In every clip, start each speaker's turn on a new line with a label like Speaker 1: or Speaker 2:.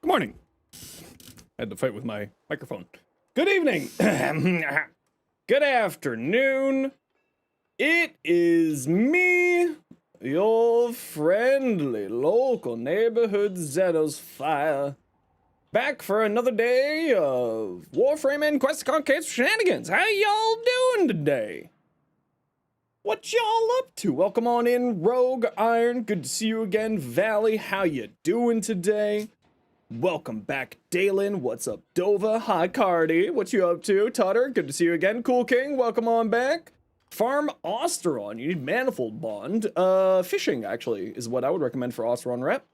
Speaker 1: Good morning. I had to fight with my microphone. Good evening. Good afternoon. It is me, your friendly local neighborhood Zenosfire, back for another day of Warframe and Quest to Conquer shenanigans. How y'all doing today? What y'all up to? Welcome on in, Rogue Iron. Good to see you again, Valley. How you doing today? Welcome back, Dalen. What's up, Dova? Hi, Cardi. What you up to? Tutter, good to see you again. Cool King, welcome on back. Farm Osteron. You need Manifold Bond. Fishing, actually, is what I would recommend for Osteron rep.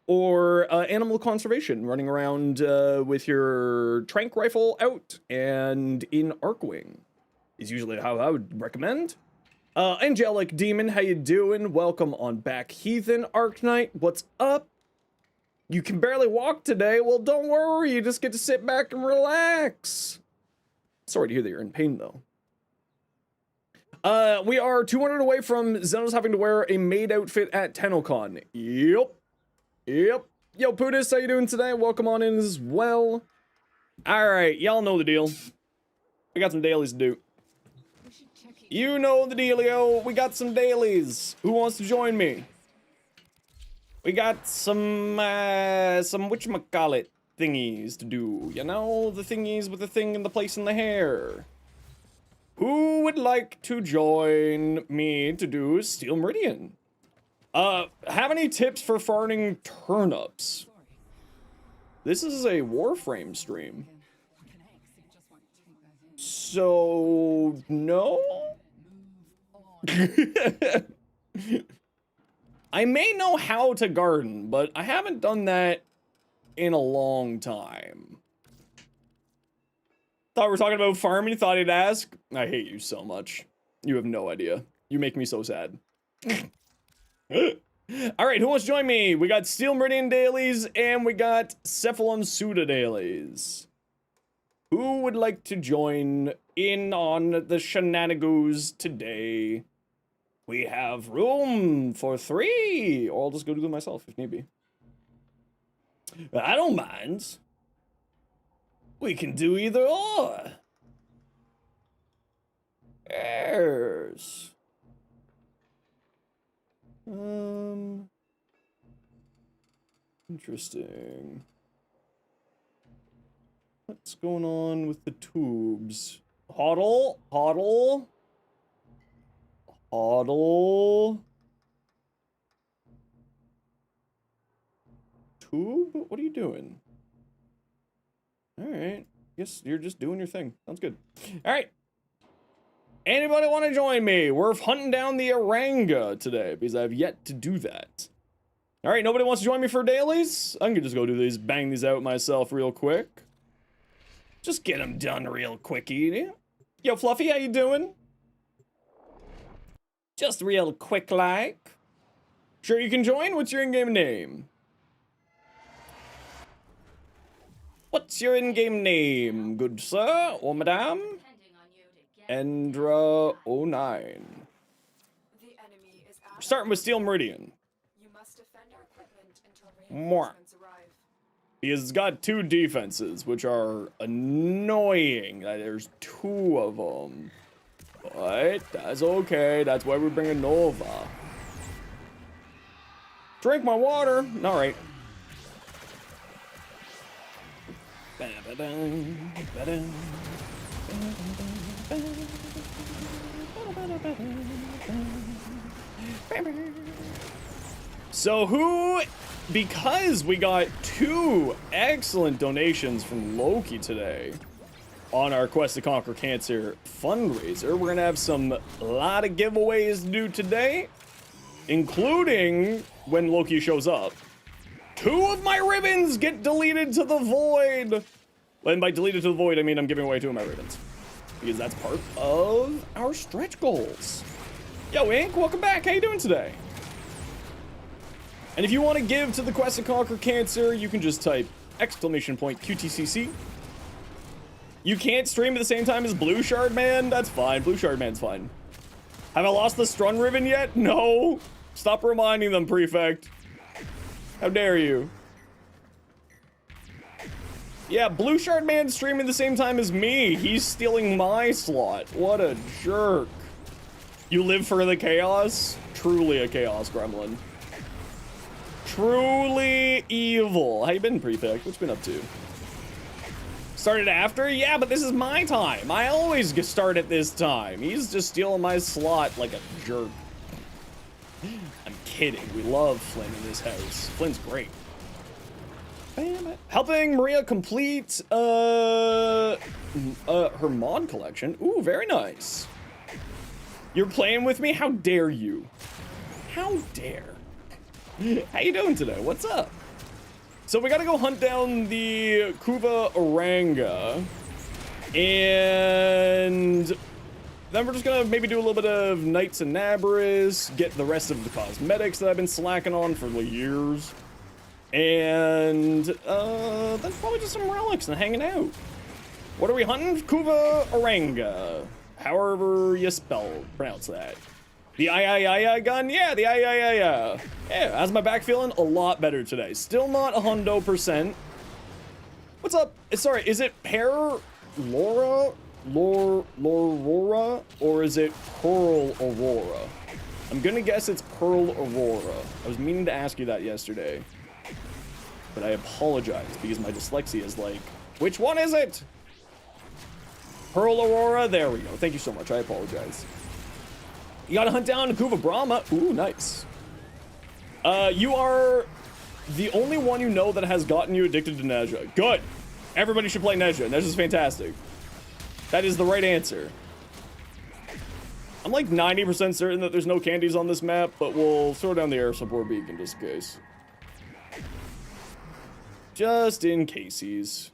Speaker 1: Or animal conservation, running around with your trank rifle out and in Arcwing is usually how I would recommend. Angelic Demon, how you doing? Welcome on back. Heathen Arknight, what's up? You can barely walk today. Well, don't worry. You just get to sit back and relax. Sorry to hear that you're in pain, though. We are 200 away from Zenos having to wear a maid outfit at TennoCon. Yep. Yo, Putis, how you doing today? Welcome on in as well. All right, y'all know the deal. We got some dailies to do. You know the dealio. We got some dailies. Who wants to join me? We got some whatchamacallit thingies to do. You know, the thingies with the thing and the place in the hair. Who would like to join me to do Steel Meridian? Have any tips for farming turnips? This is a Warframe stream. So, no? I may know how to garden, but I haven't done that in a long time. Thought we were talking about farming, thought I'd ask. I hate you so much. You have no idea. You make me so sad. Alright, who wants to join me? We got Steel Meridian dailies, and we got Cephalon Suda dailies. Who would like to join in on the shenanigans today? We have room for 3, or I'll just go do them myself if need be. I don't mind. We can do either or. Yes. Interesting. What's going on with the tubes? Hodl. Tube? What are you doing? Alright. Guess you're just doing your thing. Sounds good. Alright. Anybody want to join me? We're hunting down the Oranga today because I've yet to do that. Alright, nobody wants to join me for dailies? I can just go do these, bang these out myself real quick. Just get them done real quickie. Yo, Fluffy, how you doing? Just real quick like. Sure you can join? What's your in-game name? What's your in-game name, good sir or madame? Endra 09. Starting with Steel Meridian. More. He's got 2 defenses, which are annoying. There's 2 of them. But that's okay. That's why we're bringing Nova. Drink my water. All right. So because we got 2 excellent donations from Loki today on our Quest to Conquer Cancer fundraiser, we're gonna have a lot of giveaways to do today, including when Loki shows up. 2 of my ribbons get deleted to the void. And by deleted to the void, I mean I'm giving away 2 of my ribbons, because that's part of our stretch goals. Yo, Ink, welcome back. How you doing today? And if you want to give to the Quest to Conquer Cancer, you can just type !QTCC. You can't stream at the same time as Blue Shard Man? That's fine. Blue Shard Man's fine. Have I lost the Strun Ribbon yet? No. Stop reminding them, Prefect. How dare you? Yeah, Blue Shard Man streaming the same time as me. He's stealing my slot. What a jerk. You live for the chaos? Truly a chaos gremlin. Truly evil. How you been, Prefect? What you been up to? Started after? Yeah, but this is my time. I always start at this time. He's just stealing my slot like a jerk. I'm kidding. We love Flynn in this house. Flynn's great. Helping Maria complete her mod collection. Ooh, very nice. You're playing with me? How dare you? How dare? How you doing today? What's up? So we gotta go hunt down the Kuva Oranga, and then we're just gonna maybe do a little bit of Knights and Nabris, get the rest of the cosmetics that I've been slacking on for like years, and then probably just some relics and hanging out. What are we hunting? Kuva Oranga, however you pronounce that. The I gun? Yeah, the I. Yeah, how's my back feeling? A lot better today. Still not 100%. What's up? Sorry, is it Pearl Aurora? Or is it Pearl Aurora? I'm gonna guess it's Pearl Aurora. I was meaning to ask you that yesterday, but I apologize because my dyslexia is like, which one is it? Pearl Aurora? There we go. Thank you so much. I apologize. You gotta hunt down Kuva Brahma. Ooh, nice. You are the only one you know that has gotten you addicted to Nezha. Good. Everybody should play Nezha. Nezha's fantastic. That is the right answer. I'm like 90% certain that there's no candies on this map, but we'll throw down the air support beacon just in case. Just in cases.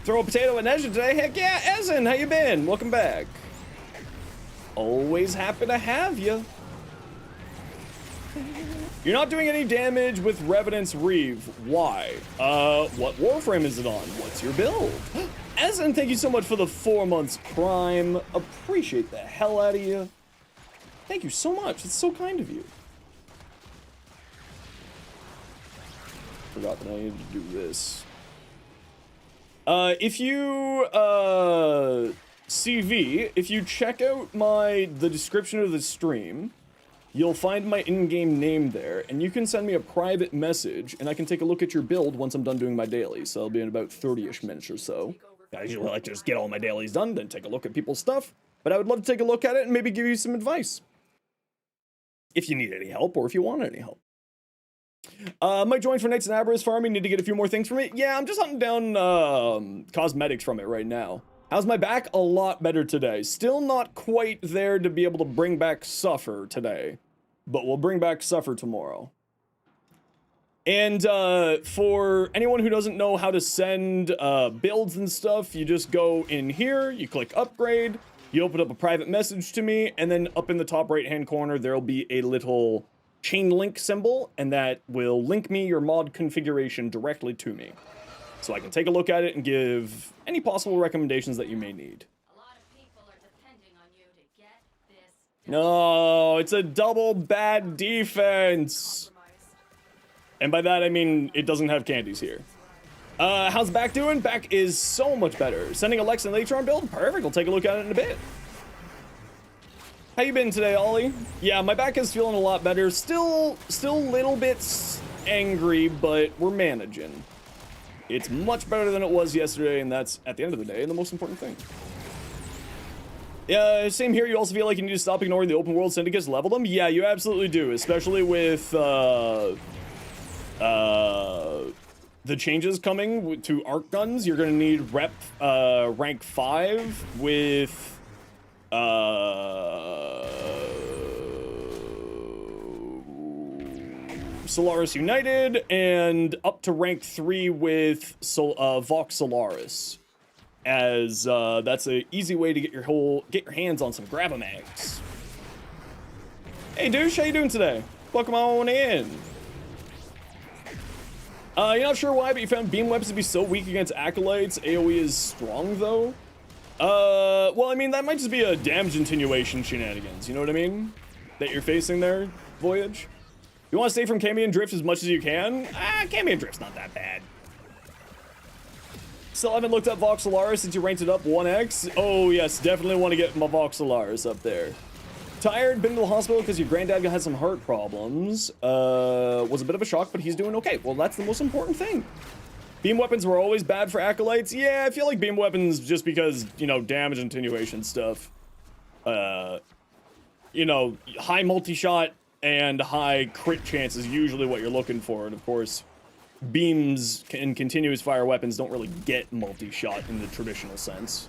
Speaker 1: Throw a potato at Nezha today? Heck yeah, Ezen, how you been? Welcome back. Always happy to have you. You're not doing any damage with Revenant's Reeve. Why? What Warframe is it on? What's your build? Ezen, thank you so much for the 4 months Prime. Appreciate the hell out of you. Thank you so much. It's so kind of you. Forgot that I needed to do this. If you, CV, if you check out the description of the stream, you'll find my in-game name there, and you can send me a private message, and I can take a look at your build once I'm done doing my dailies, so I'll be in about 30-ish minutes or so. I usually like to just get all my dailies done, then take a look at people's stuff, but I would love to take a look at it and maybe give you some advice. If you need any help, or if you want any help. Might join for Knights and Nabris farming, need to get a few more things from it. Yeah, I'm just hunting down cosmetics from it right now. How's my back? A lot better today. Still not quite there to be able to bring back Suffer today, but we'll bring back Suffer tomorrow. And for anyone who doesn't know how to send builds and stuff, you just go in here, you click upgrade, you open up a private message to me, and then up in the top right hand corner there'll be a little chain link symbol, and that will link me your mod configuration directly to me, so I can take a look at it and give any possible recommendations that you may need.
Speaker 2: A lot of people are depending on you to get this.
Speaker 1: No, it's a double bad defense, and by that I mean it doesn't have candies here. How's back doing? Back is so much better. Sending Alexa and Latron build? Perfect, I'll take a look at it in a bit. How you been today, Ollie? Yeah, my back is feeling a lot better. Still a little bit angry, but we're managing. It's much better than it was yesterday, and that's, at the end of the day, the most important thing. Yeah, same here. You also feel like you need to stop ignoring the open world syndicates, level them? Yeah, you absolutely do, especially with the changes coming to arc guns. You're gonna need rank 5 with Solaris United, and up to rank 3 with Vox Solaris, as that's an easy way to get your hands on some Grab-A-Mags. Hey douche, how you doing today? Welcome on in. You're not sure why, but you found beam weapons to be so weak against acolytes. AoE is strong though. Well, I mean, that might just be a damage attenuation shenanigans, you know what I mean? That you're facing there, Voyage? You You want to stay from Camion Drift as much as you can? Camion Drift's not that bad. Still haven't looked up Voxellaris since you ranked it up 1x. Oh yes, definitely want to get my Voxellaris up there. Tired, been to the hospital because your granddad had some heart problems. Was a bit of a shock, but he's doing okay. Well, that's the most important thing. Beam weapons were always bad for acolytes. Yeah, I feel like beam weapons just because, you know, damage and attenuation stuff. You know, high multi-shot and high crit chance is usually what you're looking for. And of course, beams and continuous fire weapons don't really get multi-shot in the traditional sense.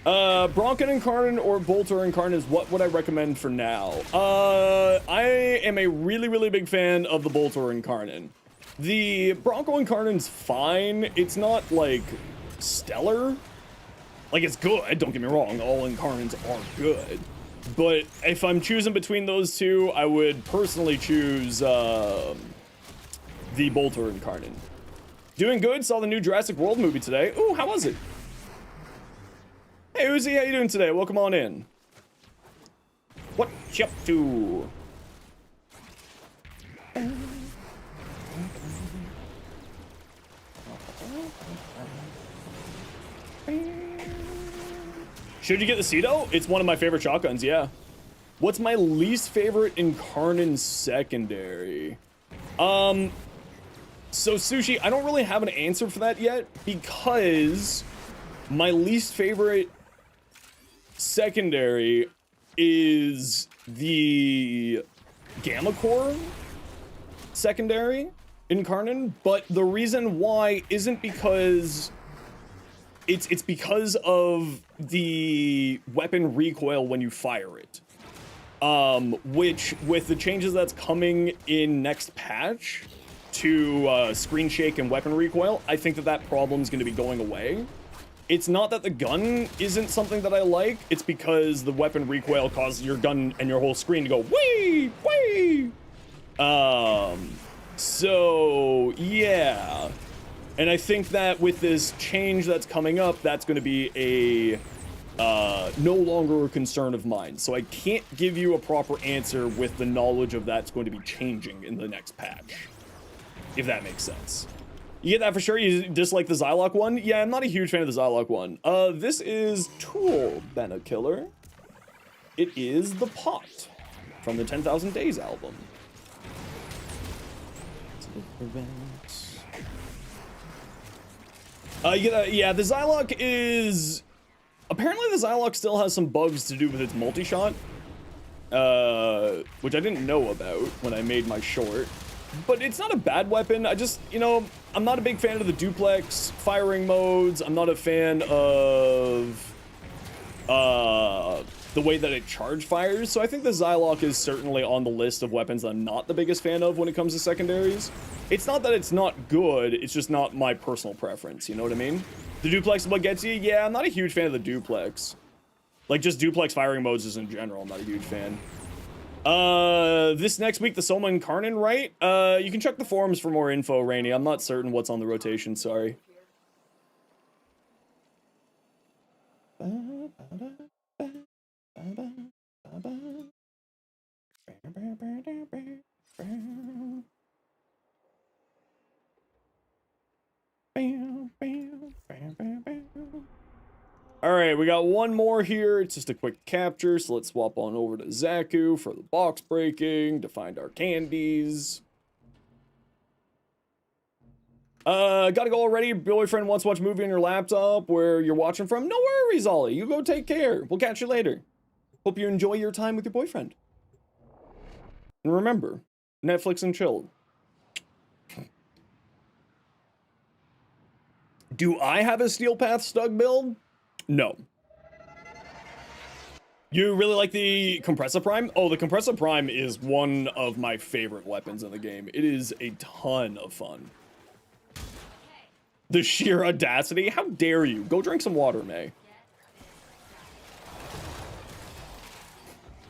Speaker 1: Bronkin Incarnate or Bolter Incarnate, what would I recommend for now? I am a really big fan of the Bolter Incarnate. The Bronco Incarnate's fine. It's not, like, stellar. Like, it's good, don't get me wrong. All Incarnates are good. But if I'm choosing between those two, I would personally choose, the Bolter Incarnate. Doing good, saw the new Jurassic World movie today. Ooh, how was it? Hey Uzi, how you doing today? Welcome on in. What you up to? Should you get the Cedo? It's one of my favorite shotguns, yeah. What's my least favorite Incarnate secondary? So Sushi, I don't really have an answer for that yet because my least favorite secondary is the Gamma Core secondary Incarnate, but the reason why isn't because it's because of the weapon recoil when you fire it. Which with the changes that's coming in next patch to screen shake and weapon recoil, I think that problem's going to be going away. It's not that the gun isn't something that I like, it's because the weapon recoil causes your gun and your whole screen to go whee, whee. So yeah. And I think that with this change that's coming up, that's going to be a no longer a concern of mine. So I can't give you a proper answer with the knowledge of that's going to be changing in the next patch, if that makes sense. You get that for sure? You dislike the Zylok one? Yeah, I'm not a huge fan of the Zylok one. This is Tool Banner Killer. It is the Pot from the 10,000 Days album. Yeah, the Zylok is... Apparently the Zylok still has some bugs to do with its multi-shot. Which I didn't know about when I made my short. But it's not a bad weapon. I just, you know, I'm not a big fan of the duplex firing modes. I'm not a fan of the way that it charge fires. So I think the Zylok is certainly on the list of weapons I'm not the biggest fan of when it comes to secondaries. It's not that it's not good, it's just not my personal preference, you know what I mean? The duplex is what gets you? Yeah, I'm not a huge fan of the duplex. Like, just duplex firing modes just in general, I'm not a huge fan. This next week, the Soma Incarnate, right? You can check the forums for more info, Rainy. I'm not certain what's on the rotation, sorry. Alright, we got one more here. It's just a quick capture, so let's swap on over to Zaku for the box breaking to find our candies. Gotta go already. Your boyfriend wants to watch a movie on your laptop where you're watching from. No worries, Ollie. You go take care. We'll catch you later. Hope you enjoy your time with your boyfriend. And remember, Netflix and chill. Do I have a Steel Path Stug build? No. You really like the Compressor Prime? Oh, the Compressor Prime is one of my favorite weapons in the game. It is a ton of fun. The sheer audacity. How dare you? Go drink some water, May.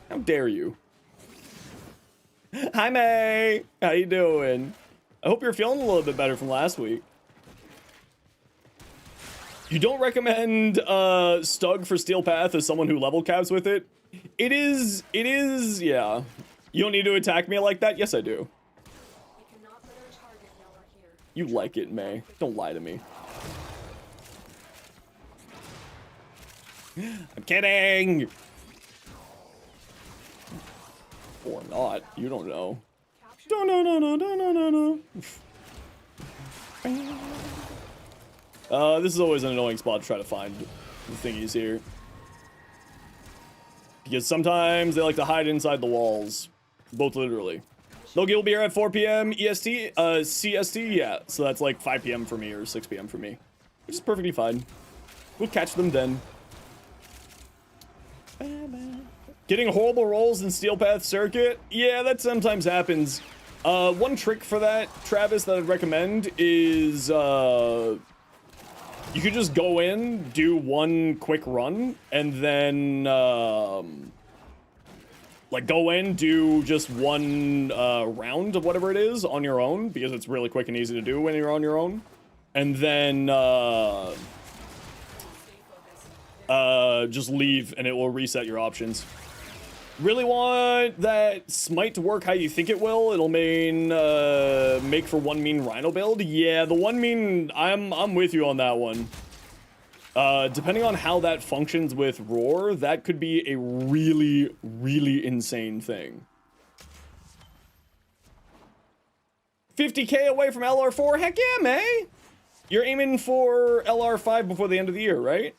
Speaker 1: How dare you? Hi, May. How you doing? I hope you're feeling a little bit better from last week. You don't recommend Stug for Steel Path as someone who level caps with it? It is, yeah. You don't need to attack me like that? Yes, I do.
Speaker 2: We cannot let our target know we're here.
Speaker 1: You like it, May. Don't lie to me. I'm kidding! Or not. You don't know. No, no, no, no, no, no, no, no. This is always an annoying spot to try to find the thingies here. Because sometimes they like to hide inside the walls. Both literally. Loki will be here at 4 p.m. EST, CST, yeah. So that's like 5 p.m. for me or 6 p.m. for me. Which is perfectly fine. We'll catch them then. Getting horrible rolls in Steel Path Circuit? Yeah, that sometimes happens. One trick for that, Travis, that I'd recommend is, you could just go in, do one quick run, and then, like, go in, do just one, round of whatever it is on your own, because it's really quick and easy to do when you're on your own. And then, just leave, and it will reset your options. Really want that smite to work how you think it will. It'll make for one mean Rhino build. Yeah, the one mean, I'm with you on that one. Depending on how that functions with Roar, that could be a really, really insane thing. 50k away from LR4? Heck yeah, May! You're aiming for LR5 before the end of the year, right?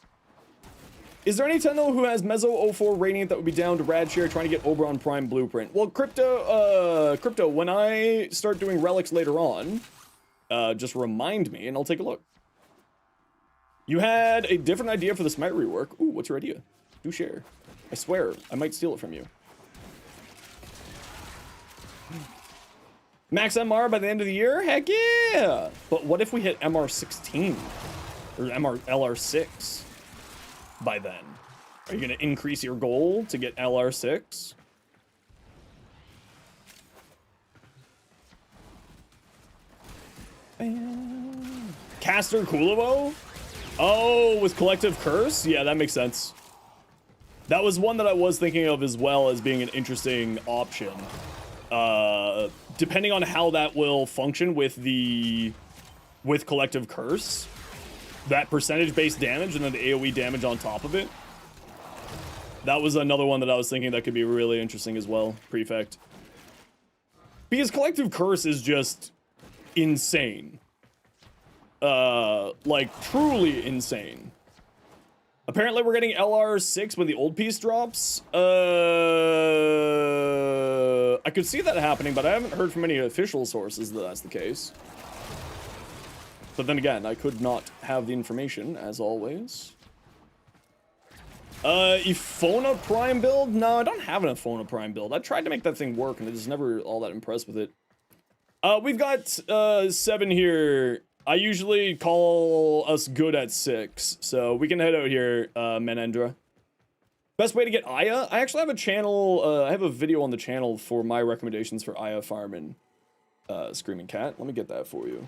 Speaker 1: Is there any Nintendo who has Mezzo 04 Radiant that would be down to rad share trying to get Oberon Prime Blueprint? Well, Crypto, when I start doing relics later on, just remind me and I'll take a look. You had a different idea for the Smite rework. Ooh, what's your idea? Do share. I swear, I might steal it from you. Max MR by the end of the year? Heck yeah! But what if we hit MR16? Or LR6? By then, are you going to increase your goal to get LR6? Caster Kulovo? Oh, with Collective Curse? Yeah, that makes sense. That was one that I was thinking of as well as being an interesting option. Depending on how that will function with Collective Curse. That percentage-based damage and then the AoE damage on top of it. That was another one that I was thinking that could be really interesting as well, Prefect. Because Collective Curse is just insane. Like, truly insane. Apparently we're getting LR6 when the old piece drops. I could see that happening, but I haven't heard from any official sources that that's the case. But then again, I could not have the information, as always. Ifona Prime build? No, I don't have an Ifona Prime build. I tried to make that thing work, and I was never all that impressed with it. We've got, 7 here. I usually call us good at 6, so we can head out here, Menendra. Best way to get Aya? I actually have a channel, I have a video on the channel for my recommendations for Aya farming, Screaming Cat. Let me get that for you.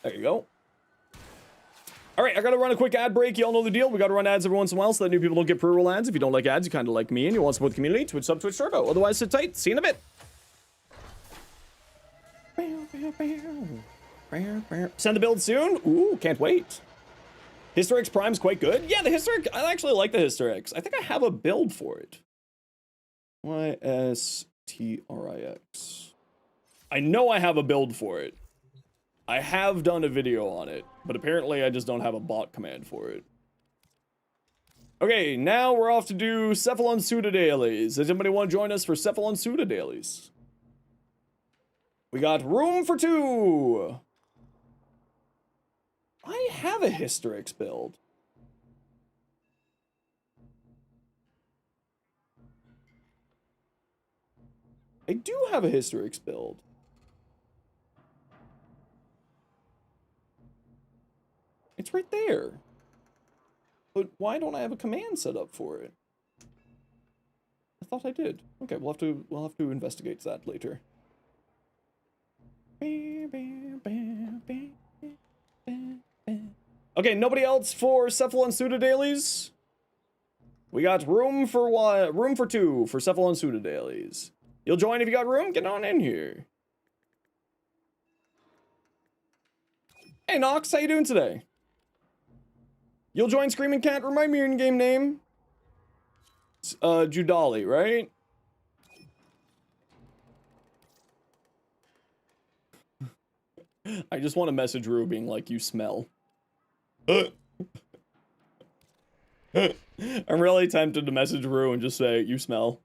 Speaker 1: There you go. All right, I gotta run a quick ad break. Y'all know the deal. We gotta run ads every once in a while so that new people don't get pre-roll ads. If you don't like ads, you kind of like me and you want to support the community, Twitch sub, Twitch Turbo. Otherwise, sit tight. See you in a bit. Send the build soon? Ooh, can't wait. Hysterix Prime's quite good. Yeah, the Hysterix, I actually like the Hysterix. I think I have a build for it. YSTRIX. I know I have a build for it. I have done a video on it, but apparently I just don't have a bot command for it. Okay, now we're off to do Cephalon Suda dailies. Does anybody want to join us for Cephalon Suda dailies? We got room for 2. I have a Hysterix build. I do have a Hysterix build. It's right there. But why don't I have a command set up for it? I thought I did. Okay, we'll have to investigate that later. Okay, nobody else for Cephalon Suda dailies? We got room for one, room for two for Cephalon Suda dailies. You'll join if you got room? Get on in here. Hey Nox, how you doing today? You'll join Screaming Cat, remind me your in-game name. It's, Judali, right? I just want to message Rue being like, you smell. I'm really tempted to message Rue and just say, you smell.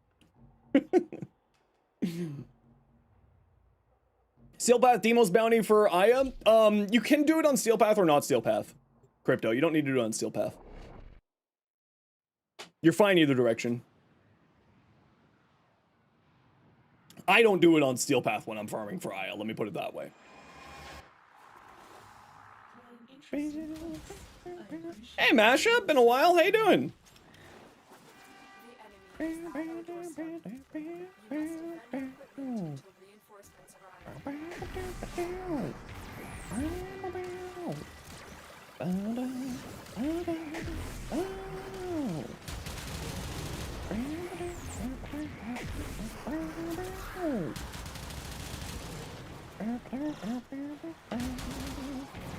Speaker 1: Steelpath Demo's bounty for Aya? You can do it on Steelpath or not Steelpath. Crypto, you don't need to do it on Steelpath. You're fine either direction. I don't do it on Steelpath when I'm farming for Aya, let me put it that way. Hey Masha, been a while, how you doing?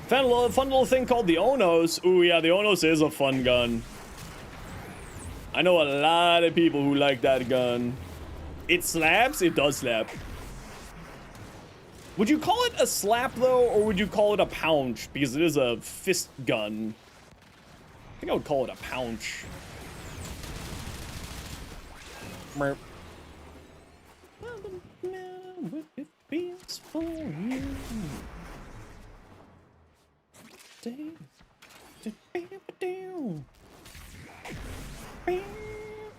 Speaker 1: Found a fun little thing called the Onos. Ooh, yeah, the Onos is a fun gun. I know a lot of people who like that gun. It slaps? It does slap. Would you call it a slap, though, or would you call it a pounce? Because it is a fist gun. I think I would call it a pounce. Merp.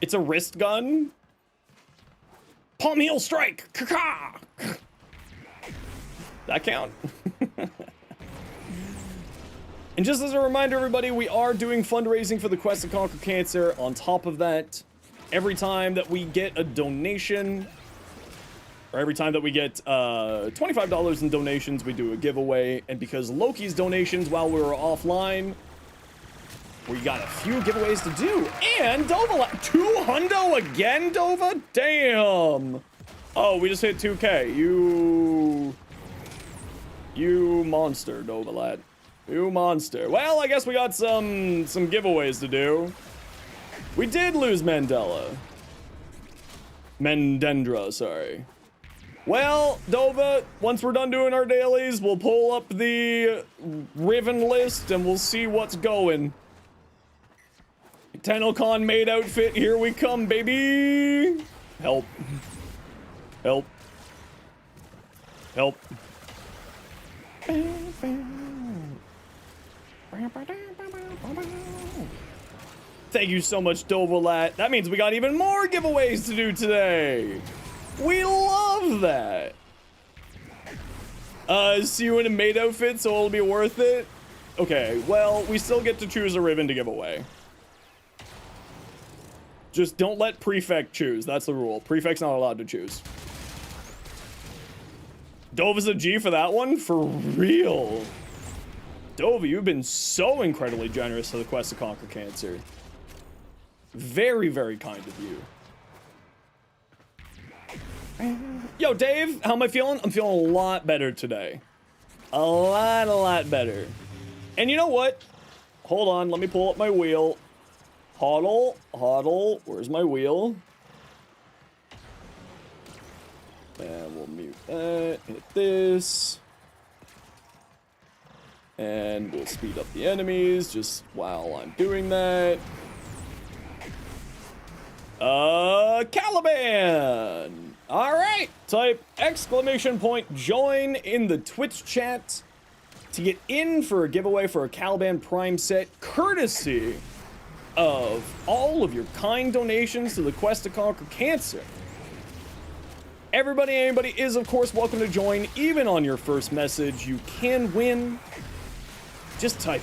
Speaker 1: It's a wrist gun. Palm heel strike. Ka-ka! That count? And just as a reminder, everybody, we are doing fundraising for the Quest to Conquer Cancer. On top of that, every time that we get a donation, or every time that we get $25 in donations, we do a giveaway. And because Loki's donations while we were offline, we got a few giveaways to do. And Dova, 200 again, Dova? Damn. Oh, we just hit 2K. You monster, Dovalat. You monster. Well, I guess we got some giveaways to do. We did lose Mendendra, sorry. Well, Dova, once we're done doing our dailies, we'll pull up the Riven list and we'll see what's going. TennoCon maid outfit, here we come, baby! Help. Help. Help. Thank you so much, Dovalat. That means we got even more giveaways to do today. We love that. See you in a maid outfit, so it'll be worth it. Okay, well, we still get to choose a Riven to give away. Just don't let Prefect choose. That's the rule. Prefect's not allowed to choose. Dova's a G for that one? For real. Dova, you've been so incredibly generous to the Quest to Conquer Cancer. Very, very kind of you. Yo, Dave, how am I feeling? I'm feeling a lot better today. A lot better. And you know what? Hold on, let me pull up my wheel. Hodl, where's my wheel? And we'll mute that, hit this. And we'll speed up the enemies just while I'm doing that. Caliban! Alright, type !join in the Twitch chat to get in for a giveaway for a Caliban Prime set, courtesy of all of your kind donations to the Quest to Conquer Cancer. Everybody, anybody is, of course, welcome to join. Even on your first message, you can win. Just type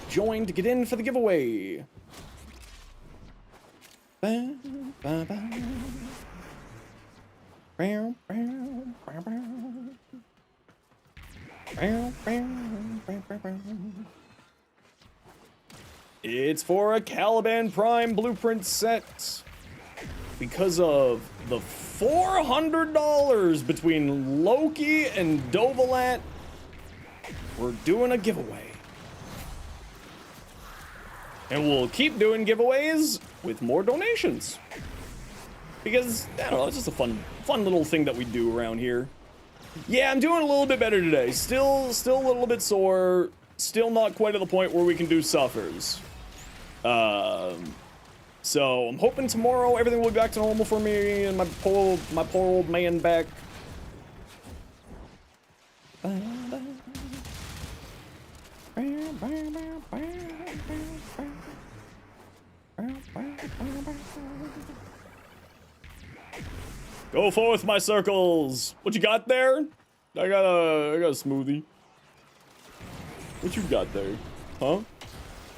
Speaker 1: !join to get in for the giveaway. It's for a Caliban Prime blueprint set. Because of the $400 between Loki and Dovalat, we're doing a giveaway. And we'll keep doing giveaways with more donations. Because, I don't know, it's just a fun little thing that we do around here. Yeah, I'm doing a little bit better today. Still a little bit sore. Still not quite at the point where we can do suffers. So I'm hoping tomorrow everything will be back to normal for me and my poor old man back. Go forth, my circles. What you got there? I got a smoothie. What you got there? Huh? I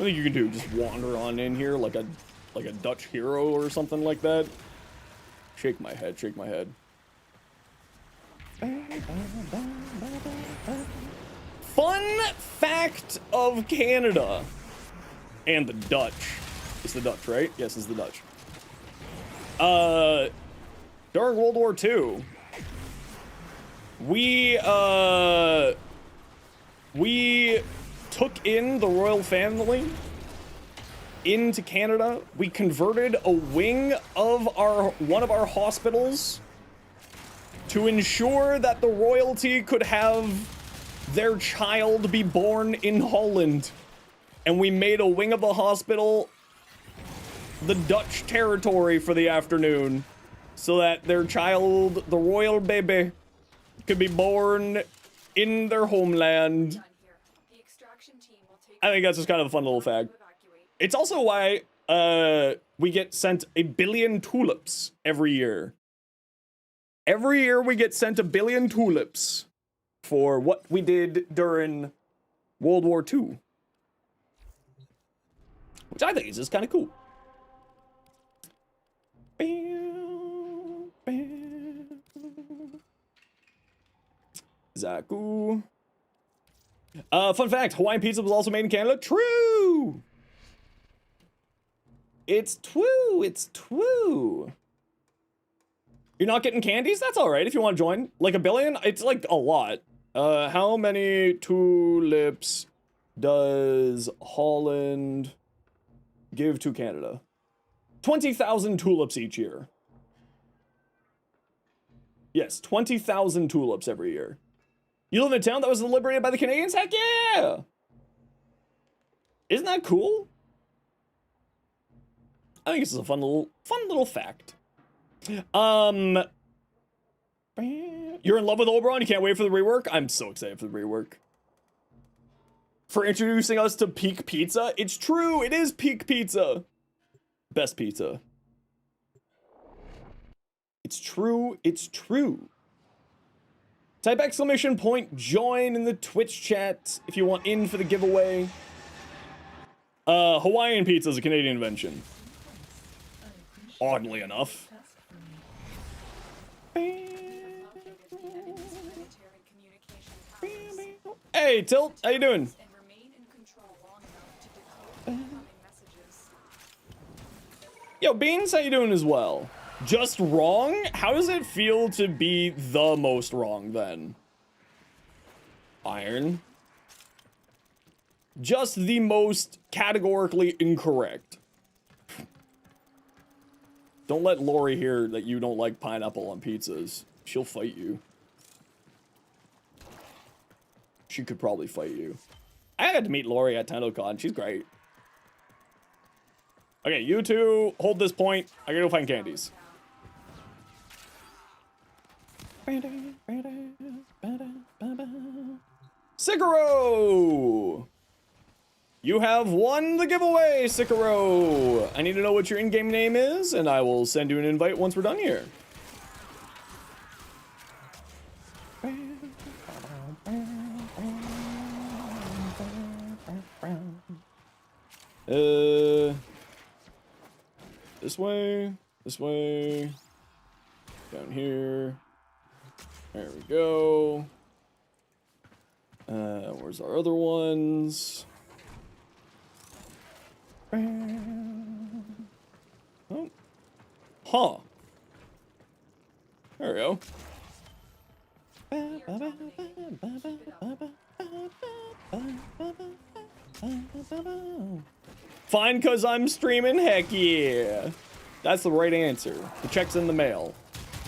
Speaker 1: think you can do just wander on in here like a Dutch hero or something like that. Shake my head, shake my head. Fun fact of Canada and the Dutch. It's the Dutch, right? Yes, it's the Dutch. During World War II, we took in the royal family into Canada. We converted a wing of one of our hospitals to ensure that the royalty could have their child be born in Holland. And we made a wing of the hospital the Dutch territory for the afternoon so that their child, the royal baby, could be born in their homeland. I think that's just kind of a fun little fact. It's also why we get sent 1 billion tulips every year. Every year we get sent 1 billion tulips for what we did during World War II. Which I think is just kind of cool. Zaku. Fun fact, Hawaiian pizza was also made in Canada. True! It's true, it's true. You're not getting candies? That's alright if you want to join. Like 1 billion? It's like a lot. How many tulips does Holland give to Canada? 20,000 tulips each year. Yes, 20,000 tulips every year. You live in a town that was liberated by the Canadians? Heck yeah! Isn't that cool? I think this is a fun little fact. You're in love with Oberon? You can't wait for the rework? I'm so excited for the rework. For introducing us to Peak Pizza? It's true, it is Peak Pizza. Best pizza. It's true, it's true. Type ! join in the Twitch chat if you want in for the giveaway. Hawaiian pizza is a Canadian invention. Oddly enough. Hey, Tilt, how you doing? Yo, Beans, how you doing as well? Just wrong? How does it feel to be the most wrong, then? Iron. Just the most categorically incorrect. Don't let Lori hear that you don't like pineapple on pizzas. She'll fight you. She could probably fight you. I got to meet Lori at TendoCon. She's great. Okay, you two hold this point. I gotta go find candies. Sikaro! You have won the giveaway, Sikaro! I need to know what your in-game name is, and I will send you an invite once we're done here. This way, down here. There we go. Where's our other ones? Oh. Huh. There we go. Fine, cause I'm streaming, heck yeah. That's the right answer. The check's in the mail.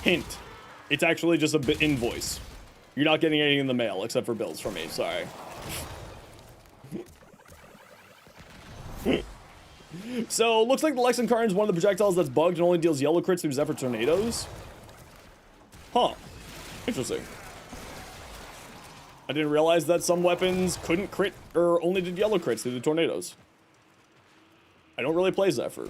Speaker 1: Hint, it's actually just a bit invoice. You're not getting anything in the mail except for bills from me, sorry. So, looks like the Lexan Karn is one of the projectiles that's bugged and only deals yellow crits through Zephyr tornadoes. Huh. Interesting. I didn't realize that some weapons couldn't crit or only did yellow crits through the tornadoes. I don't really play Zephyr.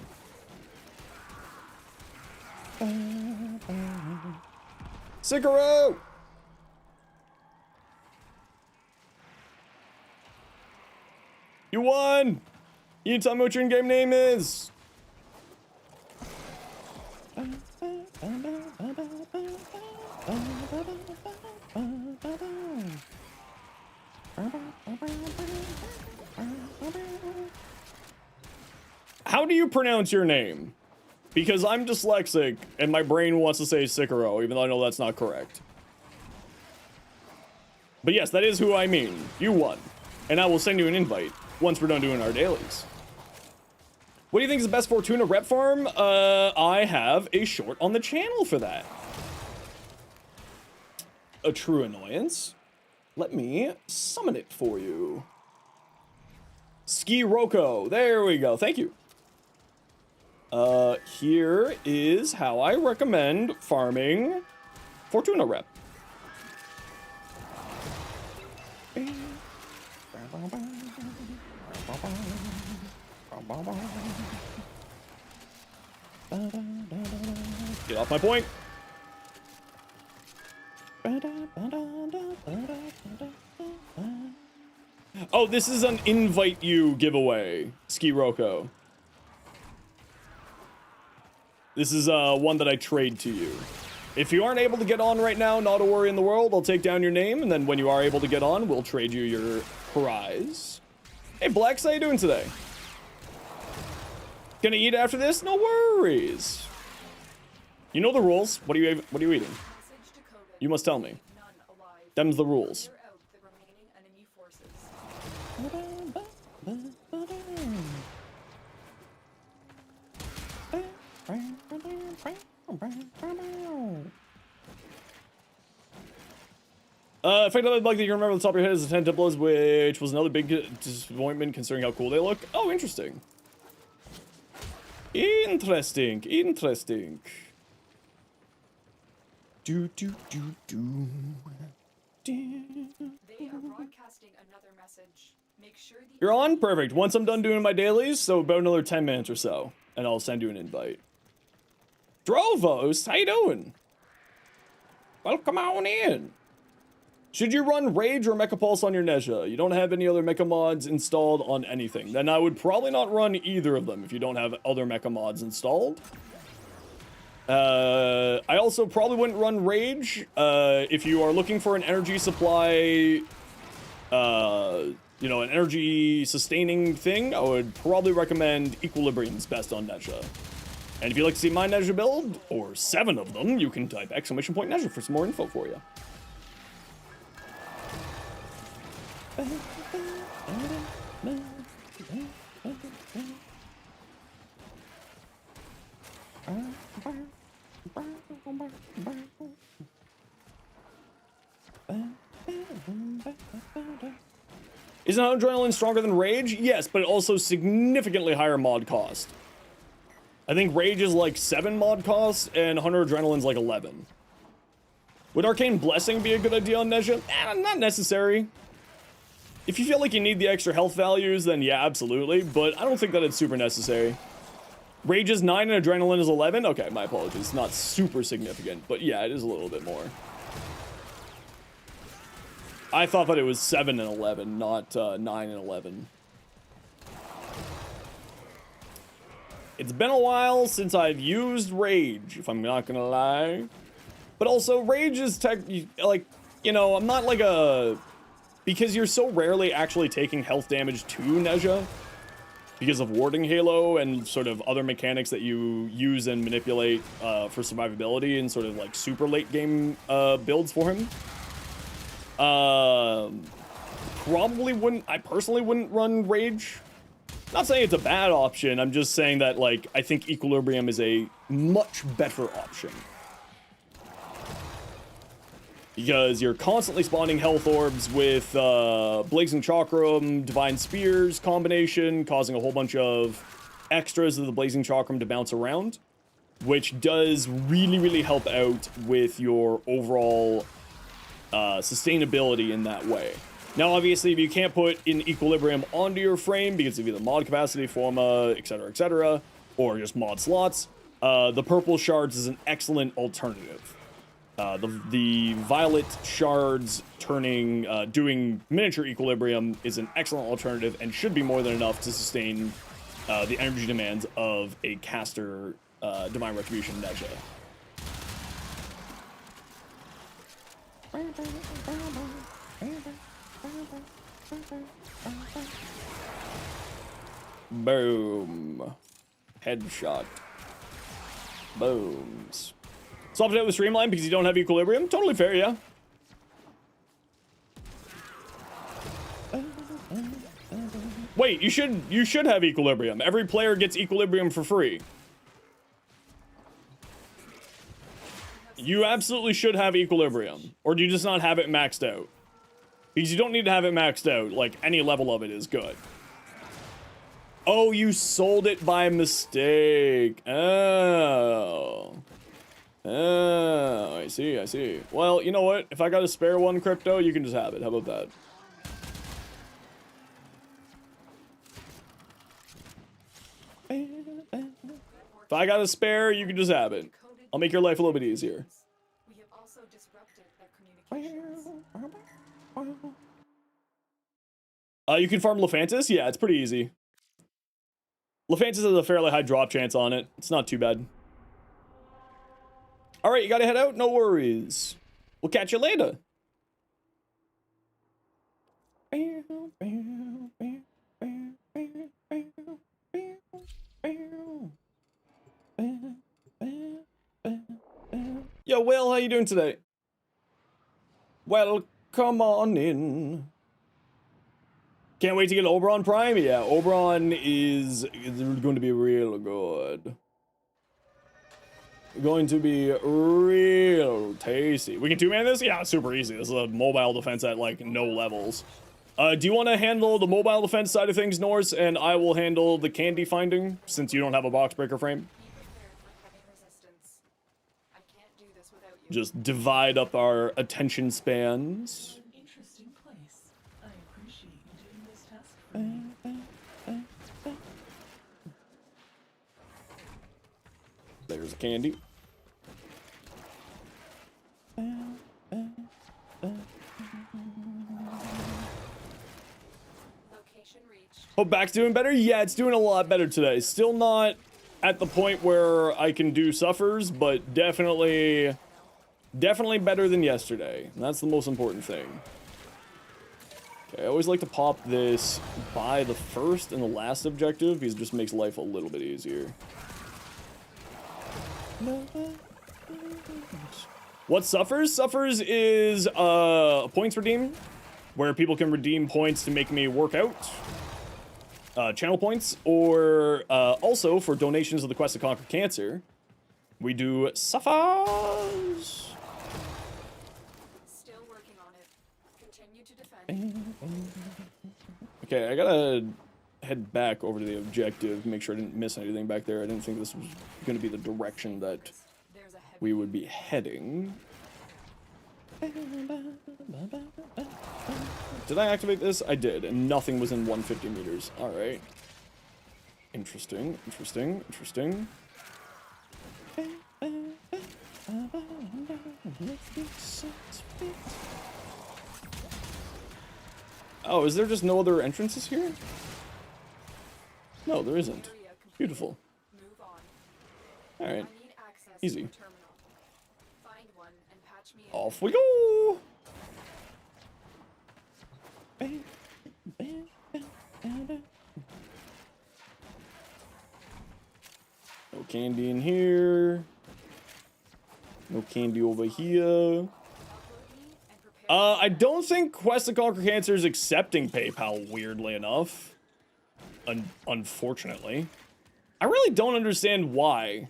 Speaker 1: Sekiro! You won! You need to tell me what your in-game name is! How do you pronounce your name? Because I'm dyslexic and my brain wants to say Sekiro, even though I know that's not correct. But yes, that is who I mean. You won. And I will send you an invite once we're done doing our dailies. What do you think is the best Fortuna rep farm? I have a short on the channel for that. A true annoyance. Let me summon it for you. Ski Roko. There we go. Thank you. Here is how I recommend farming Fortuna rep. Get off my point. Oh, this is an invite you giveaway, Ski Roko. This is one that I trade to you. If you aren't able to get on right now, not a worry in the world. I'll take down your name, and then when you are able to get on, we'll trade you your prize. Hey, Blex, how you doing today? Gonna eat after this? No worries. You know the rules. What are you eating? You must tell me. Them's the rules. Effectively, like that you remember the top of your head is the 10 Templos, which was another big disappointment considering how cool they look. Oh, interesting. Interesting. Interesting. Do.
Speaker 2: They are broadcasting another message. Make sure the
Speaker 1: You're on? Perfect. Once I'm done doing my dailies, so about another 10 minutes or so, and I'll send you an invite. Drovos, how you doing? Welcome on in. Should you run Rage or Mecha Pulse on your Nezha? You don't have any other mecha mods installed on anything. Then I would probably not run either of them if you don't have other mecha mods installed. I also probably wouldn't run Rage. If you are looking for an energy supply, you know, an energy sustaining thing, I would probably recommend Equilibrium's best on Nezha. And if you'd like to see my Nezha build, or 7 of them, you can type !Nezha for some more info for you. Isn't Adrenaline stronger than Rage? Yes, but also significantly higher mod cost. I think Rage is like 7 mod cost, and Hunter Adrenaline's like 11. Would Arcane Blessing be a good idea on Nezha? Not necessary. If you feel like you need the extra health values, then yeah, absolutely, but I don't think that it's super necessary. Rage is 9 and Adrenaline is 11? Okay, my apologies. Not super significant, but yeah, it is a little bit more. I thought that it was 7 and 11, not 9 and 11. It's been a while since I've used Rage, if I'm not gonna lie. But also, Rage is like, you know, I'm not like a... Because you're so rarely actually taking health damage to Nezha, because of warding Halo and sort of other mechanics that you use and manipulate for survivability and sort of like super late game builds for him. Probably wouldn't, I personally wouldn't run Rage. Not saying it's a bad option, I'm just saying that, like, I think Equilibrium is a much better option. Because you're constantly spawning health orbs with Blazing Chakram, Divine Spears combination, causing a whole bunch of extras of the Blazing Chakram to bounce around, which does really, really help out with your overall sustainability in that way. Now, obviously, if you can't put in Equilibrium onto your frame because of either mod capacity, forma, etc., or just mod slots, the purple shards is an excellent alternative. The violet shards turning, doing miniature Equilibrium is an excellent alternative and should be more than enough to sustain the energy demands of a caster Divine Retribution Neja. Boom. Headshot. Booms. Swapped it out with Streamline because you don't have Equilibrium. Totally fair, yeah. Wait, you should have Equilibrium. Every player gets Equilibrium for free. You absolutely should have Equilibrium. Or do you just not have it maxed out? Because you don't need to have it maxed out. Like, any level of it is good. Oh, you sold it by mistake. Oh. Oh, I see, I see. Well, you know what? If I got a spare one crypto, you can just have it. How about that? If I got a spare, you can just have it. I'll make your life a little bit easier.
Speaker 2: We have also disrupted their communications.
Speaker 1: You can farm Lephantis? Yeah, it's pretty easy. Lephantis has a fairly high drop chance on it. It's not too bad. Alright, you gotta head out? No worries. We'll catch you later. Yo, Will, how you doing today? Well, come on in. Can't wait to get Oberon Prime. Yeah, Oberon is going to be real good. Going to be real tasty. We can two-man this? Yeah, super easy. This is a mobile defense at, like, no levels. Do you want to handle the mobile defense side of things, Norse, and I will handle the candy finding, since you don't have a box breaker frame? Just divide up our attention spans.
Speaker 3: Interesting place. I appreciate you doing this task for me.
Speaker 1: There's a candy. Oh, back's doing better? Yeah, it's doing a lot better today. Still not at the point where I can do suffers, but definitely better than yesterday. And that's the most important thing. Okay, I always like to pop this by the first and the last objective because it just makes life a little bit easier. What suffers? Suffers is a points redeem where people can redeem points to make me work out. Channel points, or also for donations of the Quest to Conquer Cancer, we do suffers.
Speaker 2: Still working on it. Continue to defend.
Speaker 1: Okay, I gotta head back over to the objective, make sure I didn't miss anything back there. I didn't think this was going to be the direction that we would be heading. Did I activate this? I did, and nothing was in 150 meters. Alright. Interesting, interesting, interesting. Oh, is there just no other entrances here? No, there isn't. Beautiful. Alright. Easy. Off we go! candy in here. No candy over here. I don't think Quest to Conquer Cancer is accepting PayPal, weirdly enough. Unfortunately. I really don't understand why.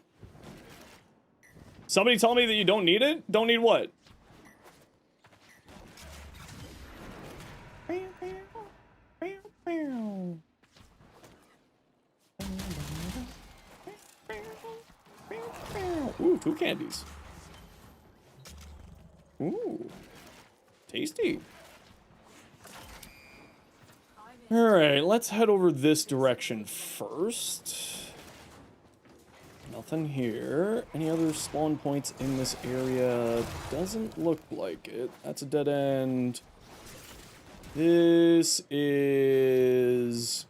Speaker 1: Somebody tell me that you don't need it? Don't need what? Ooh, 2 candies. Ooh. Tasty. Alright, let's head over this direction first. Nothing here. Any other spawn points in this area? Doesn't look like it. That's a dead end. This is...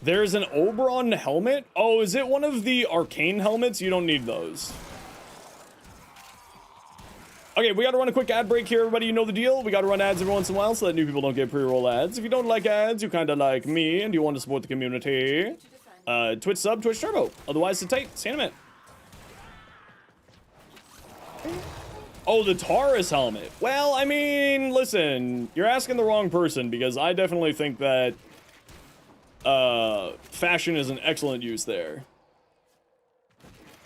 Speaker 1: There's an Oberon helmet? Oh, is it one of the arcane helmets? You don't need those. Okay, we gotta run a quick ad break here, everybody. You know the deal. We gotta run ads every once in a while so that new people don't get pre-roll ads. If you don't like ads, you kinda like me, and you want to support the community, Twitch sub, Twitch turbo. Otherwise, sit tight. See you in a minute. Oh, the Taurus helmet. Well, I mean, listen, you're asking the wrong person, because I definitely think that fashion is an excellent use there.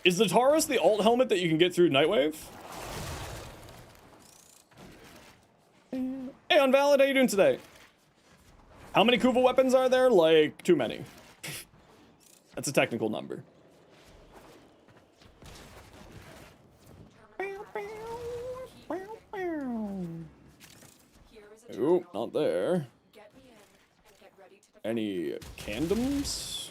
Speaker 1: Is the Taurus the alt helmet that you can get through Nightwave? Hey, Unvalid, how you doing today? How many Kuva weapons are there? Like, too many. That's a technical number. Ooh, not there. Any candoms?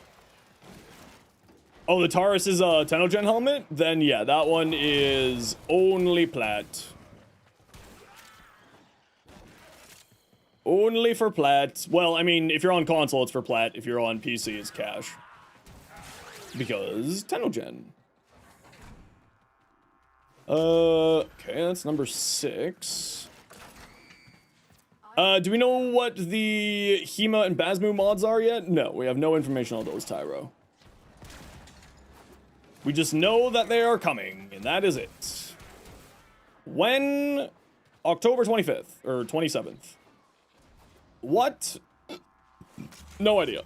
Speaker 1: Oh, the Taurus is a Tenogen helmet? Then yeah, that one is only plat. Only for plat. Well, I mean, if you're on console, it's for plat. If you're on PC, it's cash. Because Tenogen. Okay, that's number 6. Do we know what the Hema and Basmu mods are yet? No, we have no information on those, Tyro. We just know that they are coming, and that is it. When? October 25th, or 27th. What? No idea.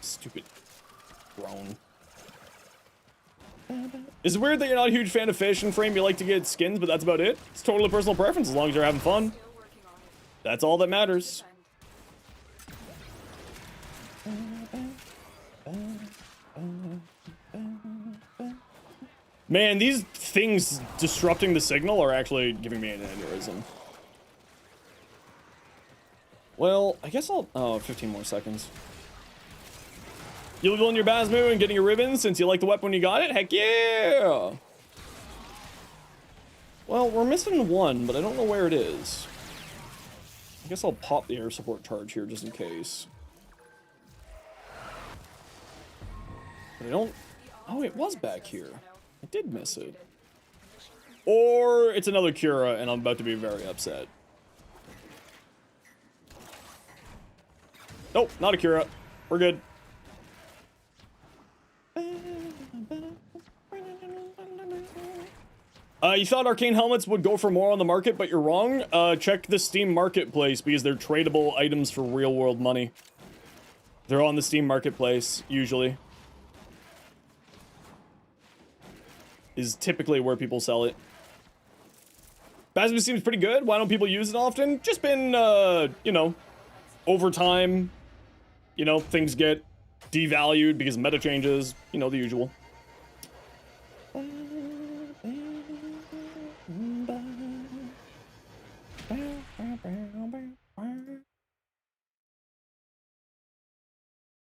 Speaker 1: Stupid drone. It's weird that you're not a huge fan of fish and frame. You like to get skins, but that's about it. It's totally personal preference as long as you're having fun. That's all that matters. Man, these things disrupting the signal are actually giving me an aneurysm. Well, I guess I'll... Oh, 15 more seconds. You leveling your Basmu and getting your ribbons since you like the weapon when you got it? Heck yeah! Well, we're missing one, but I don't know where it is. I guess I'll pop the air support charge here just in case. But I don't... Oh, it was back here. I did miss it. Or it's another Cura, and I'm about to be very upset. Nope, not a Cura. We're good. You thought arcane helmets would go for more on the market, but you're wrong. Check the Steam Marketplace, because they're tradable items for real-world money. They're on the Steam Marketplace, usually. Is typically where people sell it. Basmu seems pretty good. Why don't people use it often? Just been, you know, over time, you know, things get devalued because meta changes, you know, the usual.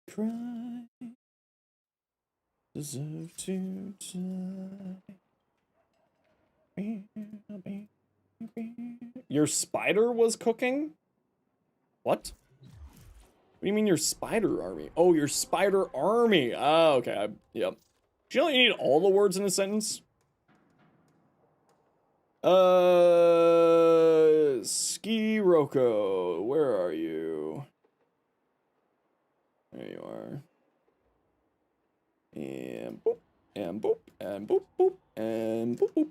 Speaker 1: Cry, deserve to die. Your spider was cooking? What? What do you mean your spider army? Oh, your spider army. Oh, okay. Yep. Do you know you need all the words in a sentence? Ski Roko, where are you? There you are. And boop, and boop, and boop, boop, and boop, boop.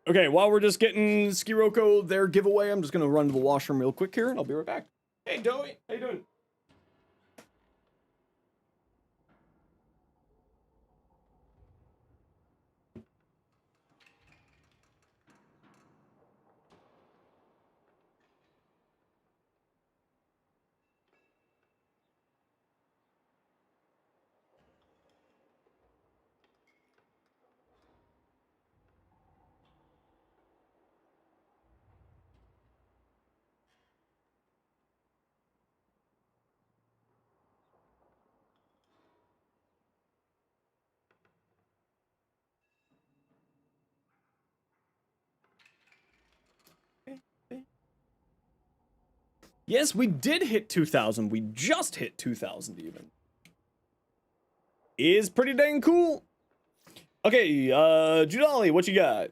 Speaker 1: Okay, while we're just getting Skiroko their giveaway, I'm just gonna run to the washroom real quick here, and I'll be right back. Hey, Doey, how you doing? Yes, we did hit 2,000. We just hit 2,000 even. Is pretty dang cool. Okay, Judali, what you got?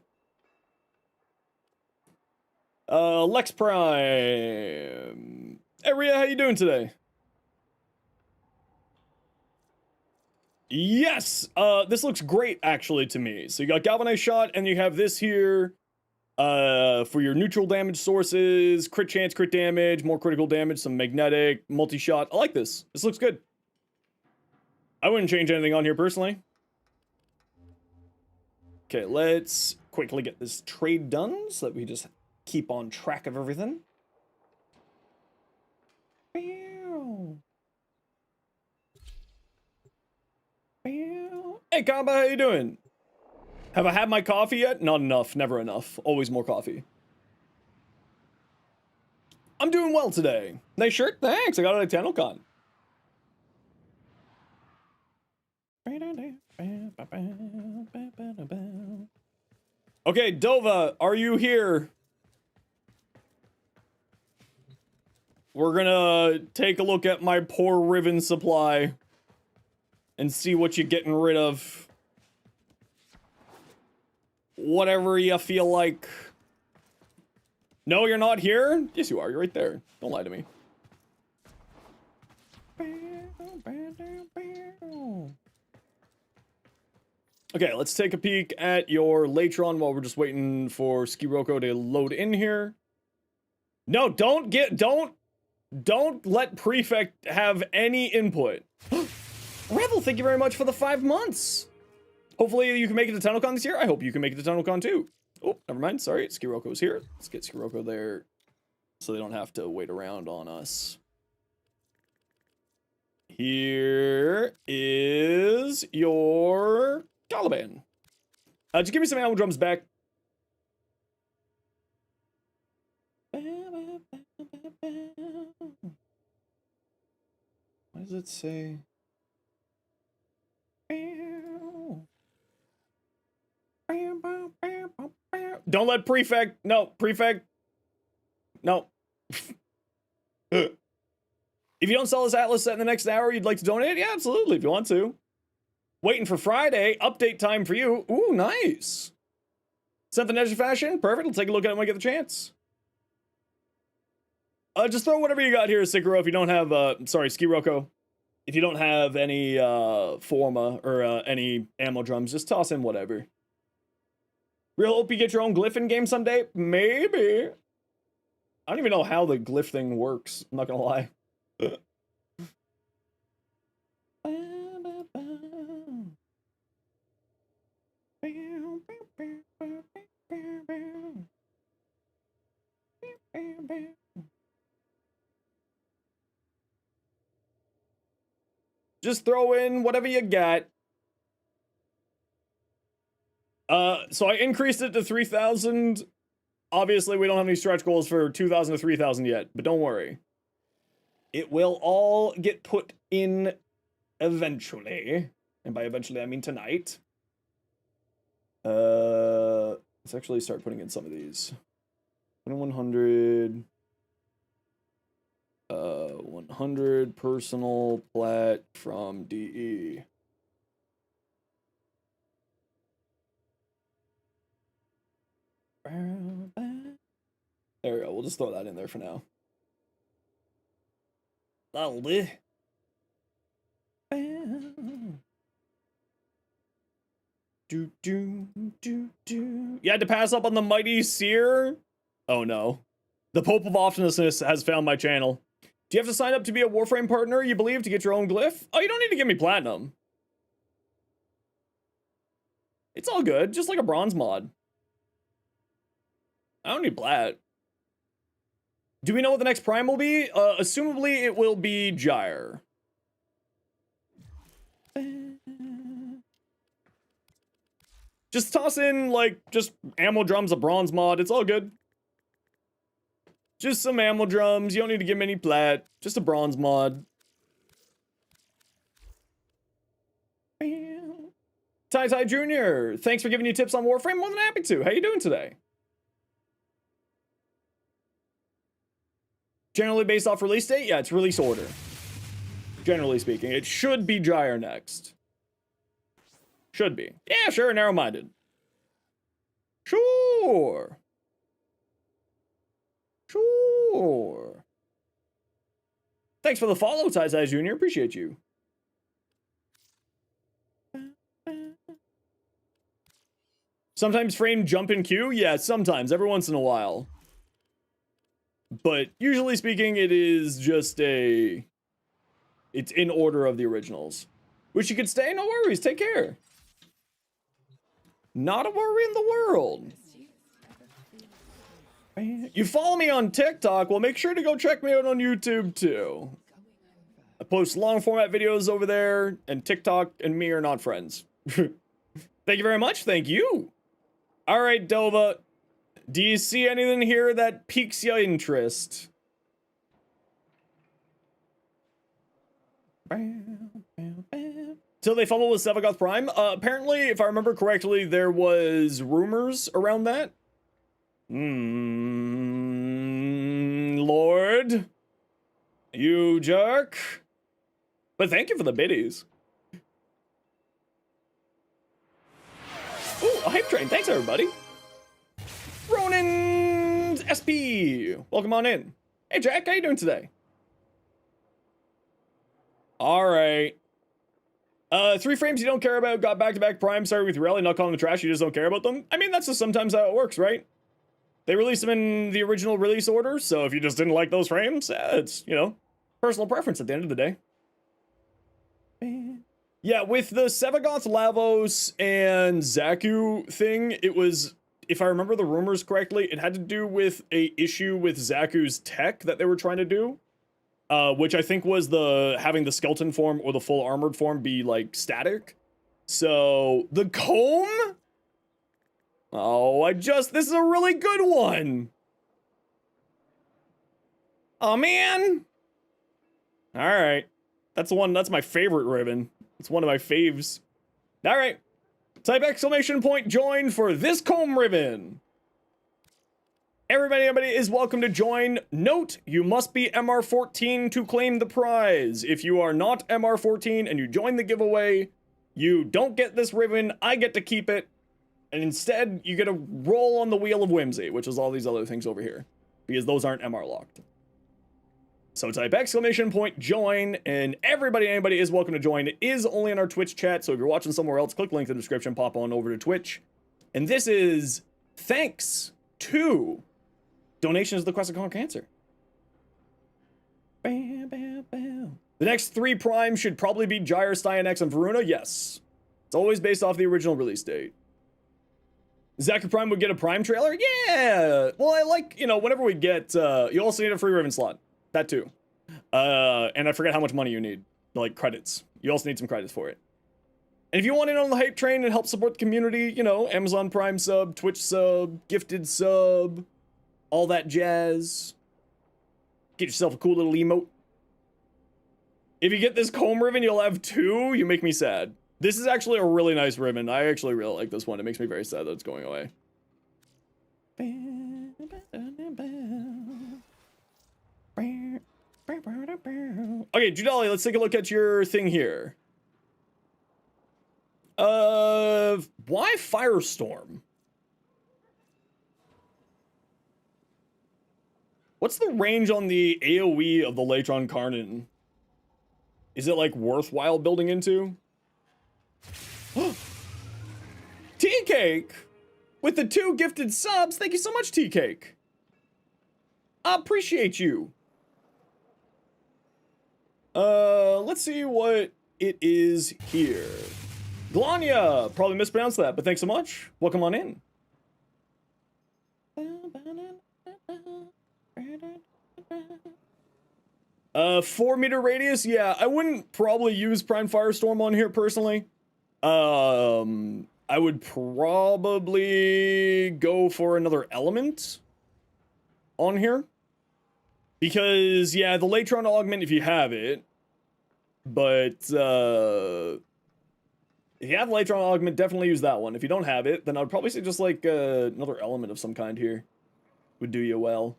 Speaker 1: Lex Prime. Hey, Rhea, how you doing today? Yes, this looks great actually to me. So you got galvanized shot, and you have this here. For your neutral damage sources, crit chance, crit damage, more critical damage, some magnetic, multi-shot. I like this. This looks good. I wouldn't change anything on here personally. Okay, let's quickly get this trade done so that we just keep on track of everything. Hey, Kamba, how you doing? Have I had my coffee yet? Not enough. Never enough. Always more coffee. I'm doing well today. Nice shirt? Thanks. I got it at TandleCon. Okay, Dova, are you here? We're gonna take a look at my poor Riven supply and see what you're getting rid of. Whatever you feel like. No, you're not here? Yes, you are. You're right there. Don't lie to me. Okay, let's take a peek at your Latron while we're just waiting for Skiroko to load in here. No, don't let Prefect have any input. Revel, thank you very much for the 5 months. Hopefully you can make it to TunnelCon this year. I hope you can make it to TunnelCon too. Oh, never mind. Sorry, Skiroko's here. Let's get Skiroko there so they don't have to wait around on us. Here is your Caliban. Just give me some ammo drums back. What does it say? Don't let Prefect. No, Prefect. No. If you don't sell this Atlas set in the next hour, you'd like to donate? Yeah, absolutely, if you want to. Waiting for Friday. Update time for you. Ooh, nice. Something edge of fashion? Perfect. We'll take a look at it when we get the chance. Just throw whatever you got here, Sikiro, if you don't have, sorry, Skiroko. If you don't have any, Forma, or, any ammo drums, just toss in whatever. Real hope you get your own glyph in game someday? Maybe. I don't even know how the glyph thing works. I'm not gonna lie. Just throw in whatever you got. So I increased it to 3,000. Obviously, we don't have any stretch goals for 2,000 to 3,000 yet, but don't worry. It will all get put in eventually. And by eventually, I mean tonight. Let's actually start putting in some of these. 2100. 100 personal plat from DE. There we go. We'll just throw that in there for now. That'll do. You had to pass up on the mighty seer? Oh no. The Pope of Oftenessness has found my channel. Do you have to sign up to be a Warframe partner, you believe, to get your own glyph? Oh, you don't need to give me platinum. It's all good, just like a bronze mod. I don't need plat. Do we know what the next prime will be? Assumably it will be Gyre. Just toss in, like, just ammo drums, a bronze mod. It's all good. Just some ammo drums. You don't need to give me any plat. Just a bronze mod. Ty Ty Jr., thanks for giving you tips on Warframe. More than happy to. How you doing today? Generally based off release date? Yeah, it's release order. Generally speaking. It should be Gyre next. Should be. Yeah, sure, narrow-minded. Sure. Sure. Thanks for the follow, Ty Ty Jr. Appreciate you. Sometimes frame jump in queue? Yeah, sometimes. Every once in a while. But usually speaking, it is just a... It's in order of the originals. Wish you could stay? No worries. Take care. Not a worry in the world. You follow me on TikTok? Well, make sure to go check me out on YouTube, too. I post long format videos over there, and TikTok and me are not friends. Thank you very much. Thank you. All right, Dova. Do you see anything here that piques your interest? Till they fumble with Sevagoth Prime? Apparently, if I remember correctly, there was rumors around that. Lord. You jerk. But thank you for the biddies. Ooh, a hype train. Thanks, everybody. Ronin's SP. Welcome on in. Hey, Jack. How you doing today? All right. 3 frames you don't care about, got back-to-back Prime, started with Rally, not calling the trash, you just don't care about them. I mean, that's just sometimes how it works, right? They released them in the original release order, so if you just didn't like those frames, it's, you know, personal preference at the end of the day. Yeah, with the Sevagoth, Lavos, and Zaku thing, it was, if I remember the rumors correctly, it had to do with a issue with Zaku's tech that they were trying to do. Which I think was having the skeleton form or the full armored form be, like, static. So, the comb? Oh, this is a really good one. Oh, man. All right. That's my favorite ribbon. It's one of my faves. All right. Type exclamation point join for this comb ribbon. Everybody is welcome to join. Note, you must be MR14 to claim the prize. If you are not MR14 and you join the giveaway, you don't get this ribbon, I get to keep it, and instead, you get a roll on the wheel of whimsy, which is all these other things over here, because those aren't MR locked. So type exclamation point join, and anybody is welcome to join. It is only in our Twitch chat, so if you're watching somewhere else, click link in the description, pop on over to Twitch. And this is thanks to donations to the Quest to Conquer Cancer. Bam, bam, bam. The next 3 primes should probably be Gyre, Styanax, and Varuna. Yes. It's always based off the original release date. Zaku Prime would get a Prime trailer? Yeah! Well, I like, you know, whenever we get, you also need a free ribbon slot. That too. And I forget how much money you need. Like, credits. You also need some credits for it. And if you want in on the hype train and help support the community, you know, Amazon Prime sub, Twitch sub, gifted sub, all that jazz. Get yourself a cool little emote. If you get this comb ribbon, you'll have 2. You make me sad. This is actually a really nice ribbon. I actually really like this one. It makes me very sad that it's going away. Okay, Judali, let's take a look at your thing here. Why Firestorm? What's the range on the AoE of the Latron Karnan? Is it, like, worthwhile building into? Tea Cake! With the 2 gifted subs, thank you so much, Tea Cake. I appreciate you. Let's see what it is here. Glania! Probably mispronounced that, but thanks so much. Welcome on in. 4-meter radius? Yeah, I wouldn't probably use Prime Firestorm on here personally. I would probably go for another element on here. Because, yeah, the Latron Augment if you have it. But, if you have Latron Augment, definitely use that one. If you don't have it, then I would probably say just, like, another element of some kind here. Would do you well.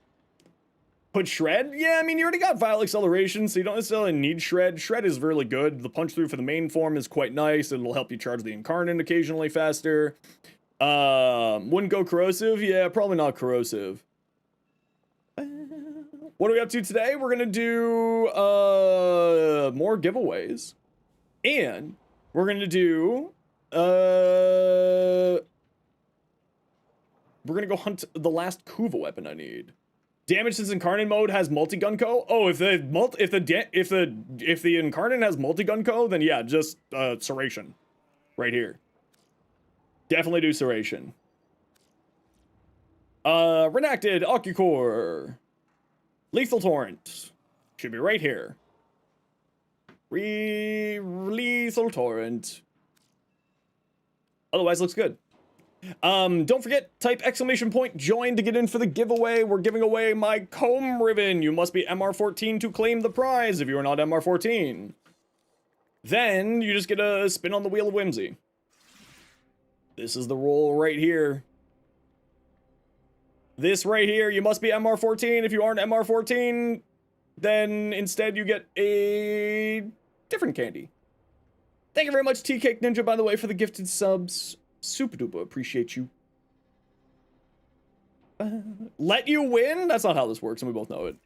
Speaker 1: Put Shred? Yeah, I mean, you already got Vial Acceleration, so you don't necessarily need Shred. Shred is really good. The punch through for the main form is quite nice. It'll help you charge the Incarnate occasionally faster. Wouldn't go Corrosive? Yeah, probably not Corrosive. What are we up to today? We're gonna do, more giveaways. And we're gonna do, we're gonna go hunt the last Kuva weapon I need. Damage since Incarnate mode has multi-gun co. Oh, if the Incarnate has multi-gun co, then yeah, just Serration, right here. Definitely do Serration. Redacted Ocucore, Lethal Torrent should be right here. Lethal Torrent. Otherwise, looks good. Don't forget, type !join to get in for the giveaway. We're giving away my comb ribbon. You must be MR14 to claim the prize if you are not MR14. Then you just get a spin on the wheel of whimsy. This is the rule right here. This right here, you must be MR14. If you aren't MR14, then instead you get a different candy. Thank you very much, Tea Cake Ninja, by the way, for the gifted subs. Super duper appreciate you. Let you win? That's not how this works, and we both know it.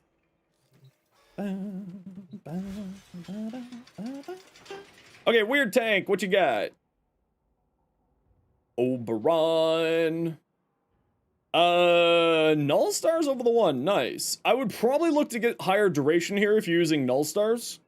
Speaker 1: Okay, Weird Tank, what you got? Oberon. Null Stars over the 1, nice. I would probably look to get higher duration here if you're using Null Stars.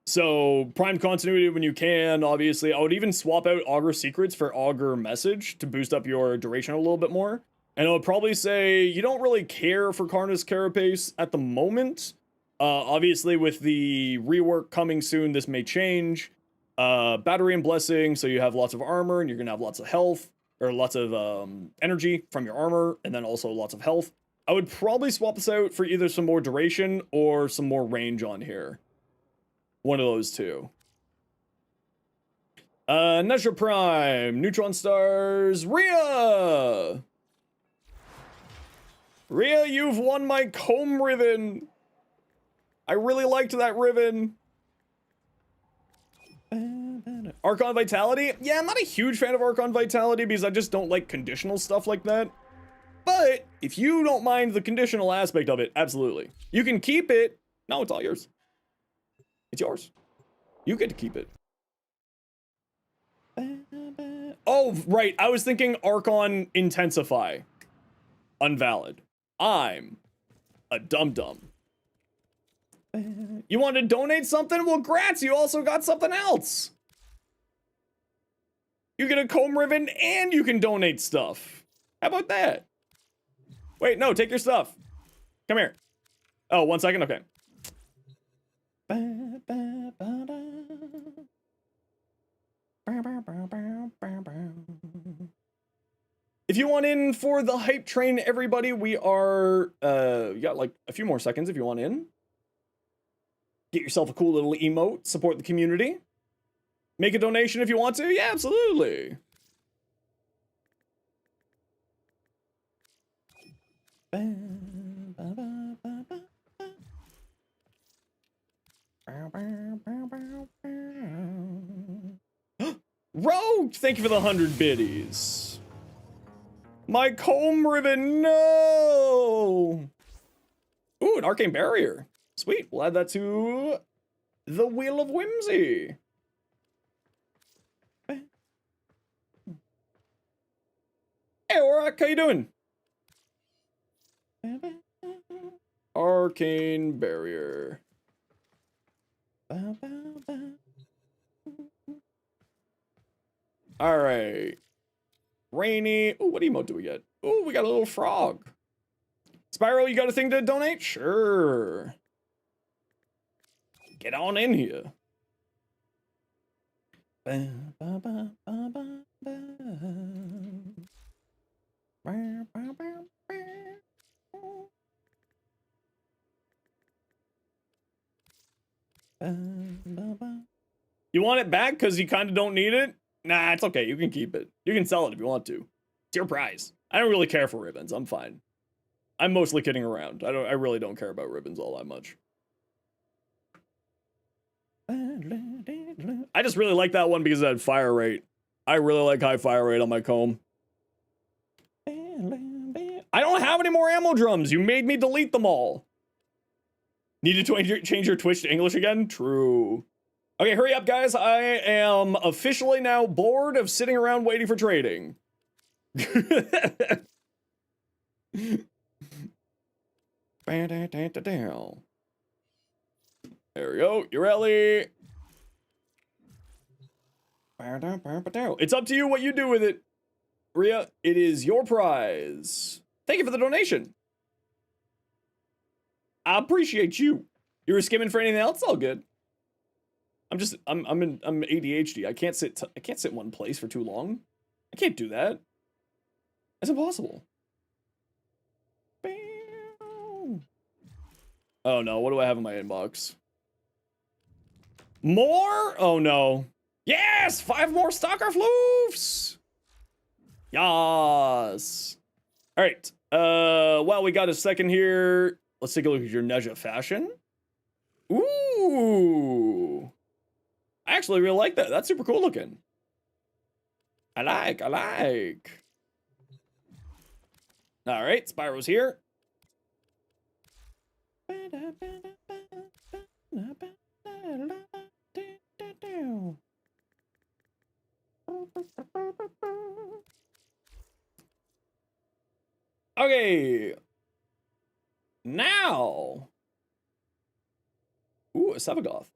Speaker 1: So, Prime Continuity when you can, obviously. I would even swap out Augur Secrets for Augur Message to boost up your duration a little bit more. And I would probably say you don't really care for Karna's Carapace at the moment. Obviously, with the rework coming soon, this may change. Battery and Blessing, so you have lots of armor and you're going to have lots of health. Or lots of energy from your armor, and then also lots of health. I would probably swap this out for either some more duration or some more range on here. One of those two. Nesher Prime, Neutron Stars, Rhea! Rhea, you've won my comb ribbon! I really liked that ribbon. Archon Vitality? Yeah, I'm not a huge fan of Archon Vitality because I just don't like conditional stuff like that. But if you don't mind the conditional aspect of it, absolutely. You can keep it. No, it's all yours. It's yours. You get to keep it. Oh, right. I was thinking Archon Intensify. Unvalid. I'm a dum-dum. You want to donate something? Well, grats, you also got something else. You get a comb ribbon and you can donate stuff. How about that? Wait, no, take your stuff. Come here. Oh, 1 second? Okay. If you want in for the hype train, everybody, we are, you got like a few more seconds if you want in. Get yourself a cool little emote, support the community. Make a donation if you want to. Yeah, absolutely. Ooh, thank you for the 100 biddies. My comb ribbon, no! Ooh, an arcane barrier. Sweet, we'll add that to the Wheel of Whimsy. Hey, Auroch, how you doing? Arcane barrier. All right. Rainy. Ooh, what emote do we get? Ooh, we got a little frog. Spyro, you got a thing to donate? Sure. Get on in here. You want it back because you kind of don't need it? Nah, it's okay. You can keep it. You can sell it if you want to. It's your prize. I don't really care for ribbons. I'm fine. I'm mostly kidding around. I really don't care about ribbons all that much. I just really like that one because it had fire rate. I really like high fire rate on my comb. I don't have any more ammo drums. You made me delete them all. Need to change your Twitch to English again? True. Okay, hurry up, guys. I am officially now bored of sitting around waiting for trading. There we go. Urelli. It's up to you what you do with it. Rhea, it is your prize. Thank you for the donation. I appreciate you. You were skimming for anything else? All good. I'm ADHD. I can't sit in one place for too long. I can't do that. That's impossible. Oh no, what do I have in my inbox? More? Oh no. Yes! 5 more Stalker Floofs! Yas! Alright. Well, we got a second here. Let's take a look at your Neja fashion. Ooh! I actually really like that. That's super cool looking. I like. Alright, Spyro's here. Okay. Now. Ooh, a Sevagoth.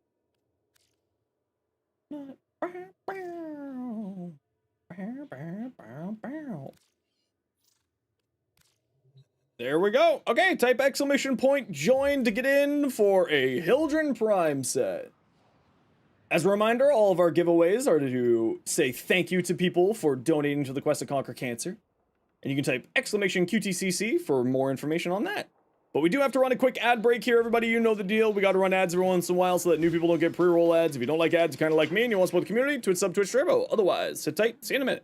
Speaker 1: There we go. Okay, type exclamation point join to get in for a Hildren Prime set. As a reminder, all of our giveaways are to say thank you to people for donating to the quest to conquer cancer. And you can type exclamation QTCC for more information on that. But we do have to run a quick ad break here, everybody. You know the deal. We got to run ads every once in a while so that new people don't get pre-roll ads. If you don't like ads, you're kind of like me and you want to support the community, Twitch sub, Twitch Turbo. Otherwise, sit tight. See you in a minute.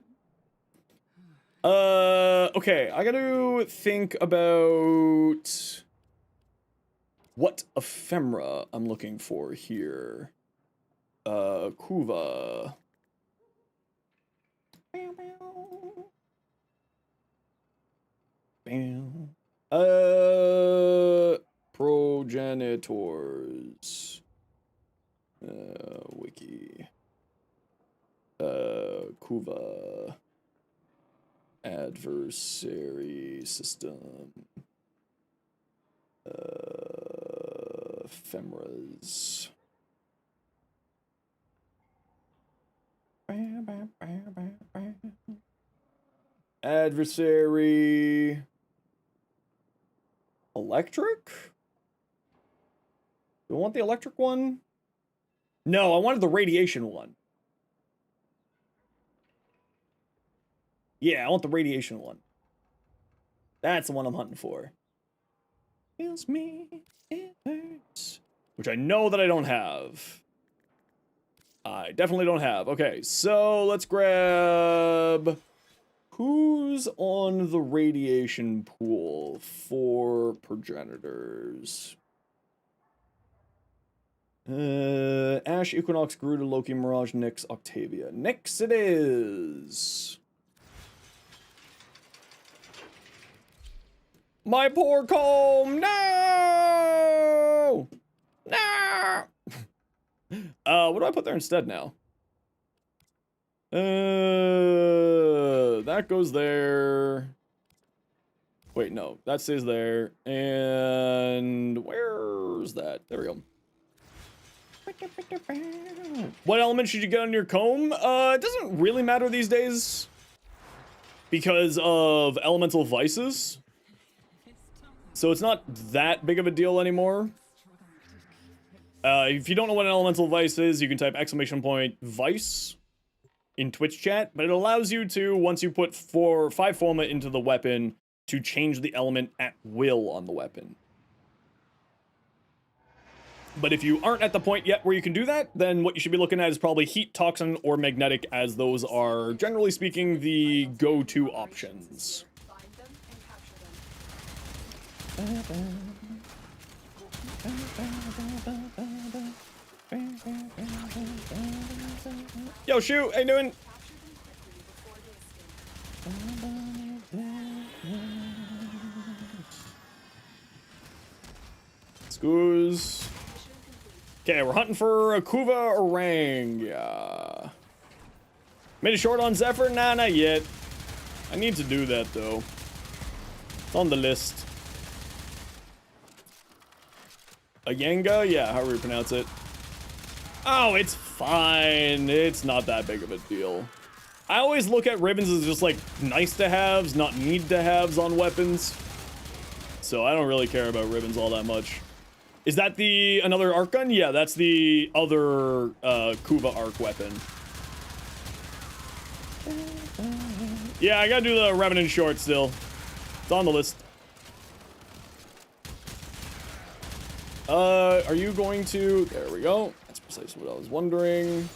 Speaker 1: Okay. I got to think about what ephemera I'm looking for here. Kuva. Bam. Progenitors. Wiki. Kuva. Adversary system. Ephemeras. Adversary. Electric? Do I want the electric one? No, I wanted the radiation one. Yeah, I want the radiation one. That's the one I'm hunting for. Kills me, it hurts. Which I know that I don't have. I definitely don't have. Okay, so let's grab... Who's on the radiation pool for progenitors? Ash, Equinox, Garuda, Loki, Mirage, Nyx, Octavia. Nyx it is. My poor comb! No! No! What do I put there instead now? That goes there. Wait, no, that stays there. And where's that? There we go. What element should you get on your comb? It doesn't really matter these days because of elemental vices. So it's not that big of a deal anymore. If you don't know what an elemental vice is, you can type !vice in Twitch chat, but it allows you to, once you put 5 forma into the weapon, to change the element at will on the weapon. But if you aren't at the point yet where you can do that, then what you should be looking at is probably heat, toxin, or magnetic, as those are, generally speaking, the go-to options.
Speaker 2: Find them and capture them.
Speaker 1: Yo, Shu, how you doing?
Speaker 2: Capture them quickly before they escape.
Speaker 1: Screws. Okay, we're hunting for a Kuva Orang. Made a short on Zephyr? Nah, not yet. I need to do that, though. It's on the list. A Yanga? Yeah, however you pronounce it. Oh, it's fine. It's not that big of a deal. I always look at ribbons as just like nice to haves, not need to haves on weapons. So I don't really care about ribbons all that much. Is that the another arc gun? Yeah, that's the other Kuva arc weapon. Yeah, I gotta do the Revenant short still. It's on the list. Are you going to... There we go. That's precisely what I was wondering.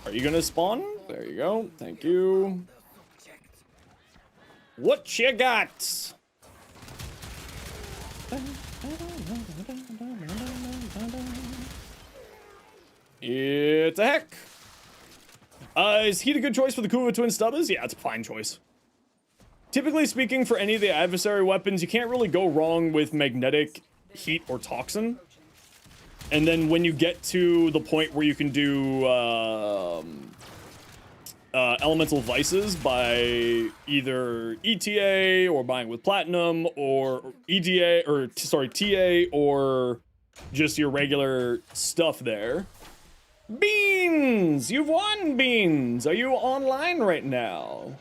Speaker 1: Are you gonna spawn? There you go. Thank you. What you got? It's a heck. Is Heat a good choice for the Kuva Twin Stubbers? Yeah, it's a fine choice. Typically speaking, for any of the adversary weapons, you can't really go wrong with magnetic, heat, or toxin. And then when you get to the point where you can do elemental vices by either ETA or buying with platinum or ETA or TA or just your regular stuff there. Beans! You've won, Beans! Are you online right now?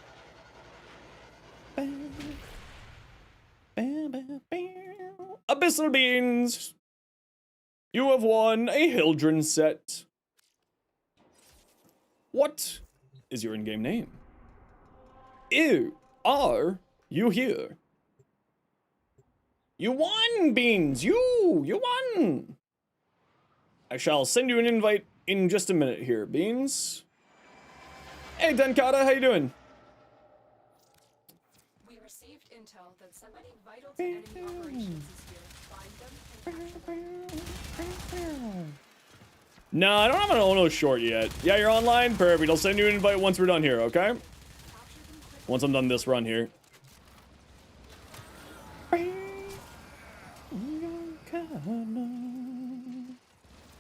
Speaker 1: Abyssal Beans! You have won a Hildren set. What is your in-game name? Ew, are you here? You won, Beans! You won! I shall send you an invite in just a minute here, Beans. Hey, Denkata, how you doing?
Speaker 2: We received intel that somebody vital to enemy operations is here. Find them and capture them.
Speaker 1: No, I don't have an Ono short yet. Yeah, you're online? Perfect. I'll send you an invite once we're done here, okay?
Speaker 2: Capture them quickly.
Speaker 1: Once I'm done this run here.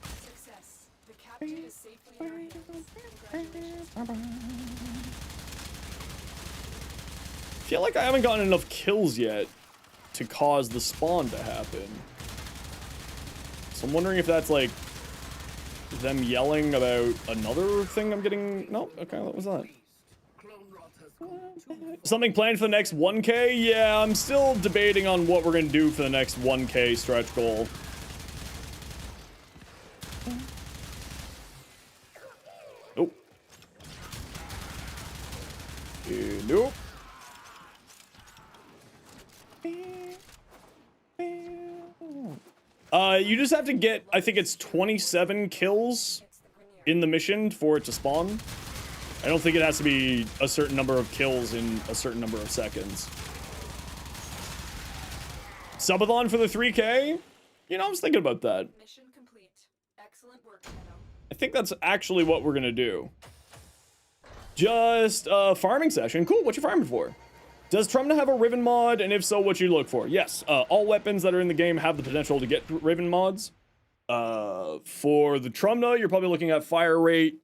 Speaker 2: Success. The captain is safely in our hands. Congratulations.
Speaker 1: I feel like I haven't gotten enough kills yet to cause the spawn to happen. So I'm wondering if that's like them yelling about another thing I'm getting. No, okay, what was that? Something planned for the next 1K? Yeah, I'm still debating on what we're gonna do for the next 1K stretch goal. Nope. Nope. You just have to get, I think it's 27 kills in the mission for it to spawn. I don't think it has to be a certain number of kills in a certain number of seconds. Subathon for the 3K? You know, I was thinking about that.
Speaker 2: Mission complete. Excellent work, Shadow.
Speaker 1: I think that's actually what we're gonna do. Just a farming session. Cool, what you farming for? Does Trumna have a Riven mod? And if so, what you look for? Yes, all weapons that are in the game have the potential to get Riven mods. For the Trumna, you're probably looking at fire rate,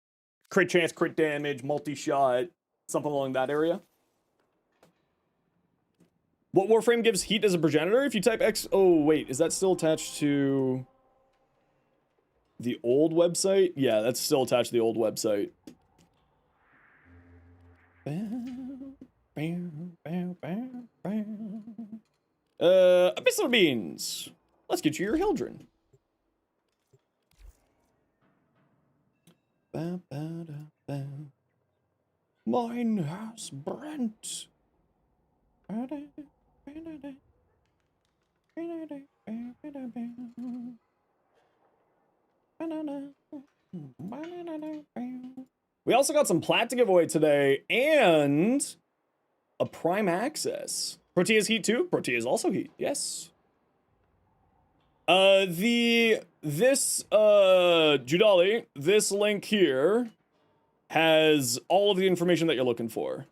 Speaker 1: crit chance, crit damage, multi-shot, something along that area. What Warframe gives heat as a progenitor? If you type X... Oh, wait. Is that still attached to the old website? Yeah, that's still attached to the old website. Abyssal Beans. Let's get you your Hildren. Mine has Brent. We also got some plat to give away today and a prime access. Protea's heat too? Protea's also heat, yes. Judali, this link here has all of the information that you're looking for.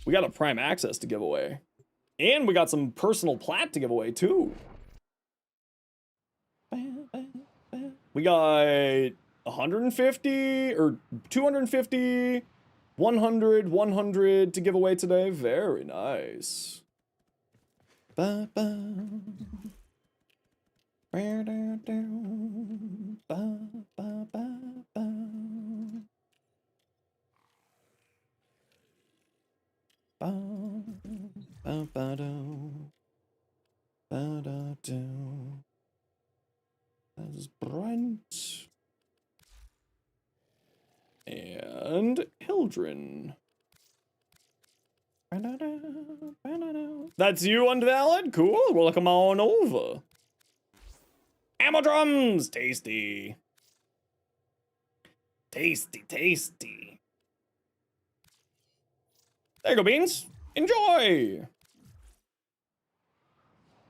Speaker 1: We got a prime access to give away. And we got some personal plat to give away too. We got 150 or 250, 100, 100 to give away today. Very nice. That's Brent. And Hildren. That's you, Unvalid? Cool. Well, come on over. Ammo drums! Tasty. Tasty, tasty. There you go, Beans. Enjoy!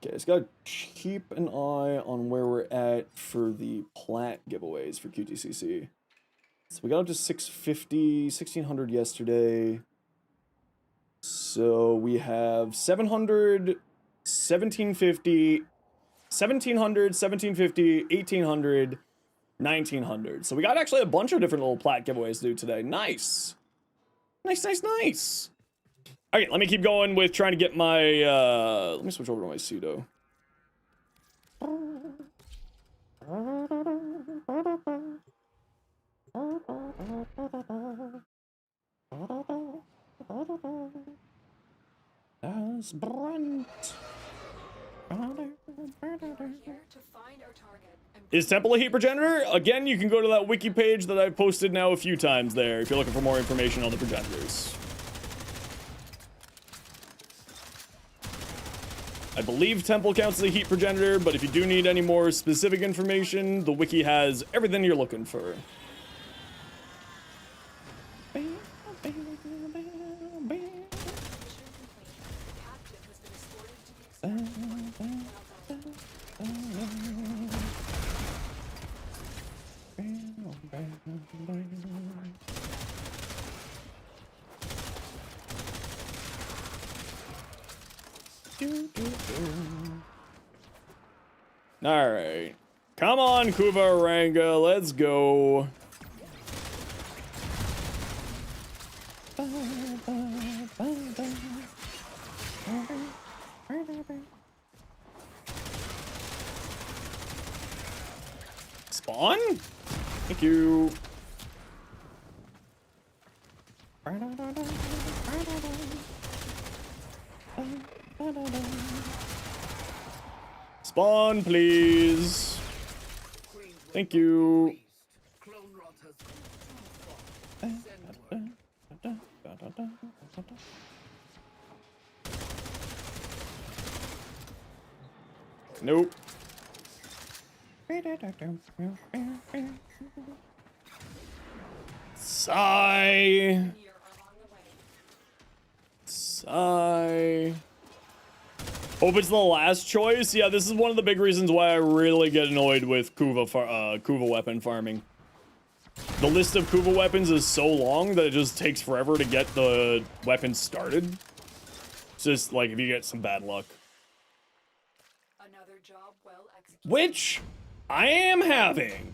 Speaker 1: Okay, just gotta keep an eye on where we're at for the plat giveaways for QTCC. So we got up to 650, 1600 yesterday. So we have 700, 1750, 1700, 1750, 1800, 1900. So we got actually a bunch of different little plat giveaways to do today. Nice. Nice, nice, nice. Okay, let me keep going with trying to get my, let me switch over to my pseudo. As Brent. Is Temple a heat progenitor? Again, you can go to that wiki page that I've posted now a few times there if you're looking for more information on the progenitors. I believe Temple counts as a heat progenitor, but if you do need any more specific information, the wiki has everything you're looking for. Alright. Come on, Kuva Ranga, let's go. Spawn? Thank you. Spawn, please. Thank you. Nope. Sigh.
Speaker 2: You're on the way.
Speaker 1: Sigh. Hope it's the last choice. Yeah, this is one of the big reasons why I really get annoyed with Kuva weapon farming. The list of Kuva weapons is so long that it just takes forever to get the weapons started. It's just like if you get some bad luck.
Speaker 2: Another job well executed.
Speaker 1: Which I am having.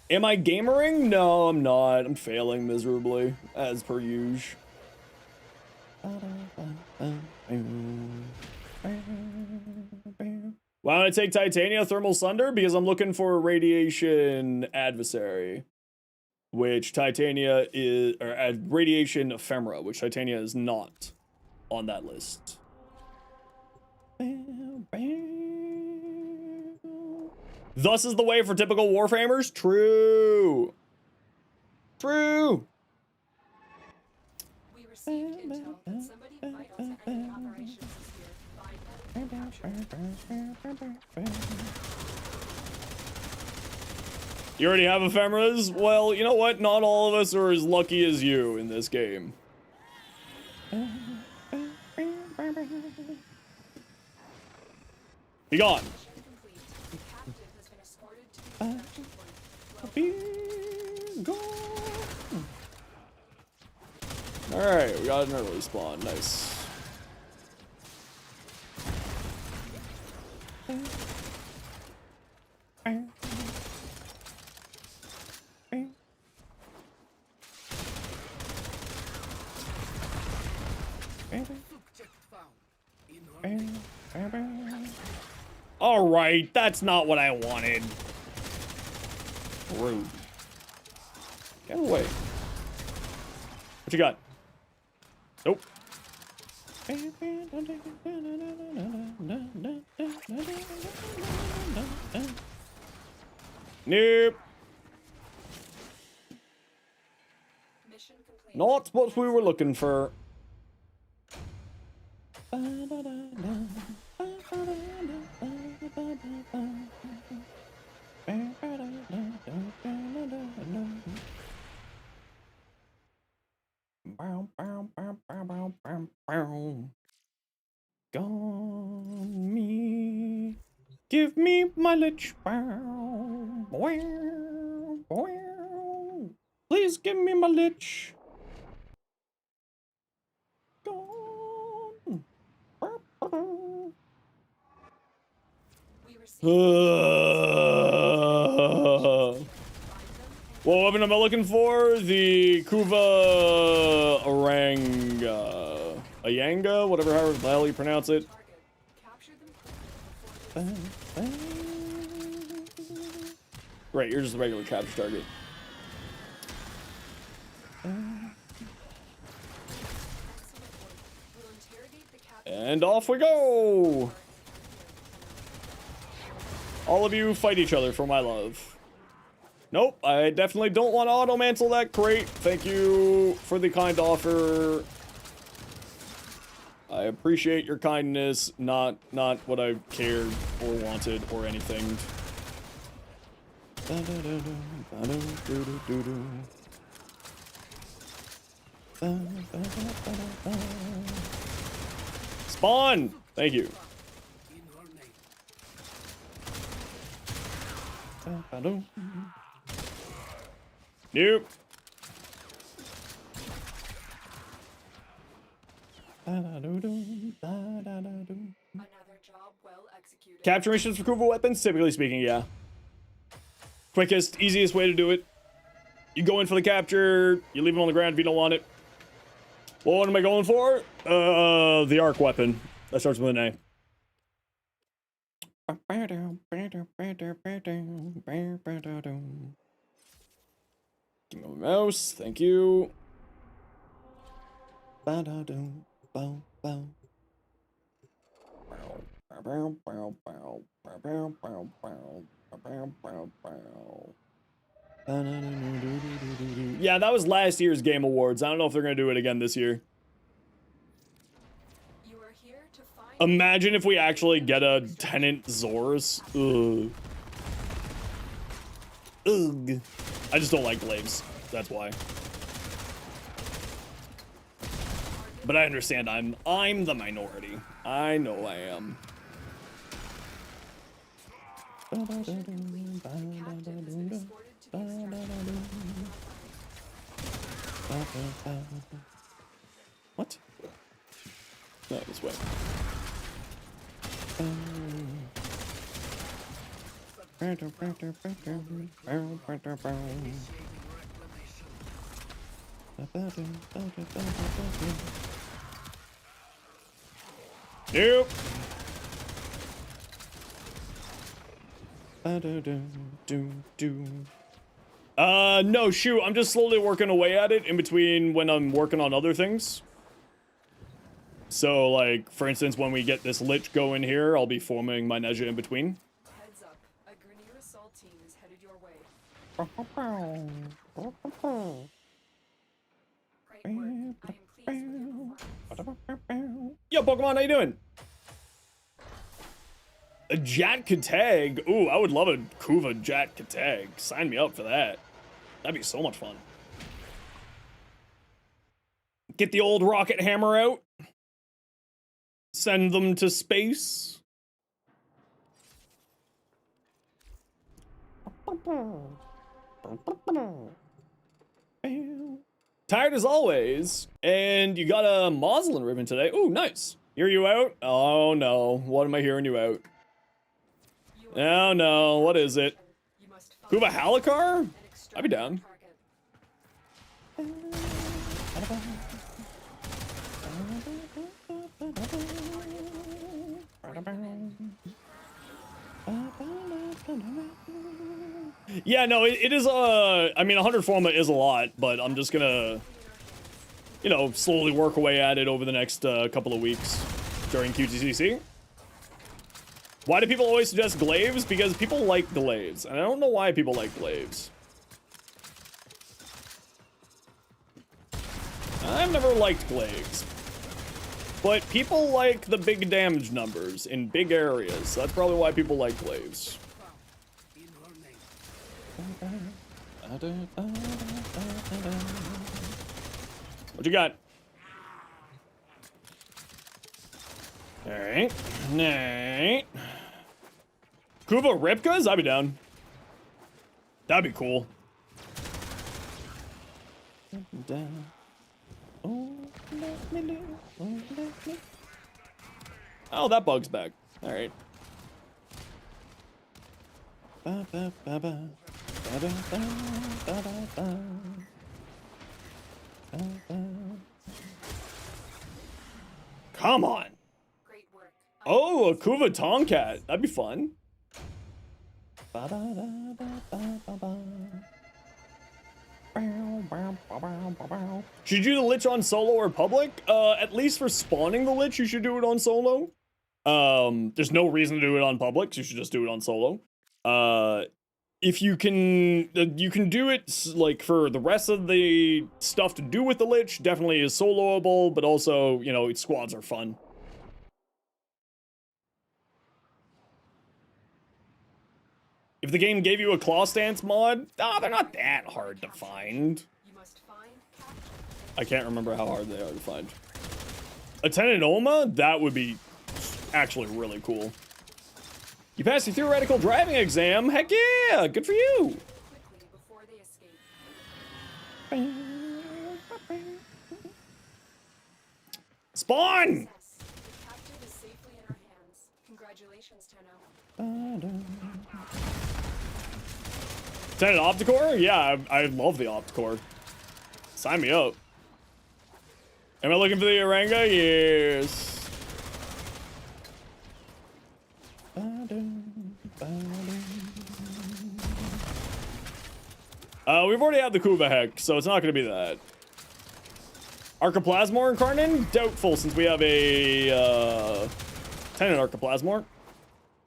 Speaker 1: Am I gamering? No, I'm not. I'm failing miserably, as per usual. Why don't I take Titania Thermal Sunder? Because I'm looking for a Radiation Adversary, which Titania is, or Radiation Ephemera, which Titania is not on that list. Thus is the way for typical Warframers? True. True.
Speaker 2: We received intel that somebody vital to enemy operations is here. Find them and capture them.
Speaker 1: You already have ephemeras? Well, you know what? Not all of us are as lucky as you in this game. Be gone.
Speaker 2: Mission complete. The captive has been escorted to the extraction point.
Speaker 1: Be gone. Alright, we got an early spawn. Nice. Alright, that's not what I wanted. Rude. Get away. What you got? Nope. Nope.
Speaker 2: Mission complete.
Speaker 1: Not what we were looking for. Gone me. Give me my lich. Please give me my lich. Gone.
Speaker 2: We received
Speaker 1: What weapon am I looking for? The Kuva Ayanga, whatever however the hell you pronounce it.
Speaker 2: target. Capture them quickly before
Speaker 1: Right, you're just a regular capture target.
Speaker 2: we'll interrogate the captive.
Speaker 1: And off we go! All of you fight each other for my love. Nope, I definitely don't want to auto-mantle that crate. Thank you for the kind offer. I appreciate your kindness, not what I cared or wanted or anything. Spawn! Thank you. Nope.
Speaker 2: Another job well executed.
Speaker 1: Capture missions for Kuva weapons, typically speaking, yeah. Quickest, easiest way to do it. You go in for the capture, you leave them on the ground if you don't want it. Well, what am I going for? The arc weapon. That starts with an A. Give me my mouse, thank you. Yeah, that was last year's Game Awards. I don't know if they're gonna do it again this year.
Speaker 2: You are here to find
Speaker 1: Imagine if we actually get a Tenant Zors. Ugh. Ugh. I just don't like glaives. That's why. But I understand I'm the minority. I know I am. What? No, this way. Nope. No, shoot, I'm just slowly working away at it in between when I'm working on other things. So, like, for instance, when we get this lich going here, I'll be forming my Neja in between.
Speaker 2: Heads up, a Grenier assault team is headed your way. Great work. I am pleased with your performance.
Speaker 1: Yo, Pokemon, how you doing? A Jat Katag. Ooh, I would love a Kuva Jat Katag. Sign me up for that. That'd be so much fun. Get the old rocket hammer out. Send them to space. Tired as always. And you got a Moslin ribbon today. Ooh, nice. Hear you out? Oh no. What am I hearing you out? Oh no. What is it? Kuva Halakar? I'd be down. Yeah, no, it is, I mean, 100 forma is a lot, but I'm just gonna, you know, slowly work away at it over the next couple of weeks during QTCC. Why do people always suggest glaives? Because people like glaives, and I don't know why people like glaives. I've never liked glaives. But people like the big damage numbers in big areas, so that's probably why people like glaives. What you got? Alright. Alright. Kuva Ripkas? I'd be down. That'd be cool. Oh, that bug's back. Alright. Come on.
Speaker 2: Great work.
Speaker 1: Oh, a Kuva Tomcat. That'd be fun. Should you do the Lich on solo or public? At least for spawning the Lich, you should do it on solo. There's no reason to do it on public, so you should just do it on solo. If you can do it, like, for the rest of the stuff to do with the Lich, definitely is soloable, but also, you know, squads are fun. If the game gave you a claw stance mod, they're not that hard to find.
Speaker 2: You must find,
Speaker 1: I can't remember how hard they are to find. A Tenenoma? That would be actually really cool. You passed your theoretical driving exam? Heck yeah! Good for you!
Speaker 2: quickly before they escape.
Speaker 1: Spawn!
Speaker 2: Yes, the captive is safely in our hands. Congratulations, Tenno.
Speaker 1: Tenet Opticore? Yeah, I love the Opticore. Sign me up. Am I looking for the Oranga? Yes. We've already had the Kuva Heck, so it's not going to be that. Archoplasmor Incarnate? Doubtful, since we have a Tenet Archoplasmor.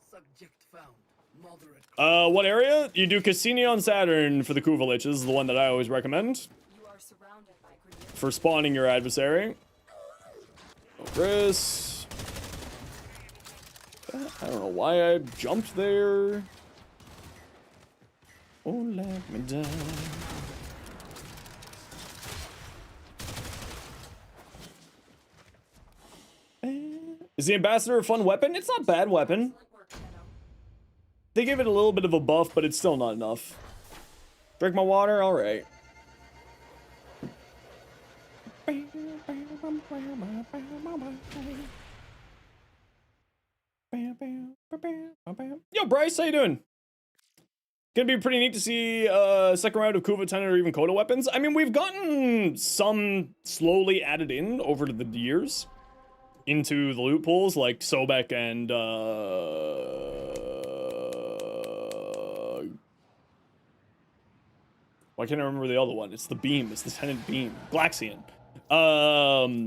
Speaker 4: Subject found. Moderate.
Speaker 1: What area? You do Cassini on Saturn for the Kuva Lich. This is the one that I always recommend
Speaker 2: You are surrounded by Grenier.
Speaker 1: for spawning your adversary. Chris. I don't know why I jumped there. Oh, let me down. Is the ambassador a fun weapon? It's not a bad weapon.
Speaker 2: Excellent work, Zeno.
Speaker 1: They give it a little bit of a buff, but it's still not enough. Drink my water? Alright. Yo, Bryce, how you doing? Gonna be pretty neat to see second round of Kuva 10 or even Coda weapons. I mean, we've gotten some slowly added in over the years into the loot pools, like Sobek and why can't I remember the other one? It's the beam. It's the Tenant Beam. Glaxian.
Speaker 2: You are here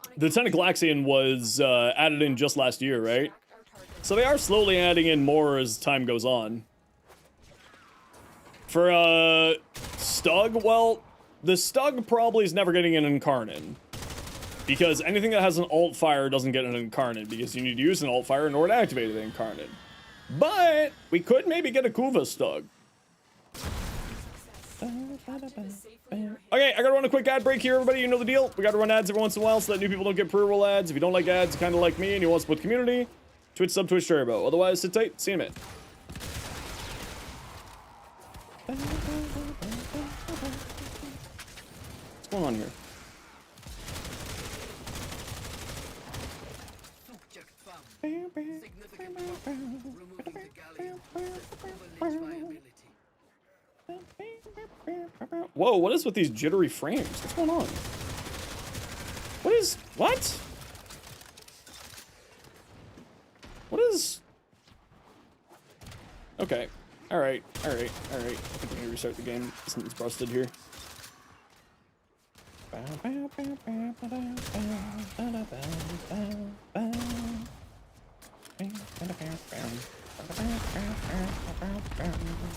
Speaker 2: on a
Speaker 1: The Tenant Glaxian was added in just last year, right?
Speaker 2: track our target.
Speaker 1: So they are slowly adding in more as time goes on. For Stug, well, the Stug probably is never getting an Incarnate. Because anything that has an alt fire doesn't get an Incarnate, because you need to use an alt fire in order to activate an Incarnate. But we could maybe get a Kuva Stug. Okay, I gotta run a quick ad break here, everybody. You know the deal. We gotta run ads every once in a while so that new people don't get pre-roll ads. If you don't like ads, kind of like me, and you want to support the community, Twitch sub, Twitch Turbo. Otherwise, sit tight. See you in a minute. What's going on here?
Speaker 4: Subject found. Significant drop. Removing the galleon. Overlays viability.
Speaker 1: Whoa, what is with these jittery frames? What's going on? What is... What? What is... Okay. Alright. I think we need to restart the game. Something's busted here.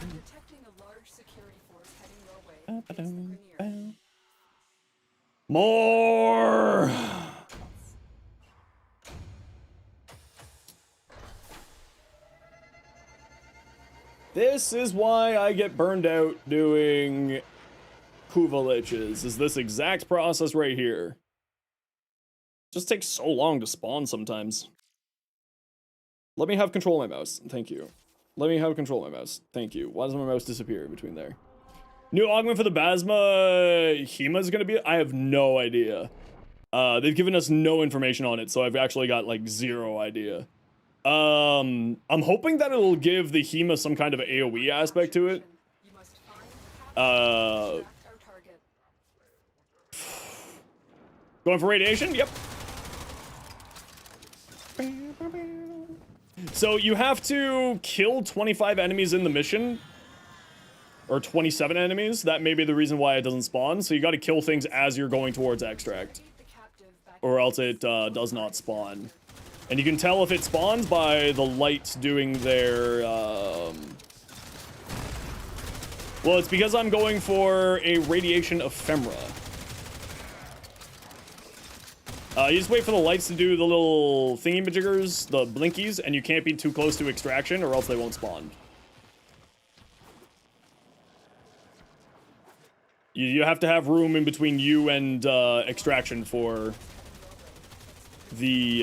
Speaker 2: Detecting a large security force heading your way. It's the Grineer.
Speaker 1: More! This is why I get burned out doing Kuva liches, is this exact process right here. Just takes so long to spawn sometimes. Let me have control of my mouse. Thank you. Let me have control of my mouse. Thank you. Why does my mouse disappear in between there? New augment for the Basma Hema is going to be... I have no idea. They've given us no information on it, so I've actually got, like, zero idea. I'm hoping that it'll give the Hema some kind of AoE aspect to it.
Speaker 2: You must find the captain and
Speaker 1: Uh...
Speaker 2: extract our target.
Speaker 1: Going for radiation? Yep. So you have to kill 25 enemies in the mission. Or 27 enemies. That may be the reason why it doesn't spawn. So you gotta kill things as you're going towards extract.
Speaker 2: Take the captive back
Speaker 1: Or else it does not spawn. And you can tell if it spawns by the lights doing their... Well, it's because I'm going for a radiation ephemera. You just wait for the lights to do the little thingy-majiggers, the blinkies, and you can't be too close to extraction or else they won't spawn. You have to have room in between you and extraction for the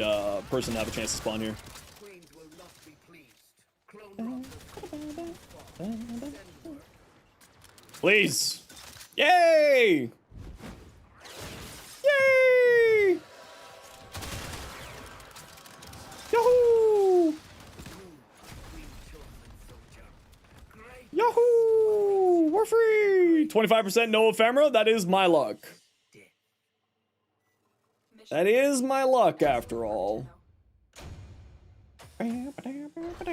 Speaker 1: person to have a chance to spawn here.
Speaker 4: Queens will not be pleased. Clone rockers.
Speaker 1: Please. Yay! Yay! Yahoo!
Speaker 4: Queen chosen soldier. Great.
Speaker 1: Yahoo! We're free! 25% no ephemera? That is my luck.
Speaker 2: mission.
Speaker 1: That is my luck, after all.
Speaker 5: The old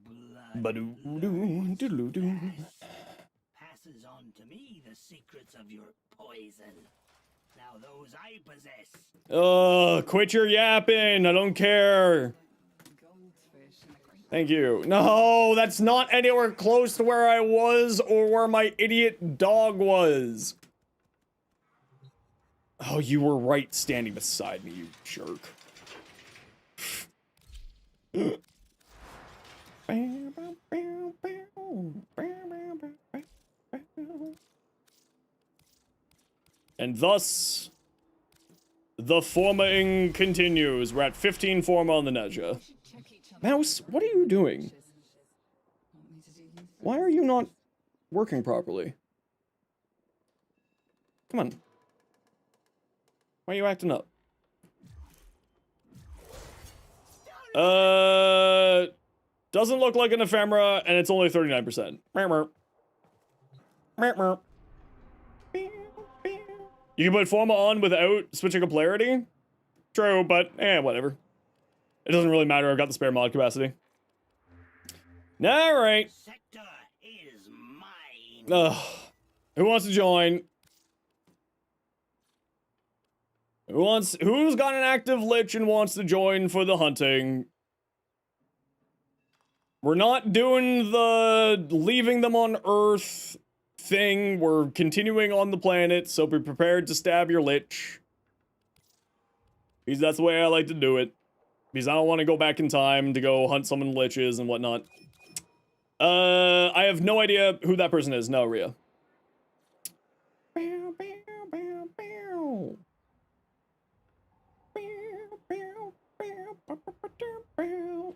Speaker 5: blood passes on to me the secrets of your poison. Now those I possess.
Speaker 1: Quit your yapping. I don't care. Thank you. No, that's not anywhere close to where I was or where my idiot dog was. Oh, you were right standing beside me, you jerk. And thus, the forming continues. We're at 15 forma on the Nezha. Mouse, what are you doing? Why are you not working properly? Come on. Why are you acting up? Doesn't look like an ephemera, and it's only 39%. You can put forma on without switching a polarity? True, but whatever. It doesn't really matter, I've got the spare mod capacity. Alright.
Speaker 5: Sector is mine.
Speaker 1: Who wants to join? Who's got an active lich and wants to join for the hunting? We're not doing the leaving them on Earth thing. We're continuing on the planet, so be prepared to stab your lich. Because that's the way I like to do it. Because I don't want to go back in time to go hunt summon liches and whatnot. I have no idea who that person is. No, Rhea.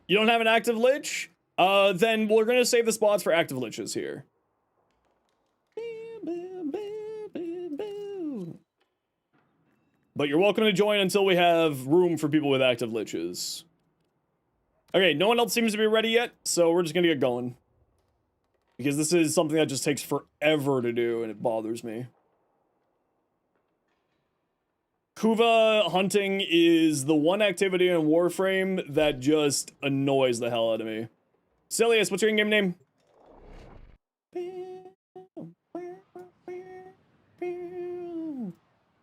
Speaker 1: You don't have an active lich? Then we're gonna save the spots for active liches here. But you're welcome to join until we have room for people with active liches. Okay, no one else seems to be ready yet, so we're just gonna get going. Because this is something that just takes forever to do, and it bothers me. Kuva hunting is the one activity in Warframe that just annoys the hell out of me. Celius, what's your in-game name?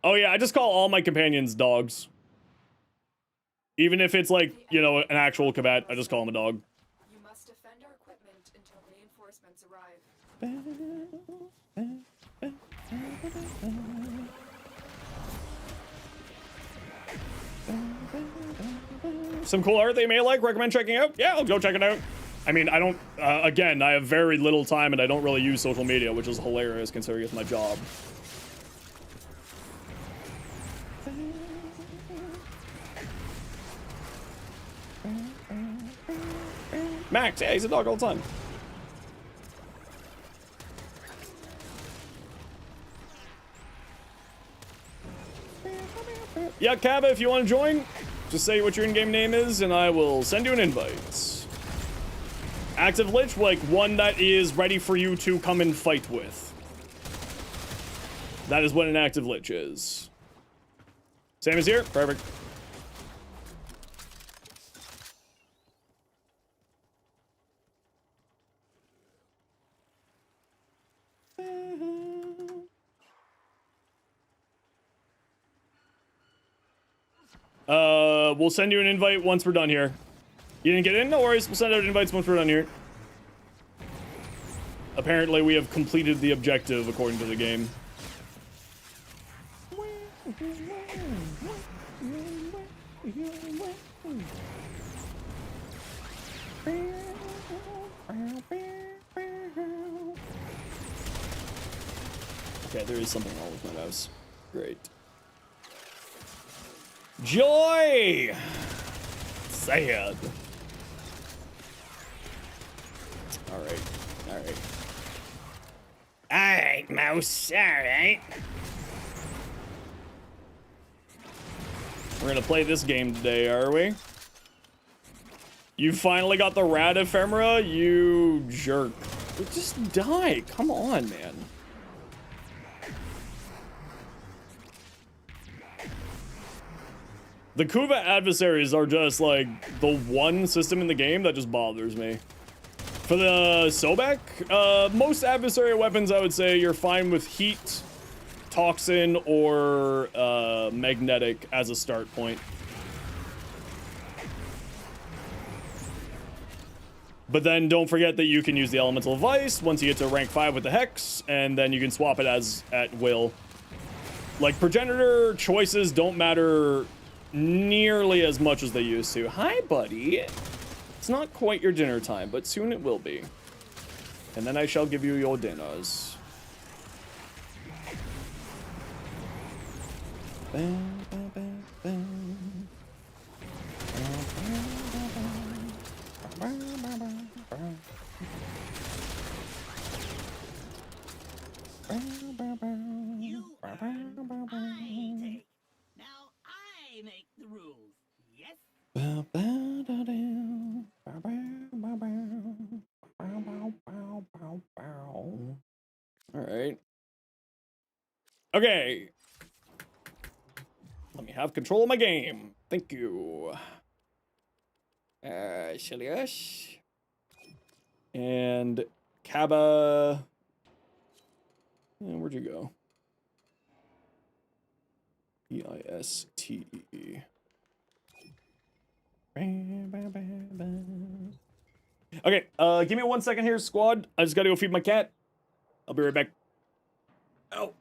Speaker 1: Oh yeah, I just call all my companions dogs. Even if it's like, you know, an actual combat, I just call him a dog.
Speaker 2: You must defend our equipment until reinforcements arrive.
Speaker 1: Some cool art they may like, recommend checking out? Yeah, I'll go check it out. I mean, I don't, again, I have very little time and I don't really use social media, which is hilarious considering it's my job. Max, yeah, he's a dog all the time. Yeah, Kava, if you want to join, just say what your in-game name is and I will send you an invite. Active lich, like one that is ready for you to come and fight with. That is what an active lich is. Same as here? Perfect. We'll send you an invite once we're done here. You didn't get in? No worries. We'll send out invites once we're done here. Apparently, we have completed the objective according to the game. Okay, there is something wrong with my mouse. Great. Joy! Sad. Alright, alright. Alright, mouse, alright. We're gonna play this game today, are we? You finally got the rad ephemera? You jerk. Just die, come on, man. The Kuva adversaries are just, like, the one system in the game that just bothers me. For the Sobek, most adversary weapons, I would say, you're fine with heat, toxin, or magnetic as a start point. But then don't forget that you can use the Elemental Vice once you get to rank 5 with the Hex, and then you can swap it as at will. Like, progenitor choices don't matter nearly as much as they used to. Hi, buddy. It's not quite your dinner time, but soon it will be. And then I shall give you your dinners.
Speaker 5: You earn, I take. Now I make the rules. Yes?
Speaker 1: All right. Okay. Let me have control of my game. Thank you. Shilish. And Kaba. Where'd you go? E-I-S-T-E-E. Okay, give me 1 second here, squad. I just gotta go feed my cat. I'll be right back. Oh.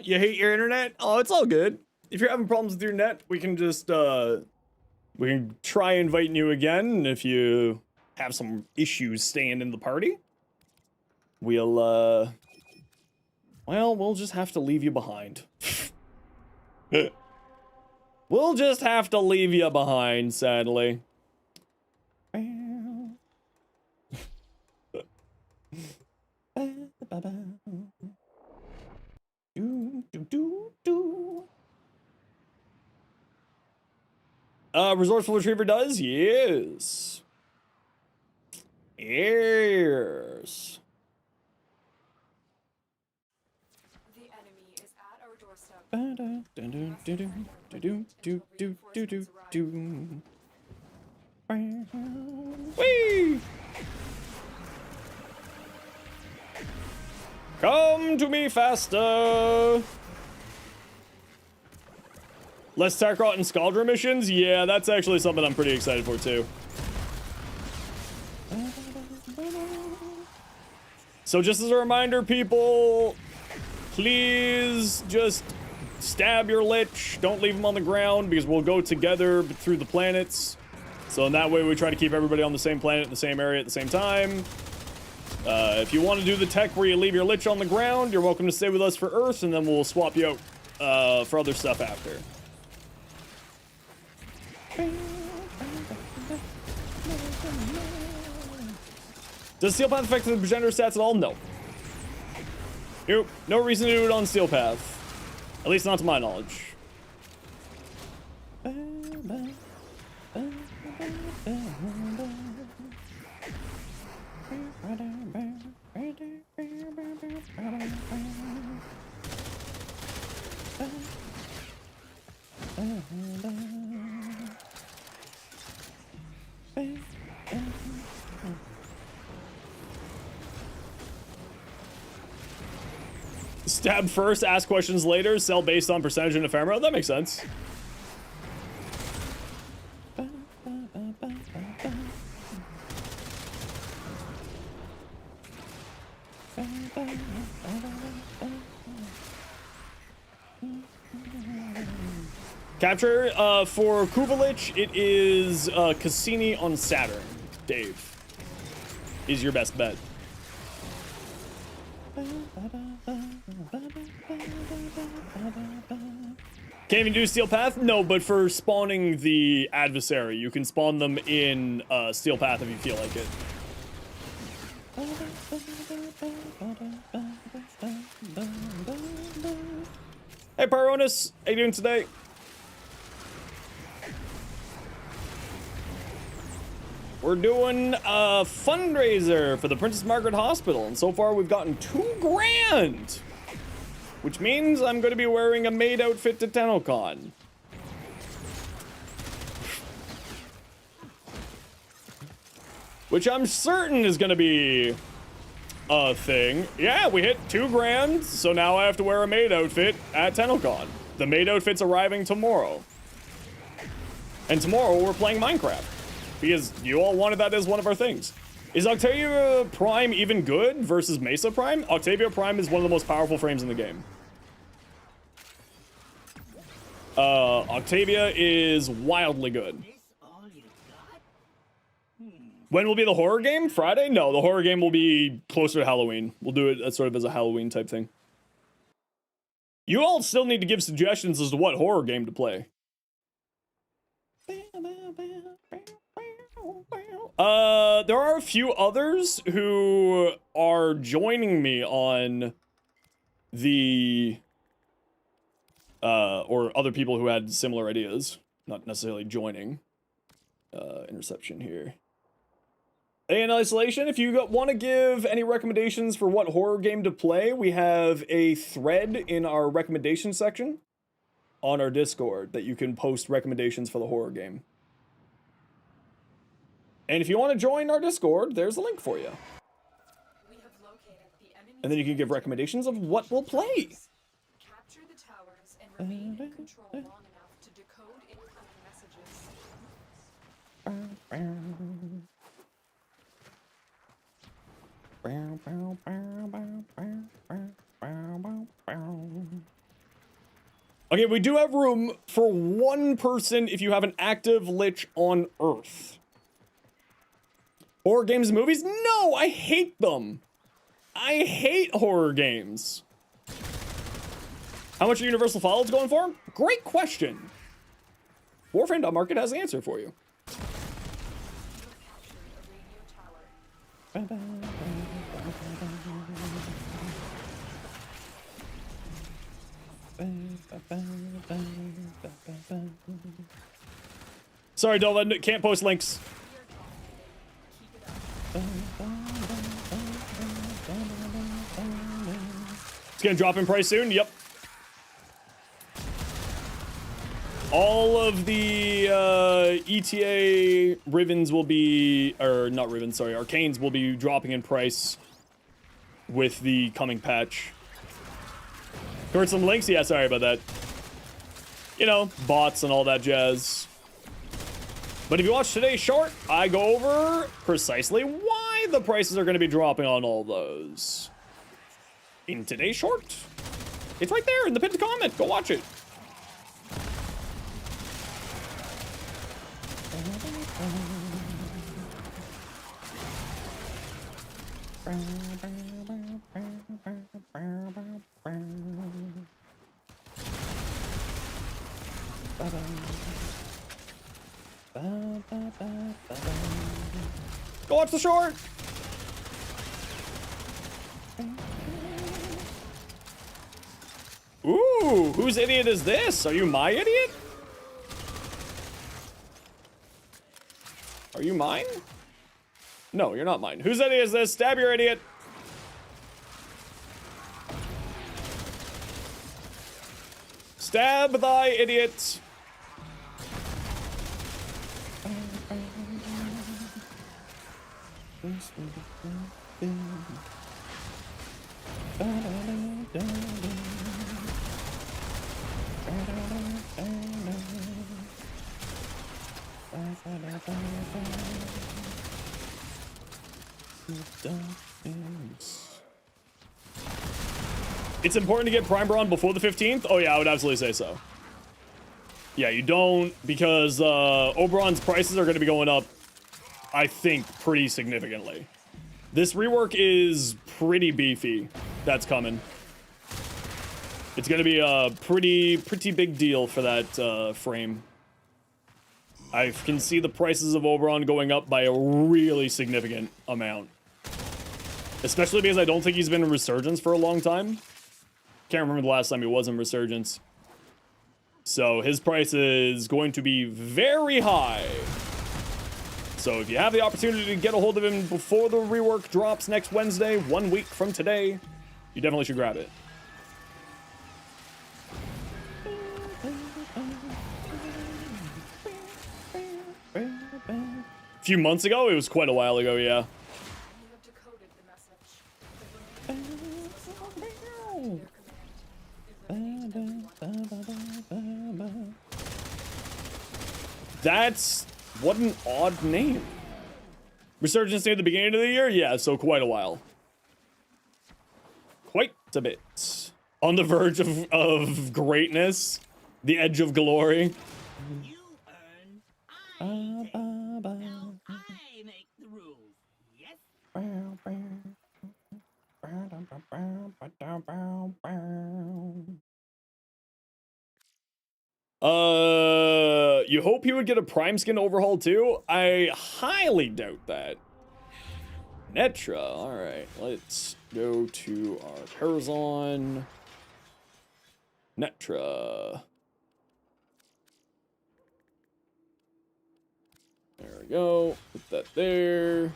Speaker 1: You hate your internet? Oh, it's all good. If you're having problems with your net, we can just we can try inviting you again. If you have some issues staying in the party, we'll well, we'll just have to leave you behind. We'll just have to leave you behind, sadly. Resourceful Retriever does? Yes. Yes.
Speaker 2: The enemy is at our doorstep.
Speaker 1: Whee! Come to me faster! Less Takrot and Scaldra missions? Yeah, that's actually something I'm pretty excited for, too. So just as a reminder, people, please just stab your Lich. Don't leave him on the ground, because we'll go together through the planets. So in that way, we try to keep everybody on the same planet, in the same area at the same time. If you want to do the tech where you leave your Lich on the ground, you're welcome to stay with us for Earth, and then we'll swap you out for other stuff after. Does Steel Path affect the Progenitor stats at all? No. Nope. No reason to do it on Steel Path. At least not to my knowledge. Stab first, ask questions later, sell based on percentage and ephemera. That makes sense. Capture for Kuvalich, it is Cassini on Saturn. Dave is your best bet. Can't even do Steel Path? No, but for spawning the adversary, you can spawn them in Steel Path if you feel like it. Hey Pyronus, how you doing today? We're doing a fundraiser for the Princess Margaret Hospital, and so far we've gotten $2 grand, which means I'm going to be wearing a maid outfit to TennoCon. Which I'm certain is going to be a thing. Yeah, we hit $2 grand, so now I have to wear a maid outfit at TennoCon. The maid outfit's arriving tomorrow. And tomorrow we're playing Minecraft. Because you all wanted that as one of our things. Is Octavia Prime even good versus Mesa Prime? Octavia Prime is one of the most powerful frames in the game. Octavia is wildly good. When will be the horror game? Friday? No, the horror game will be closer to Halloween. We'll do it sort of as a Halloween type thing. You all still need to give suggestions as to what horror game to play. There are a few others who are joining me on the, or other people who had similar ideas, not necessarily joining. Interception here. In isolation, if you want to give any recommendations for what horror game to play, we have a thread in our recommendation section on our Discord that you can post recommendations for the horror game. And if you want to join our Discord, there's a link for you.
Speaker 2: We have located the enemy.
Speaker 1: And then you can give recommendations of what we'll play.
Speaker 2: Capture the towers and remain in control long enough to decode incoming messages. Okay, we do have room for one person if you have an active lich on Earth. Horror games and movies? No, I hate them. I hate horror games. How much are Universal Fallout's going for? Great question. Warframe.market has the answer for you. Sorry, Dolan, can't post links. It's gonna drop in price soon? Yep. All of the ETA ribbons will be, or not ribbons, sorry, arcanes will be dropping in price with the coming patch. Heard some links? Yeah, sorry about that. You know, bots and all that jazz. But if you watch today's short, I go over precisely why the prices are going to be dropping on all those. In today's short. It's right there in the pinned comment. Go watch it. Go watch the short. Ooh, whose idiot is this? Are you my idiot? Are you mine? No, you're not mine. Whose idiot is this? Stab your idiot. Stab thy idiot. It's important to get Prime Brawn before the 15th? Oh yeah, I would absolutely say so. Yeah, you don't, because Oberon's prices are going to be going up, I think, pretty significantly. This rework is pretty beefy. That's coming. It's going to be a pretty big deal for that frame. I can see the prices of Oberon going up by a really significant amount. Especially because I don't think he's been in Resurgence for a long time. Can't remember the last time he was in Resurgence. So his price is going to be very high. So if you have the opportunity to get a hold of him before the rework drops next Wednesday, 1 week from today, you definitely should grab it. A few months ago? It was quite a while ago, yeah.
Speaker 3: You have decoded the message. The remains was your command.
Speaker 2: That's... what an odd name. Resurgence near the beginning of the year? Yeah, so quite a while. Quite a bit. On the verge of greatness. The edge of glory.
Speaker 5: You earn, I take. Now I make the rules. Yes?
Speaker 2: You hope he would get a Prime Skin overhaul too? I highly doubt that. Netra, alright. Let's go to our Parazon. Netra. There we go. Put that there.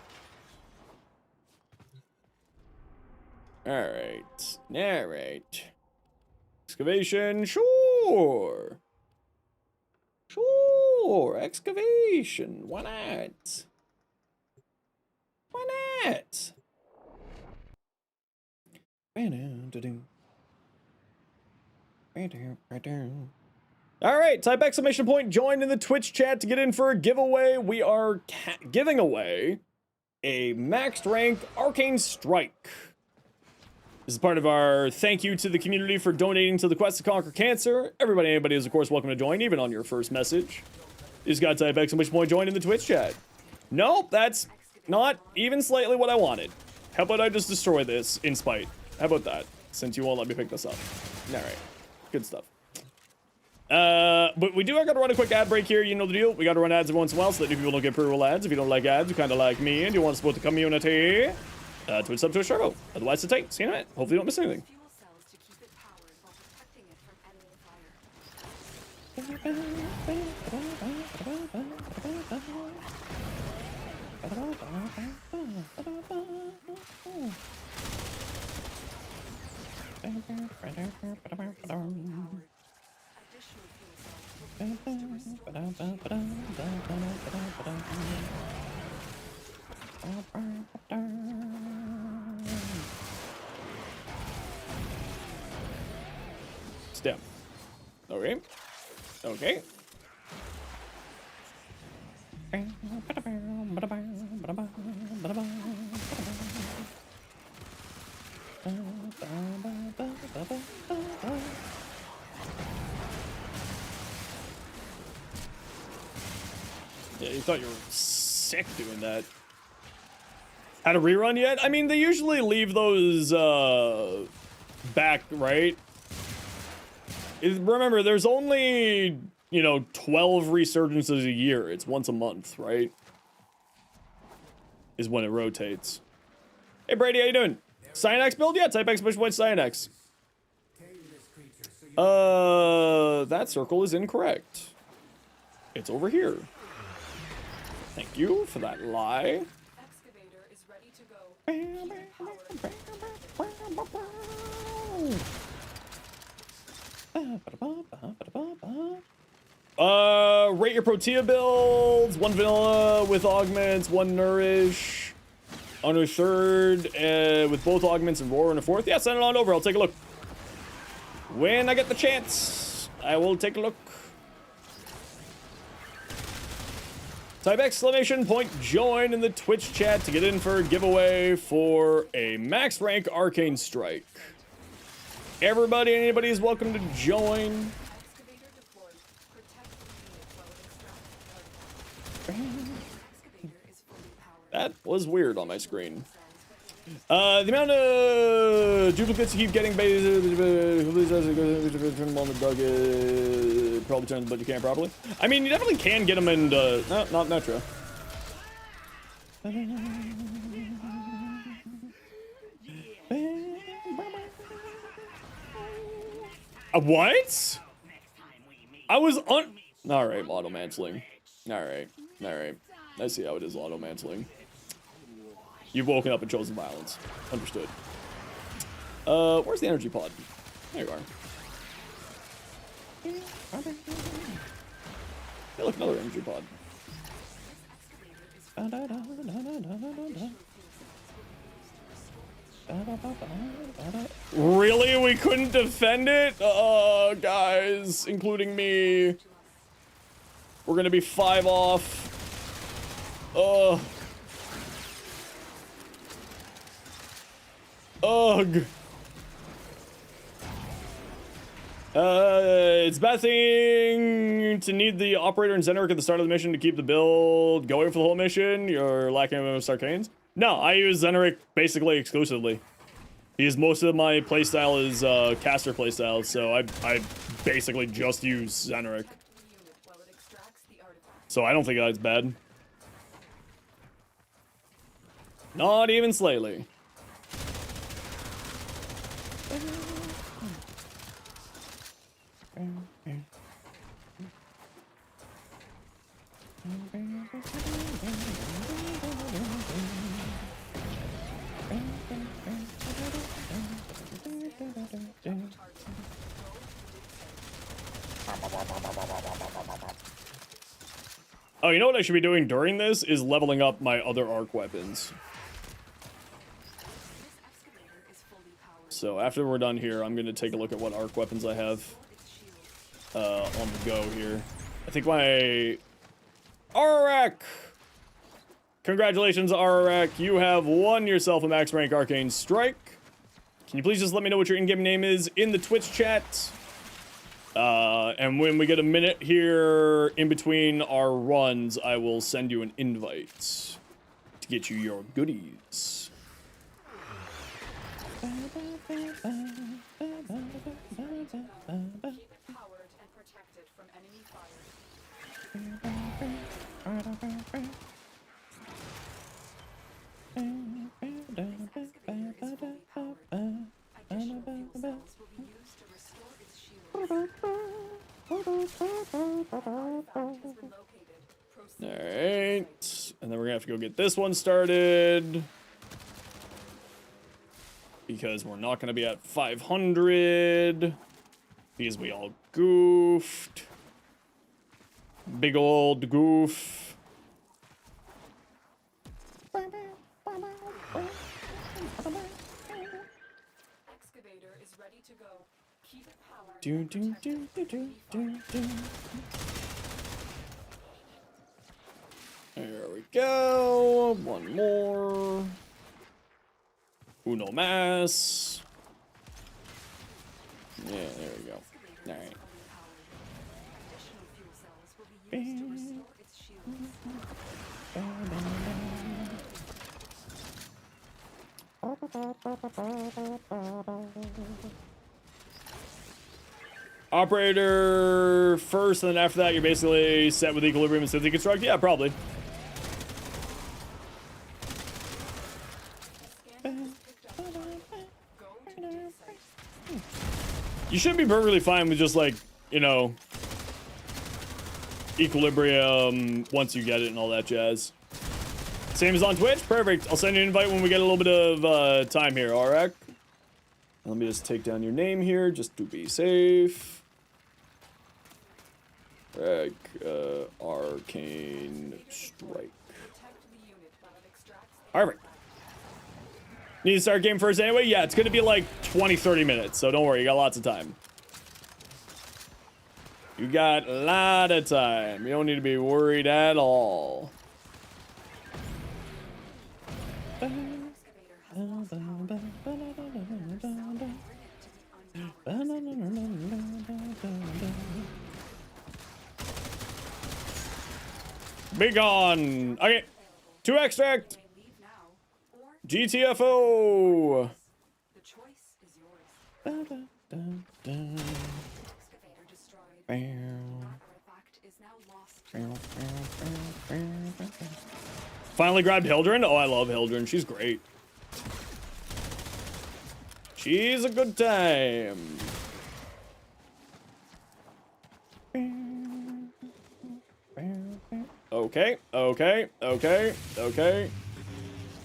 Speaker 2: Alright. Alright. Excavation, sure. Sure. Excavation. Why not? Why not? Alright, type exclamation point, join in the Twitch chat to get in for a giveaway. We are giving away a maxed rank Arcane Strike. This is part of our thank you to the community for donating to the quest to conquer cancer. Anybody is of course welcome to join, even on your first message. You just gotta type exclamation point, join in the Twitch chat. Nope, that's not even slightly what I wanted. How about I just destroy this in spite? How about that? Since you won't let me pick this up. Alright, good stuff. But we do gotta run a quick ad break here, you know the deal. We gotta run ads every once in a while so that new people don't get pre-roll ads. If you don't like ads, you kinda like me and you want to support the community, Twitch sub to a turbo. Otherwise, it's tight. See you in a minute. Hopefully you don't miss anything.
Speaker 3: Fuel cells to keep it powered while protecting it from enemy fire. Additional fuel cells will be used to
Speaker 2: Stem. Okay. Okay. Yeah, you thought you were sick doing that. Had a rerun yet? I mean, they usually leave those, back, right? Remember, there's only, you know, 12 resurgences a year. It's once a month, right? Is when it rotates. Hey, Brady, how you doing? Cyanax build? Yeah, type exclamation point Cyanax. That circle is incorrect. It's over here. Thank you for that lie.
Speaker 3: excavator is ready to go. Keep it powered.
Speaker 2: Rate your Protea builds. 1 vanilla with augments, 1 nourish. On a third, with both augments and roar on a fourth. Yeah, send it on over. I'll take a look. When I get the chance, I will take a look. Type exclamation point join in the Twitch chat to get in for a giveaway for a max rank arcane strike. Everybody, anybody is welcome to join.
Speaker 3: Excavator deployed. Protect the unit while it extracts the artifact. Excavator is fully powered.
Speaker 2: That was weird on my screen. The amount of duplicates you keep getting based probably turns, but you can't properly. I mean, you definitely can get them in. No, not Metro. What? I was on. All right, auto manseling. All right. I see how it is auto manseling. You've woken up and chosen violence. Understood. Where's the energy pod? There you are. Hey, look, another energy pod. Really? We couldn't defend it? Guys, including me. We're gonna be 5 off. Ugh. It's a bad thing to need the operator and Zeneric at the start of the mission to keep the build going for the whole mission. You're lacking of Sarcanes. No, I use Zeneric basically exclusively. Because most of my playstyle is caster playstyle, so I basically just use Zeneric. So I don't think that's bad. Not even slightly. Oh, you know what I should be doing during this is leveling up my other arc weapons. So after we're done here, I'm going to take a look at what arc weapons I have on the go here. I think my Ararak! Congratulations, Ararak. You have won yourself a max rank arcane strike. Can you please just let me know what your in-game name is in the Twitch chat? And when we get a minute here in between our runs, I will send you an invite to get you your goodies.
Speaker 3: Keep powered and protected from enemy fire. Additional fuel cells will be used to restore its shield. Artifact has been located. Proceed.
Speaker 2: Alright. And then we're gonna have to go get this one started. Because we're not gonna be at 500. Because we all goofed. Big old goof.
Speaker 3: Excavator is ready to go. Keep it powered.
Speaker 2: There we go. One more. Uno más. Yeah, there we go. All right.
Speaker 3: Additional fuel cells will be used to restore its shields.
Speaker 2: Operator first, and then after that, you're basically set with equilibrium and synthetic construct. Yeah, probably. You should be perfectly fine with just like, you know, equilibrium once you get it and all that jazz. Same as on Twitch? Perfect. I'll send you an invite when we get a little bit of time here, alright? Let me just take down your name here, just to be safe. Arcane Strike. Alright. Need to start game first anyway? Yeah, it's gonna be like 20-30 minutes, so don't worry, you got lots of time. You got a lot of time. You don't need to be worried at all. Be gone. Okay. 2 extract.
Speaker 3: May leave now, or
Speaker 2: GTFO.
Speaker 3: the choice is yours. Excavator destroyed. Artifact is now lost.
Speaker 2: Finally grabbed Hildren. Oh, I love Hildren. She's great. She's a good time. Okay, okay, okay, okay.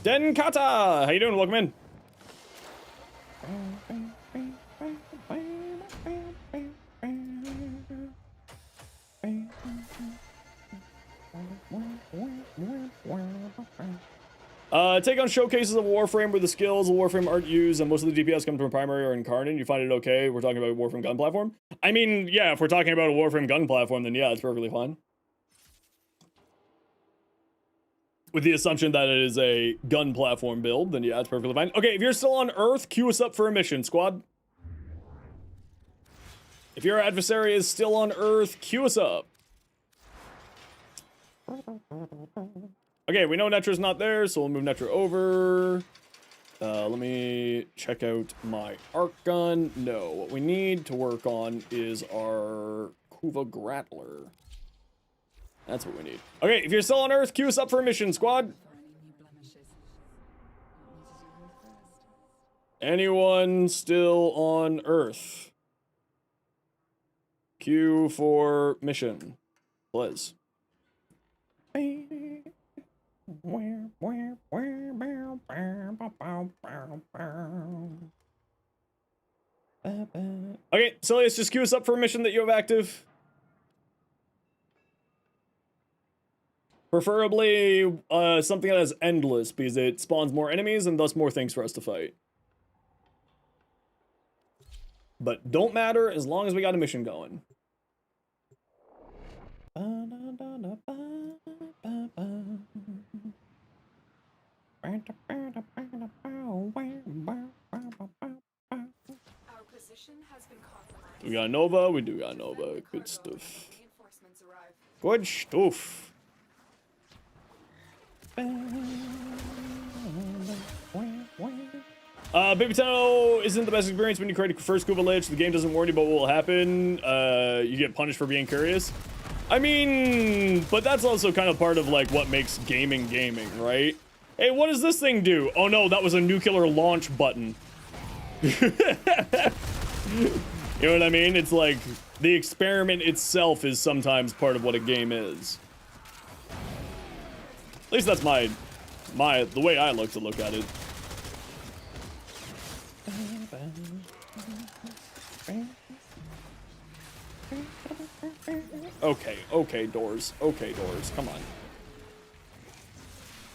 Speaker 2: Denkata! How you doing? Welcome in. Take on showcases of Warframe where the skills of Warframe aren't used and most of the DPS come from primary or incarnate. You find it okay? We're talking about a Warframe gun platform? I mean, yeah, if we're talking about a Warframe gun platform, then yeah, it's perfectly fine. With the assumption that it is a gun platform build, then yeah, it's perfectly fine. Okay, if you're still on Earth, queue us up for a mission, squad. If your adversary is still on Earth, queue us up. Okay, we know Netra's not there, so we'll move Netra over. Let me check out my arc gun. No, what we need to work on is our Kuva Grappler. That's what we need. Okay, if you're still on Earth, queue us up for a mission, squad. Anyone still on Earth? Queue for mission. Please. Okay, so let's just queue us up for a mission that you have active. Preferably something that is endless, because it spawns more enemies and thus more things for us to fight. But don't matter as long as we got a mission going.
Speaker 3: Our position has been compromised.
Speaker 2: We got Nova, we do got Nova. Good stuff.
Speaker 3: Reinforcements arrive.
Speaker 2: Good stuff. Baby Tenno isn't the best experience when you create a first Kuva Lich. The game doesn't warn you about what will happen. You get punished for being curious. I mean, but that's also kind of part of like what makes gaming, right? Hey, what does this thing do? Oh no, that was a nuclear launch button. You know what I mean? It's like the experiment itself is sometimes part of what a game is. At least that's the way I like to look at it. Okay, doors. Okay, doors. Come on.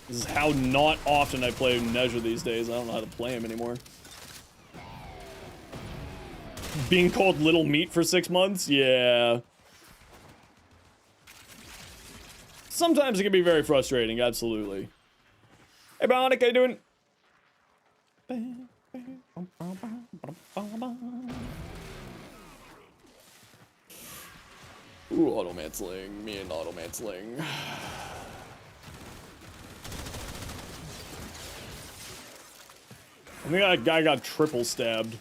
Speaker 2: This is how not often I play Nezha these days. I don't know how to play him anymore. Being called little meat for 6 months? Yeah. Sometimes it can be very frustrating, absolutely. Hey, Bionic, how you doing? Ooh, automansling. Me and automansling. I think that guy got triple stabbed.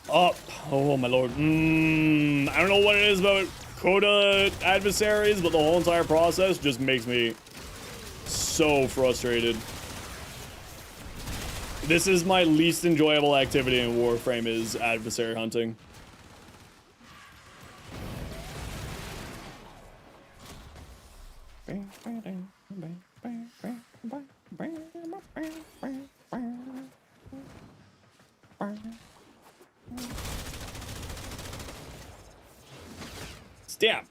Speaker 2: Up. Oh my lord. I don't know what it is about Coda adversaries, but the whole entire process just makes me so frustrated. This is my least enjoyable activity in Warframe, is adversary hunting. Stab.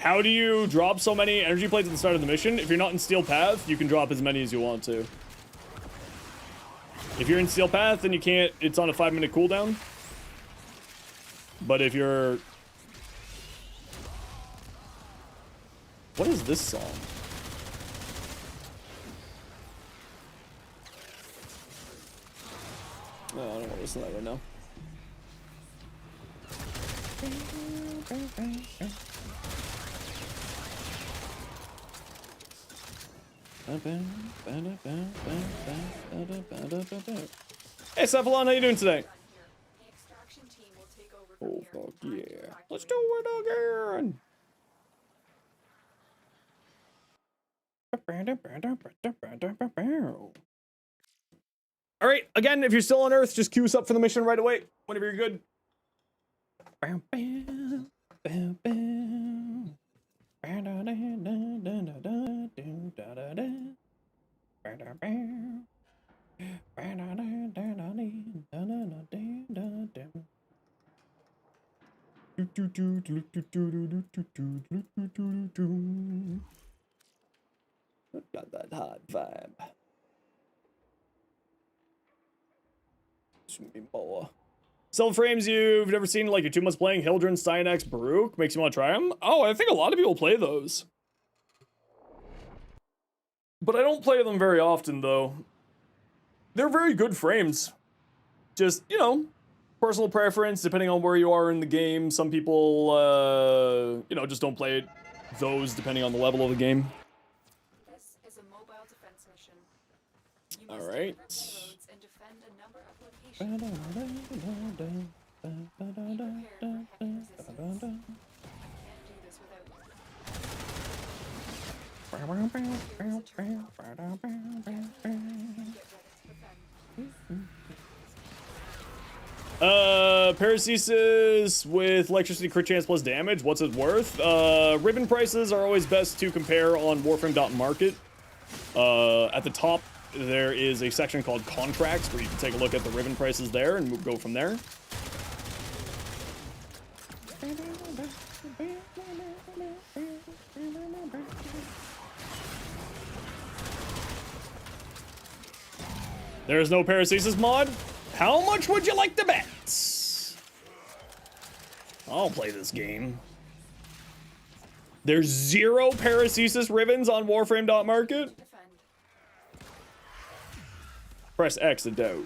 Speaker 2: How do you drop so many energy plates at the start of the mission? If you're not in Steel Path, you can drop as many as you want to. If you're in Steel Path, then you can't, it's on a 5-minute cooldown. But if you're... What is this song? No, I don't want to listen to that right now. Hey, Cephalon, how you doing today? Oh, fuck yeah. Let's do it again. All right, again, if you're still on Earth, just queue us up for the mission right away, whenever you're good. Got that hot vibe. Self frames you've never seen, like you're 2 months playing Hildren, Cyanax, Baruch, makes you want to try them? Oh, I think a lot of people play those. But I don't play them very often, though. They're very good frames. Just, you know, personal preference, depending on where you are in the game. Some people, you know, just don't play those depending on the level of the game.
Speaker 6: This is a mobile defense mission. You
Speaker 2: All
Speaker 6: must
Speaker 2: right.
Speaker 6: roads and defend a number of locations. Be prepared for heavy resistance. Can't do this without you. Here's a terminal. Get ready to defend.
Speaker 2: Paracesis with electricity crit chance plus damage, what's it worth? Ribbon prices are always best to compare on Warframe.market. At the top, there is a section called contracts where you can take a look at the ribbon prices there and go from there. There's no Paracesis mod? How much would you like to bet? I'll play this game. There's 0 Paracesis ribbons on Warframe.market?
Speaker 6: Defend.
Speaker 2: Press X to doubt.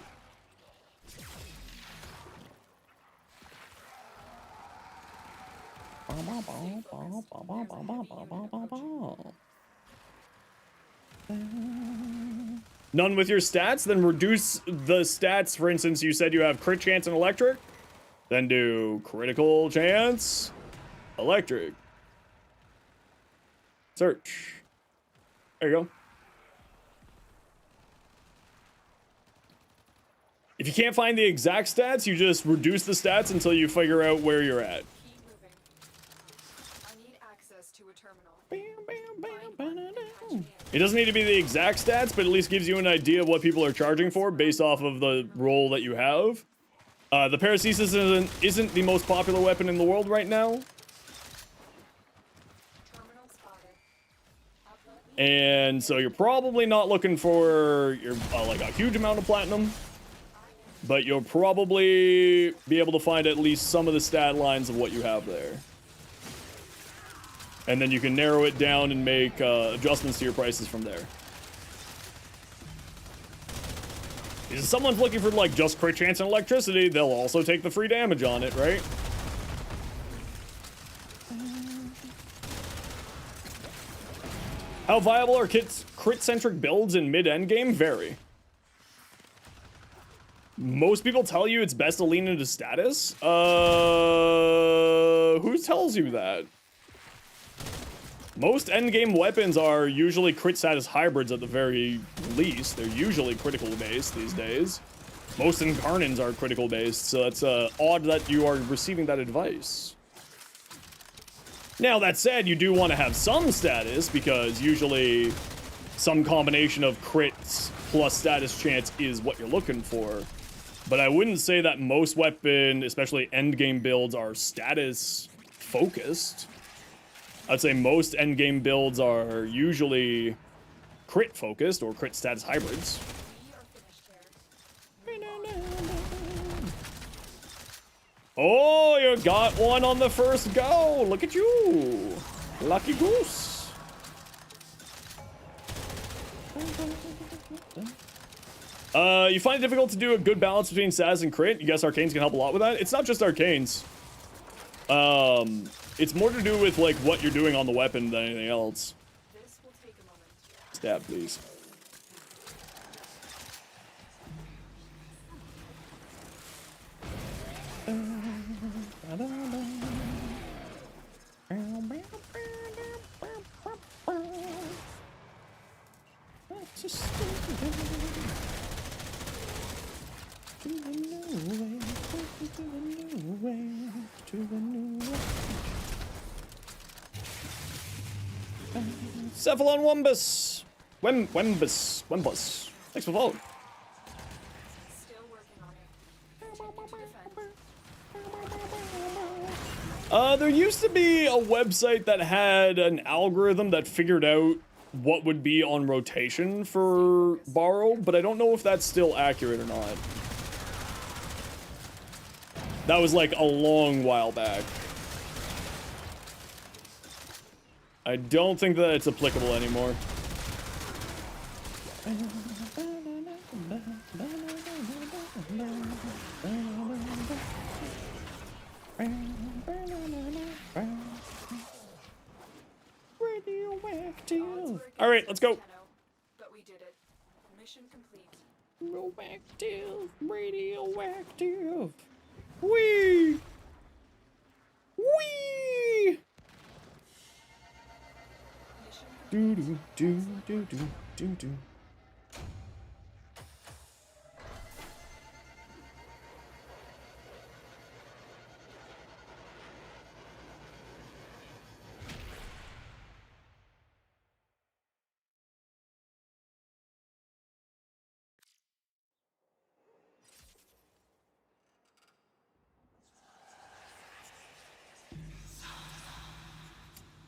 Speaker 2: None with your stats? Then reduce the stats. For instance, you said you have crit chance and electric. Then do critical chance, electric. Search. There you go. If you can't find the exact stats, you just reduce the stats until you figure out where you're at.
Speaker 6: Keep moving. I need access to a terminal. Find one and patch me in.
Speaker 2: It doesn't need to be the exact stats, but at least gives you an idea of what people are charging for based off of the role that you have. The Paracesis isn't the most popular weapon in the world right now.
Speaker 6: Terminal spotted.
Speaker 2: And so you're probably not looking for your like a huge amount of platinum, but you'll probably be able to find at least some of the stat lines of what you have there. And then you can narrow it down and make adjustments to your prices from there. If someone's looking for like just crit chance and electricity, they'll also take the free damage on it, right? How viable are crit-centric builds in mid-end game? Vary. Most people tell you it's best to lean into status. Who tells you that? Most endgame weapons are usually crit status hybrids at the very least. They're usually critical based these days. Most incarnins are critical based, so it's odd that you are receiving that advice. Now, that said, you do want to have some status, because usually some combination of crits plus status chance is what you're looking for. But I wouldn't say that most weapon, especially endgame builds, are status focused. I'd say most endgame builds are usually crit focused or crit status hybrids. Oh, you got one on the first go. Look at you. Lucky goose. You find it difficult to do a good balance between status and crit? You guess arcanes can help a lot with that? It's not just arcanes. It's more to do with like what you're doing on the weapon than anything else.
Speaker 6: This will take a moment.
Speaker 2: Stab, please. Cephalon Wumbus! Wembus. Thanks for following.
Speaker 6: Still working on it. Continue to defend.
Speaker 2: There used to be a website that had an algorithm that figured out what would be on rotation for Borrow, but I don't know if that's still accurate or not. That was like a long while back. I don't think that it's applicable anymore. All right, let's go.
Speaker 6: But we did it. Mission complete.
Speaker 2: Radioactive. Wee. Wee. Do do do do do do do.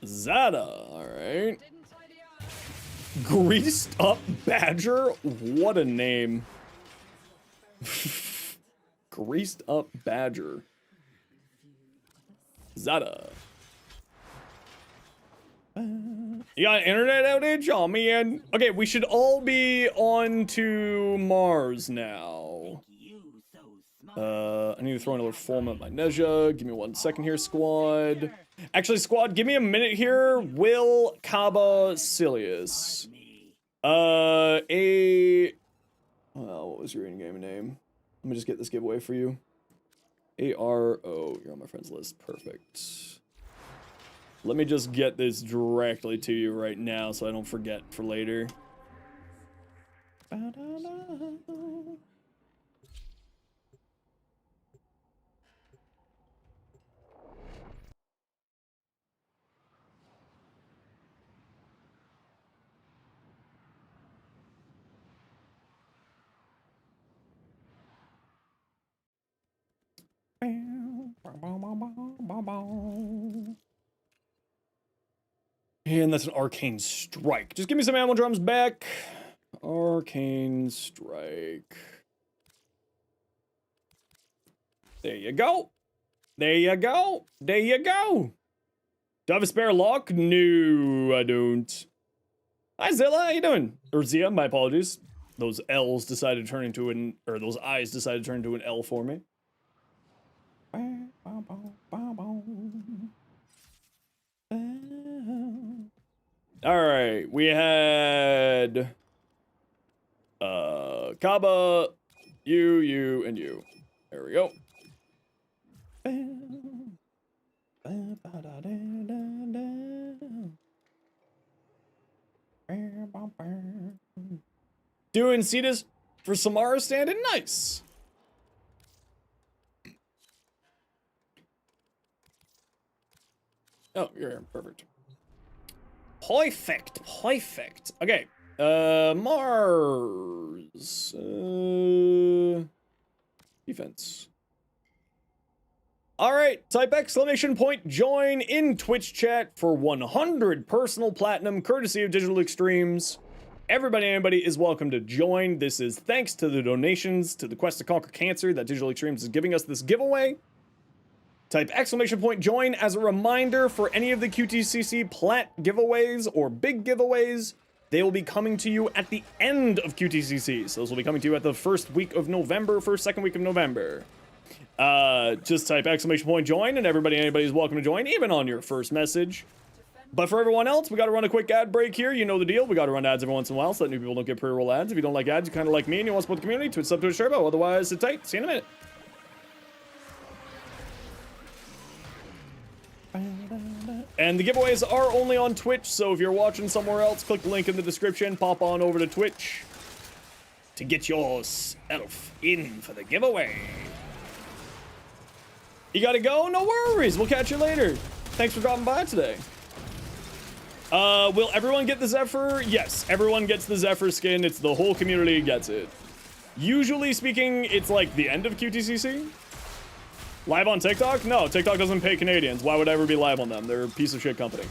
Speaker 2: Zada, alright. Greased Up Badger? What a name. Greased Up Badger. Zada. You got an internet outage? Oh man. Okay, we should all be on to Mars now. I need to throw another form at my Neja. Give me 1 second here, squad. Actually, squad, give me a minute here. Will Kaba Silius. What was your in-game name? Let me just get this giveaway for you. ARO. You're on my friends list. Perfect. Let me just get this directly to you right now so I don't forget for later. And that's an Arcane Strike. Just give me some ammo drums back. Arcane Strike. There you go. There you go. There you go. Do I have a spare lock? No, I don't. Hi, Zilla. How you doing? Or Zia, my apologies. Those L's decided to turn into an... Or those I's decided to turn into an L for me. Alright, we had... Kaba You, and you. There we go. Doing Cetus for Samara standing nice. Oh, you're here. Perfect. Perfect. Okay. Mars. Defense. All right. Type exclamation point join in Twitch chat for 100 personal platinum courtesy of Digital Extremes. Everybody, anybody is welcome to join. This is thanks to the donations to the Quest to Conquer Cancer that Digital Extremes is giving us this giveaway. Type exclamation point join as a reminder for any of the QTCC plat giveaways or big giveaways. They will be coming to you at the end of QTCC. So those will be coming to you at the first week of November, second week of November. Just type exclamation point join and everybody, anybody is welcome to join, even on your first message. But for everyone else, we got to run a quick ad break here. You know the deal. We got to run ads every once in a while so that new people don't get pre-roll ads. If you don't like ads, you kind of like me and you want to support the community, Twitch sub to a turbo. Otherwise, sit tight. See you in a minute. And the giveaways are only on Twitch, so if you're watching somewhere else, click the link in the description, pop on over to Twitch to get yourself in for the giveaway. You gotta go? No worries. We'll catch you later. Thanks for dropping by today. Will everyone get the Zephyr? Yes, everyone gets the Zephyr skin. It's the whole community gets it. Usually speaking, it's like the end of QTCC. Live on TikTok? No, TikTok doesn't pay Canadians. Why would I ever be live on them? They're a piece of shit company.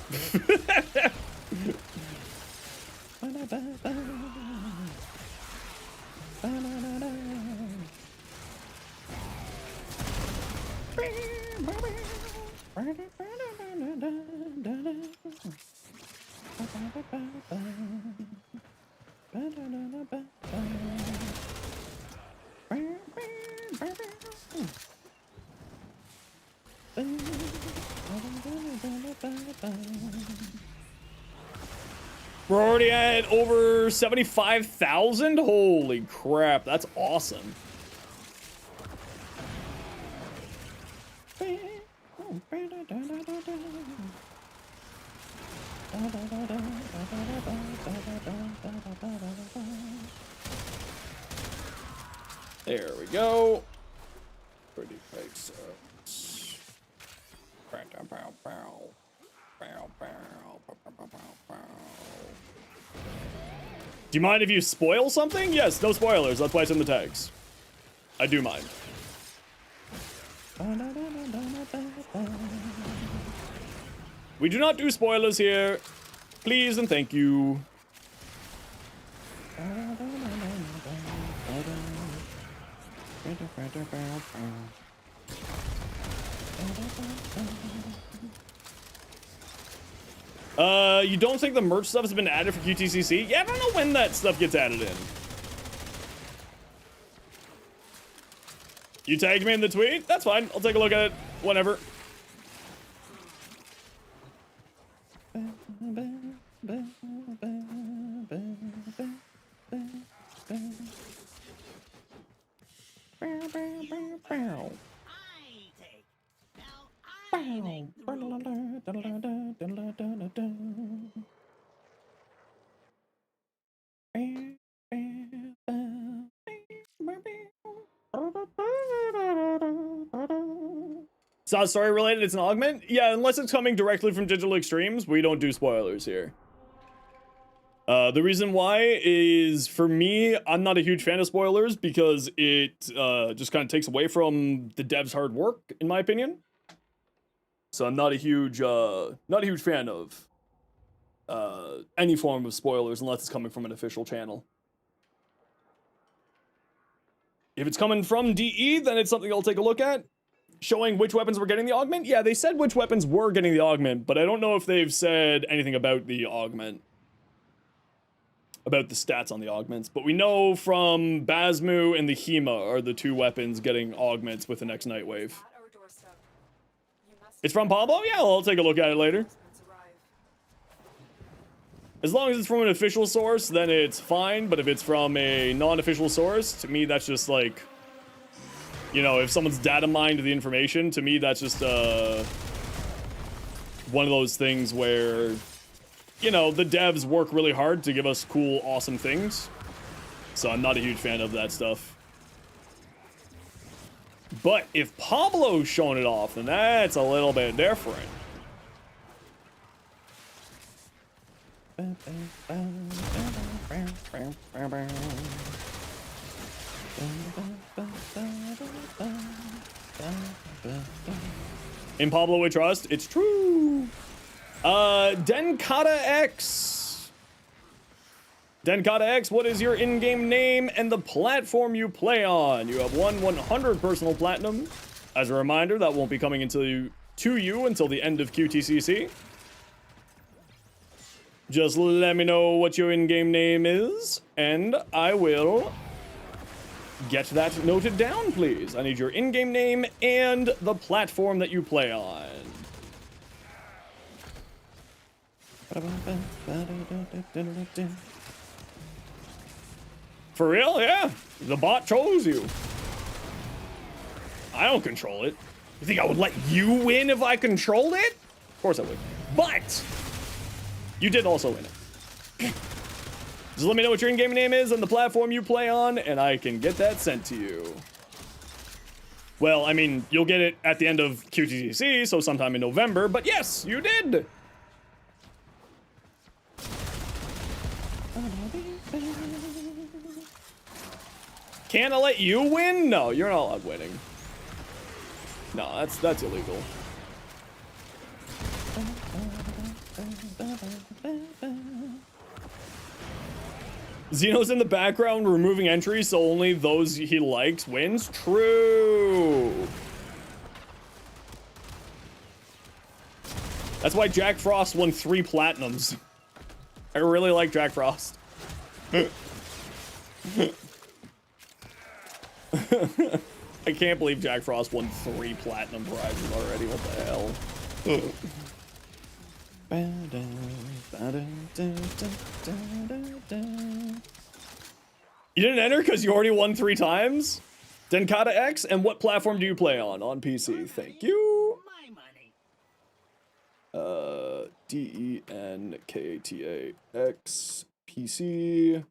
Speaker 2: We're already at over 75,000? Holy crap, that's awesome. There we go. Pretty face. Do you mind if you spoil something? Yes, no spoilers. That's why it's in the tags. I do mind. We do not do spoilers here. Please and thank you. You don't think the merch stuff has been added for QTCC? Yeah, I don't know when that stuff gets added in. You tagged me in the tweet? That's fine. I'll take a look at it whenever. It's not story related, it's an augment? Yeah, unless it's coming directly from Digital Extremes, we don't do spoilers here. The reason why is, for me, I'm not a huge fan of spoilers because it just kind of takes away from the devs' hard work, in my opinion. So I'm not a huge fan of any form of spoilers unless it's coming from an official channel. If it's coming from DE, then it's something I'll take a look at. Showing which weapons were getting the augment? Yeah, they said which weapons were getting the augment, but I don't know if they've said anything about the augment. About the stats on the augments. But we know from Basmu and the Hema are the two weapons getting augments with the next night wave. It's from Pablo? Yeah, well, I'll take a look at it later. As long as it's from an official source, then it's fine. But if it's from a non-official source, to me, that's just like, you know, if someone's data mined the information, to me, that's just one of those things where, you know, the devs work really hard to give us cool, awesome things. So I'm not a huge fan of that stuff. But if Pablo's showing it off, then that's a little bit different. In Pablo we trust. It's true. Denkata X. Denkata X, what is your in-game name and the platform you play on? You have won 100 personal platinum. As a reminder, that won't be coming to you until the end of QTCC. Just let me know what your in-game name is, and I will get that noted down, please. I need your in-game name and the platform that you play on. For real? Yeah. The bot chose you. I don't control it. You think I would let you win if I controlled it? Of course I would. But you did also win it. Just let me know what your in-game name is and the platform you play on, and I can get that sent to you. Well, I mean, you'll get it at the end of QTCC, so sometime in November, but yes, you did! Can I let you win? No, you're not allowed winning. No, that's illegal. Zeno's in the background removing entries, so only those he likes wins. True. That's why Jack Frost won 3 platinums. I really like Jack Frost. I can't believe Jack Frost won 3 platinum prizes already. What the hell? You didn't enter because you already won 3 times? Denkata X, and what platform do you play on? On PC. Thank you.
Speaker 5: My money.
Speaker 2: DENKATA-X PC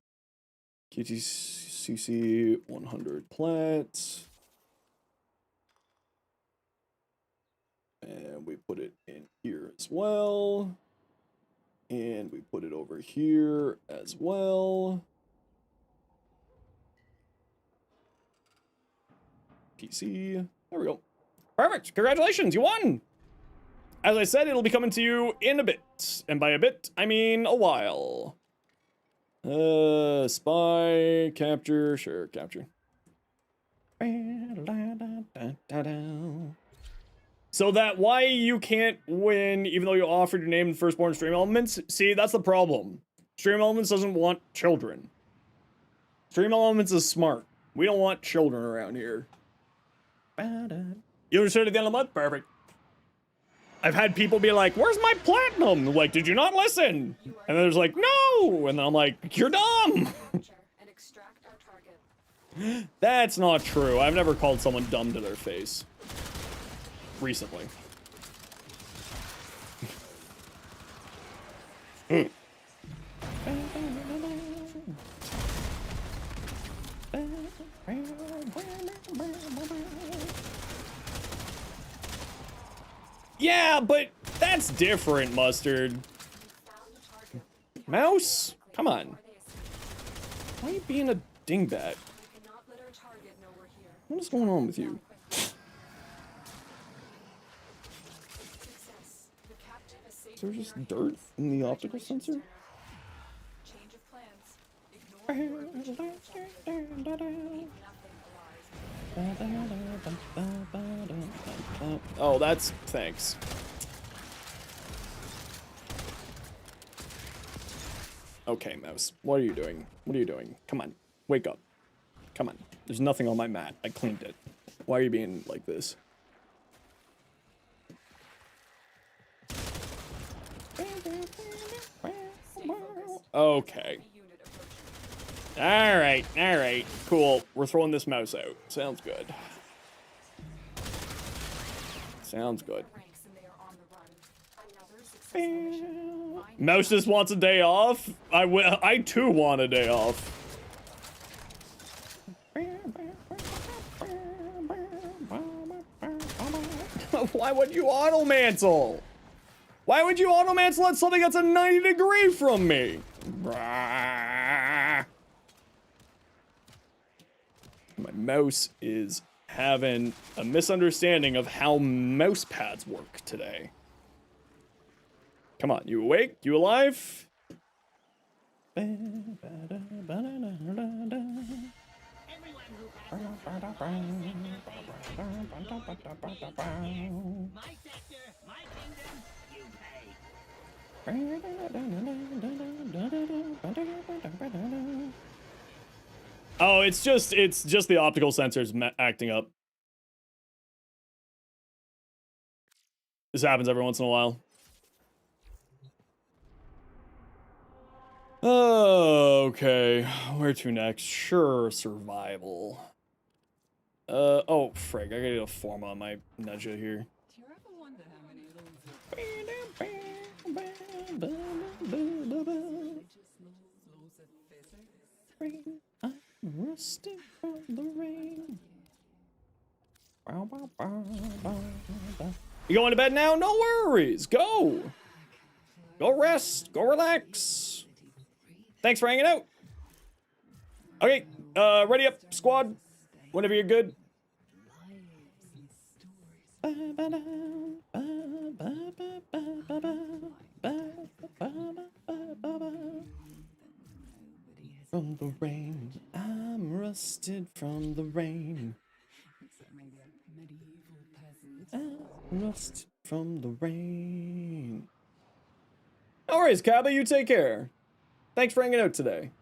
Speaker 2: QTCC 100 plats. And we put it in here as well. And we put it over here as well. PC. There we go. Perfect. Congratulations. You won. As I said, it'll be coming to you in a bit. And by a bit, I mean a while. Spy, capture, sure, capture. So that why you can't win even though you offered your name in Firstborn Stream Elements? See, that's the problem. Stream Elements doesn't want children. Stream Elements is smart. We don't want children around here. You understood at the end of the month? Perfect. I've had people be like, where's my platinum? Like, did you not listen? And then there's like, no! And then I'm like, you're dumb!
Speaker 6: And extract our target.
Speaker 2: That's not true. I've never called someone dumb to their face. Recently. Yeah, but that's different, Mustard. Mouse? Come on. Why are you being a dingbat?
Speaker 6: We cannot let our target know we're here.
Speaker 2: What is going on with you?
Speaker 6: Success. The captive is safe.
Speaker 2: Is there just dirt in the optical sensor?
Speaker 6: Change of plans. Ignore the original objective. Nothing alive.
Speaker 2: Oh, that's... thanks. Okay, Mouse. What are you doing? What are you doing? Come on. Wake up. Come on. There's nothing on my mat. I cleaned it. Why are you being like this?
Speaker 6: Stay
Speaker 2: Okay. Alright, alright. Cool. We're throwing this mouse out. Sounds good. Sounds good. Mouse just wants a day off? I too want a day off. Why would you auto-mantle? Why would you auto-mantle at something that's a 90-degree from me? My mouse is having a misunderstanding of how mouse pads work today. Come on, you awake? You alive?
Speaker 5: Everyone who my sector, my kingdom, you pay.
Speaker 2: Oh, it's just the optical sensors acting up. This happens every once in a while. Okay, where to next? Sure, survival. Oh, frig, I gotta get a form on my Nedja here.
Speaker 3: Do you ever wonder how many rules of
Speaker 2: Rusting from the rain. You going to bed now? No worries. Go. Go rest. Go relax. Thanks for hanging out. Okay, ready up, squad. Whenever you're good. From the rain, I'm rusted from the rain. I'm rusted from the rain. No worries, Kaba, you take care. Thanks for hanging out today.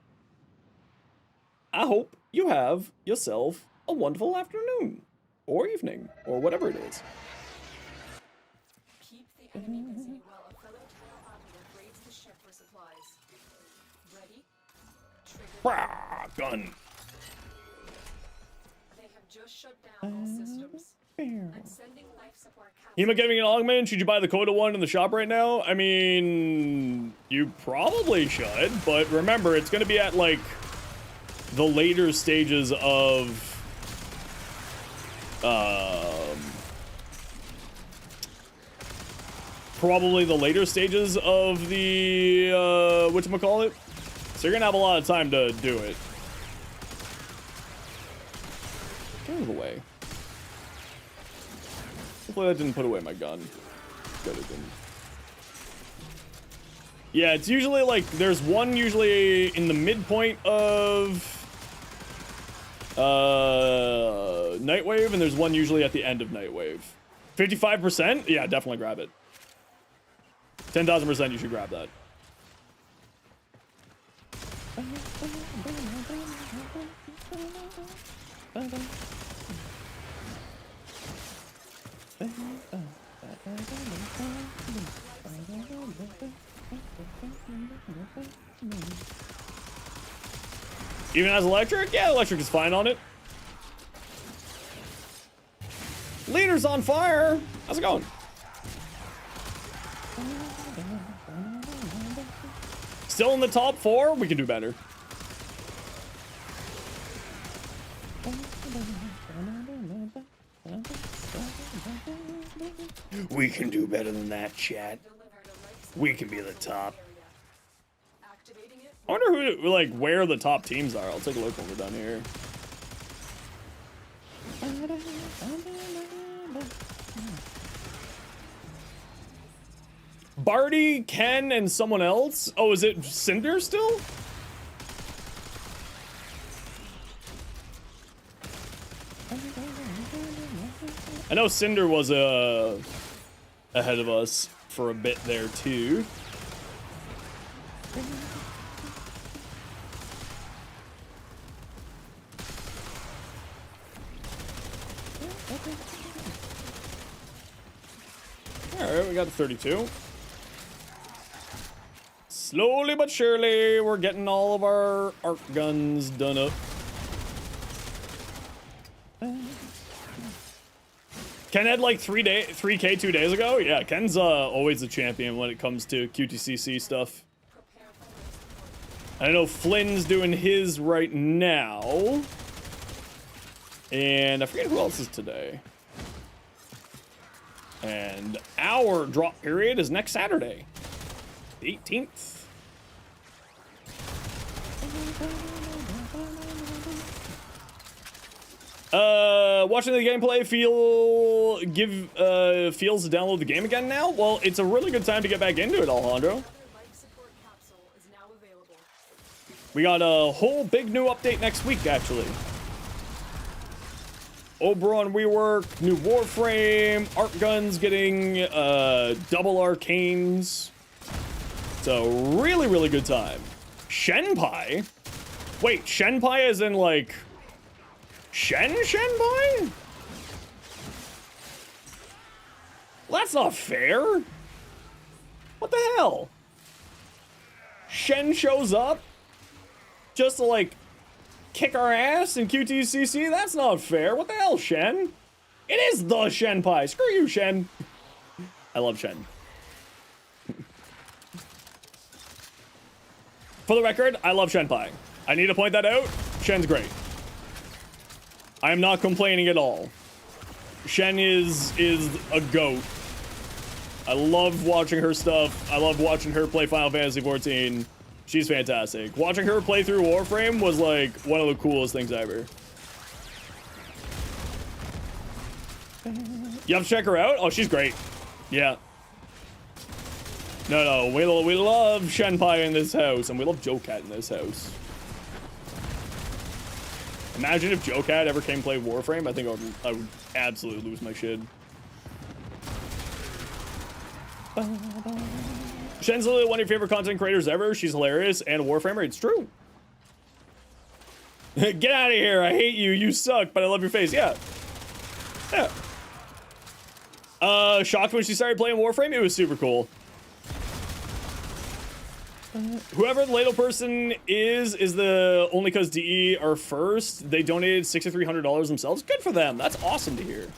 Speaker 2: I hope you have yourself a wonderful afternoon, or evening, or whatever it is.
Speaker 6: Keep the enemy busy while a fellow Terror raids the ship for supplies. Ready? Trigger.
Speaker 2: Rah, gun.
Speaker 6: They have just shut down all systems. I'm sending life support
Speaker 2: Hema giving an augment. Should you buy the Coda one in the shop right now? I mean, you probably should, but remember, it's going to be at like the later stages of probably the later stages of the whatchamacallit. So you're gonna have a lot of time to do it. Get out of the way. Hopefully that didn't put away my gun. Good, it didn't. Yeah, it's usually like, there's one usually in the midpoint of Nightwave, and there's one usually at the end of Nightwave. 55%? Yeah, definitely grab it. 10,000% you should grab that. Even has electric? Yeah, electric is fine on it. Leader's on fire. How's it going? Still in the top 4? We can do better. We can do better than that, chat. We can be the top. I wonder who, like, where the top teams are. I'll take a look when we're done here. Barty, Ken, and someone else? Oh, is it Cinder still? I know Cinder was ahead of us for a bit there too. Alright, we got the 32. Slowly but surely, we're getting all of our arc guns done up. Ken had like 3K 2 days ago. Yeah, Ken's always the champion when it comes to QTCC stuff. I know Flynn's doing his right now. And I forget who else is today. And our drop period is next Saturday, the 18th. Watching the gameplay feels to download the game again now? Well, it's a really good time to get back into it, Alejandro.
Speaker 6: Life support capsule is now available.
Speaker 2: We got a whole big new update next week, actually. Oberon rework, new Warframe, arc guns getting double arcanes. It's a really, really good time. Shenpai? Wait, Shenpai as in like Shenpai? Well, that's not fair. What the hell? Shen shows up just to like kick our ass in QTCC? That's not fair. What the hell, Shen? It is the Shenpai. Screw you, Shen. I love Shen. For the record, I love Shenpai. I need to point that out. Shen's great. I am not complaining at all. Shen is a goat. I love watching her stuff. I love watching her play Final Fantasy 14. She's fantastic. Watching her play through Warframe was like one of the coolest things ever. You have to check her out? Oh, she's great. Yeah. No, we love Shenpai in this house, and we love Jocat in this house. Imagine if Jocat ever came play Warframe. I think I would absolutely lose my shit. Shen's literally one of your favorite content creators ever. She's hilarious and a Warframer. It's true. Get out of here. I hate you. You suck, but I love your face. Yeah. Yeah. Shocked when she started playing Warframe. It was super cool. Whoever the ladle person is the only because DE are first. They donated $6,300 themselves. Good for them. That's awesome to hear.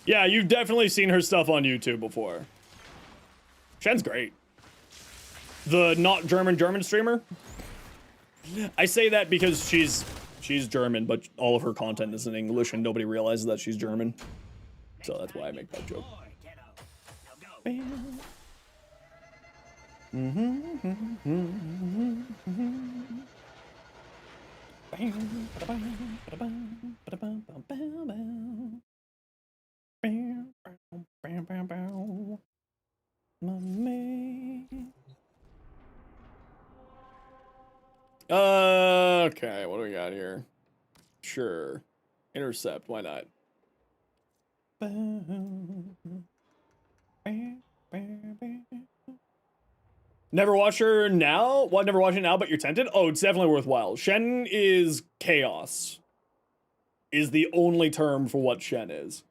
Speaker 2: Yeah, you've definitely seen her stuff on YouTube before. Shen's great. The not German streamer. I say that because she's German, but all of her content is in English and nobody realizes that she's German. So that's why I make that joke. Okay, what do we got here? Sure. Intercept, why not? Never watch her now? What, never watch it now, but you're tempted? Oh, it's definitely worthwhile. Shen is chaos. Is the only term for what Shen is.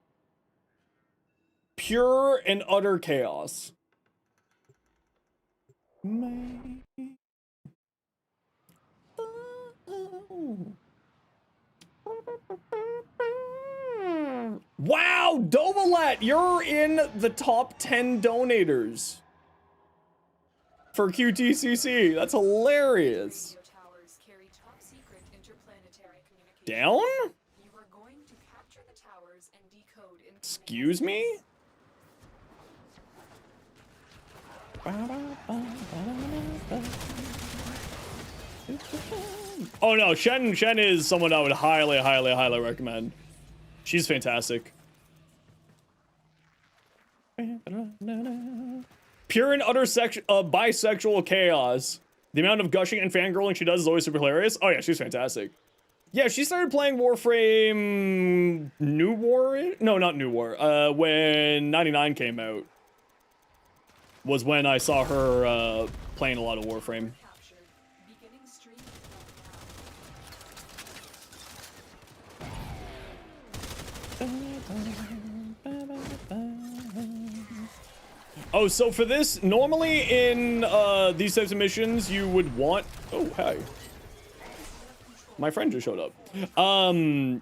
Speaker 2: Pure and utter chaos. Wow, Dovalet, you're in the top 10 donators for QTCC. That's hilarious.
Speaker 6: Radio towers carry top secret interplanetary communication.
Speaker 2: Down?
Speaker 6: You are going to capture the towers and decode information.
Speaker 2: Excuse me? Oh no, Shen is someone I would highly recommend. She's fantastic. Pure and utter bisexual chaos. The amount of gushing and fangirling she does is always super hilarious. Oh yeah, she's fantastic. Yeah, she started playing Warframe New War. No, not New War. When 99 came out was when I saw her playing a lot of Warframe.
Speaker 6: Captured. Beginning stream is
Speaker 2: Oh, so for this, normally in these types of missions, you would want... Oh, hi. My friend just showed up.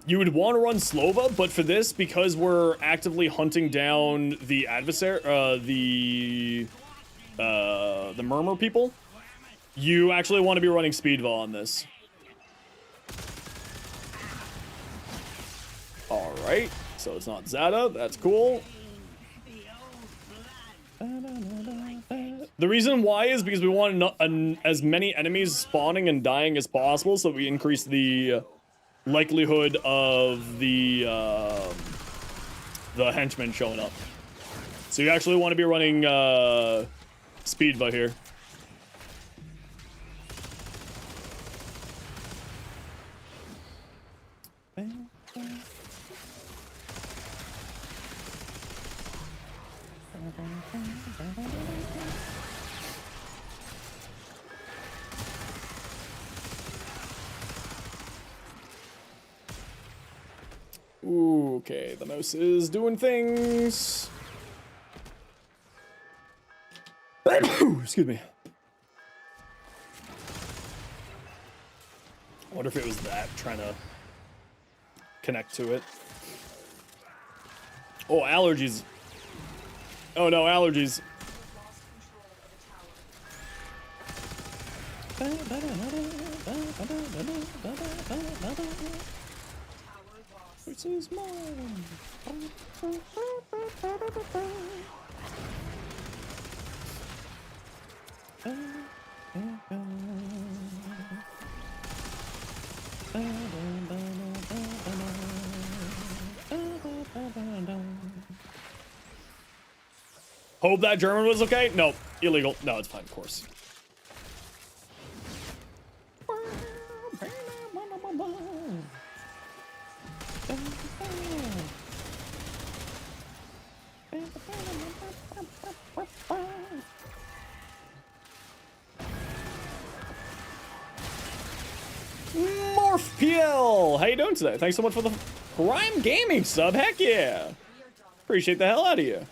Speaker 2: You would want to run Slova, but for this, because we're actively hunting down the adversary, the Murmur people, you actually want to be running Speedball on this. Alright, so it's not Zada, that's cool. The reason why is because we want as many enemies spawning and dying as possible, so we increase the likelihood of the henchmen showing up. So you actually want to be running Speedva here. Ooh, okay, the mouse is doing things. Excuse me. I wonder if it was that, trying to connect to it. Oh, allergies. Oh no, allergies. This is mine. Hope that German was okay? No, illegal. No, it's fine, of course. Morph PL, how you doing today? Thanks so much for the Prime Gaming sub. Heck yeah. Appreciate the hell out of you.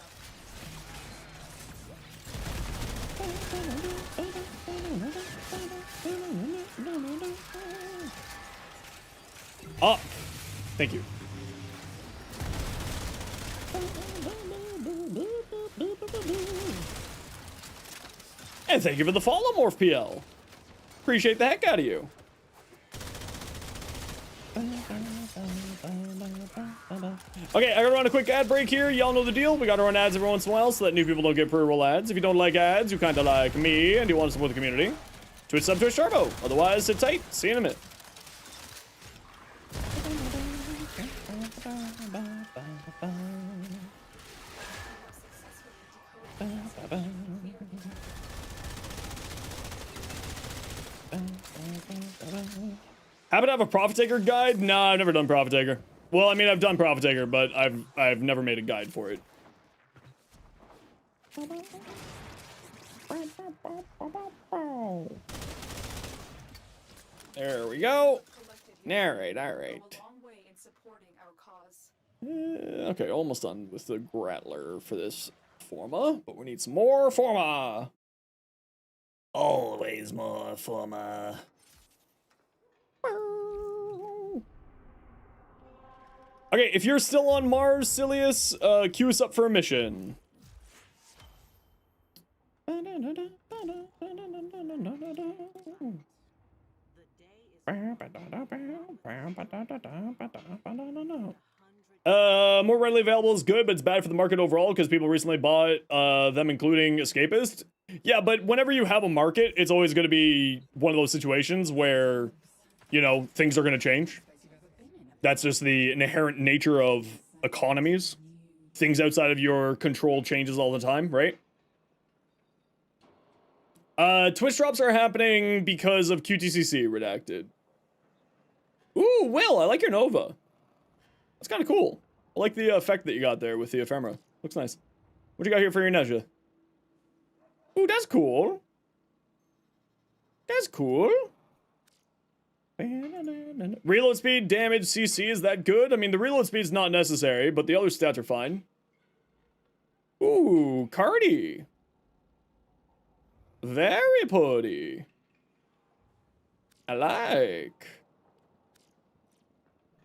Speaker 2: Oh, thank you. And thank you for the follow, Morph PL. Appreciate the heck out of you. Okay, I gotta run a quick ad break here. Y'all know the deal. We gotta run ads every once in a while so that new people don't get pre-roll ads. If you don't like ads, you kinda like me, and you want to support the community, Twitch sub, Twitch Turbo. Otherwise, sit tight. See you in a minute. Happen to have a Profit Taker guide? Nah, I've never done Profit Taker. Well, I mean, I've done Profit Taker, but I've never made a guide for it. There we go. Alright, alright. Okay, almost done with the Grattler for this Forma, but we need some more Forma. Always more Forma. Okay, if you're still on Mars, Silius, queue us up for a mission. More readily available is good, but it's bad for the market overall because people recently bought them, including Escapist. Yeah, but whenever you have a market, it's always going to be one of those situations where, you know, things are going to change. That's just the inherent nature of economies. Things outside of your control changes all the time, right? Twitch drops are happening because of QTCC redacted. Ooh, Will, I like your Nova. That's kind of cool. I like the effect that you got there with the ephemera. Looks nice. What you got here for your Nezha? Ooh, that's cool. That's cool. Reload speed, damage, CC, is that good? I mean, the reload speed is not necessary, but the other stats are fine. Ooh, Cardi. Very pretty. I like.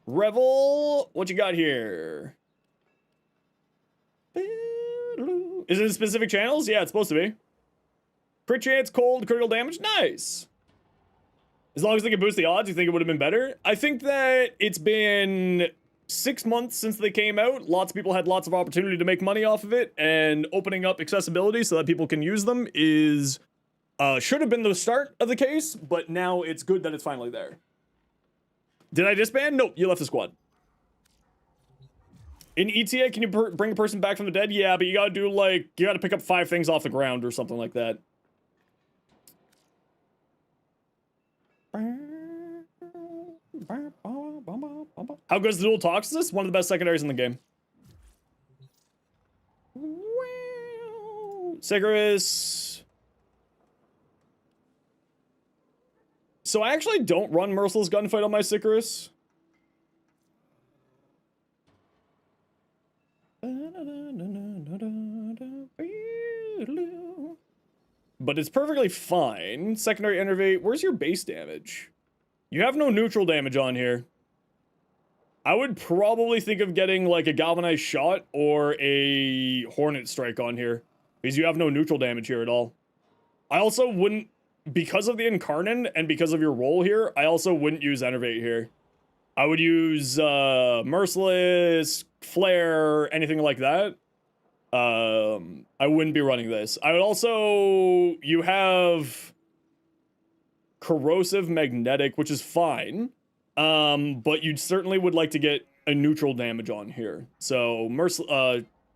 Speaker 2: Revel, what you got here? Is it specific channels? Yeah, it's supposed to be. Crit chance, cold, critical damage, nice. As long as they can boost the odds, you think it would have been better? I think that it's been 6 months since they came out. Lots of people had lots of opportunity to make money off of it, and opening up accessibility so that people can use them is should have been the start of the case, but now it's good that it's finally there. Did I disband? Nope, you left the squad. In ETA, can you bring a person back from the dead? Yeah, but you gotta do, like, you gotta pick up 5 things off the ground or something like that. How good is the dual toxicist? One of the best secondaries in the game. Sigarus. So I actually don't run Merciless Gunfight on my Sigarus. But it's perfectly fine. Secondary Enervate. Where's your base damage? You have no neutral damage on here. I would probably think of getting like a Galvanized Shot or a Hornet Strike on here, because you have no neutral damage here at all. I also wouldn't, because of the Incarnon and because of your role here, I also wouldn't use Enervate here. I would use Merciless, Flare, anything like that. I wouldn't be running this. I would also, you have Corrosive Magnetic, which is fine. But you certainly would like to get a neutral damage on here. So,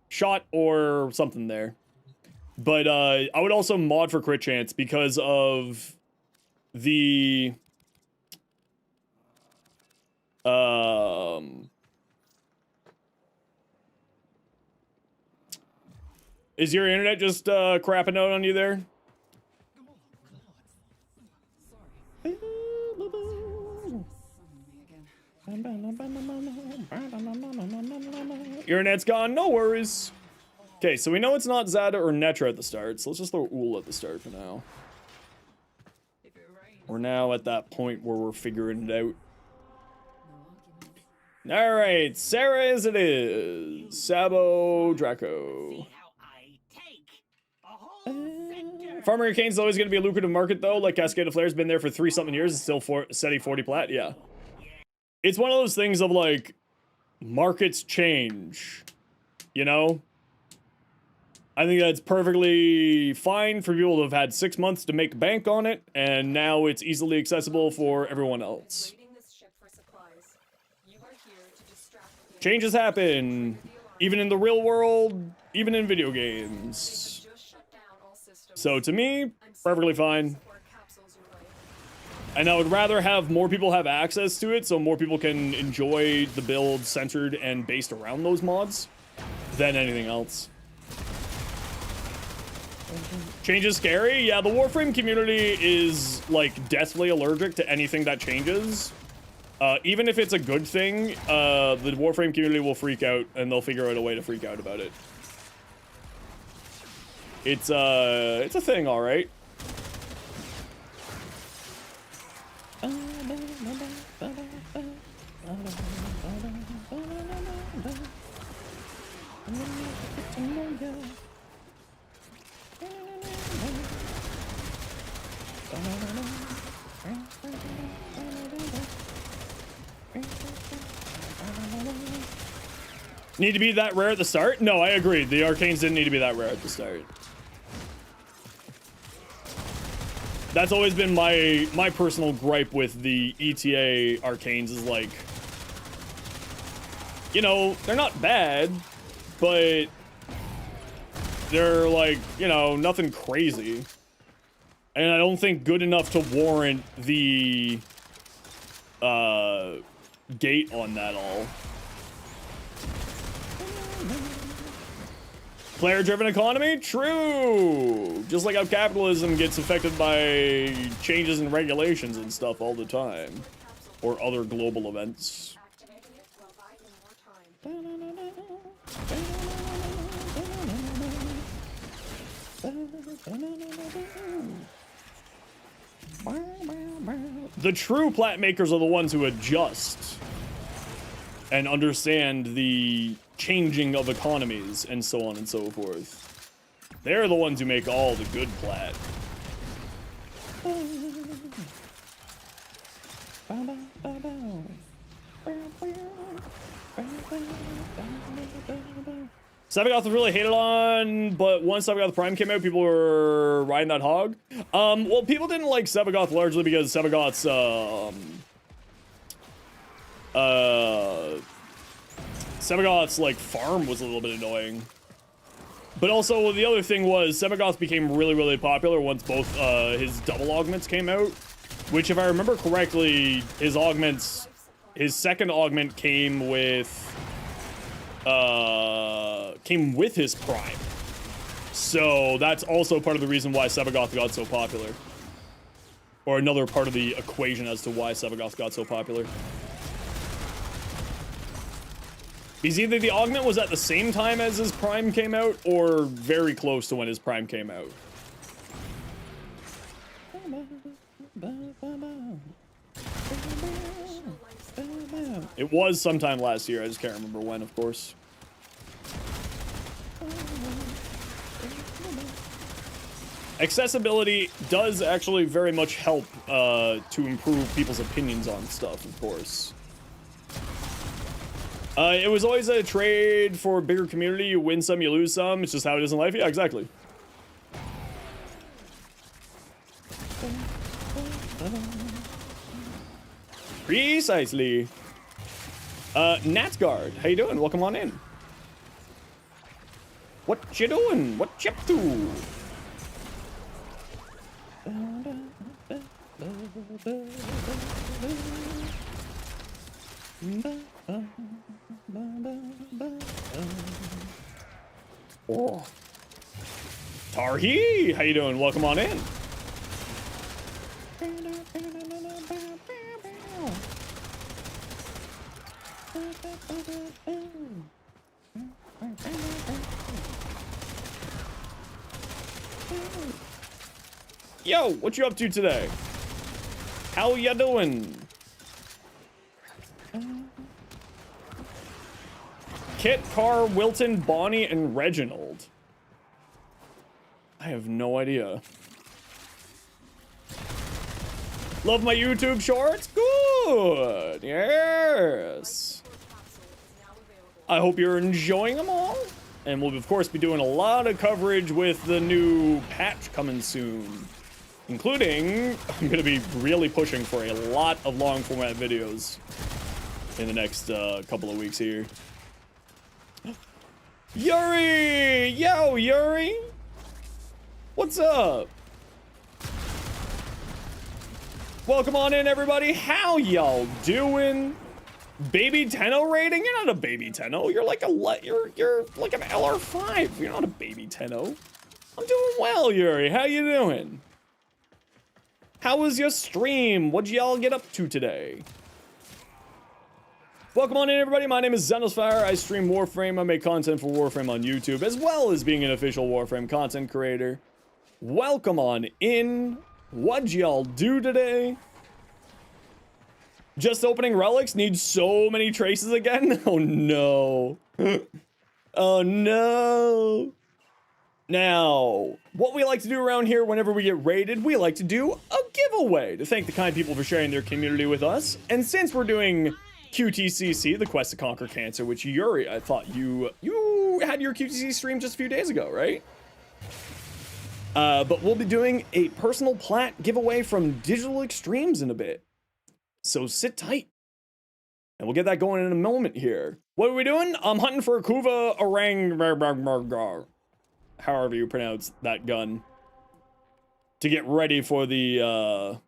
Speaker 2: shot or something there. But, I would also mod for crit chance because of the, is your internet just, crapping out on you there? Your net's gone, no worries. Okay, so we know it's not Zada or Netra at the start, so let's just throw Ul at the start for now. We're now at that point where we're figuring it out. Alright, Sarah as it is. Sabo, Draco. Farming Arcane's is always going to be a lucrative market, though. Like Cascade of Flare's been there for 3-something years. It's still steady 40 plat, yeah. It's one of those things of, like, markets change, you know? I think that's perfectly fine for people to have had 6 months to make bank on it, and now it's easily accessible for everyone else. Changes happen, even in the real world, even in video games. So to me, perfectly fine. And I would rather have more people have access to it so more people can enjoy the build centered and based around those mods than anything else. Change is scary? Yeah, the Warframe community is, like, deathly allergic to anything that changes. Even if it's a good thing, the Warframe community will freak out, and they'll figure out a way to freak out about it. It's a thing, alright. Need to be that rare at the start? No, I agree. The Arcanes didn't need to be that rare at the start. That's always been my personal gripe with the ETA Arcanes is, like, you know, they're not bad, but they're, like, you know, nothing crazy. And I don't think good enough to warrant the gate on that all. Player-driven economy? True! Just like how capitalism gets affected by changes in regulations and stuff all the time. Or other global events.
Speaker 6: Activating it will buy you more time.
Speaker 2: The true plat makers are the ones who adjust and understand the changing of economies and so on and so forth. They're the ones who make all the good plat. Sabagoth was really hated on, but once Sabagoth Prime came out, people were riding that hog. Well, people didn't like Sabagoth largely because Sabagoth's, Sabagoth's, like, farm was a little bit annoying. But also, the other thing was, Sabagoth became really, really popular once both, his double augments came out. Which, if I remember correctly, his augments, his second augment came with his prime. So, that's also part of the reason why Sabagoth got so popular. Or another part of the equation as to why Sabagoth got so popular. Because either the augment was at the same time as his prime came out, or very close to when his prime came out. It was sometime last year, I just can't remember when, of course. Accessibility does actually very much help to improve people's opinions on stuff, of course. It was always a trade for a bigger community. You win some, you lose some. It's just how it is in life. Yeah, exactly. Precisely. Natguard, how you doing? Welcome on in. What you doing? What you up to? Oh. Tarhi, how you doing? Welcome on in. Yo, what you up to today? How ya doing? Kit, Carr, Wilton, Bonnie, and Reginald. I have no idea. Love my YouTube shorts? Good. Yes. I hope you're enjoying them all. And we'll, of course, be doing a lot of coverage with the new patch coming soon. Including, I'm going to be really pushing for a lot of long format videos in the next couple of weeks here. Yuri! Yo, Yuri! What's up? Welcome on in, everybody. How y'all doing? Baby Tenno rating? You're not a baby Tenno. You're like you're like an LR5. You're not a baby Tenno. I'm doing well, Yuri. How you doing? How was your stream? What'd y'all get up to today? Welcome on in, everybody. My name is Zenosfire. I stream Warframe. I make content for Warframe on YouTube, as well as being an official Warframe content creator. Welcome on in. What'd y'all do today? Just opening relics? Need so many traces again? Oh no. Oh no. Now, what we like to do around here whenever we get raided, we like to do a giveaway to thank the kind people for sharing their community with us. And since we're doing QTCC, the Quest to Conquer Cancer, which Yuri, I thought you had your QTCC stream just a few days ago, right? But we'll be doing a personal plat giveaway from Digital Extremes in a bit. So sit tight. And we'll get that going in a moment here. What are we doing? I'm hunting for a Kuva Orang, however you pronounce that gun, to get ready for the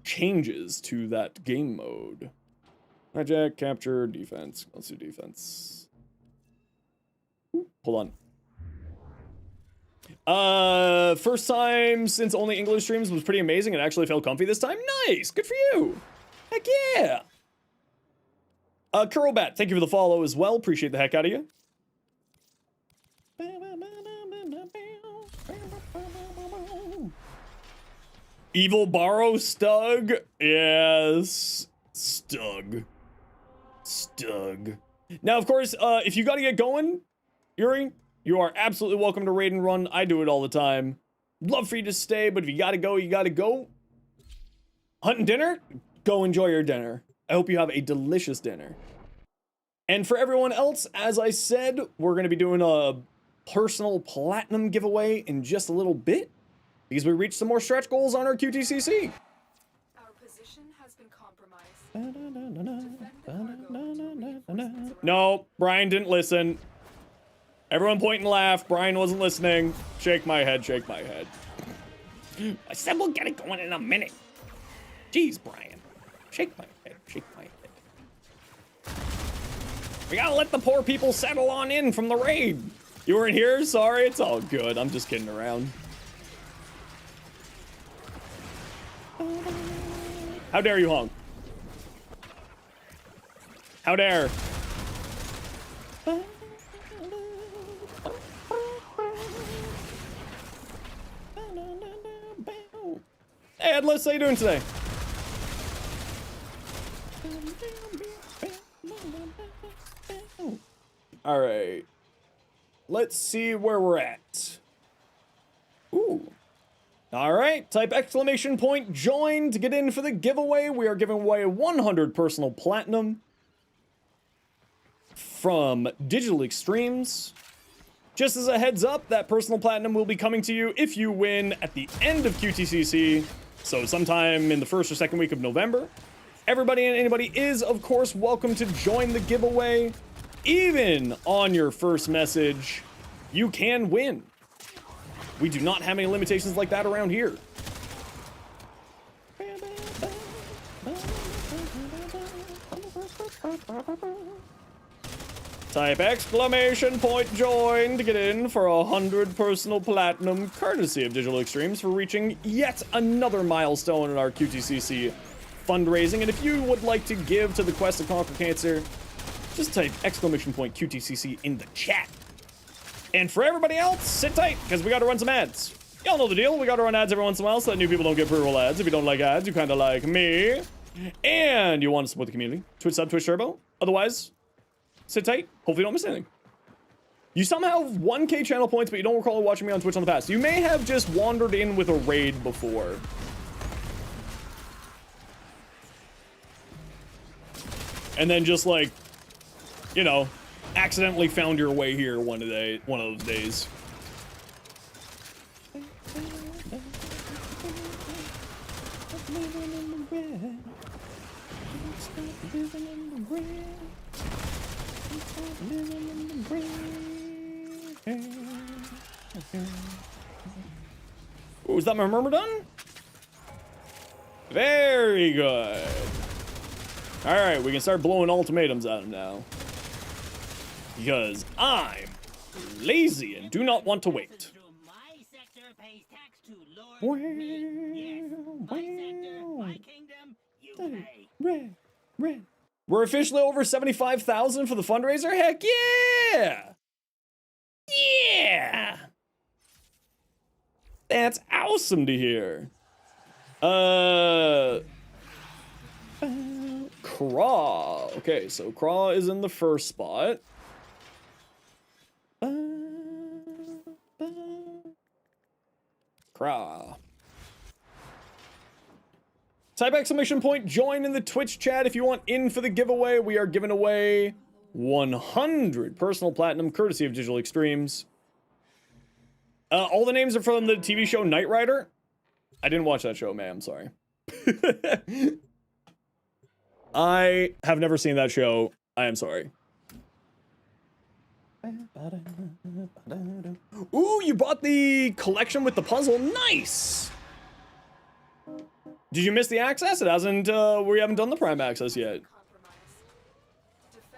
Speaker 2: changes to that game mode. Hijack, capture, defense. Let's do defense. Hold on. First time since only English streams was pretty amazing and actually felt comfy this time. Nice, good for you. Heck yeah. Kurobat, thank you for the follow as well. Appreciate the heck out of you. Evil Borrow Stug. Yes. Stug. Now, of course, if you gotta get going, Yuri, you are absolutely welcome to raid and run. I do it all the time. Love for you to stay, but if you gotta go, you gotta go. Hunting dinner? Go enjoy your dinner. I hope you have a delicious dinner. And for everyone else, as I said, we're gonna be doing a personal platinum giveaway in just a little bit because we reached some more stretch goals on our QTCC.
Speaker 6: Our position has been compromised. Defend the cargo.
Speaker 2: No, Brian didn't listen. Everyone point and laugh. Brian wasn't listening. Shake my head, shake my head. I said we'll get it going in a minute. Jeez, Brian. Shake my head, shake my head. We gotta let the poor people settle on in from the raid. You weren't here? Sorry, it's all good. I'm just kidding around. How dare you honk? How dare? Hey, Atlas, how you doing today? All right. Let's see where we're at. Ooh. All right, type exclamation point join to get in for the giveaway. We are giving away 100 personal platinum from Digital Extremes. Just as a heads up, that personal platinum will be coming to you if you win at the end of QTCC, so sometime in the first or second week of November. Everybody and anybody is, of course, welcome to join the giveaway. Even on your first message, you can win. We do not have any limitations like that around here. Type exclamation point join to get in for 100 personal platinum, courtesy of Digital Extremes, for reaching yet another milestone in our QTCC fundraising. And if you would like to give to the quest to conquer cancer, just type exclamation point QTCC in the chat. And for everybody else, sit tight, because we got to run some ads. Y'all know the deal. We got to run ads every once in a while so that new people don't get pre-roll ads. If you don't like ads, you kind of like me. And you want to support the community, Twitch sub, Twitch Turbo. Otherwise, sit tight. Hopefully you don't miss anything. You somehow have 1K channel points, but you don't recall watching me on Twitch on the past. You may have just wandered in with a raid before. And then just like, you know, accidentally found your way here one of those days. Ooh, is that my murmur done? Very good. All right, we can start blowing ultimatums at him now. Because I'm lazy and do not want to wait.
Speaker 5: My sector pays tax to Lord me. Yes, my sector, my kingdom, you pay.
Speaker 2: We're officially over 75,000 for the fundraiser? Heck yeah! Yeah! That's awesome to hear. Craw. Okay, so Craw is in the first spot. Craw. Type exclamation point join in the Twitch chat if you want in for the giveaway. We are giving away 100 personal platinum courtesy of Digital Extremes. All the names are from the TV show Knight Rider. I didn't watch that show, man. I'm sorry. I have never seen that show. I am sorry. Ooh, you bought the collection with the puzzle. Nice! Did you miss the access? It hasn't, we haven't done the Prime access yet.
Speaker 6: Compromise.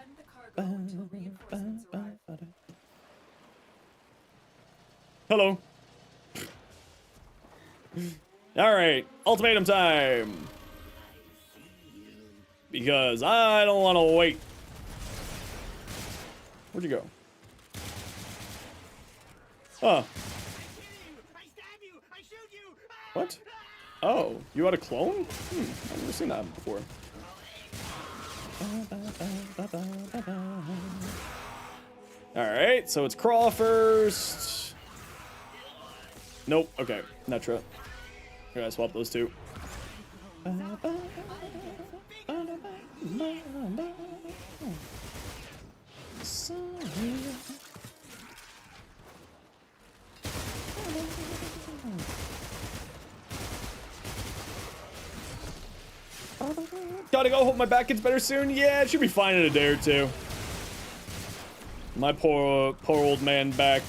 Speaker 6: Defend the cargo until reinforcements arrive.
Speaker 2: Hello. All right, ultimatum time. Because I don't want to wait. Where'd you go? Huh.
Speaker 5: I stab you! I shoot you!
Speaker 2: What? Oh, you had a clone? I've never seen that before. Alright, so it's crawl first. Nope, okay, Netra. I gotta swap those two. Gotta go, hope my back gets better soon. Yeah, it should be fine in a day or two. My poor old man back.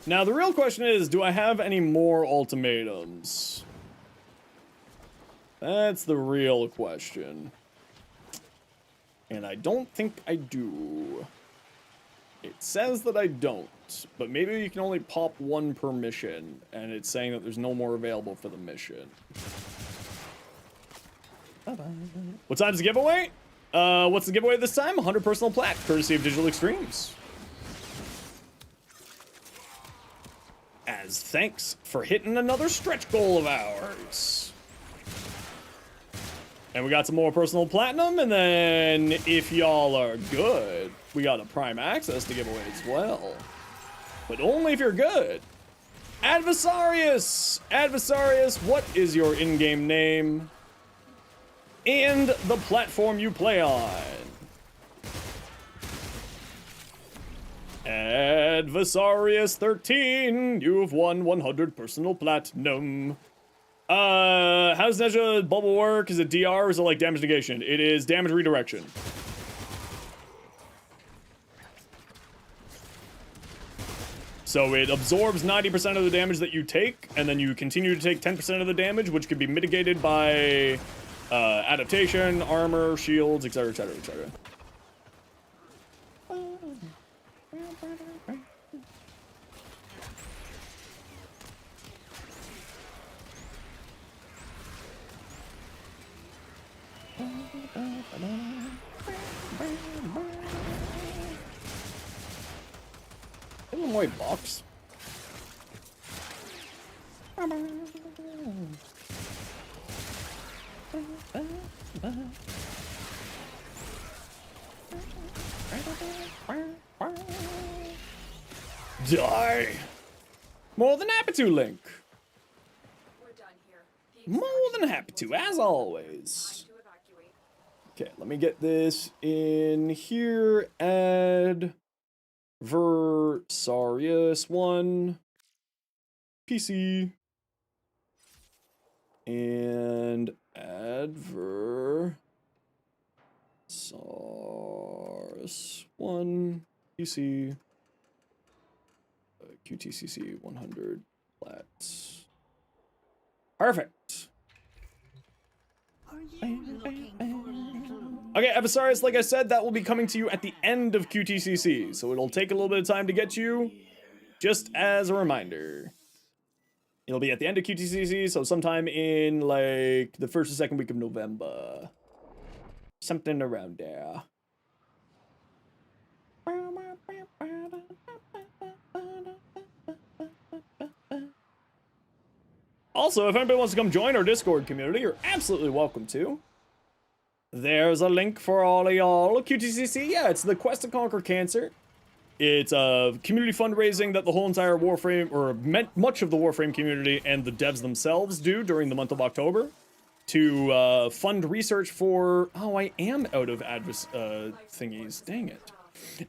Speaker 2: Now, the real question is, do I have any more ultimatums? That's the real question. And I don't think I do. It says that I don't, but maybe you can only pop one per mission, and it's saying that there's no more available for the mission. What time's the giveaway? What's the giveaway this time? 100 personal plat, courtesy of Digital Extremes. As thanks for hitting another stretch goal of ours. And we got some more personal platinum, and then if y'all are good, we got a prime access to give away as well. But only if you're good. Adversarius! Adversarius, what is your in-game name? And the platform you play on. Adversarius13, you've won 100 personal platinum. How does Ninja Bubble work? Is it DR or is it like damage negation? It is damage redirection. So it absorbs 90% of the damage that you take, and then you continue to take 10% of the damage, which can be mitigated by adaptation, armor, shields, etc., etc., etc. One white box. Die. More than happy to, Link.
Speaker 6: We're done here. The
Speaker 2: More than happy to, as always.
Speaker 6: to evacuate.
Speaker 2: Okay, let me get this in here. Add Versarius 1 PC and Adversarius 1 PC QTCC 100 flats. Perfect.
Speaker 5: Are you looking for a little...
Speaker 2: Okay, Adversarius, like I said, that will be coming to you at the end of QTCC, so it'll take a little bit of time to get you, just as a reminder. It'll be at the end of QTCC, so sometime in, like, the first or second week of November. Something around there. Also, if anybody wants to come join our Discord community, you're absolutely welcome to. There's a link for all of y'all. QTCC, yeah, it's the Quest to Conquer Cancer. It's a community fundraising that the whole entire Warframe, or much of the Warframe community and the devs themselves do during the month of October to fund research for... Oh, I am out of thingies. Dang it.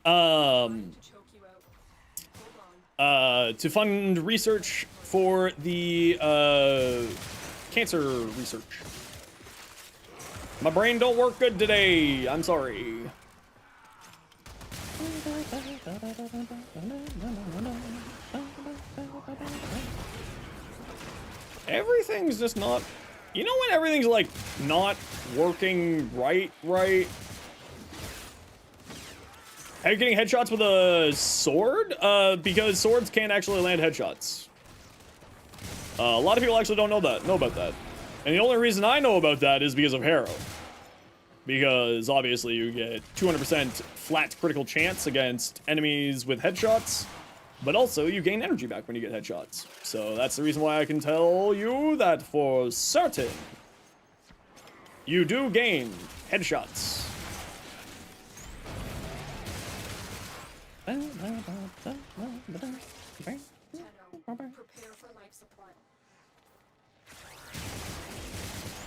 Speaker 6: To choke you out.
Speaker 2: To fund research for the cancer research. My brain don't work good today. I'm sorry. Everything's just not You know when everything's like not working right? Are you getting headshots with a sword? Because swords can't actually land headshots. A lot of people actually don't know about that. And the only reason I know about that is because of Harrow. Because obviously you get 200% flat critical chance against enemies with headshots, but also you gain energy back when you get headshots. So that's the reason why I can tell you that for certain you do gain headshots.
Speaker 6: Tenno, prepare for life support.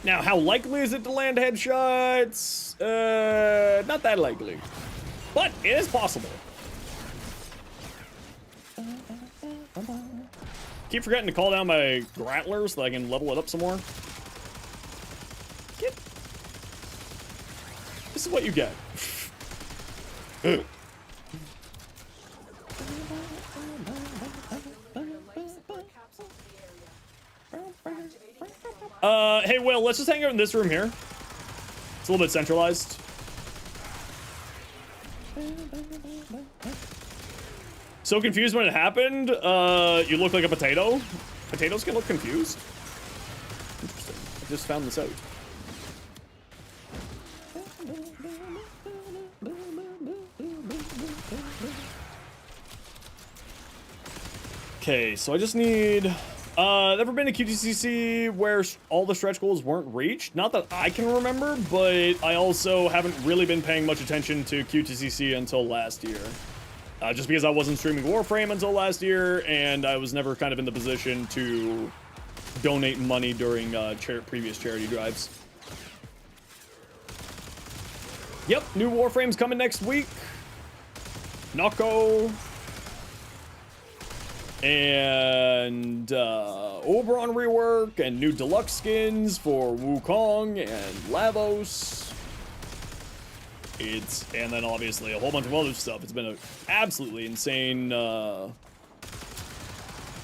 Speaker 2: Now, how likely is it to land headshots? Not that likely. But it is possible. Keep forgetting to call down my Grattler so that I can level it up some more. This is what you get. Hey, Will, let's just hang out in this room here. It's a little bit centralized. So confused when it happened, you look like a potato. Potatoes can look confused. Interesting. I just found this out. Okay, so I just need... never been to QTCC where all the stretch goals weren't reached. Not that I can remember, but I also haven't really been paying much attention to QTCC until last year. Just because I wasn't streaming Warframe until last year, and I was never kind of in the position to donate money during previous charity drives. Yep, new Warframe's coming next week. Nako. And Oberon rework and new deluxe skins for Wukong and Lavos. And then obviously a whole bunch of other stuff. It's been an absolutely insane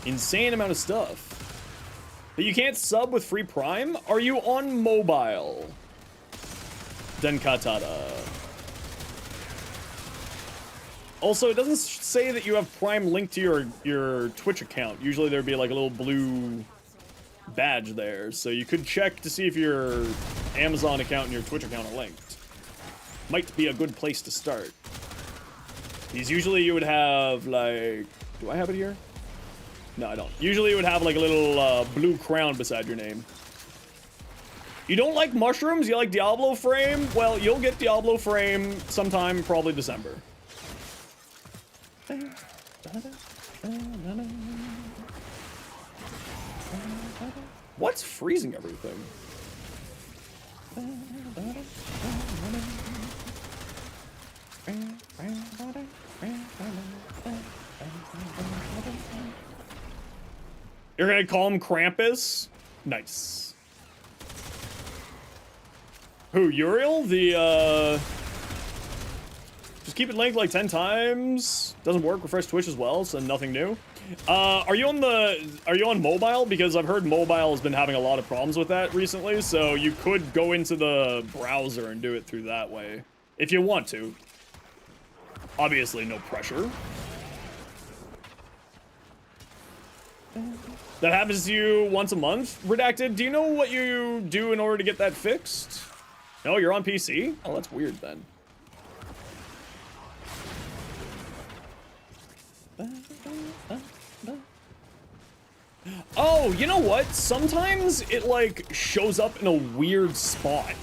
Speaker 2: insane amount of stuff. But you can't sub with free Prime? Are you on mobile? Denkatada. Also, it doesn't say that you have Prime linked to your Twitch account. Usually there'd be like a little blue badge there. So you could check to see if your Amazon account and your Twitch account are linked. Might be a good place to start. Because usually you would have like... Do I have it here? No, I don't. Usually you would have like a little blue crown beside your name. You don't like mushrooms? You like Diablo Frame? Well, you'll get Diablo Frame sometime, probably December. What's freezing everything? You're gonna call him Krampus? Nice. Who, Uriel? Just keep it linked like 10 times. Doesn't work. Refresh Twitch as well, so nothing new. Are you on mobile? Because I've heard mobile has been having a lot of problems with that recently, so you could go into the browser and do it through that way. If you want to. Obviously, no pressure. That happens to you once a month? Redacted, do you know what you do in order to get that fixed? No, you're on PC? Oh, that's weird then. Oh, you know what? Sometimes it, like, shows up in a weird spot.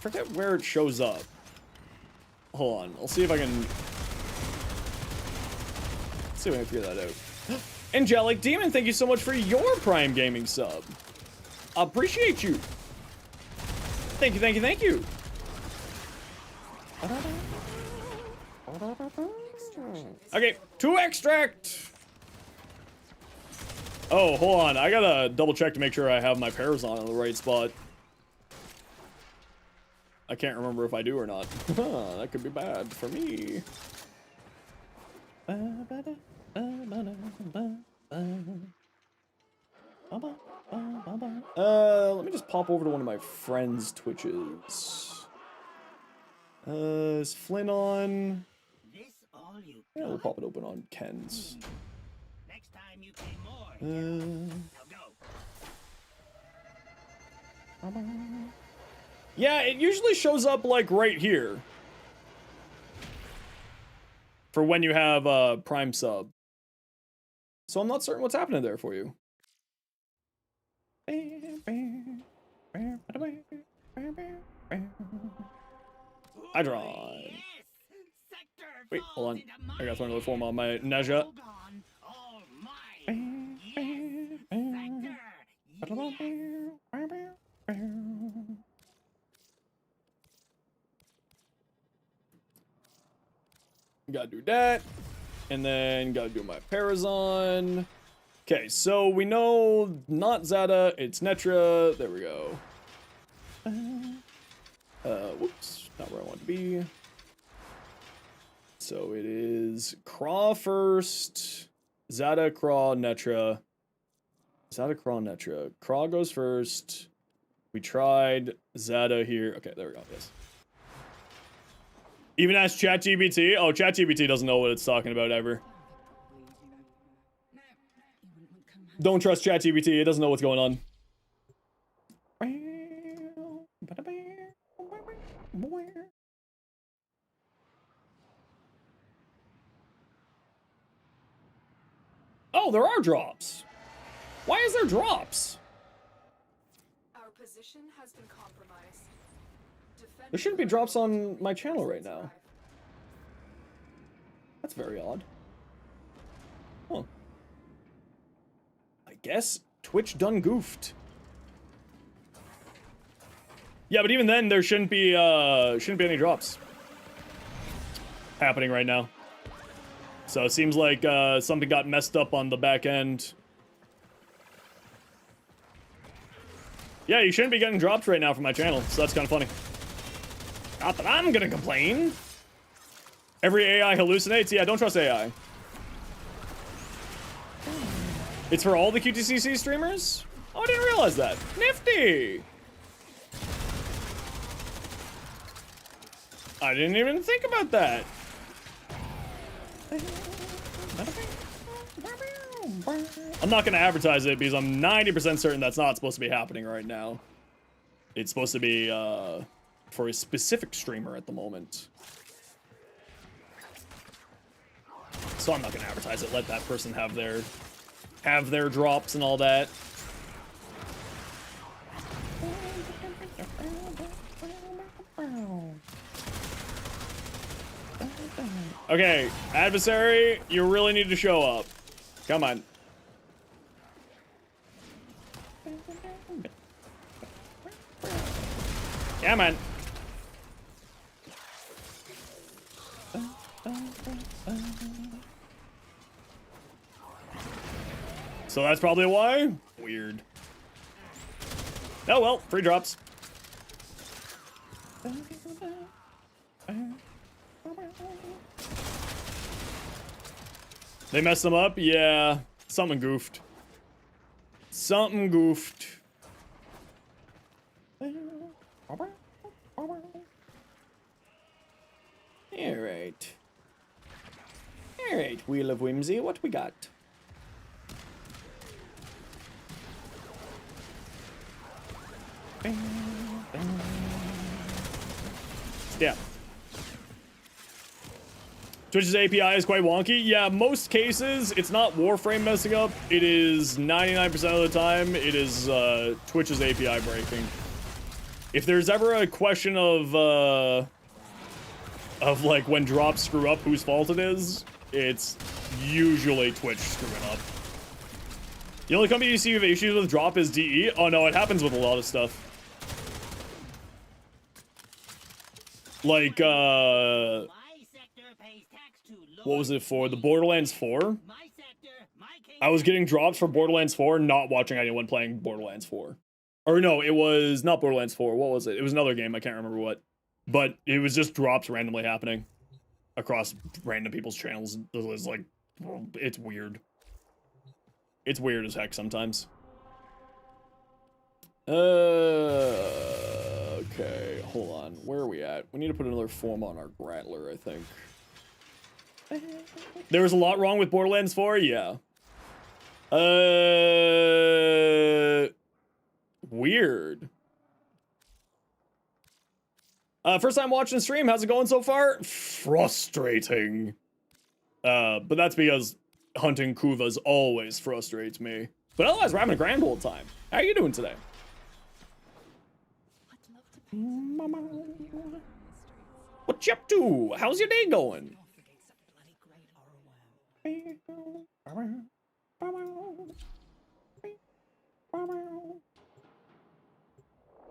Speaker 2: Forget where it shows up. Hold on, I'll see if I can... see if I can figure that out. Angelic Demon, thank you so much for your Prime Gaming sub. Appreciate you. Thank you, thank you, thank you. Okay, to extract. Oh, hold on. I gotta double check to make sure I have my pairs on in the right spot. I can't remember if I do or not. That could be bad for me. Let me just pop over to one of my friends' Twitches. Is Flynn on?
Speaker 5: This all you
Speaker 2: Yeah, we'll
Speaker 5: got?
Speaker 2: pop it open on Ken's.
Speaker 5: Next time you pay more.
Speaker 2: Uh,
Speaker 5: Now go.
Speaker 2: yeah, it usually shows up like right here. For when you have Prime sub. So I'm not certain what's happening there for you. Hydron.
Speaker 5: Yes! Sector
Speaker 2: Wait, hold on.
Speaker 5: falls into
Speaker 2: I got
Speaker 5: my
Speaker 2: another form on my
Speaker 5: hands.
Speaker 2: Neja.
Speaker 5: All gone, all mine. Yes, Sector. Yes.
Speaker 2: Gotta do that. And then gotta do my Parazon. Okay, so we know not Zeta, it's Netra. There we go. Whoops, not where I want to be. So it is Craw first, Zeta, Craw, Netra. Zeta, Craw, Netra. Craw goes first. We tried Zeta here. Okay, there we go. Yes. Even ask ChatGPT. Oh, ChatGPT doesn't know what it's talking about ever. Don't trust ChatGPT. It doesn't know what's going on. Oh, there are drops. Why is there drops?
Speaker 6: Our position has been compromised.
Speaker 2: There shouldn't be drops on my channel right now. That's very odd. Huh. I guess Twitch done goofed. Yeah, but even then, there shouldn't be any drops happening right now. So it seems like something got messed up on the back end. Yeah, you shouldn't be getting dropped right now from my channel, so that's kind of funny. Not that I'm gonna complain. Every AI hallucinates? Yeah, don't trust AI. It's for all the QTCC streamers? Oh, I didn't realize that. Nifty! I didn't even think about that. I'm not gonna advertise it because I'm 90% certain that's not supposed to be happening right now. It's supposed to be for a specific streamer at the moment. So I'm not gonna advertise it. Let that person have their drops and all that. Okay, adversary, you really need to show up. Come on. Come on. So that's probably why? Weird. Oh well, free drops. They messed them up? Yeah. Something goofed. Something goofed. Alright. Alright, Wheel of Whimsy, what we got? Yeah. Twitch's API is quite wonky. Yeah, most cases, it's not Warframe messing up. It is 99% of the time, it is Twitch's API breaking. If there's ever a question of like when drops screw up, whose fault it is, it's usually Twitch screwing up. The only company you see with issues with drop is DE. Oh no, it happens with a lot of stuff. Like,
Speaker 5: My sector pays tax to
Speaker 2: what was it for? The Borderlands 4?
Speaker 5: My sector, my kingdom.
Speaker 2: I was getting drops for Borderlands 4, not watching anyone playing Borderlands 4. Or no, it was not Borderlands 4. What was it? It was another game. I can't remember what. But it was just drops randomly happening. across random people's channels is like, it's weird. It's weird as heck sometimes. Okay, hold on. Where are we at? We need to put another form on our Grattler, I think. There was a lot wrong with Borderlands 4? Yeah. Weird. First time watching the stream. How's it going so far? Frustrating. But that's because hunting Kuvas always frustrates me. But otherwise, we're having a grand old time. How are you doing today? What you up to? How's your day going?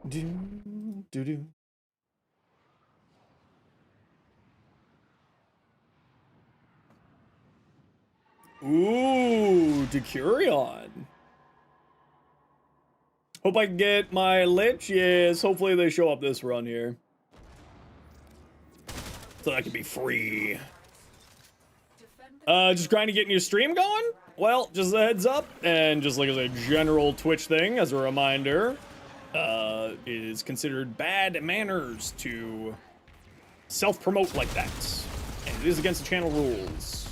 Speaker 2: Do. Ooh, Decurion. Hope I can get my Lich. Yes, hopefully they show up this run here. So I can be free. Just trying to get your stream going? Well, just a heads up, and just like as a general Twitch thing, as a reminder, it is considered bad manners to self-promote like that. And it is against the channel rules.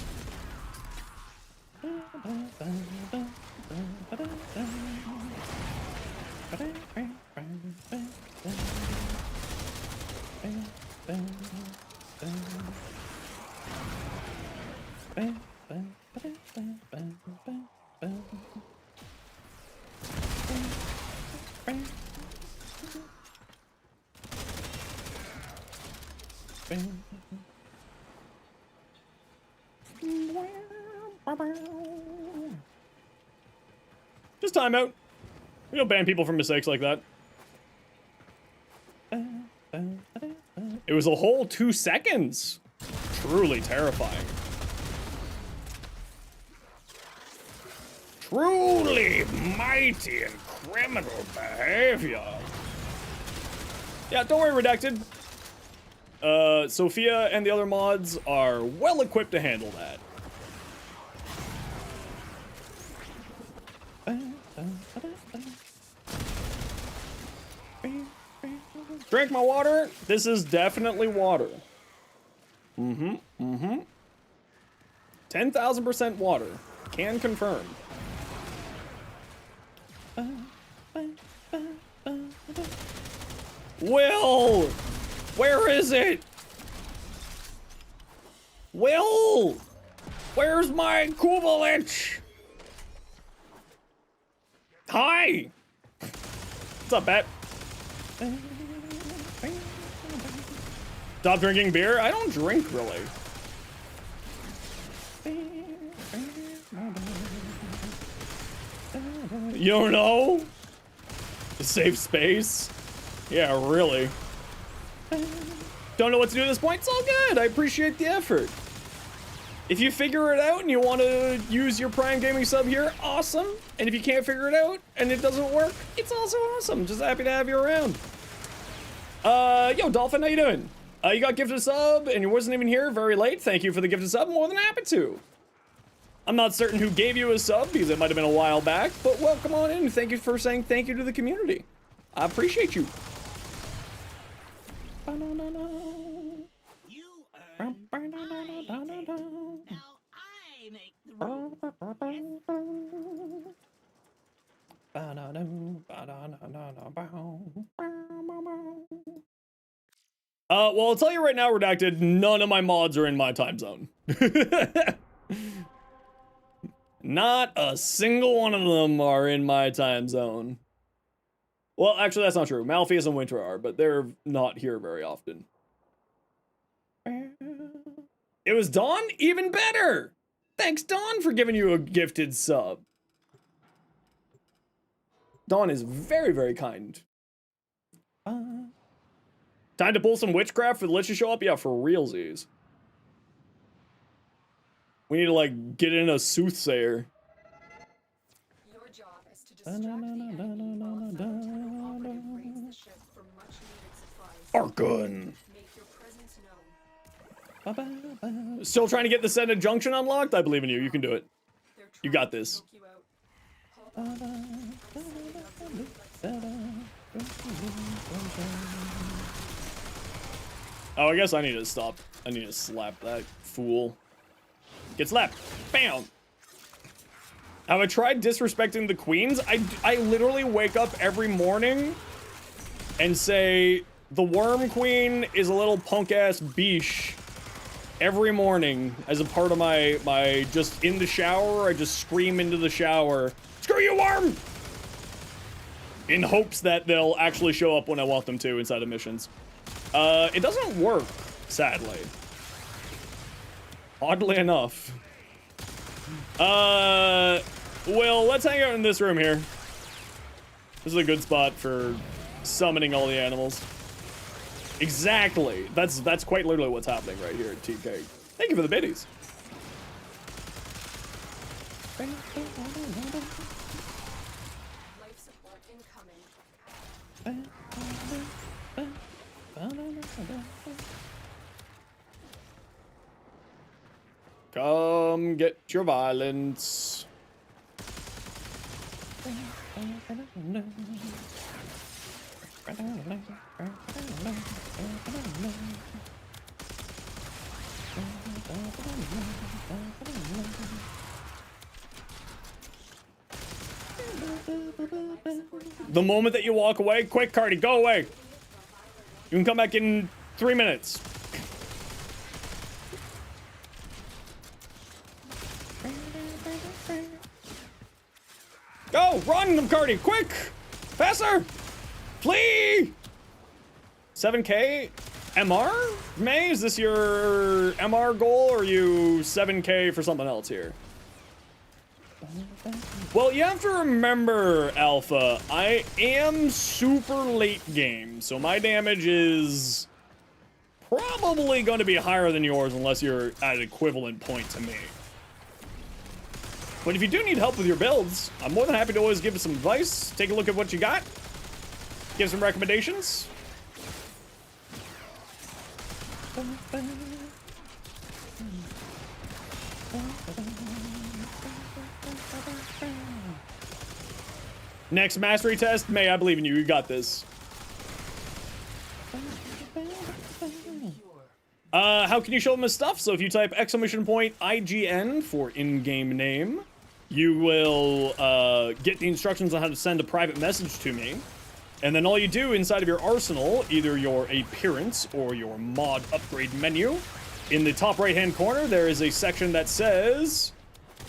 Speaker 2: Just time out. We don't ban people for mistakes like that. It was a whole 2 seconds. Truly terrifying. Truly mighty and criminal behavior. Yeah, don't worry, Redacted. Sophia and the other mods are well equipped to handle that. Drink my water. This is definitely water. 10,000% water. Can confirm. Will! Where is it? Will! Where's my Kuva Lich? Hi! What's up, Bat? Stop drinking beer? I don't drink, really. You don't know? A safe space? Yeah, really. Don't know what to do at this point? It's all good. I appreciate the effort. If you figure it out and you want to use your Prime Gaming sub here, awesome. And if you can't figure it out and it doesn't work, it's also awesome. Just happy to have you around. Yo, Dolphin, how you doing? You got gifted a sub and you wasn't even here very late. Thank you for the gifted sub. More than happy to. I'm not certain who gave you a sub because it might have been a while back, but welcome on in. Thank you for saying thank you to the community. I appreciate you.
Speaker 5: You earn, I take. Now I make the rules.
Speaker 2: Well, I'll tell you right now, Redacted, none of my mods are in my time zone. Not a single one of them are in my time zone. Well, actually, that's not true. Malpheus and Winter are, but they're not here very often. It was Dawn? Even better! Thanks, Dawn, for giving you a gifted sub. Dawn is very, very kind. Time to pull some witchcraft for the Lich to show up? Yeah, for realsies. We need to, like, get in a soothsayer.
Speaker 6: Your job is to distract the enemy while Fellow Operative brings the ship from much-needed supplies.
Speaker 2: Argun.
Speaker 6: Make your presence
Speaker 2: Still trying to get the Senate Junction unlocked? I believe in you. You can do it.
Speaker 6: They're
Speaker 2: You
Speaker 6: trying
Speaker 2: got
Speaker 6: to
Speaker 2: this.
Speaker 6: choke you out. Hold on.
Speaker 2: Oh, I guess I need to stop. I need to slap that fool. Get slapped. Bam! Have I tried disrespecting the queens? I literally wake up every morning and say, the Worm Queen is a little punk-ass biche. Every morning, as a part of my just in the shower, I just scream into the shower, screw you, Worm! In hopes that they'll actually show up when I want them to inside of missions. It doesn't work, sadly. Oddly enough. Well, let's hang out in this room here. This is a good spot for summoning all the animals. Exactly. That's quite literally what's happening right here at TK. Thank you for the biddies.
Speaker 6: Life support incoming.
Speaker 2: Come get your violence. The moment that you walk away, quick, Cardi, go away. You can come back in 3 minutes. Go, run, Cardi, quick, faster, flee. 7K MR? May, is this your MR goal, or are you 7K for something else here? Well, you have to remember, Alpha, I am super late game, so my damage is probably going to be higher than yours unless you're at an equivalent point to me. But if you do need help with your builds, I'm more than happy to always give some advice, take a look at what you got, give some recommendations. Next mastery test, May, I believe in you. You got this. How can you show them his stuff? So if you type !IGN for in-game name, you will get the instructions on how to send a private message to me. And then all you do inside of your arsenal, either your appearance or your mod upgrade menu, in the top right-hand corner, there is a section that says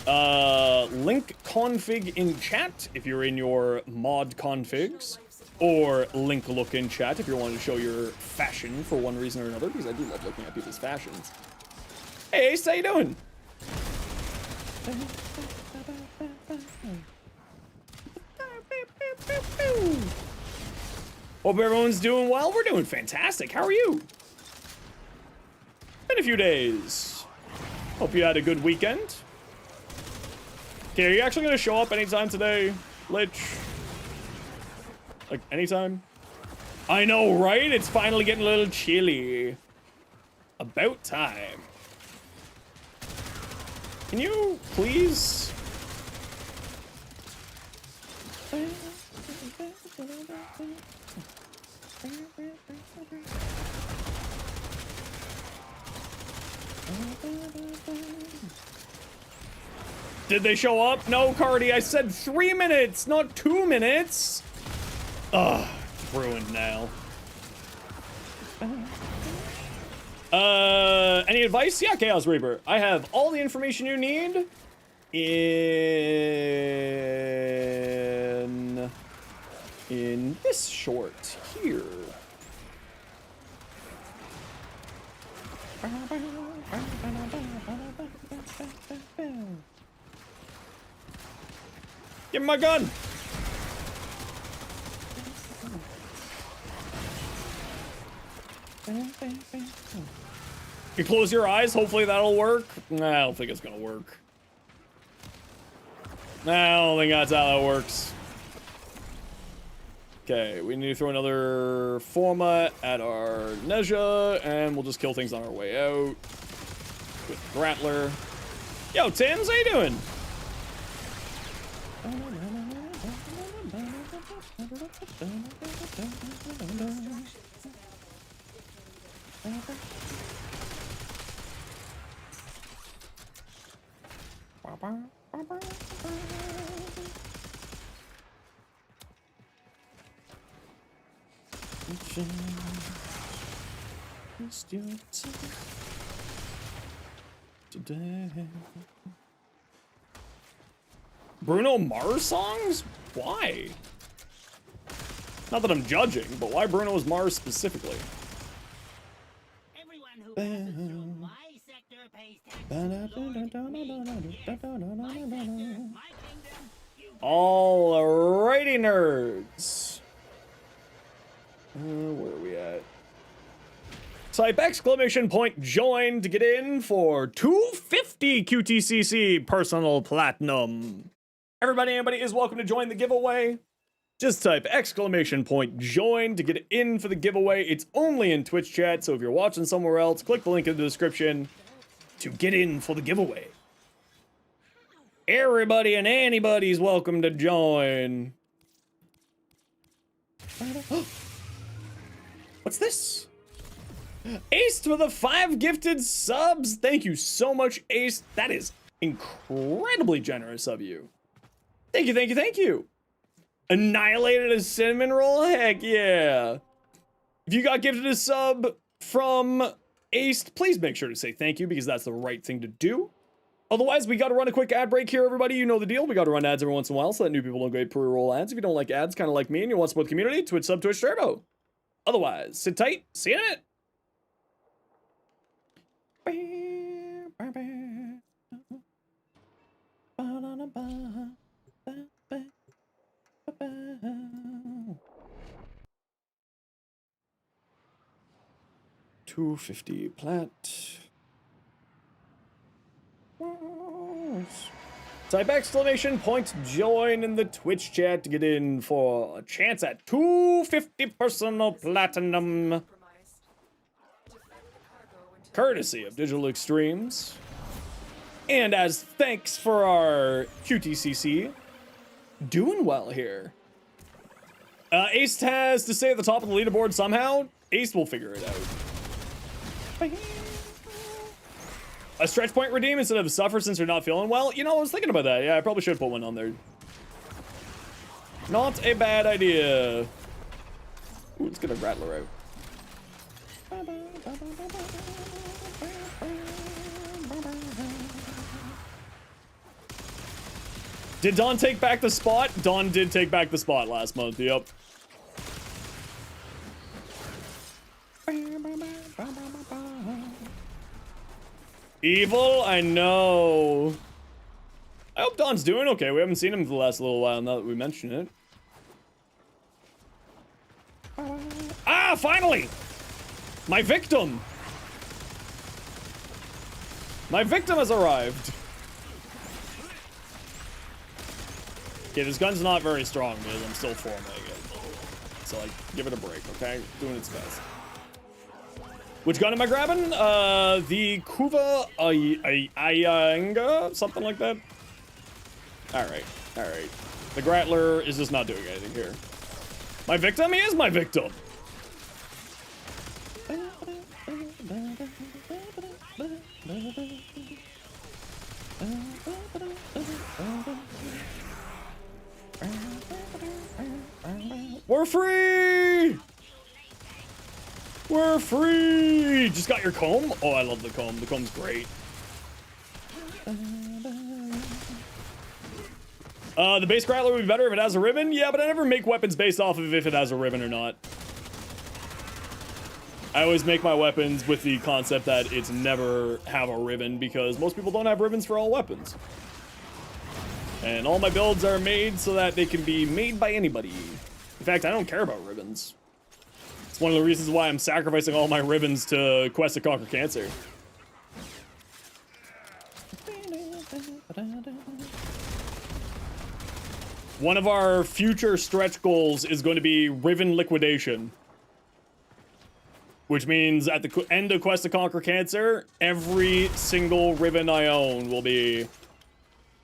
Speaker 2: link config in chat if you're in your mod configs, or link look in chat if you're wanting to show your fashion for one reason or another, because I do love looking at people's fashions. Hey Ace, how you doing? Hope everyone's doing well. We're doing fantastic. How are you? Been a few days. Hope you had a good weekend. Okay, are you actually gonna show up anytime today, Lich? Like, anytime? I know, right? It's finally getting a little chilly. About time. Can you please? Did they show up? No, Cardi, I said 3 minutes, not 2 minutes. Ugh, it's ruined now. Any advice? Yeah, Chaos Reaper. I have all the information you need in this short here. Give me my gun. You close your eyes, hopefully that'll work. Nah, I don't think it's gonna work. Nah, I don't think that's how that works. Okay, we need to throw another format at our Nezha, and we'll just kill things on our way out. with Grattler. Yo, Tims, how you doing? Bruno Mars songs? Why? Not that I'm judging, but why Bruno Mars specifically?
Speaker 5: Everyone who passes through my sector pays taxes to Lord me. Yes, my sector, my kingdom, you pay.
Speaker 2: Alrighty, nerds. Where are we at? Type exclamation point join to get in for 250 QTCC personal platinum. Everybody, anybody is welcome to join the giveaway. Just type exclamation point join to get in for the giveaway. It's only in Twitch chat, so if you're watching somewhere else, click the link in the description to get in for the giveaway. Everybody and anybody's welcome to join. What's this? Ace for the 5 gifted subs. Thank you so much, Ace. That is incredibly generous of you. Thank you, thank you, thank you. Annihilated a cinnamon roll? Heck yeah. If you got gifted a sub from Ace, please make sure to say thank you because that's the right thing to do. Otherwise, we got to run a quick ad break here, everybody. You know the deal. We got to run ads every once in a while so that new people don't get pre-roll ads. If you don't like ads, kind of like me, and you want to support the community, Twitch sub, Twitch Turbo. Otherwise, sit tight. See you in a minute. $250 plat. Type exclamation point join in the Twitch chat to get in for a chance at 250 personal platinum. Courtesy of Digital Extremes. And as thanks for our QTCC, doing well here. Ace has to stay at the top of the leaderboard somehow. Ace will figure it out. A stretch point redeem instead of suffer since you're not feeling well? You know, I was thinking about that. Yeah, I probably should put one on there. Not a bad idea. Ooh, let's get a Rattler out. Did Don take back the spot? Don did take back the spot last month, yep. Evil? I know. I hope Don's doing okay. We haven't seen him for the last little while now that we mention it. Ah, finally! My victim! My victim has arrived. Okay, this gun's not very strong because I'm still forming it. So, like, give it a break, okay? Doing its best. Which gun am I grabbing? The Kuva Weapon? Something like that? Alright, alright. The Grattler is just not doing anything here. My victim? He is my victim! We're free! We're free! Just got your comb? Oh, I love the comb. The comb's great. The base Grattler would be better if it has a ribbon? Yeah, but I never make weapons based off of if it has a ribbon or not. I always make my weapons with the concept that it's never have a ribbon because most people don't have ribbons for all weapons. And all my builds are made so that they can be made by anybody. In fact, I don't care about ribbons. It's one of the reasons why I'm sacrificing all my ribbons to Quest to Conquer Cancer. One of our future stretch goals is going to be ribbon liquidation. which means at the end of Quest to Conquer Cancer, every single ribbon I own will be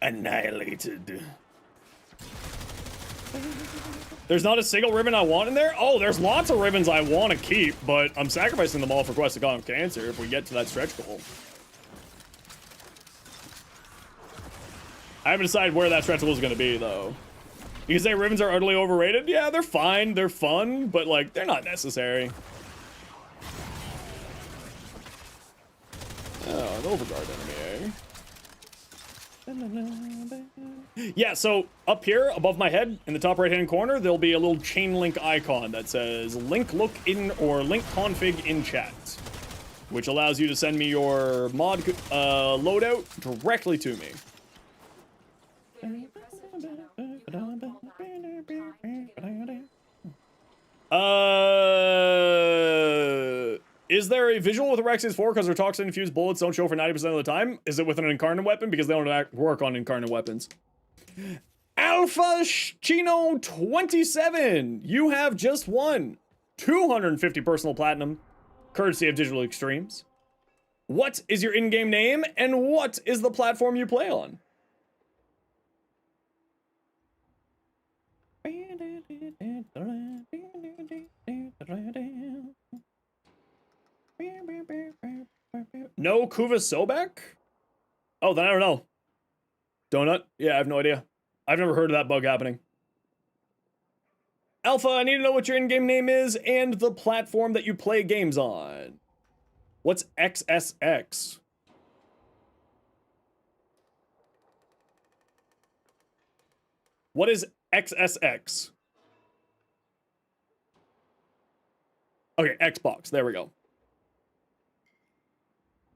Speaker 2: annihilated. There's not a single ribbon I want in there? Oh, there's lots of ribbons I want to keep, but I'm sacrificing them all for Quest to Conquer Cancer if we get to that stretch goal. I haven't decided where that stretch goal is going to be, though. You can say ribbons are utterly overrated? Yeah, they're fine, they're fun, but, like, they're not necessary. Oh, an Overguard enemy, eh? Yeah, so up here, above my head, in the top right-hand corner, there'll be a little chain link icon that says link look in or link config in chat, which allows you to send me your mod loadout directly to me.
Speaker 6: Very impressive, Geno. You know multiple times to get
Speaker 2: Is there a visual with Rex's 4 because their toxin-infused bullets don't show for 90% of the time? Is it with an incarnate weapon? Because they don't work on incarnate weapons. Alpha Chino 27, you have just won 250 personal platinum, courtesy of Digital Extremes. What is your in-game name, and what is the platform you play on? No Kuva Sobek? Oh, then I don't know. Donut? Yeah, I have no idea. I've never heard of that bug happening. Alpha, I need to know what your in-game name is and the platform that you play games on. What's XSX? What is XSX? Okay, Xbox. There we go.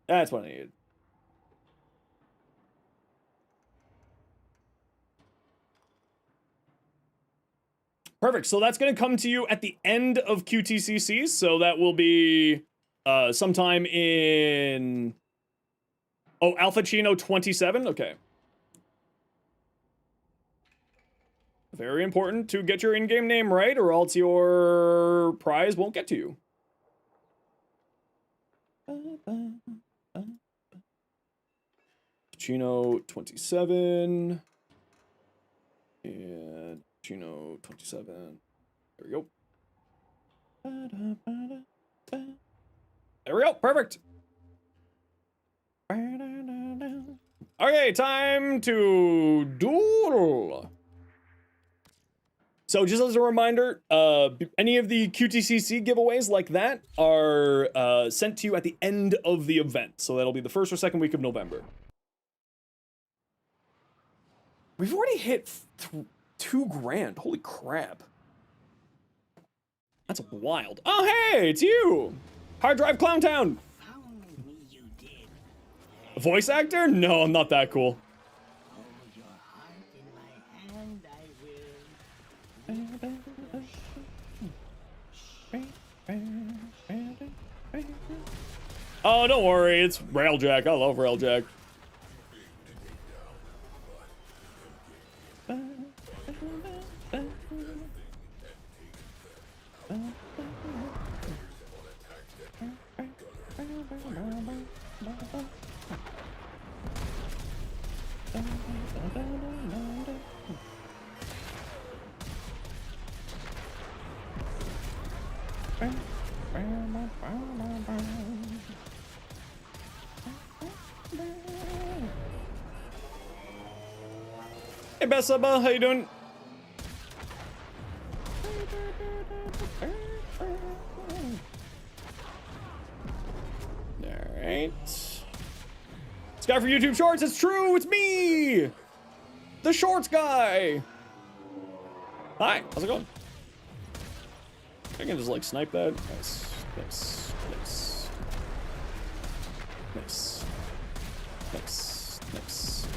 Speaker 2: That's what I needed. Perfect. So that's going to come to you at the end of QTCC. So that will be sometime in... Oh, Alpha Chino 27? Okay. Very important to get your in-game name right, or else your prize won't get to you. Chino 27. And Chino 27. There we go. There we go. Perfect. Okay, time to duel. So just as a reminder, any of the QTCC giveaways like that are sent to you at the end of the event. So that'll be the first or second week of November. We've already hit $2 grand. Holy crap. That's wild. Oh, hey, it's you. Hard Drive Clowntown.
Speaker 5: Found me, you did.
Speaker 2: Voice actor? No, I'm not that cool.
Speaker 5: Hold your heart in my hand, I will.
Speaker 2: Oh, don't worry. It's Railjack. I love Railjack. Hey, Bessaba, how you doing? Alright. Sky for YouTube Shorts, it's true, it's me! The Shorts guy! Hi, how's it going? I can just like snipe that. Nice, nice, nice. Nice. Nice, nice.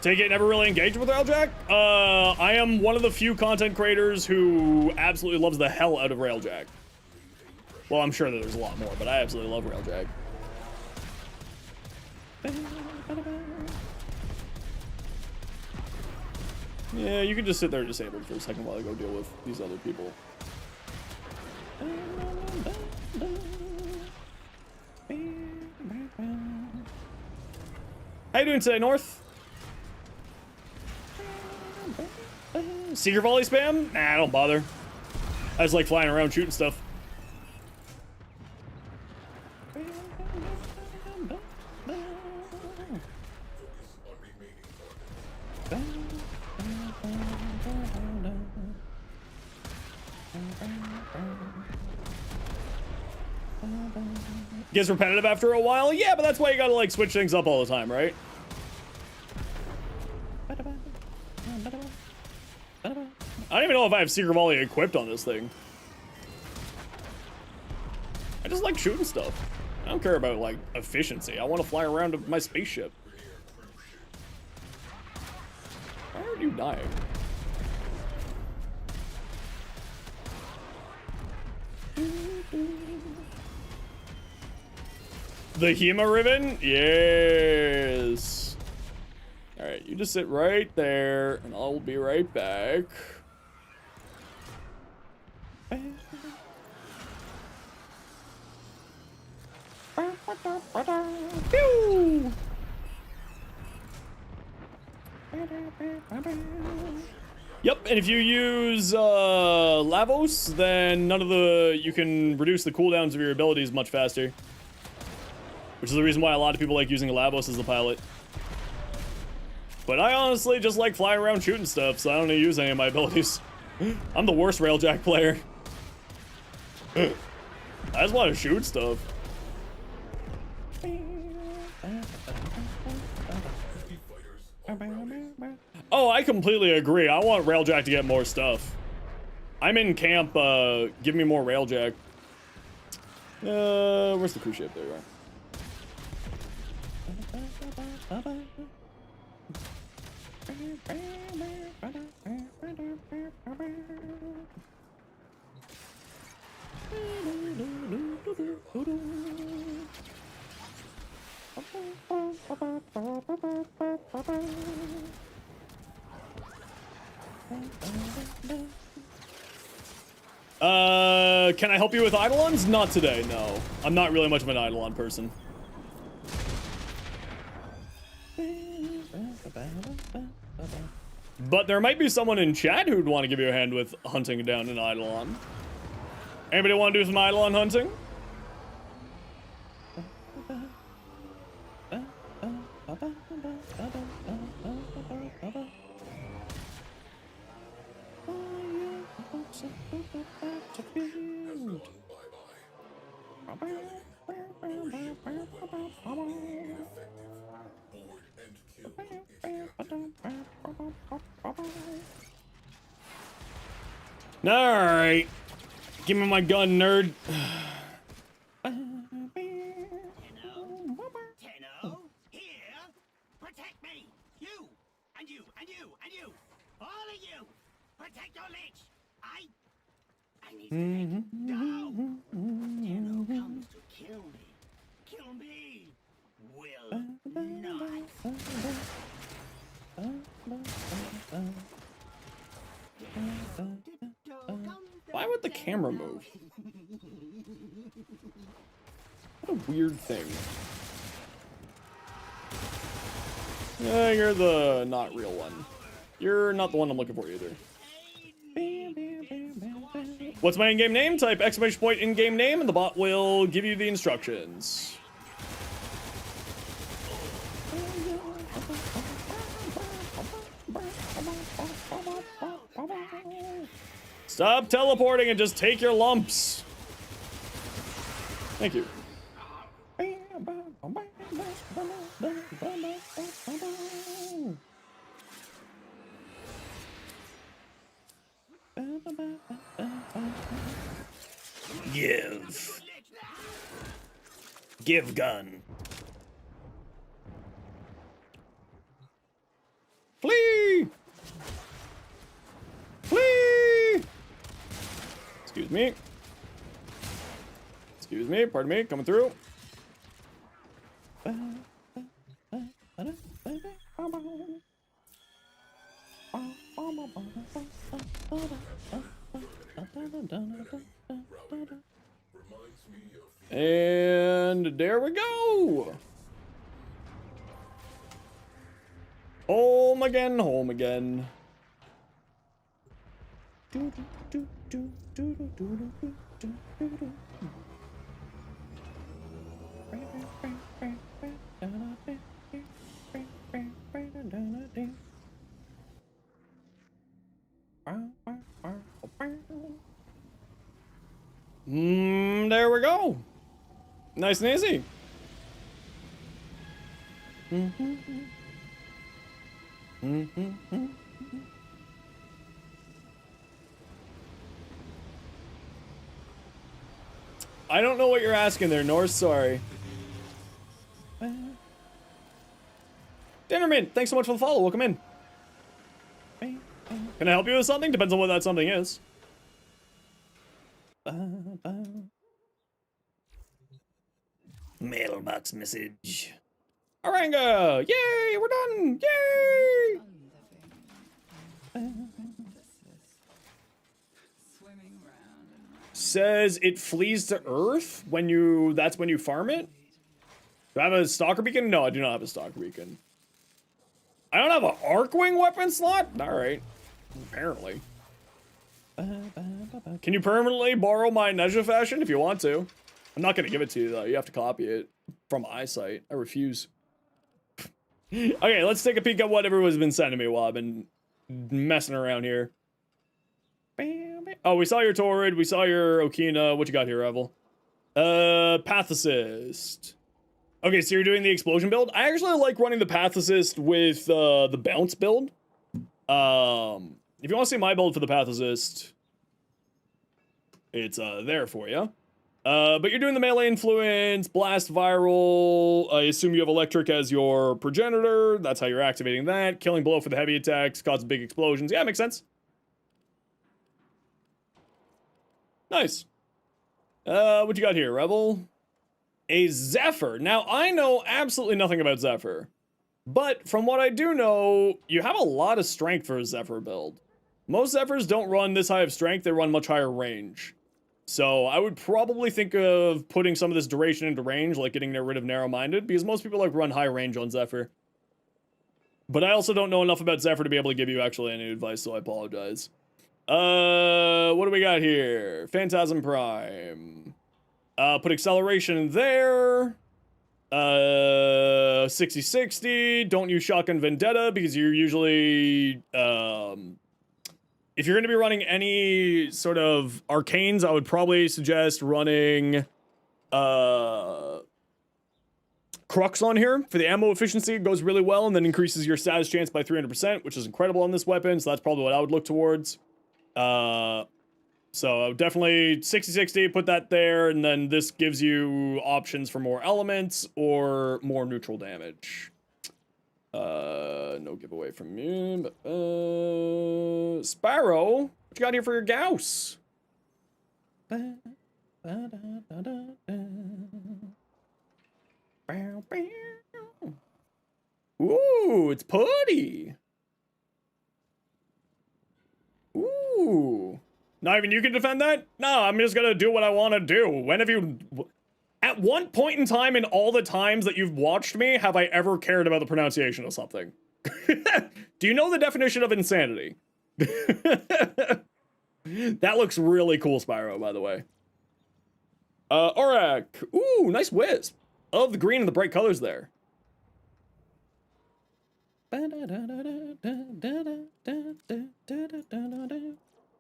Speaker 2: Take it, never really engaged with Railjack? I am one of the few content creators who absolutely loves the hell out of Railjack. Well, I'm sure that there's a lot more, but I absolutely love Railjack. Yeah, you can just sit there disabled for a second while I go deal with these other people. How you doing today, North? Secret volley spam? Nah, don't bother. I just like flying around shooting stuff. Gets repetitive after a while? Yeah, but that's why you gotta like switch things up all the time, right? I don't even know if I have Secret Volley equipped on this thing. I just like shooting stuff. I don't care about like efficiency. I want to fly around my spaceship. Why are you dying? The Hema ribbon? Yes. Alright, you just sit right there, and I'll be right back. Pew! Yep, and if you use Lavos, then you can reduce the cooldowns of your abilities much faster. Which is the reason why a lot of people like using Lavos as the pilot. But I honestly just like flying around shooting stuff, so I don't need to use any of my abilities. I'm the worst Railjack player. I just want to shoot stuff. Oh, I completely agree. I want Railjack to get more stuff. I'm in camp, give me more Railjack. Where's the cruise ship? There you are. Can I help you with Eidolons? Not today, no. I'm not really much of an Eidolon person. But there might be someone in chat who'd want to give you a hand with hunting down an Eidolon. Anybody want to do some Eidolon hunting? Alright. Give me my gun, nerd.
Speaker 5: Tenno, here, protect me. You, and you, and you, and you, all of you, protect your legs. I need to let go. Tenno comes to kill me. Kill me. Will not.
Speaker 2: Why would the camera move? What a weird thing. Yeah, you're the not real one. You're not the one I'm looking for either. What's my in-game name? Type exclamation point in-game name and the bot will give you the instructions. Stop teleporting and just take your lumps. Thank you. Give gun. Flee! Flee! Excuse me. Excuse me, pardon me, coming through. And there we go. Home again, home again. There we go. Nice and easy. I don't know what you're asking there, Norse. Sorry. Dinnerman, thanks so much for the follow. Welcome in. Can I help you with something? Depends on what that something is. Mailbox message. Aranga! Yay! We're done! Yay!
Speaker 3: Swimming round and round.
Speaker 2: Says it flees to Earth when you. That's when you farm it. Do I have a stalker beacon? No, I do not have a stalker beacon. I don't have an Arcwing weapon slot? Alright. Apparently. Can you permanently borrow my Nezha fashion if you want to? I'm not gonna give it to you though. You have to copy it from eyesight. I refuse. Okay, let's take a peek at what everyone's been sending me while I've been messing around here. Oh, we saw your Torrid. We saw your Okina. What you got here, Revel? Path Assist. Okay, so you're doing the explosion build. I actually like running the Path Assist with the bounce build. If you want to see my build for the Path Assist, it's there for you. But you're doing the melee influence, blast viral. I assume you have electric as your progenitor. That's how you're activating that. Killing blow for the heavy attacks, causes big explosions. Yeah, makes sense. Nice. What you got here, Rebel? A Zephyr. Now, I know absolutely nothing about Zephyr. But from what I do know, you have a lot of strength for a Zephyr build. Most Zephyrs don't run this high of strength, they run much higher range. So I would probably think of putting some of this duration into range, like getting rid of narrow-minded, because most people like run high range on Zephyr. But I also don't know enough about Zephyr to be able to give you actually any advice, so I apologize. What do we got here? Phantasm Prime. Put acceleration there. 60-60. Don't use Shotgun Vendetta because you're usually, if you're going to be running any sort of arcanes, I would probably suggest running, Crux on here. For the ammo efficiency, it goes really well and then increases your status chance by 300%, which is incredible on this weapon, so that's probably what I would look towards. So definitely 60-60, put that there, and then this gives you options for more elements or more neutral damage. No giveaway from me, but, Sparrow, what you got here for your Gauss? Ooh, it's putty. Ooh. Not even you can defend that? No, I'm just gonna do what I want to do. When have you... At one point in time in all the times that you've watched me, have I ever cared about the pronunciation of something? Do you know the definition of insanity? That looks really cool, Spyro, by the way. Aurak. Ooh, nice wisp. I love the green and the bright colors there.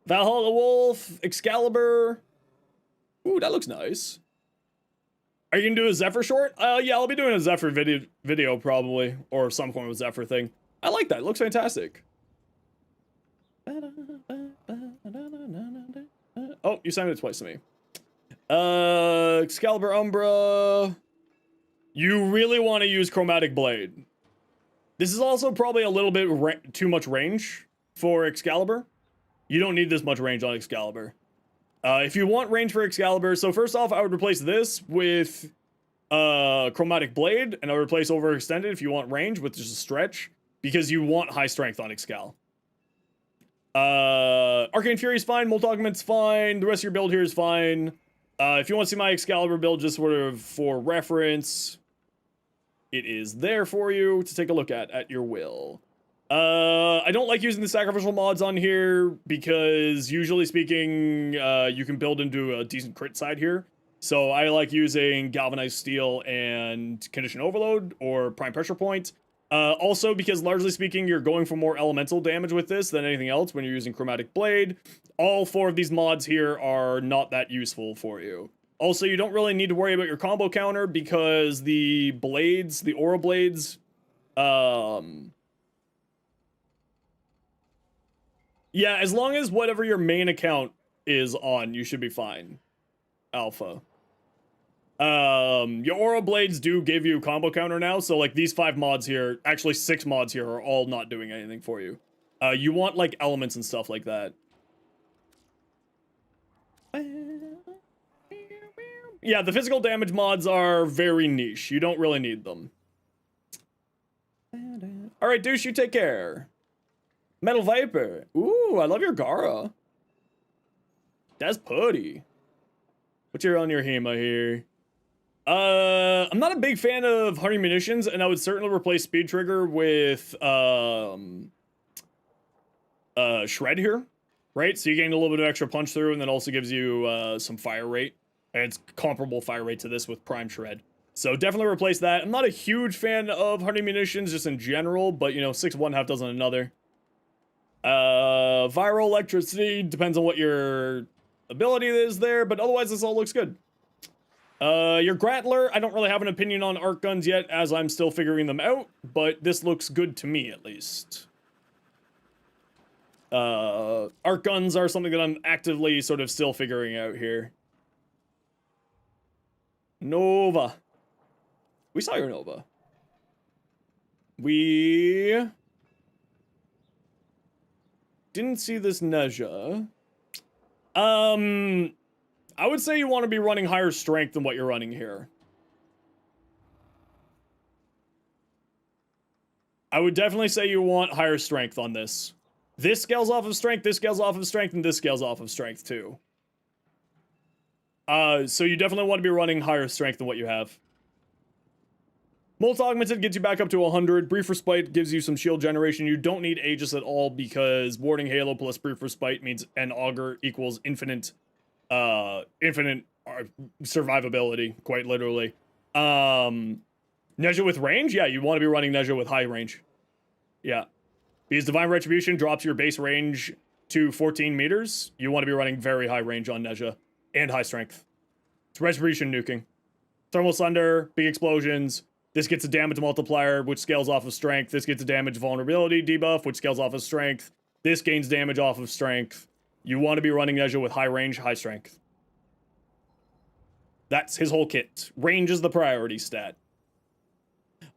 Speaker 2: Valhalla Wolf, Excalibur. Ooh, that looks nice. Are you gonna do a Zephyr short? Yeah, I'll be doing a Zephyr video probably, or some form of Zephyr thing. I like that. It looks fantastic. Oh, you sounded it twice to me. Excalibur Umbra. You really want to use Chromatic Blade. This is also probably a little bit too much range for Excalibur. You don't need this much range on Excalibur. If you want range for Excalibur, so first off, I would replace this with Chromatic Blade, and I would replace Overextended if you want range with just a stretch, because you want high strength on Excal. Arcane Fury's fine, Molt Augment's fine, the rest of your build here is fine. If you want to see my Excalibur build, just sort of for reference, it is there for you to take a look at your will. I don't like using the sacrificial mods on here because usually speaking, you can build into a decent crit side here. So I like using galvanized steel and condition overload or prime pressure point. Also because largely speaking, you're going for more elemental damage with this than anything else when you're using chromatic blade. All 4 of these mods here are not that useful for you. Also, you don't really need to worry about your combo counter because the blades, the aura blades, yeah, as long as whatever your main account is on, you should be fine. Alpha. Your aura blades do give you combo counter now, so like these 5 mods here, actually 6 mods here are all not doing anything for you. You want like elements and stuff like that. Yeah, the physical damage mods are very niche. You don't really need them. Alright, douche, you take care. Metal Viper. Ooh, I love your Gara. That's putty. What's your on your HEMA here? I'm not a big fan of hunting munitions, and I would certainly replace Speed Trigger with Shred here. Right? So you gain a little bit of extra punch through, and then also gives you some fire rate. And it's comparable fire rate to this with Prime Shred. So definitely replace that. I'm not a huge fan of hunting munitions just in general, but you know, 6 one, half dozen another. Viral electricity depends on what your ability is there, but otherwise this all looks good. Your Grattler, I don't really have an opinion on arc guns yet, as I'm still figuring them out, but this looks good to me at least. Arc guns are something that I'm actively sort of still figuring out here. Nova. We saw your Nova. We didn't see this Neja. I would say you want to be running higher strength than what you're running here. I would definitely say you want higher strength on this. This scales off of strength, this scales off of strength, and this scales off of strength too. So you definitely want to be running higher strength than what you have. Molt Augmented gets you back up to 100. Brief Respite gives you some shield generation. You don't need Aegis at all because Warding Halo plus Brief Respite means an Augur equals infinite survivability, quite literally. Neja with range? Yeah, you want to be running Neja with high range. Yeah. Because Divine Retribution drops your base range to 14 meters. You want to be running very high range on Neja. And high strength. It's Retribution nuking. Thermal Sunder, big explosions. This gets a damage multiplier, which scales off of strength. This gets a damage vulnerability debuff, which scales off of strength. This gains damage off of strength. You want to be running Neja with high range, high strength. That's his whole kit. Range is the priority stat.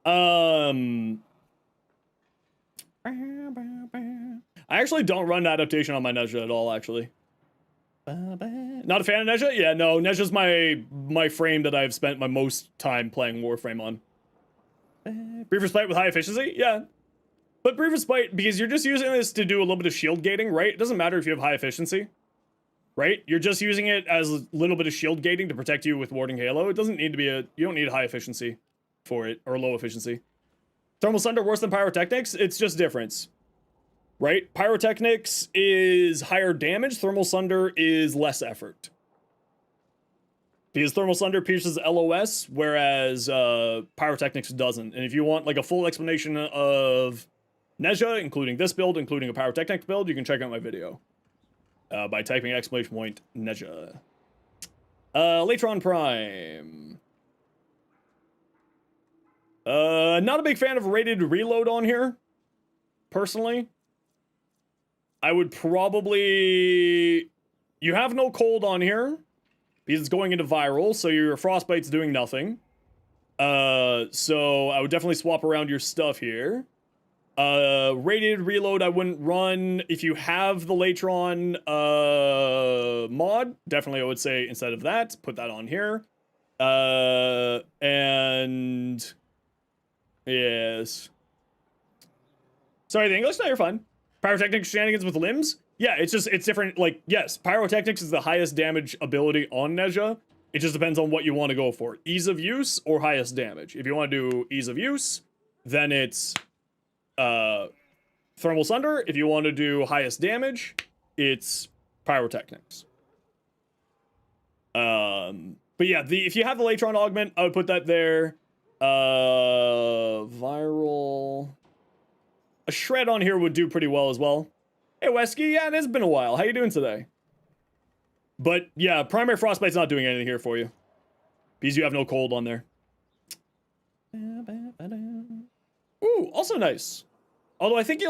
Speaker 2: I actually don't run adaptation on my Neja at all, actually. Not a fan of Neja? Yeah, no, Neja's my frame that I've spent my most time playing Warframe on. Brief Respite with high efficiency? Yeah. But Brief Respite, because you're just using this to do a little bit of shield gating, right? It doesn't matter if you have high efficiency. Right? You're just using it as a little bit of shield gating to protect you with Warding Halo. It doesn't need to be you don't need high efficiency for it, or low efficiency. Thermal Sunder worse than Pyrotechnics? It's just difference. Right? Pyrotechnics is higher damage, Thermal Sunder is less effort. Because Thermal Sunder pierces LOS, whereas Pyrotechnics doesn't. And if you want like a full explanation of Neja, including this build, including a Pyrotechnic build, you can check out my video. By typing exclamation point Neja. Latron Prime. Not a big fan of rated reload on here, personally. I would probably... You have no cold on here, because it's going into viral, so your frostbite's doing nothing. So I would definitely swap around your stuff here. Rated reload I wouldn't run. If you have the Latron mod, definitely I would say instead of that, put that on here. And... Yes. Sorry, the English? No, you're fine. Pyrotechnics shenanigans with limbs? Yeah, it's different. Like, yes, Pyrotechnics is the highest damage ability on Neja, It just depends on what you want to go for. Ease of use or highest damage. If you want to do ease of use, then it's Thermal Sunder. If you want to do highest damage, it's Pyrotechnics. But yeah, if you have the Latron Augment, I would put that there. Viral. A Shred on here would do pretty well as well. Hey, Wesky, yeah, it has been a while. How you doing today? But yeah, Primary Frostbite's not doing anything here for you. Because you have no cold on there. Ooh, also nice. Although I think I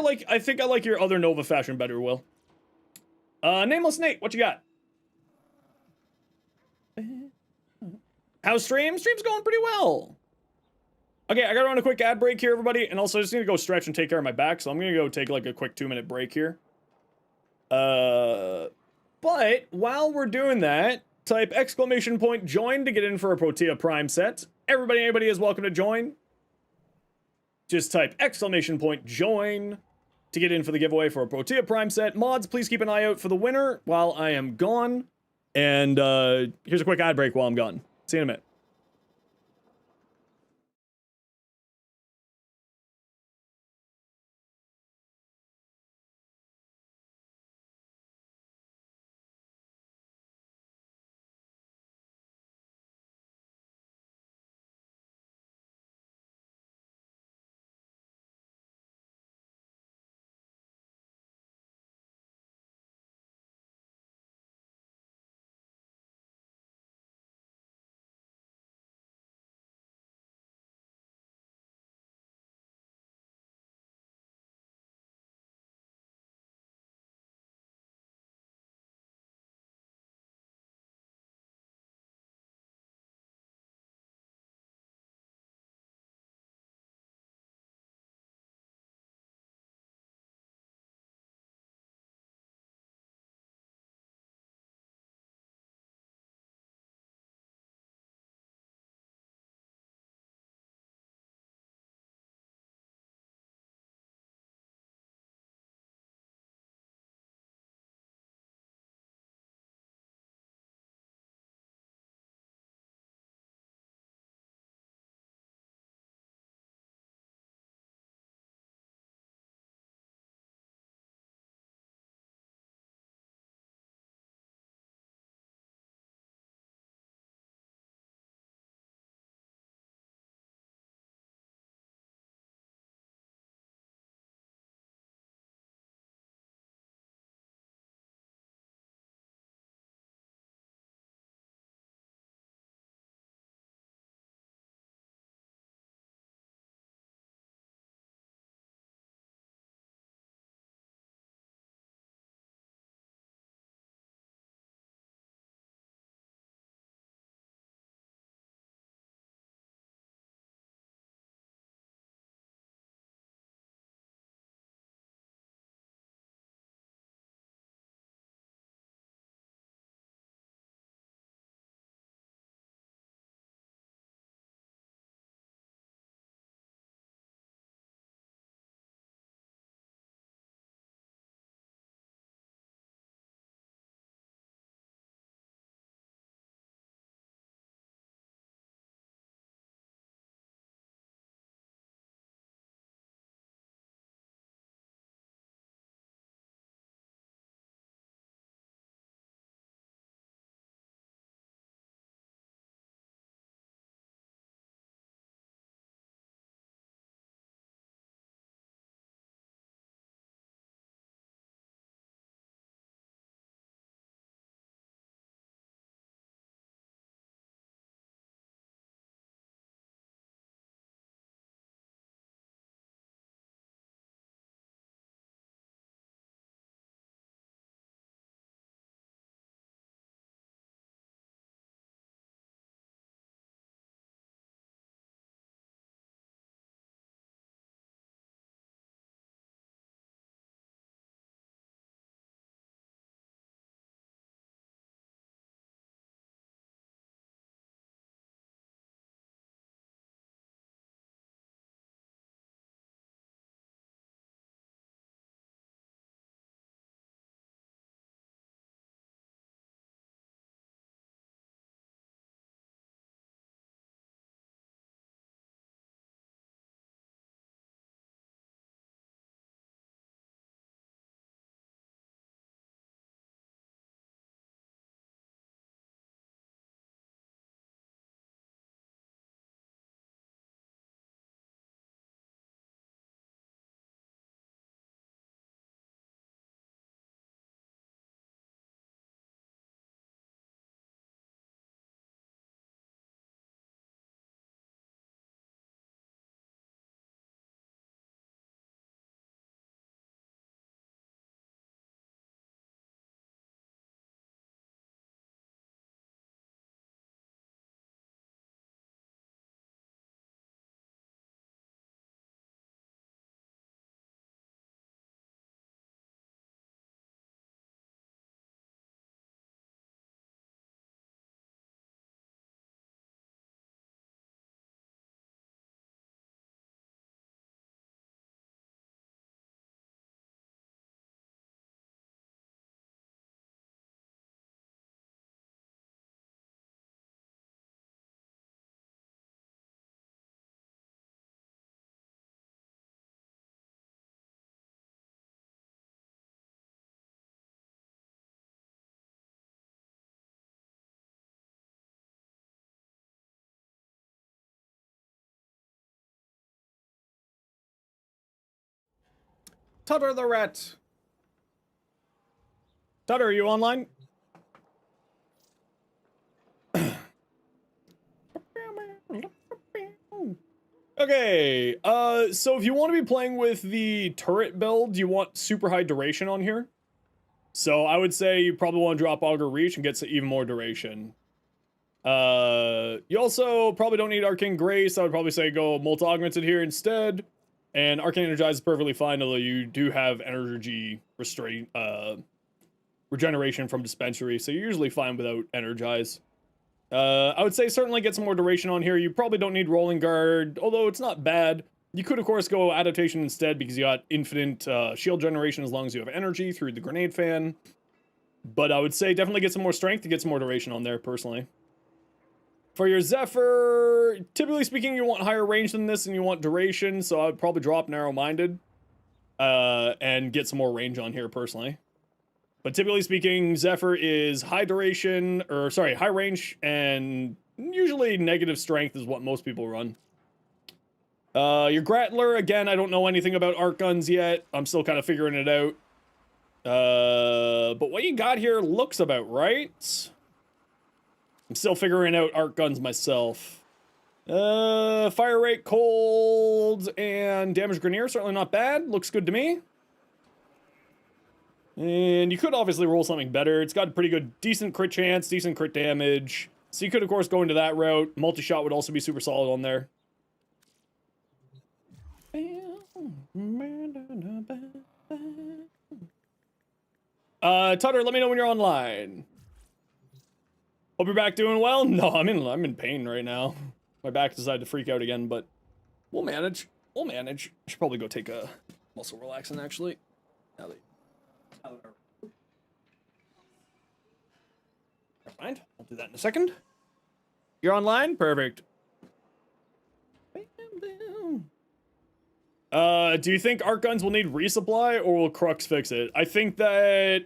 Speaker 2: like your other Nova fashion better, Will. Nameless Nate, what you got? How's stream? Stream's going pretty well. Okay, I gotta run a quick ad break here, everybody, and also I just need to go stretch and take care of my back, so I'm gonna go take like a quick 2-minute break here. But while we're doing that, type !join to get in for a Protea Prime set. Anybody is welcome to join. Just type !join to get in for the giveaway for a Protea Prime set. Mods, please keep an eye out for the winner while I am gone. And here's a quick ad break while I'm gone. See you in a minute.
Speaker 1: Tutter the rat. Tutter, are you online? Okay, so if you want to be playing with the turret build, you want super high duration on here. So I would say you probably want to drop Augur Reach and get even more duration. You also probably don't need Arcane Grace. I would probably say go multi-augmented here instead. And Arcane Energize is perfectly fine, although you do have energy restraint, regeneration from dispensary, so you're usually fine without Energize. I would say certainly get some more duration on here. You probably don't need Rolling Guard, although it's not bad. You could, of course, go Adaptation instead because you got infinite shield generation as long as you have energy through the Grenade Fan. But I would say definitely get some more strength to get some more duration on there, personally. For your Zephyr, typically speaking, you want higher range than this and you want duration, so I would probably drop Narrow-Minded and get some more range on here, personally. But typically speaking, Zephyr is high duration, or sorry, high range, and usually negative strength is what most people run. Your Grattler, again, I don't know anything about arc guns yet. I'm still kind of figuring it out. But what you got here looks about right. I'm still figuring out arc guns myself. Fire rate, cold, and damage Grenier, certainly not bad. Looks good to me. And you could obviously roll something better. It's got a pretty good, decent crit chance, decent crit damage. So you could, of course, go into that route. Multi-shot would also be super solid on there. Tutter, let me know when you're online. Hope you're back doing well. No, I'm in pain right now. My back decided to freak out again, but we'll manage. We'll manage. I should probably go take a muscle relaxant, actually. Never mind. I'll do that in a second. You're online? Perfect. Do you think arc guns will need resupply, or will Crux fix it? I think that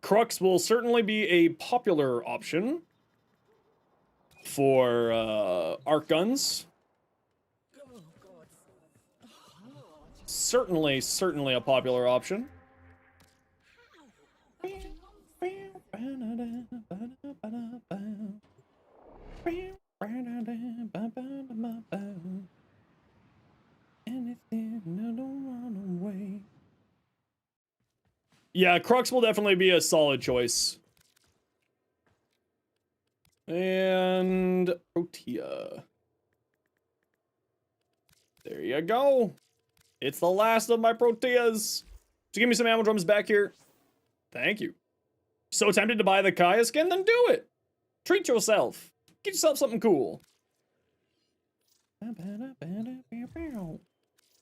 Speaker 1: Crux will certainly be a popular option for arc guns. Certainly a popular option. Yeah, Crux will definitely be a solid choice. And Protea. There you go. It's the last of my Proteas. So give me some ammo drums back here. Thank you. So tempted to buy the Kaya skin? Then do it. Treat yourself. Get yourself something cool.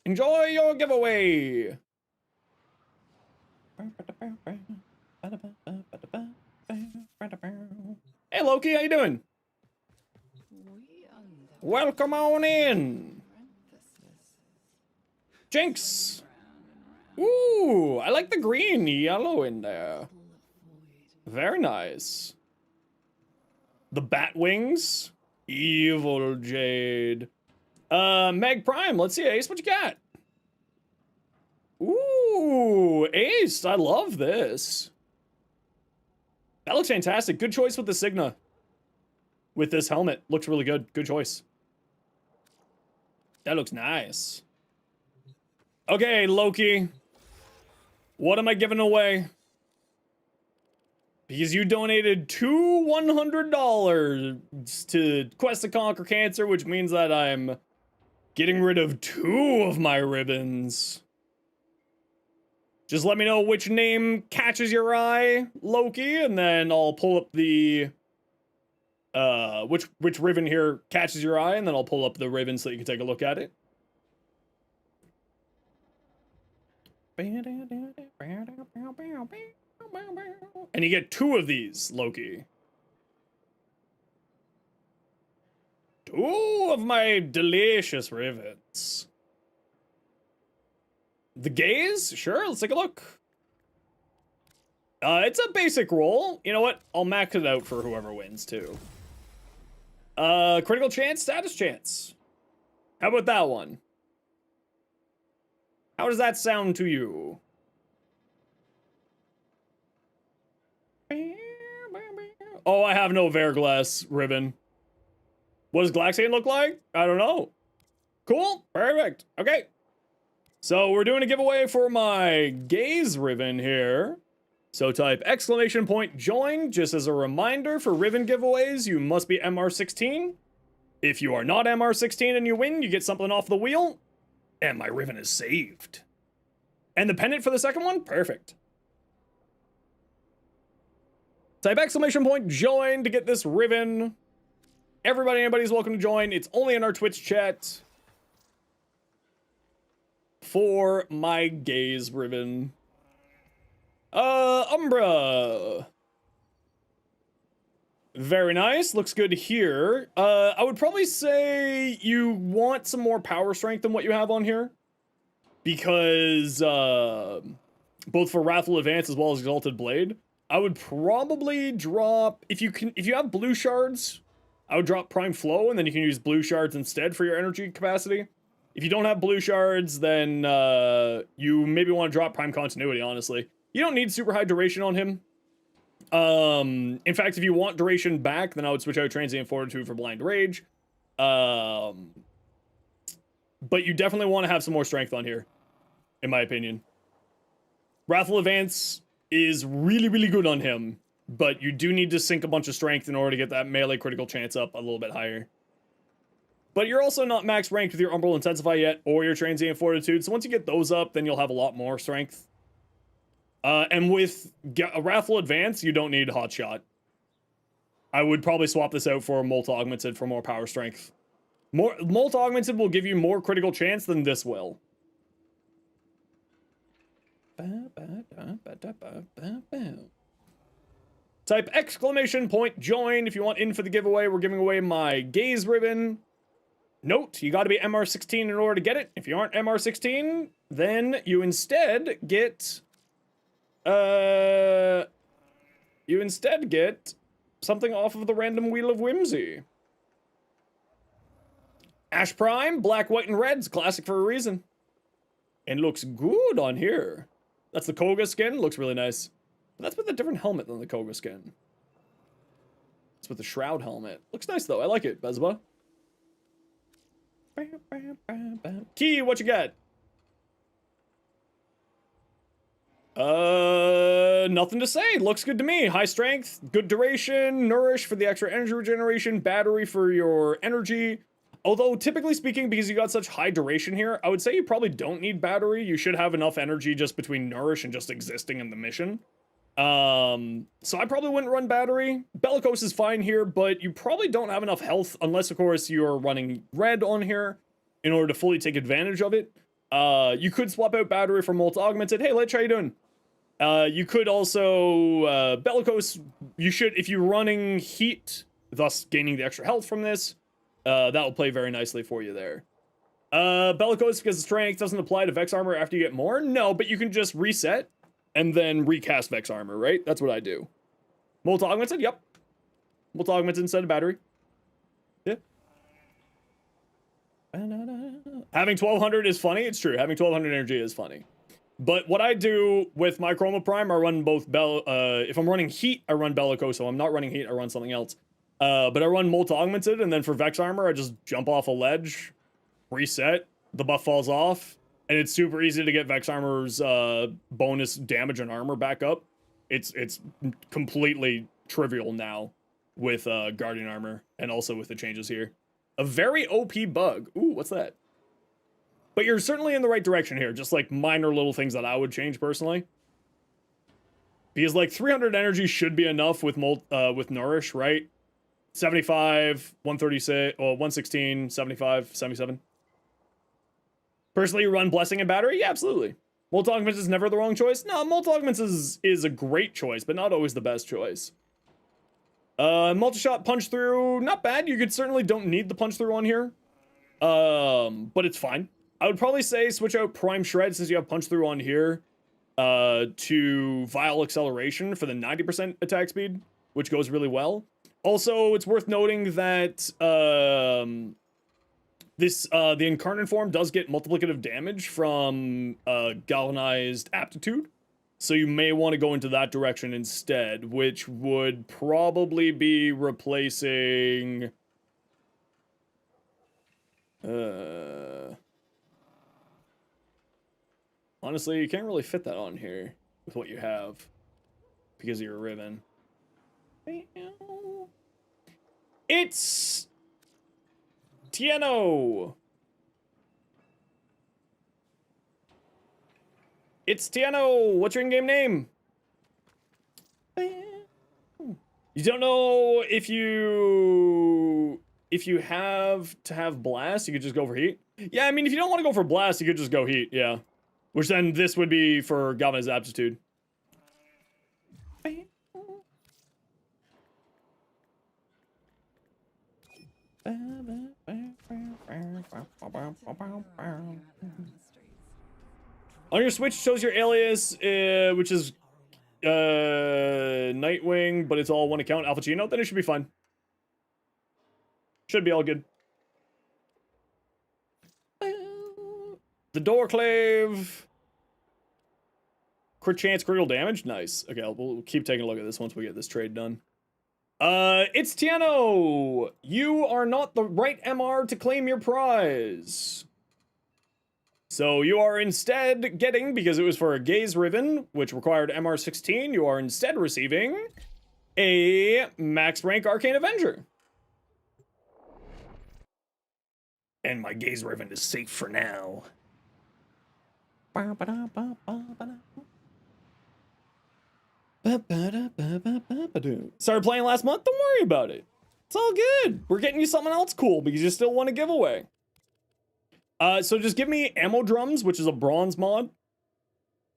Speaker 1: Enjoy your giveaway. Hey Loki, how you doing? Welcome on in. Jinx. Ooh, I like the green, yellow in there. Very nice. The bat wings. Evil Jade. Meg Prime, let's see, Ace, what you got? Ooh, Ace, I love this. That looks fantastic. Good choice with the Signa. With this helmet. Looks really good. Good choice. That looks nice. Okay, Loki. What am I giving away? Because you donated $2 100 to Quest to Conquer Cancer, which means that I'm getting rid of 2 of my ribbons. Just let me know which name catches your eye, Loki, and then I'll pull up the which ribbon here catches your eye, and then I'll pull up the ribbon so you can take a look at it. And you get 2 of these, Loki. 2 of my delicious ribbons. The gaze? Sure, let's take a look. It's a basic roll. You know what? I'll max it out for whoever wins, too. Critical chance, status chance. How about that one?
Speaker 2: How does that sound to you? Oh, I have no Verglass ribbon. What does Glaxane look like? I don't know. Cool. Perfect. Okay. So we're doing a giveaway for my Gaze ribbon here. So type !join just as a reminder for ribbon giveaways. You must be MR16. If you are not MR16 and you win, you get something off the wheel. And my ribbon is saved. And the pendant for the second one? Perfect. Type !join to get this ribbon. Anybody's welcome to join. It's only in our Twitch chat. For my Gaze ribbon. Umbra. Very nice. Looks good here. I would probably say you want some more power strength than what you have on here. Because, both for Wrathful Advance as well as Exalted Blade, I would probably drop, if you have blue shards, I would drop Prime Flow, and then you can use blue shards instead for your energy capacity. If you don't have blue shards, then, you maybe want to drop Prime Continuity, honestly. You don't need super high duration on him. In fact, if you want duration back, then I would switch out Transient Fortitude for Blind Rage. But you definitely want to have some more strength on here, in my opinion. Wrathful Advance is really, really good on him, but you do need to sink a bunch of strength in order to get that melee critical chance up a little bit higher. But you're also not max ranked with your Umbral Intensify yet, or your Transient Fortitude, so once you get those up, then you'll have a lot more strength. And with Wrathful Advance, you don't need Hotshot. I would probably swap this out for Molt Augmented for more power strength. Molt Augmented will give you more critical chance than this will. Type !join if you want in for the giveaway. We're giving away my Gaze ribbon. Note, you gotta be MR16 in order to get it. If you aren't MR16, then you instead get... you instead get something off of the random Wheel of Whimsy. Ash Prime, black, white, and red's classic for a reason. And looks good on here. That's the Koga skin, looks really nice. But that's with a different helmet than the Koga skin. It's with the Shroud helmet. Looks nice though, I like it, Bezba. Key, what you got? Nothing to say. Looks good to me. High strength, good duration, nourish for the extra energy regeneration, battery for your energy. Although, typically speaking, because you got such high duration here, I would say you probably don't need battery. You should have enough energy just between nourish and just existing in the mission. So I probably wouldn't run battery. Bellicose is fine here, but you probably don't have enough health unless, of course, you're running red on here in order to fully take advantage of it. You could swap out battery for Molt Augmented. Hey, Lich, how you doing? You could also, Bellicose, you should, if you're running heat, thus gaining the extra health from this, that will play very nicely for you there. Bellicose, because the strength doesn't apply to Vex Armor after you get more? No, but you can just reset and then recast Vex Armor, right? That's what I do. Molt Augmented? Yep. Molt Augmented instead of battery. Yeah. Having 1200 is funny. It's true. Having 1200 energy is funny. But what I do with my Chroma Prime, I run both if I'm running heat, I run Bellicose. So I'm not running heat, I run something else. But I run Molt Augmented, and then for Vex Armor, I just jump off a ledge, reset, the buff falls off, and it's super easy to get Vex Armor's bonus damage and armor back up. It's completely trivial now with Guardian Armor, and also with the changes here. A very OP bug. Ooh, what's that? But you're certainly in the right direction here, just like minor little things that I would change personally. Because like 300 energy should be enough with Nourish, right? 75, 136, or 116, 75, 77. Personally, you run Blessing and Battery? Yeah, absolutely. Molt Augments is never the wrong choice? No, Molt Augments is a great choice, but not always the best choice. Multi-shot punch through, not bad. You could certainly don't need the punch through on here. But it's fine. I would probably say switch out Prime Shred since you have punch through on here to Vile Acceleration for the 90% attack speed, which goes really well. Also, it's worth noting that This the incarnate form does get multiplicative damage from galvanized aptitude, so you may want to go into that direction instead, which would probably be replacing honestly, you can't really fit that on here with what you have because of your ribbon. It's Tiano. It's Tiano. What's your in-game name? You don't know if you have to have blast, you could just go for heat. Yeah, I mean, if you don't want to go for blast, you could just go heat. Yeah, which then this would be for galvanized aptitude. On your Switch, shows your alias, which is Nightwing, but it's all one account, Alpha Chino. Then it should be fine. Should be all good. The Doorclave. Crit chance, critical damage. Nice. Okay, we'll keep taking a look at this once we get this trade done. It's Tiano. You are not the right MR to claim your prize. So you are instead getting, because it was for a Gaze Riven, which required MR 16, you are instead receiving a max rank Arcane Avenger. And my Gaze Riven is safe for now. Started playing last month? Don't worry about it. It's all good. We're getting you something else cool because you still want a giveaway. So just give me Ammo Drums, which is a bronze mod.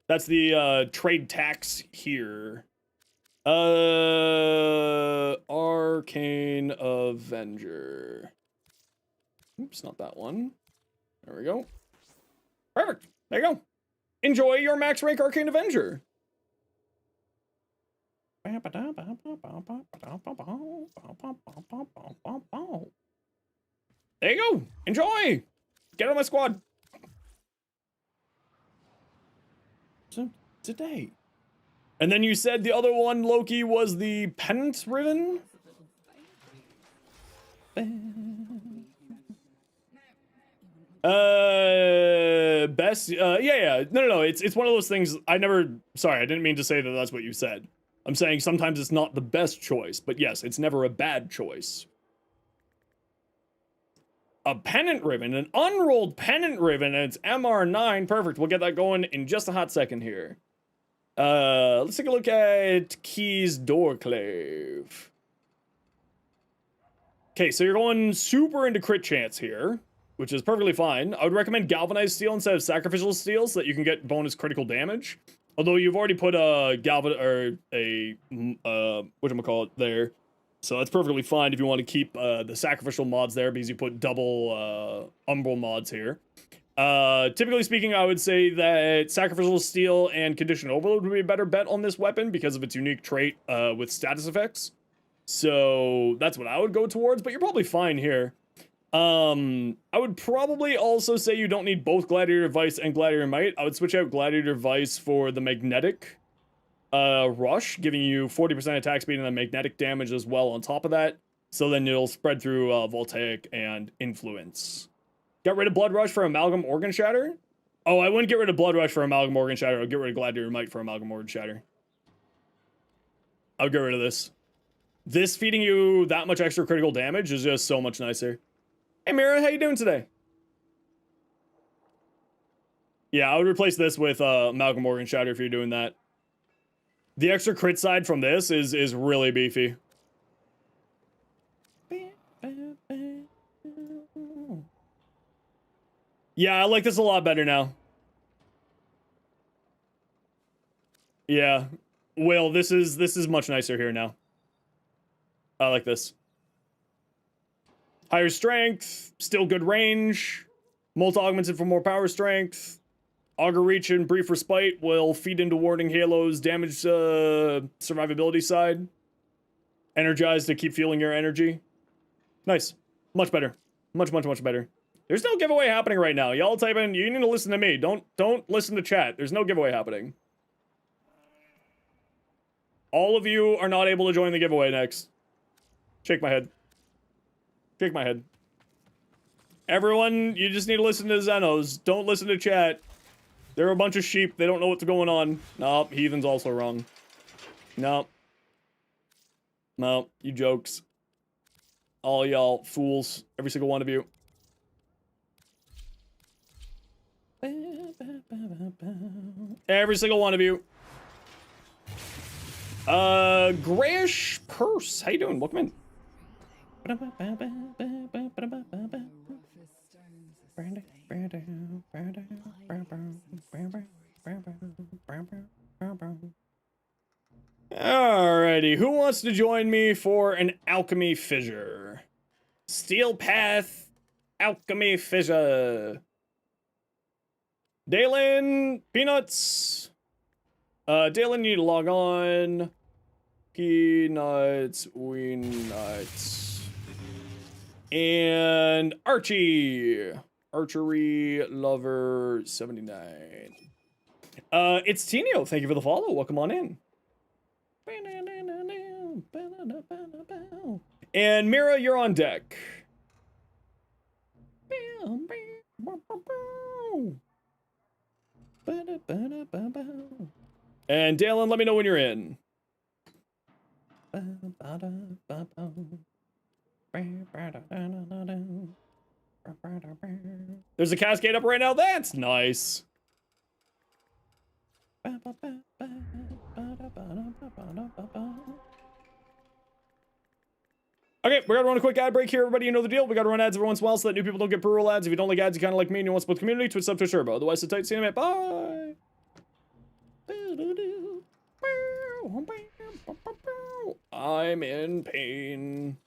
Speaker 2: That's the trade tax here. Arcane Avenger. Oops, not that one. There we go. Perfect. There you go. Enjoy your max rank Arcane Avenger. There you go. Enjoy. Get on my squad. So today. And then you said the other one, Loki, was the Pennant Riven? Best, yeah. No. It's one of those things sorry, I didn't mean to say that that's what you said. I'm saying sometimes it's not the best choice, but yes, it's never a bad choice. A Pennant Ribbon, an unrolled Pennant Ribbon, and it's MR9. Perfect. We'll get that going in just a hot second here. Let's take a look at Key's Doorclave. Okay, so you're going super into crit chance here, which is perfectly fine. I would recommend Galvanized Steel instead of Sacrificial Steel so that you can get bonus critical damage. Although you've already put a whatchamacallit there. So that's perfectly fine if you want to keep the sacrificial mods there because you put double umbral mods here. Typically speaking, I would say that Sacrificial Steel and Conditioned Overload would be a better bet on this weapon because of its unique trait with status effects. So that's what I would go towards, but you're probably fine here. I would probably also say you don't need both Gladiator Vice and Gladiator Might. I would switch out Gladiator Vice for the Magnetic Rush, giving you 40% attack speed and then magnetic damage as well on top of that. So then it'll spread through Voltaic and Influence. Get rid of Blood Rush for Amalgam Organ Shatter? Oh, I wouldn't get rid of Blood Rush for Amalgam Organ Shatter. I'd get rid of Gladiator Might for Amalgam Organ Shatter. I would get rid of this. This feeding you that much extra critical damage is just so much nicer. Hey Mira, how you doing today? Yeah, I would replace this with Amalgam Organ Shatter if you're doing that. The extra crit side from this is really beefy. Yeah, I like this a lot better now. Yeah. Will, this is much nicer here now. I like this. Higher strength, still good range. Multi-augmented for more power strength. Augur Reach and Brief Respite will feed into Warding Halo's damage survivability side. Energized to keep fueling your energy. Nice. Much better. Much better. There's no giveaway happening right now. Y'all type in, you need to listen to me. Don't listen to chat. There's no giveaway happening. All of you are not able to join the giveaway next. Shake my head. Shake my head. Everyone, you just need to listen to Zenos. Don't listen to chat. They're a bunch of sheep. They don't know what's going on. Nope, Heathen's also wrong. Nope. No, you jokes. All y'all fools. Every single one of you. Every single one of you. Grayish Purse. How you doing? Welcome in. Alrighty, who wants to join me for an alchemy fissure? Steel Path Alchemy Fissure. Dalen, Peanuts. Dalen, you need to log on. Peanuts, Weenuts. And Archie. Archery Lover 79. It's Tinio. Thank you for the follow. Welcome on in. And Mira, you're on deck. And Dalen, let me know when you're in. There's a cascade up right now. That's nice. Okay, we're gonna run a quick ad break here, everybody. You know the deal. We gotta run ads every once in a while so that new people don't get per-roll ads. If you don't like ads, you kinda like me and you want to support the community, Twitch sub to Turbo. Otherwise, sit tight, see you in a minute. Bye! I'm in pain.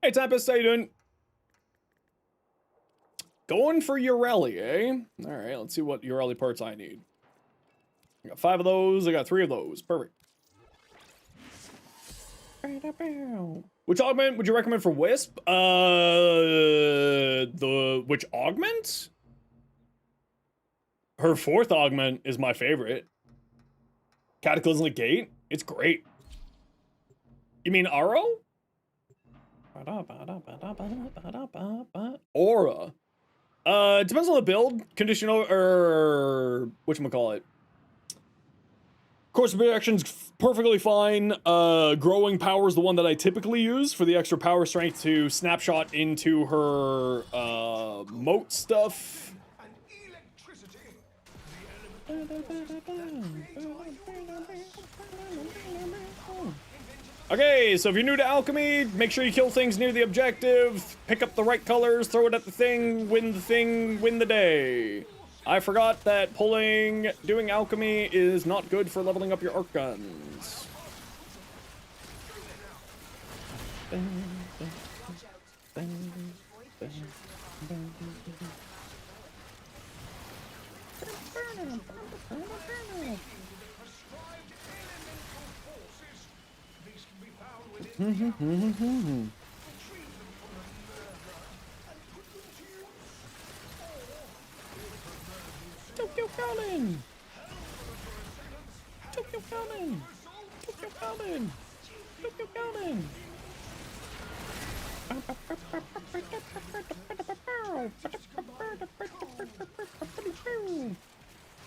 Speaker 2: Hey, Tempest, how you doing? Going for Urelli, eh? Alright, let's see what Urelli parts I need. I got 5 of those, I got 3 of those. Perfect. Which augment would you recommend for Wisp? Which augment? Her 4th augment is my favorite. Cataclysmic Gate? It's great. You mean Aro? Aura. It depends on the build. Conditional, or whatchamacallit. Course of reaction's perfectly fine. Growing power is the one that I typically use for the extra power strength to snapshot into her moat stuff. Okay, so if you're new to alchemy, make sure you kill things near the objective, pick up the right colors, throw it at the thing, win the day. I forgot that doing alchemy is not good for leveling up your arc guns. Tokyo coming! Tokyo coming! Tokyo coming! Tokyo coming!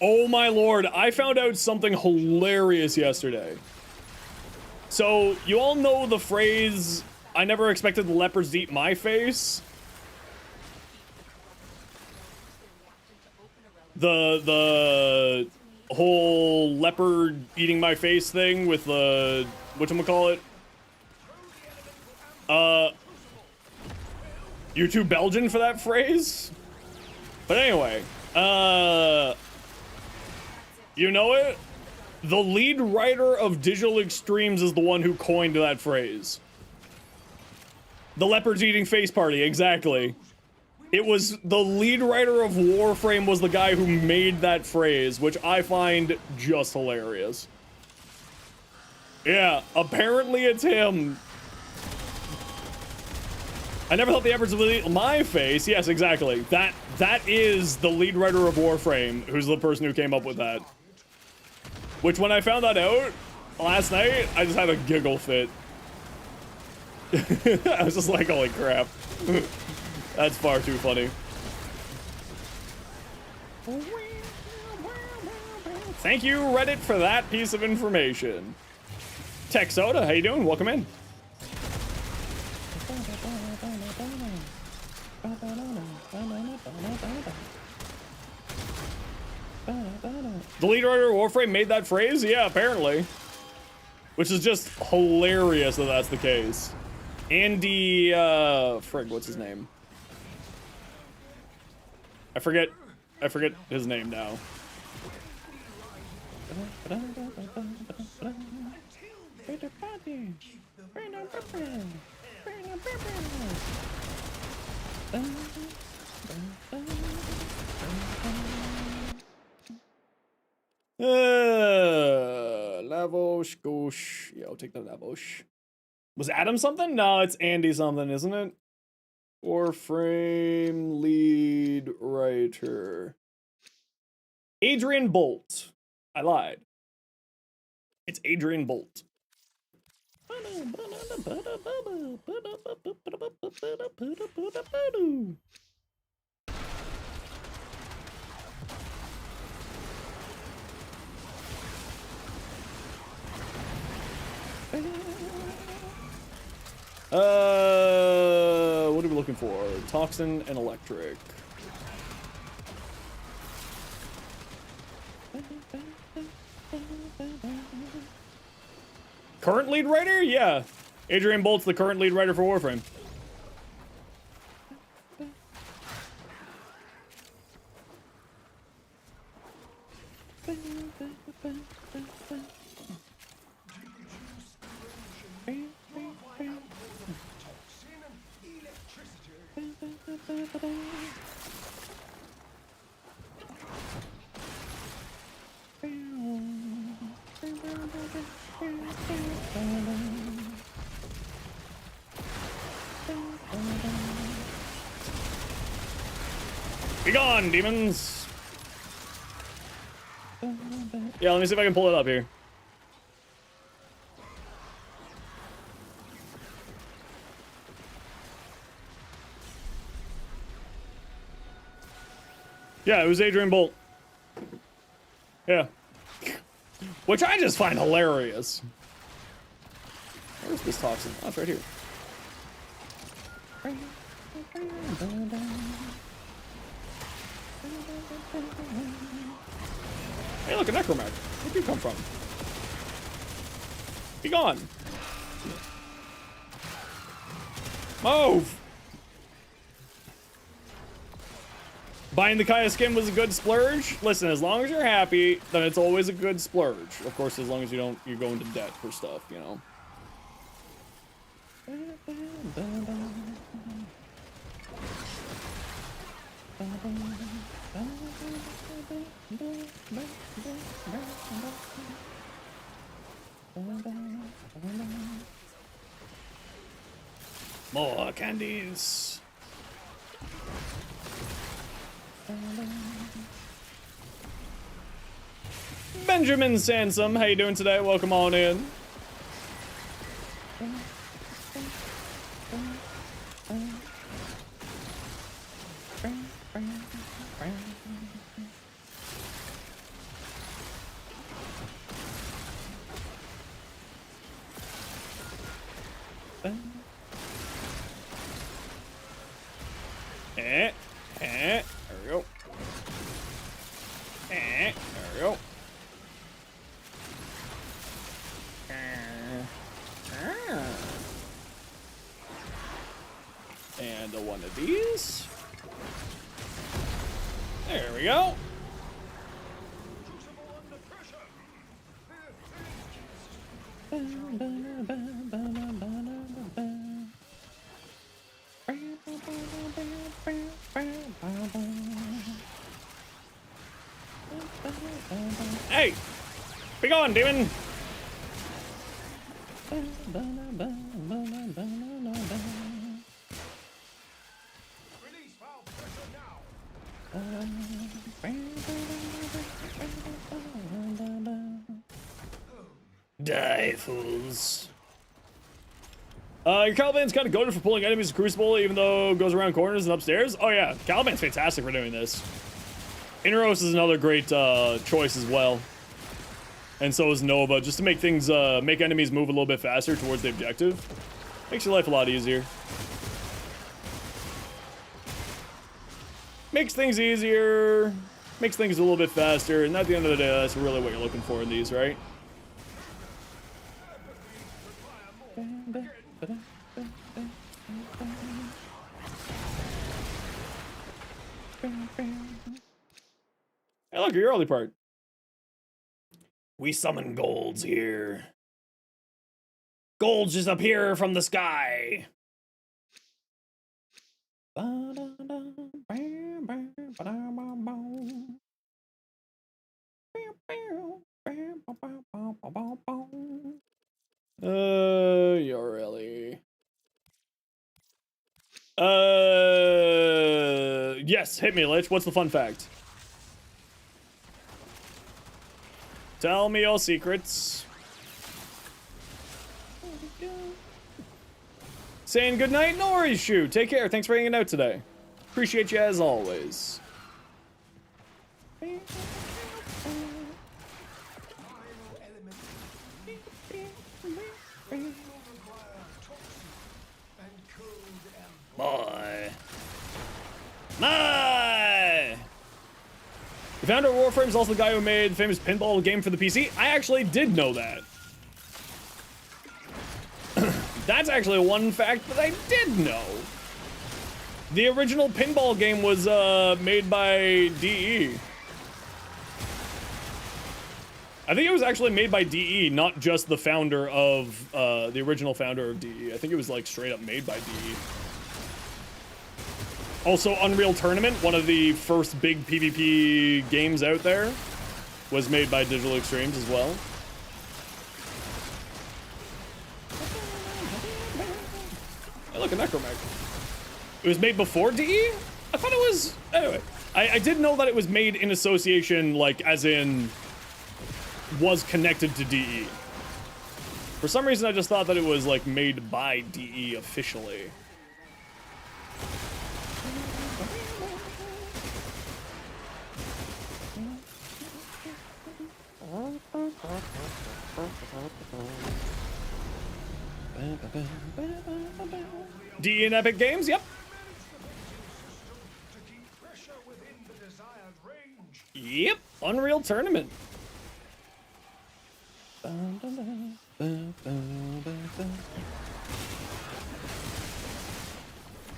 Speaker 2: Oh my lord, I found out something hilarious yesterday. So, you all know the phrase, I never expected the leopards to eat my face? The whole leopard eating my face thing with the, whatchamacallit? You're too Belgian for that phrase? But anyway, you know it? The lead writer of Digital Extremes is the one who coined that phrase. The leopards eating face party, exactly. It was the lead writer of Warframe was the guy who made that phrase, which I find just hilarious. Yeah, apparently it's him. I never thought the efforts of my face. Yes, exactly. That is the lead writer of Warframe, who's the person who came up with that. Which, when I found that out last night, I just had a giggle fit. I was just like, holy crap. That's far too funny. Thank you, Reddit, for that piece of information. Tech Soda, how you doing? Welcome in. The lead writer of Warframe made that phrase? Yeah, apparently. Which is just hilarious that that's the case. Andy, frig, what's his name? I forget his name now. Lavosh, Gosh. Yeah, I'll take the Lavosh. Was Adam something? No, it's Andy something, isn't it? Warframe lead writer. Adrian Bolt. I lied. It's Adrian Bolt. What are we looking for? Toxin and electric. Current lead writer? Yeah. Adrian Bolt's the current lead writer for Warframe. Be gone, demons! Yeah, let me see if I can pull it up here. Yeah, it was Adrian Bolt. Yeah. Which I just find hilarious. Where's this toxin? Oh, it's right here. Hey, look, a necromancer. Where'd you come from? Be gone. Move! Buying the Kaya skin was a good splurge. Listen, as long as you're happy, then it's always a good splurge. Of course, as long as you're going to debt for stuff, you know. More candies. Benjamin Sansom, how you doing today? Welcome on in. There we go. There we go. And one of these. There we go. Be gone, demon!
Speaker 5: Release valve pressure now.
Speaker 2: Die, fools. Your Caliban's kind of goated for pulling enemies to Crucible, even though it goes around corners and upstairs. Oh yeah, Caliban's fantastic for doing this. Inneros is another great choice as well. And so is Nova, just to make things, make enemies move a little bit faster towards the objective. Makes your life a lot easier. Makes things easier, makes things a little bit faster, and at the end of the day, that's really what you're looking for in these, right? Hey, look, your early part. We summon golds here. Golds just appear from the sky. You're really. Yes, hit me, Lich. What's the fun fact? Tell me your secrets. Saying goodnight, no worries, Shu. Take care. Thanks for hanging out today. Appreciate you as always. Boy. My! The founder of Warframe is also the guy who made the famous pinball game for the PC. I actually did know that. That's actually one fact that I did know. The original pinball game was made by DE. I think it was actually made by DE, not just the founder of, the original founder of DE. I think it was like straight up made by DE. Also, Unreal Tournament, one of the first big PvP games out there, was made by Digital Extremes as well. Hey, look, a Necromech. It was made before DE? I thought it was... Anyway, I did know that it was made in association, like, as in... was connected to DE. For some reason, I just thought that it was, like, made by DE officially. DE and Epic Games, yep. Yep, Unreal Tournament.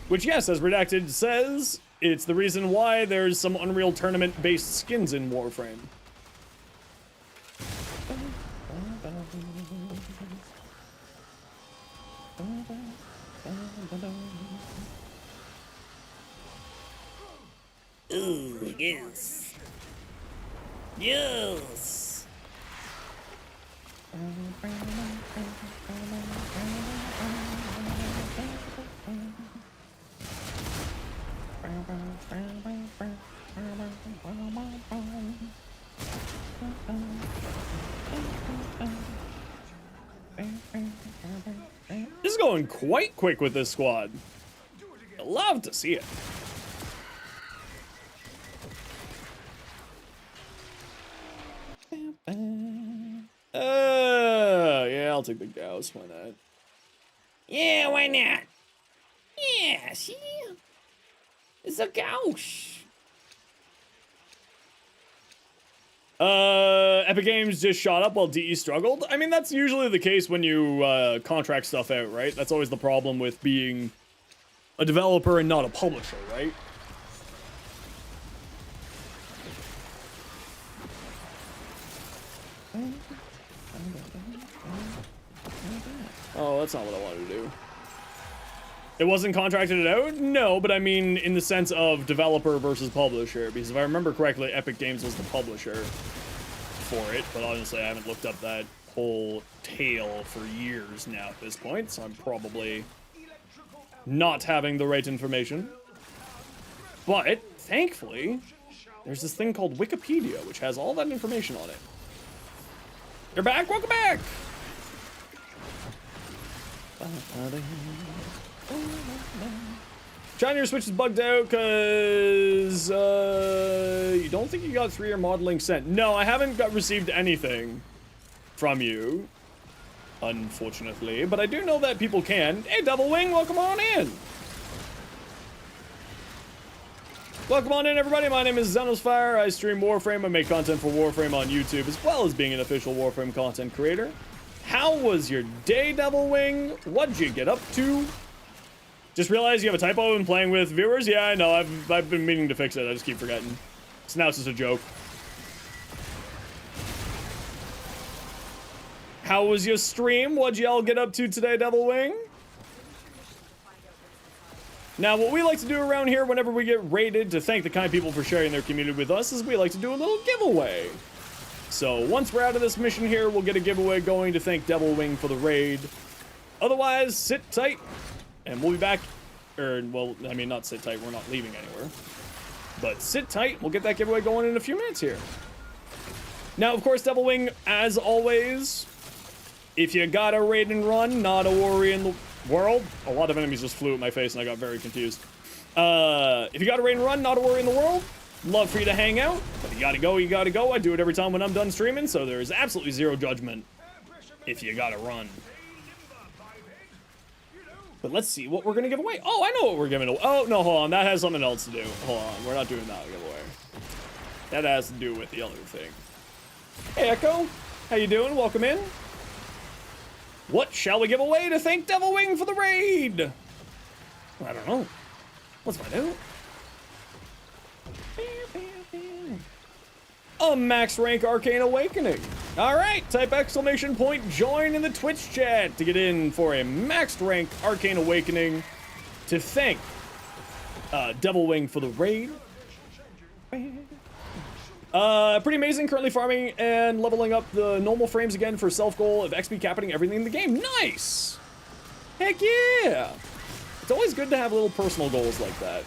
Speaker 2: Which, yes, as Redacted says, it's the reason why there's some Unreal Tournament-based skins in Warframe. Ooh, yes. Yes. This is going quite quick with this squad. I love to see it. Yeah, I'll take the Gauss. Why not? Yeah, why not? Yeah, see? It's a Gauss. Epic Games just shot up while DE struggled. I mean, that's usually the case when you contract stuff out, right? That's always the problem with being a developer and not a publisher, right? Oh, that's not what I wanted to do. It wasn't contracted out? No, but I mean in the sense of developer versus publisher, because if I remember correctly, Epic Games was the publisher for it, but honestly, I haven't looked up that whole tale for years now at this point, so I'm probably not having the right information. But, thankfully, there's this thing called Wikipedia, which has all that information on it. You're back? Welcome back! China, your Switch is bugged out because you don't think you got 3-year modeling sent. No, I haven't received anything from you, unfortunately, but I do know that people can. Hey, Double Wing, welcome on in. Welcome on in, everybody. My name is Zenosfire. I stream Warframe. I make content for Warframe on YouTube, as well as being an official Warframe content creator. How was your day, Double Wing? What'd you get up to? Just realized you have a typo in playing with viewers? Yeah, I know. I've been meaning to fix it. I just keep forgetting. So now it's just a joke. How was your stream? What'd y'all get up to today, Double Wing? Now, what we like to do around here whenever we get raided to thank the kind people for sharing their community with us is we like to do a little giveaway. So once we're out of this mission here, we'll get a giveaway going to thank Double Wing for the raid. Otherwise, sit tight, and we'll be back. Well, I mean, not sit tight. We're not leaving anywhere. But sit tight. We'll get that giveaway going in a few minutes here. Now, of course, Double Wing, as always, if you got a raid and run, not a worry in the world. A lot of enemies just flew at my face and I got very confused. If you got a raid and run, not a worry in the world. Love for you to hang out, but you gotta go, you gotta go. I do it every time when I'm done streaming, so there is absolutely zero judgment if you gotta run. But let's see what we're gonna give away. Oh, I know what we're giving away. Oh, no, hold on. That has something else to do. Hold on. We're not doing that giveaway. That has to do with the other thing. Hey, Echo. How you doing? Welcome in. What shall we give away to thank Devil Wing for the raid? I don't know. Let's find out. A max rank Arcane Awakening. All right, type exclamation point join in the Twitch chat to get in for a maxed rank Arcane Awakening to thank Devil Wing for the raid. Pretty amazing. Currently farming and leveling up the normal frames again for self goal of XP capping everything in the game. Nice. Heck yeah. It's always good to have little personal goals like that.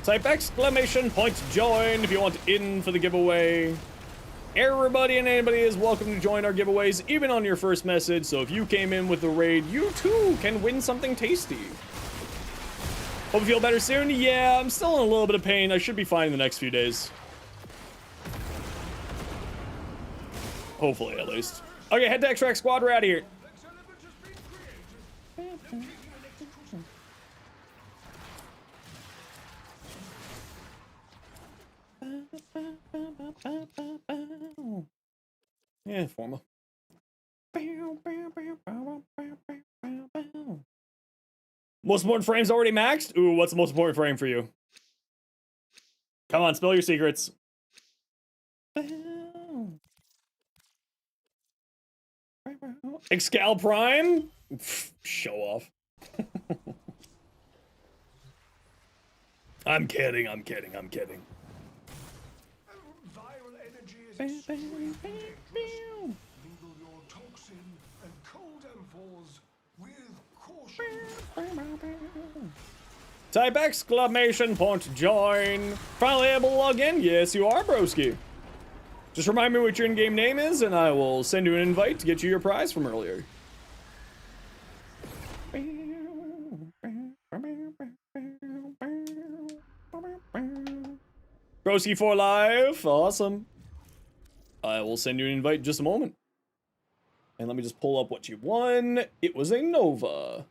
Speaker 2: Type exclamation point join if you want in for the giveaway. Everybody and anybody is welcome to join our giveaways, even on your first message. So if you came in with the raid, you too can win something tasty. Hope you feel better soon. Yeah, I'm still in a little bit of pain. I should be fine in the next few days. Hopefully, at least. Okay, head to Extract Squad. We're out of here. Yeah, Forma. Most important frames already maxed? Ooh, what's the most important frame for you? Come on, spill your secrets. Excal Prime? Show off. I'm kidding, I'm kidding, I'm kidding.
Speaker 7: Viral energy is extremely dangerous. Mingle your toxin and cold M4s with caution.
Speaker 2: Type exclamation point join. Finally able to log in? Yes, you are, broski. Just remind me what your in-game name is, and I will send you an invite to get you your prize from earlier. Broski for life. Awesome. I will send you an invite in just a moment. And let me just pull up what you won. It was a Nova.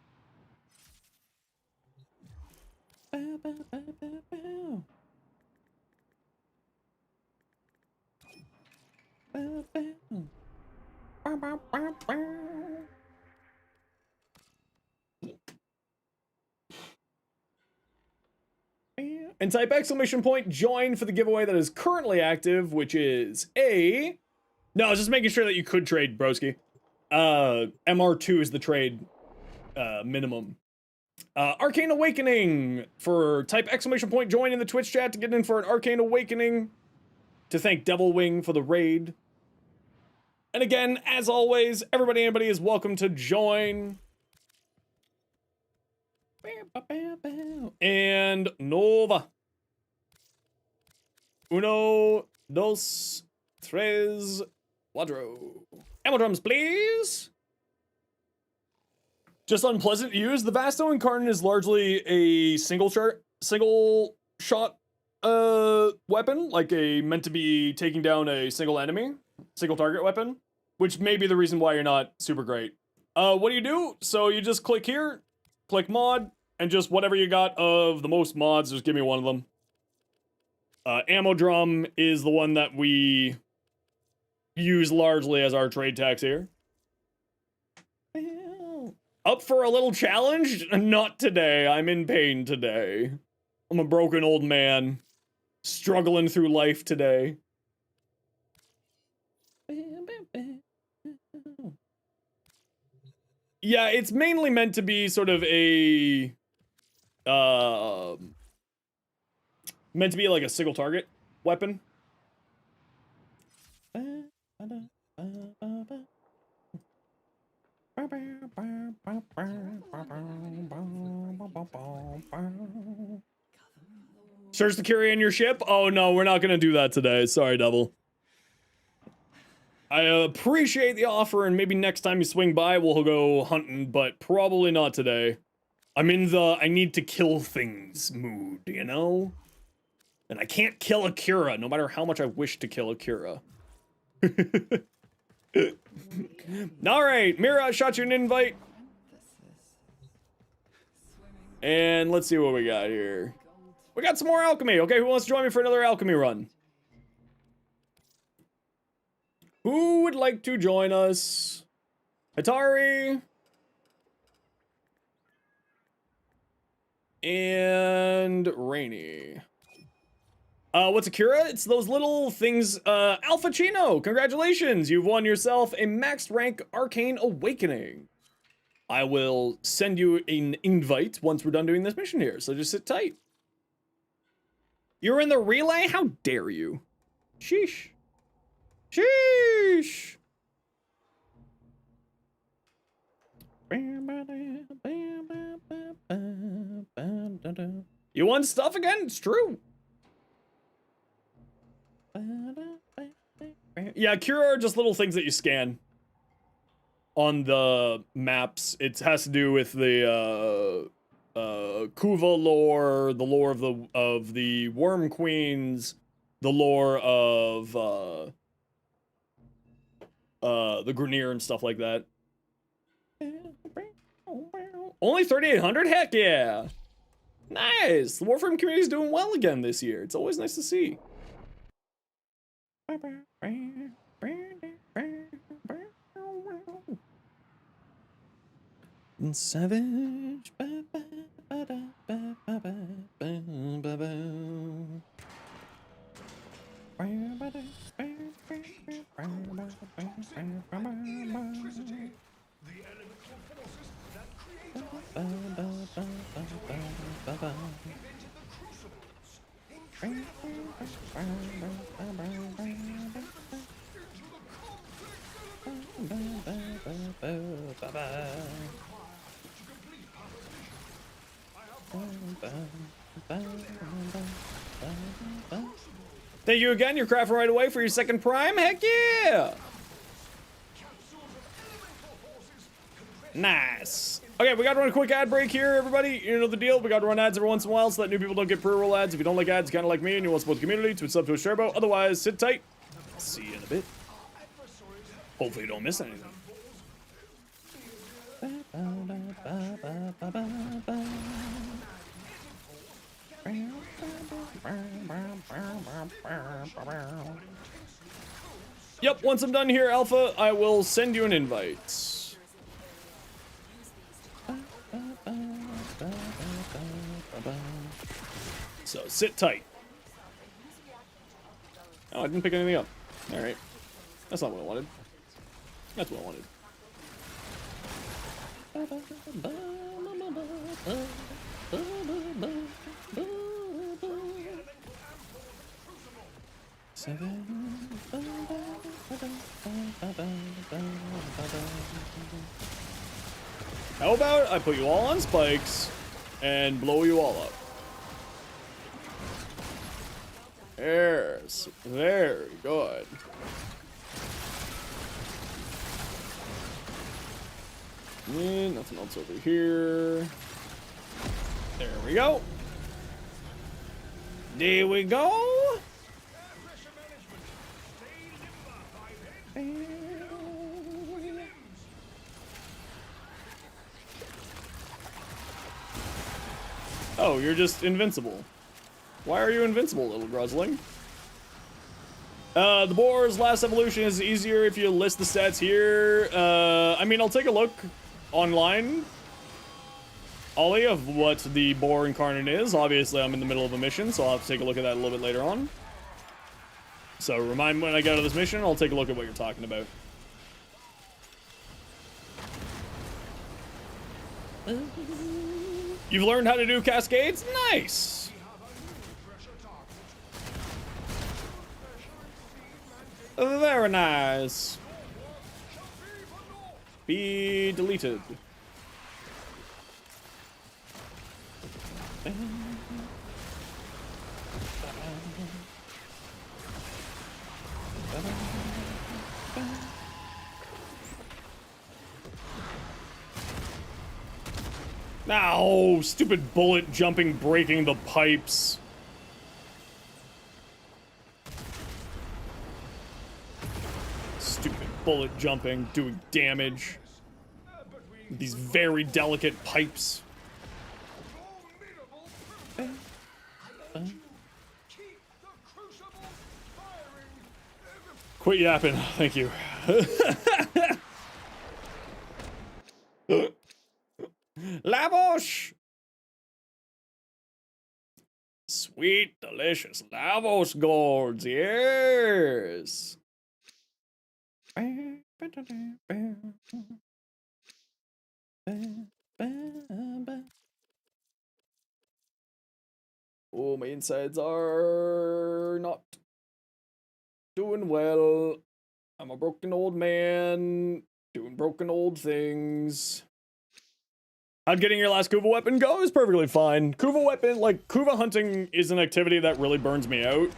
Speaker 2: And type exclamation point join for the giveaway that is currently active, which is a... No, I was just making sure that you could trade, broski. MR2 is the trade minimum. Arcane Awakening for type exclamation point join in the Twitch chat to get in for an Arcane Awakening. To thank Devil Wing for the raid. And again, as always, everybody, anybody is welcome to join. And Nova. Uno, dos, tres, cuatro. Ammo drums, please. Just unpleasant to use. The Vasto Incarnate is largely a single shot weapon, like meant to be taking down a single enemy, single target weapon, which may be the reason why you're not super great. What do? So you just click here, click mod, and just whatever you got of the most mods, just give me one of them. Ammo drum is the one that we use largely as our trade tax here. Up for a little challenge? Not today. I'm in pain today. I'm a broken old man. Struggling through life today. Yeah, it's mainly meant to be sort of a... meant to be like a single target weapon. Search the carry on your ship? Oh no, we're not gonna do that today. Sorry, Devil. I appreciate the offer, and maybe next time you swing by, we'll go hunting, but probably not today. I'm in the I need to kill things mood, you know? And I can't kill Akira, no matter how much I wish to kill Akira. Alright, Mira, shot you an invite. And let's see what we got here. We got some more alchemy. Okay, who wants to join me for another alchemy run? Who would like to join us? Atari. And Rainy. What's Akira? It's those little things. Alpha Chino, congratulations. You've won yourself a maxed rank Arcane Awakening. I will send you an invite once we're done doing this mission here, so just sit tight. You're in the relay? How dare you? Sheesh. Sheesh. You won stuff again? It's true. Yeah, Cure are just little things that you scan on the maps. It has to do with the Kuva lore, the lore of the Worm Queens, the lore of the Grenier and stuff like that. Only 3,800? Heck yeah! Nice! The Warframe community is doing well again this year. It's always nice to see. Savage. Thank you again. You're crafting right away for your second prime. Heck yeah! Nice. Okay, we gotta run a quick ad break here, everybody. You know the deal. We gotta run ads every once in a while so that new people don't get pre-roll ads. If you don't like ads, kind of like me, and you want to support the community, to sub to a Sherbo. Otherwise, sit tight. See you in a bit. Hopefully you don't miss anything. Yep, once I'm done here, Alpha, I will send you an invite. So, sit tight. Oh, I didn't pick anything up. Alright. That's not what I wanted. That's what I wanted. How about I put you all on spikes and blow you all up? Yes, very good. Nothing else over here. There we go. There we go. Oh, you're just invincible. Why are you invincible, little Gruzling? The boar's last evolution is easier if you list the stats here. I mean, I'll take a look online, Ollie, of what the boar incarnate is. Obviously, I'm in the middle of a mission, so I'll have to take a look at that a little bit later on. So remind me when I get out of this mission, I'll take a look at what you're talking about. You've learned how to do cascades? Nice! Very nice. Be deleted. Ow, stupid bullet jumping, breaking the pipes. Stupid bullet jumping, doing damage. These very delicate pipes. Quit yapping, thank you. Lavos! Sweet, delicious Lavos gourds, yes! Oh, my insides are not doing well. I'm a broken old man, doing broken old things. How'd getting your last Kuva weapon go? Is perfectly fine. Kuva weapon, like, Kuva hunting is an activity that really burns me out.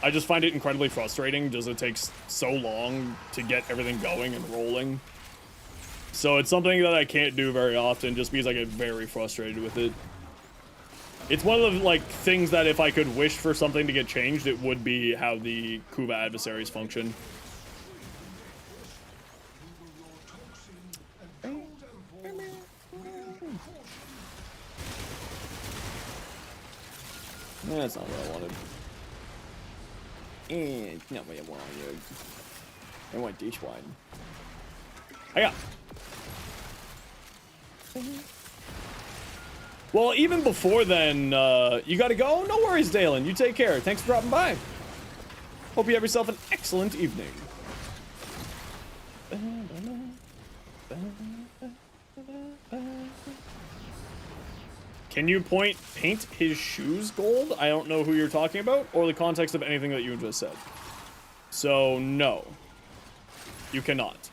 Speaker 2: I just find it incredibly frustrating, just it takes so long to get everything going and rolling. So it's something that I can't do very often, just because I get very frustrated with it. It's one of the, like, things that if I could wish for something to get changed, it would be how the Kuva adversaries function. That's not what I wanted. It's not what I wanted. I want this one. I got. Well, even before then, you gotta go? No worries, Dalen. You take care. Thanks for dropping by. Hope you have yourself an excellent evening. Can you paint his shoes gold? I don't know who you're talking about, or the context of anything that you just said. So, no. You cannot.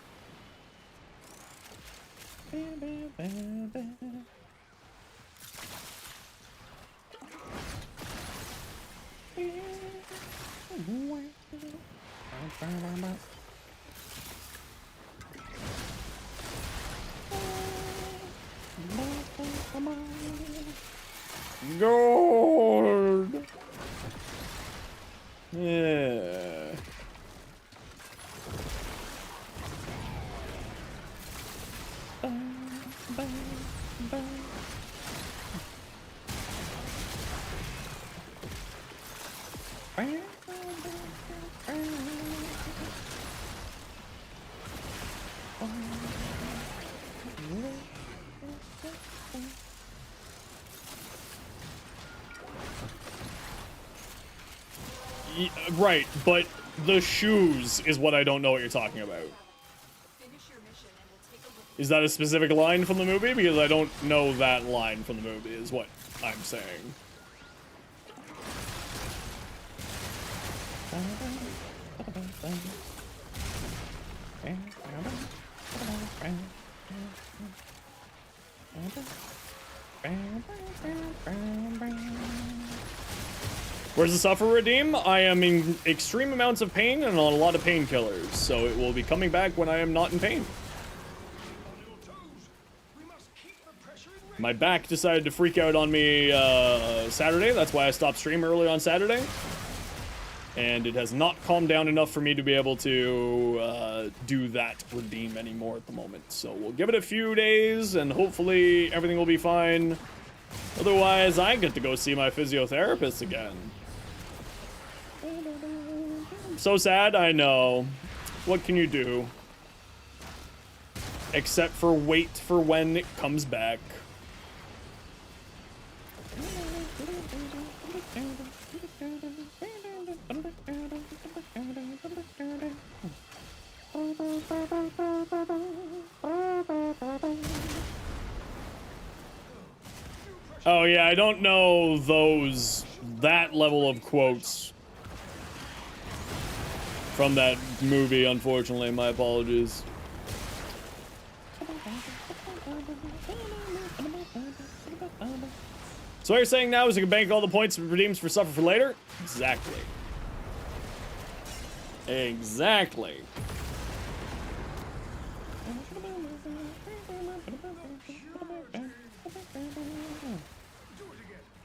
Speaker 2: Gold. Yeah. Right, but the shoes is what I don't know what you're talking about. Is that a specific line from the movie? Because I don't know that line from the movie, is what I'm saying. Where's the suffer redeem? I am in extreme amounts of pain and on a lot of painkillers, so it will be coming back when I am not in pain. My back decided to freak out on me Saturday. That's why I stopped stream early on Saturday. And it has not calmed down enough for me to be able to do that redeem anymore at the moment. So we'll give it a few days and hopefully everything will be fine. Otherwise, I get to go see my physiotherapist again. So sad, I know. What can you do? Except for wait for when it comes back. Oh yeah, I don't know that level of quotes from that movie, unfortunately. My apologies. So what you're saying now is you can bank all the points and redeems for suffer for later? Exactly. Exactly.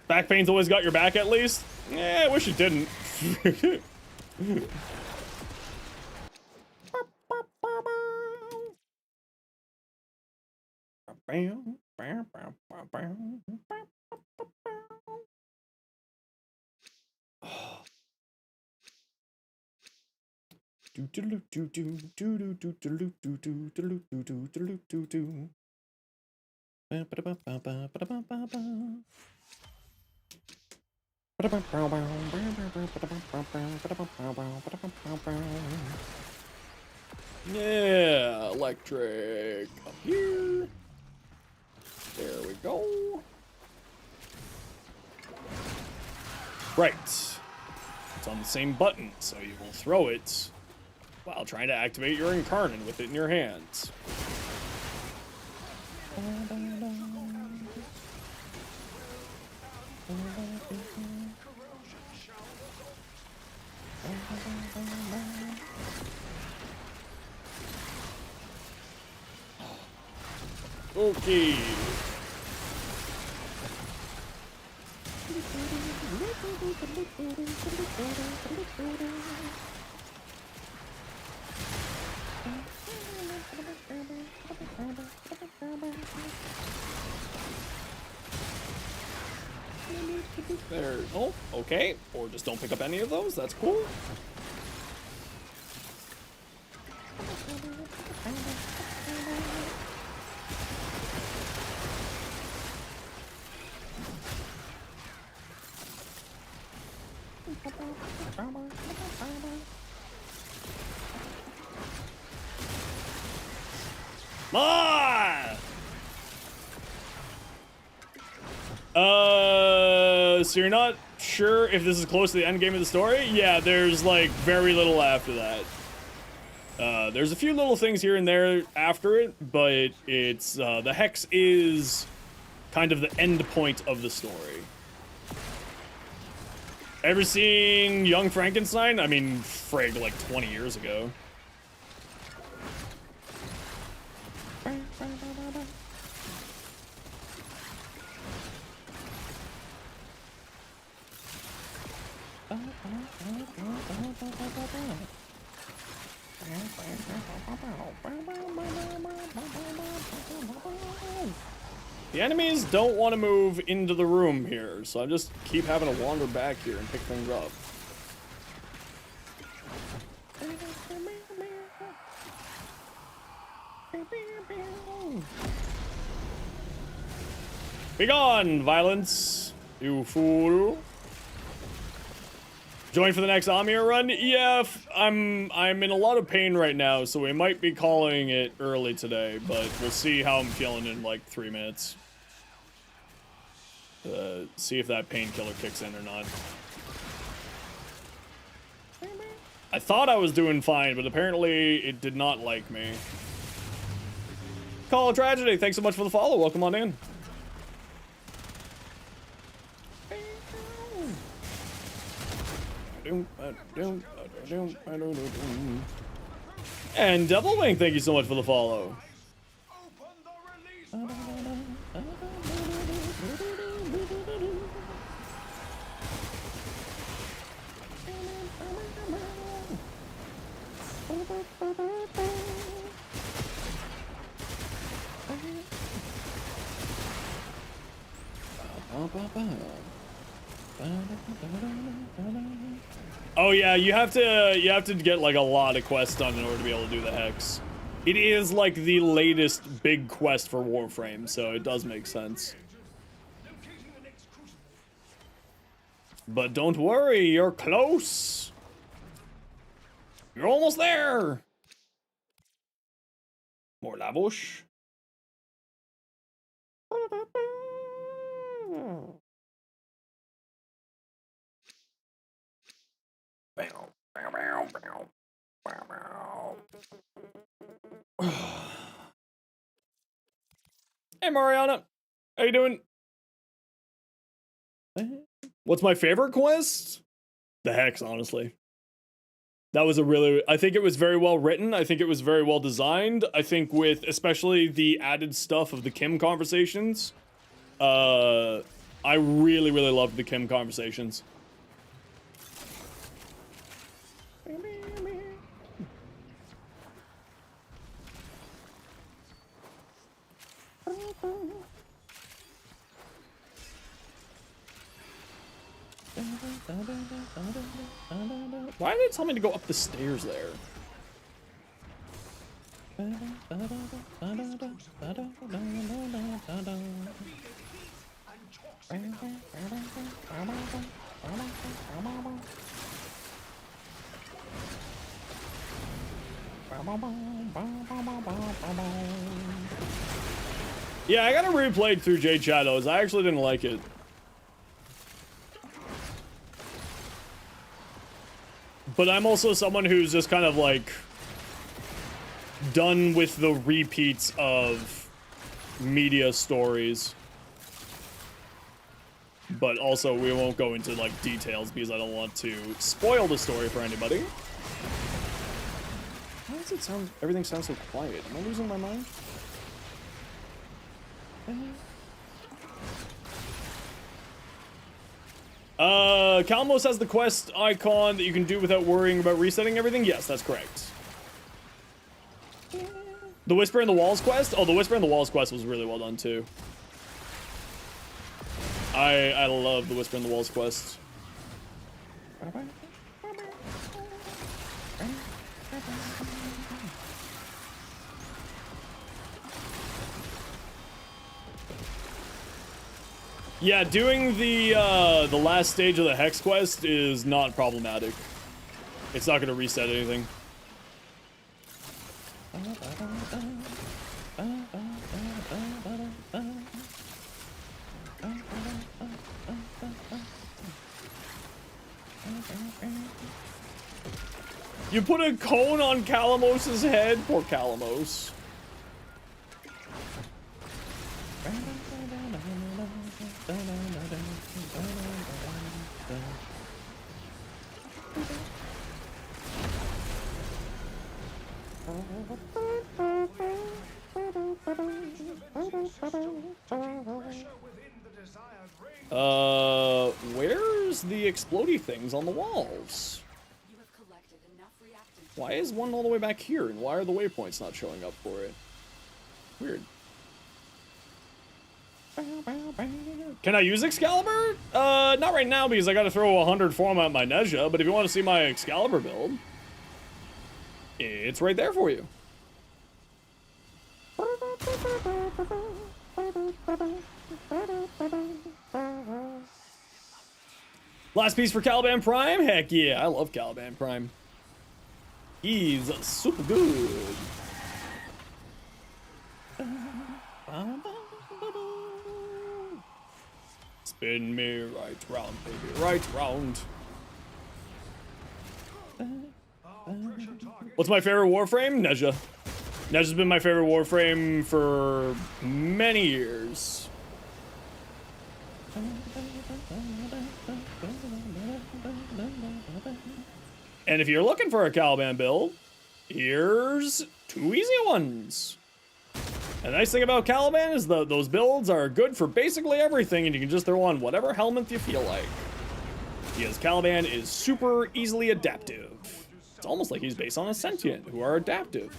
Speaker 2: Back pain's always got your back at least? Yeah, I wish it didn't. Yeah, electric up here. There we go. Right. It's on the same button, so you will throw it while trying to activate your incarnate with it in your hands. Okay. There. Oh, okay. Or just don't pick up any of those. That's cool. Ah! So you're not sure if this is close to the end game of the story? Yeah, there's like very little after that. There's a few little things here and there after it, but it's the hex is kind of the end point of the story. Ever seen Young Frankenstein? I mean, frig, like 20 years ago. The enemies don't want to move into the room here, so I just keep having to wander back here and pick things up. Be gone, violence, you fool. Join for the next Amir run? Yeah, I'm in a lot of pain right now, so we might be calling it early today, but we'll see how I'm feeling in like 3 minutes. See if that painkiller kicks in or not. I thought I was doing fine, but apparently it did not like me. Call of Tragedy, thanks so much for the follow. Welcome on in. And Double Wing, thank you so much for the follow.
Speaker 7: Open the release.
Speaker 2: Oh yeah, you have to get like a lot of quests done in order to be able to do the hex. It is like the latest big quest for Warframe, so it does make sense. But don't worry, you're close. You're almost there. More labush. Hey Mariana, how you doing? What's my favorite quest? The Hex, honestly. That was I think it was very well written. I think it was very well designed. I think with especially the added stuff of the Kim conversations, I really, really loved the Kim conversations. Why did they tell me to go up the stairs there? Yeah, I gotta replay through Jade Shadows. I actually didn't like it. But I'm also someone who's just kind of like done with the repeats of media stories. But also we won't go into like details because I don't want to spoil the story for anybody. Why does it sound, everything sounds so quiet? Am I losing my mind? Calmos has the quest icon that you can do without worrying about resetting everything? Yes, that's correct. The Whisper in the Walls quest? Oh, the Whisper in the Walls quest was really well done too. I love the Whisper in the Walls quest. Yeah, doing the last stage of the Hex quest is not problematic. It's not gonna reset anything. You put a cone on Calamos's head? Poor Calamos. Where's the explodey things on the walls?
Speaker 6: You have collected enough reactants.
Speaker 2: Why is one all the way back here, and why are the waypoints not showing up for it? Weird. Can I use Excalibur? Not right now because I gotta throw 100 form at my Nezha, but if you want to see my Excalibur build, it's right there for you. Last piece for Caliban Prime? Heck yeah, I love Caliban Prime. He's super good. Spin me right round, baby, right round. What's my favorite Warframe? Nezha. Nezha's been my favorite Warframe for many years. And if you're looking for a Caliban build, here's 2 easy ones. And the nice thing about Caliban is those builds are good for basically everything, and you can just throw on whatever helmet you feel like. Because Caliban is super easily adaptive. It's almost like he's based on a sentient, who are adaptive.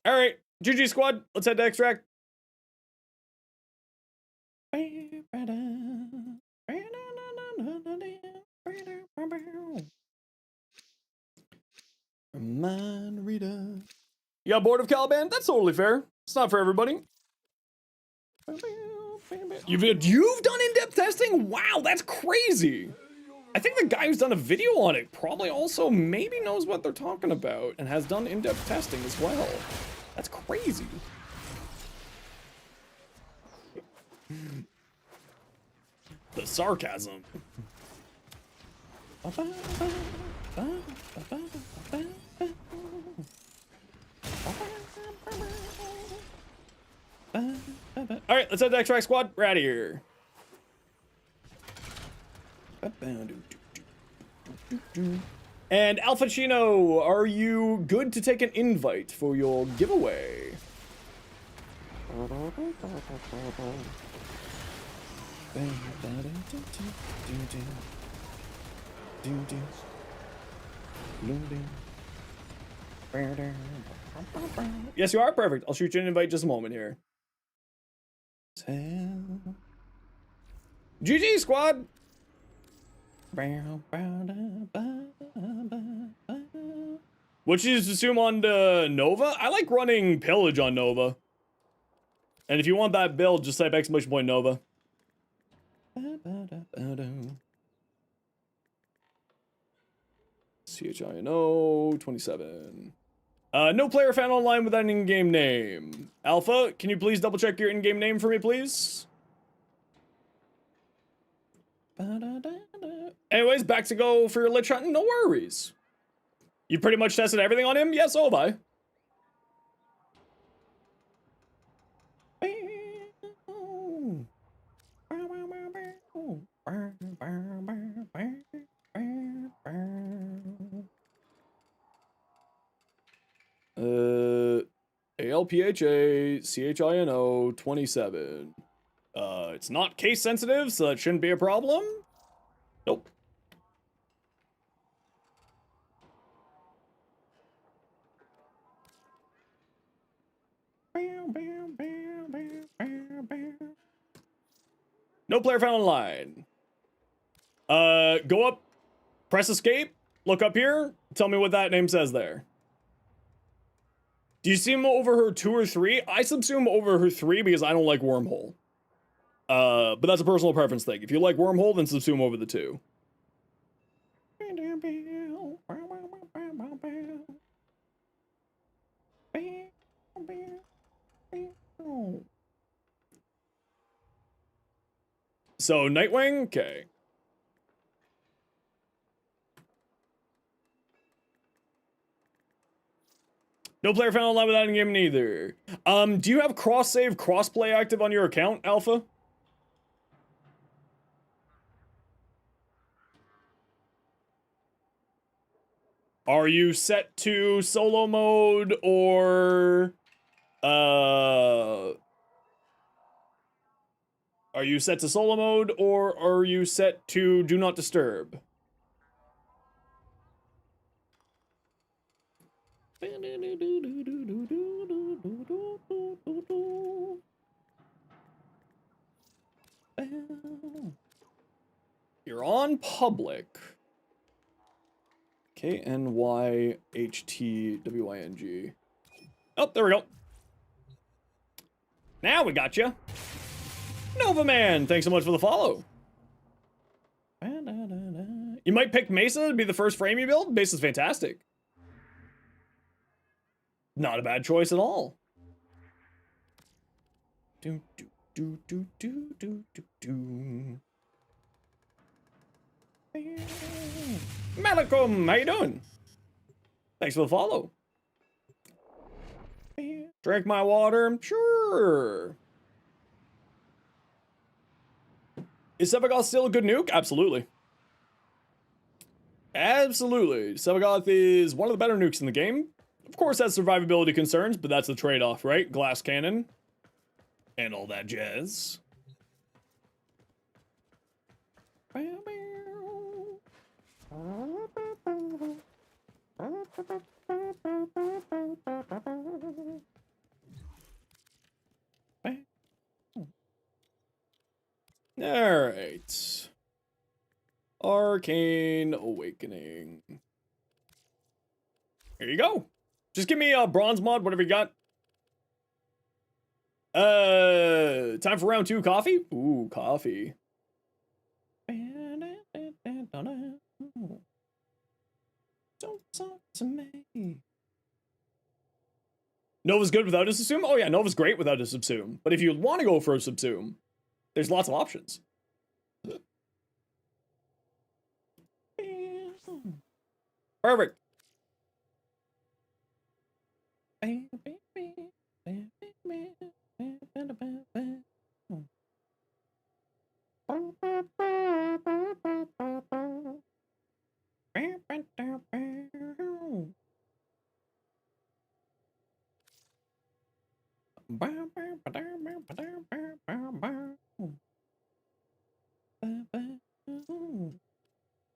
Speaker 2: Alright, GG squad, let's head to extract. Mind reader. You got bored of Caliban? That's totally fair. It's not for everybody. You've done in-depth testing? Wow, that's crazy. I think the guy who's done a video on it probably also maybe knows what they're talking about and has done in-depth testing as well. That's crazy. The sarcasm. Alright, let's head to extract squad. We're out of here. And Alpha Chino, are you good to take an invite for your giveaway? Yes, you are perfect. I'll shoot you an invite just a moment here. GG squad. What you just assume on the Nova? I like running pillage on Nova. And if you want that build, just type !Nova. CHINO 27. No player found online with an in-game name. Alpha, can you please double check your in-game name for me, please? Anyways, back to go for your lich hunting. No worries. You pretty much tested everything on him? Yes, so have I. ALPHA CHINO 27. It's not case sensitive, so that shouldn't be a problem. Nope. No player found online. Go up, press escape, look up here, tell me what that name says there. Do you see him over her 2 or 3? I subsume over her 3 because I don't like Wormhole. But that's a personal preference thing. If you like Wormhole, then subsume over the 2. So, Nightwing? Okay. No player found online without in-game neither. Do you have cross-save, cross-play active on your account, Alpha? Are you set to solo mode or... Are you set to solo mode or are you set to do not disturb? You're on public. KNYHTWING. Oh, there we go. Now we got you. Nova Man, thanks so much for the follow. You might pick Mesa to be the first frame you build. Mesa's fantastic. Not a bad choice at all. Do do do do do do do do. Malcolm, how you doing? Thanks for the follow. Drink my water? Sure. Is Sevagoth still a good nuke? Absolutely. Absolutely. Sevagoth is one of the better nukes in the game. Of course, has survivability concerns, but that's the trade-off, right? Glass cannon. And all that jazz. Alright. Arcane Awakening. Here you go. Just give me a bronze mod, whatever you got. Time for round 2 coffee? Ooh, coffee. Don't talk to me. Nova's good without a subsume? Oh yeah, Nova's great without a subsume. But if you want to go for a subsume, there's lots of options. Perfect.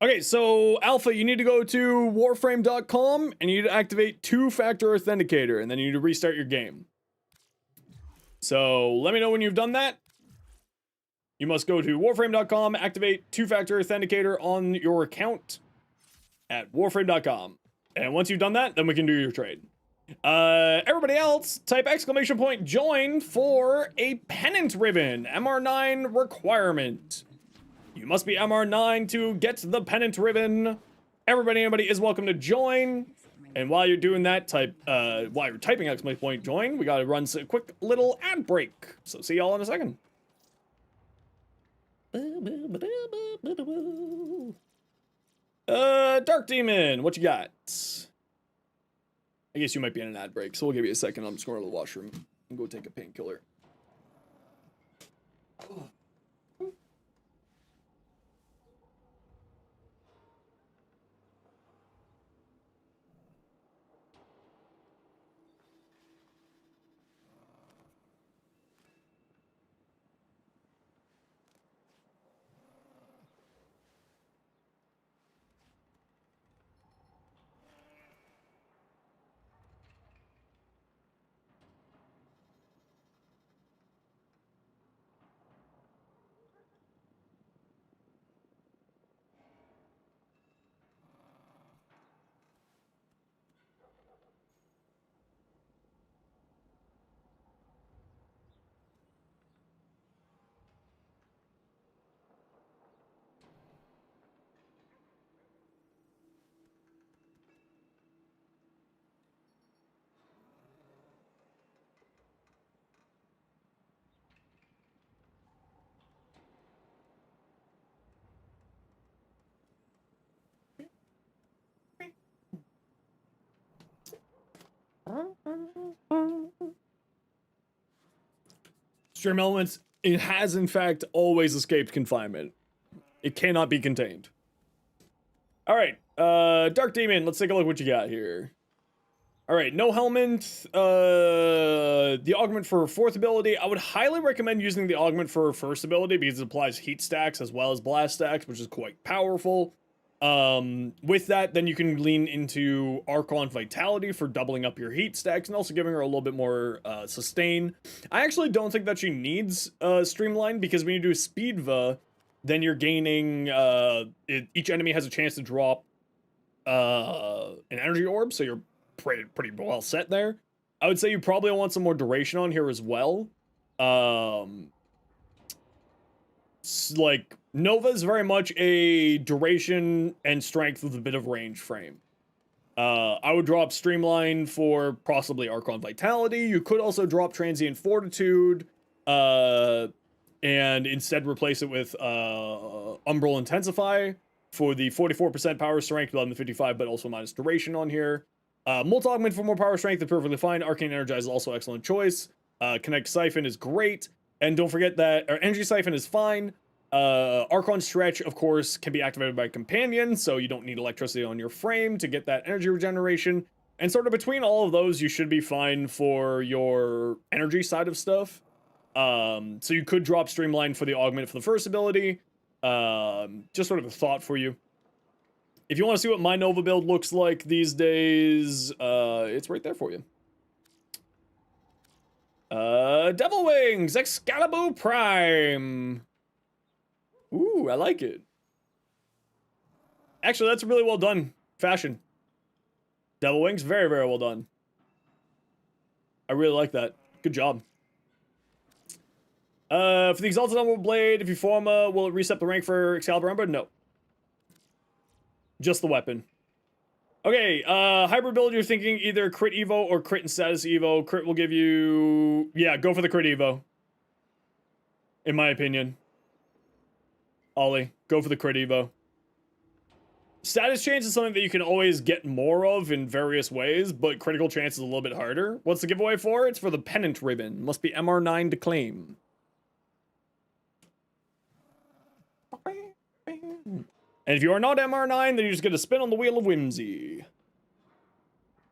Speaker 2: Okay, so Alpha, you need to go to warframe.com and you need to activate two-factor authenticator, and then you need to restart your game. So let me know when you've done that. You must go to warframe.com, activate two-factor authenticator on your account at warframe.com. And once you've done that, then we can do your trade. Everybody else, type !join for a pennant ribbon, MR9 requirement. You must be MR9 to get the pennant ribbon. Anybody is welcome to join. And while you're doing that, while you're typing !join, we gotta run a quick little ad break. So see y'all in a second. Dark Demon, what you got? I guess you might be in an ad break, so we'll give you a second. I'm just going to the washroom and go take a painkiller. Stream Elements, it has in fact always escaped confinement. It cannot be contained. Alright, Dark Demon, let's take a look what you got here. Alright, no helmet, the augment for fourth ability. I would highly recommend using the augment for first ability because it applies heat stacks as well as blast stacks, which is quite powerful. With that, then you can lean into Archon Vitality for doubling up your heat stacks and also giving her a little bit more sustain. I actually don't think that she needs Streamline because when you do Speedva, then you're gaining, each enemy has a chance to drop an energy orb, so you're pretty well set there. I would say you probably want some more duration on here as well. Like, Nova is very much a duration and strength with a bit of range frame. I would drop Streamline for possibly Archon Vitality. You could also drop Transient Fortitude, and instead replace it with Umbral Intensify for the 44% power strength, 1155, but also minus duration on here. Molt Augment for more power strength is perfectly fine. Arcane Energize is also excellent choice. Kinetic Siphon is great. And don't forget that, or Energy Siphon is fine. Archon Stretch, of course, can be activated by Companion, so you don't need electricity on your frame to get that energy regeneration. And sort of between all of those, you should be fine for your energy side of stuff. So you could drop Streamline for the augment for the first ability. Just sort of a thought for you. If you want to see what my Nova build looks like these days, it's right there for you. Devil Wings, Excalibur Prime. Ooh, I like it. Actually, that's really well done. Fashion. Devil Wings, very, very well done. I really like that. Good job. For the Exalted Emerald Blade, if you form will it reset the rank for Excalibur Ember? No. Just the weapon. Okay, hybrid build, you're thinking either crit evo or crit and status evo. Crit will give you... Yeah, go for the crit evo. In my opinion. Ollie, go for the crit evo. Status change is something that you can always get more of in various ways, but critical chance is a little bit harder. What's the giveaway for? It's for the Pennant Ribbon. Must be MR9 to claim. And if you are not MR9, then you just get a spin on the Wheel of Whimsy.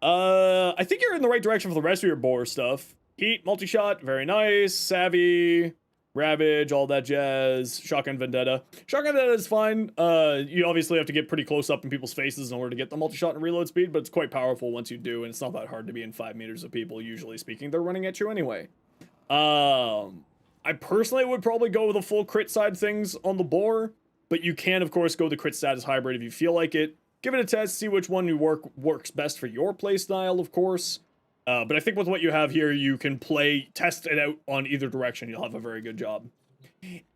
Speaker 2: I think you're in the right direction for the rest of your boar stuff. Heat, multi-shot, very nice. Savvy, Ravage, all that jazz. Shotgun Vendetta. Shotgun Vendetta is fine. You obviously have to get pretty close up in people's faces in order to get the multi-shot and reload speed, but it's quite powerful once you do, and it's not that hard to be in 5 meters of people, usually speaking. They're running at you anyway. I personally would probably go with the full crit side things on the boar, but you can, of course, go the crit status hybrid if you feel like it. Give it a test, see which one works best for your playstyle, of course. But I think with what you have here, you can test it out on either direction. You'll have a very good job.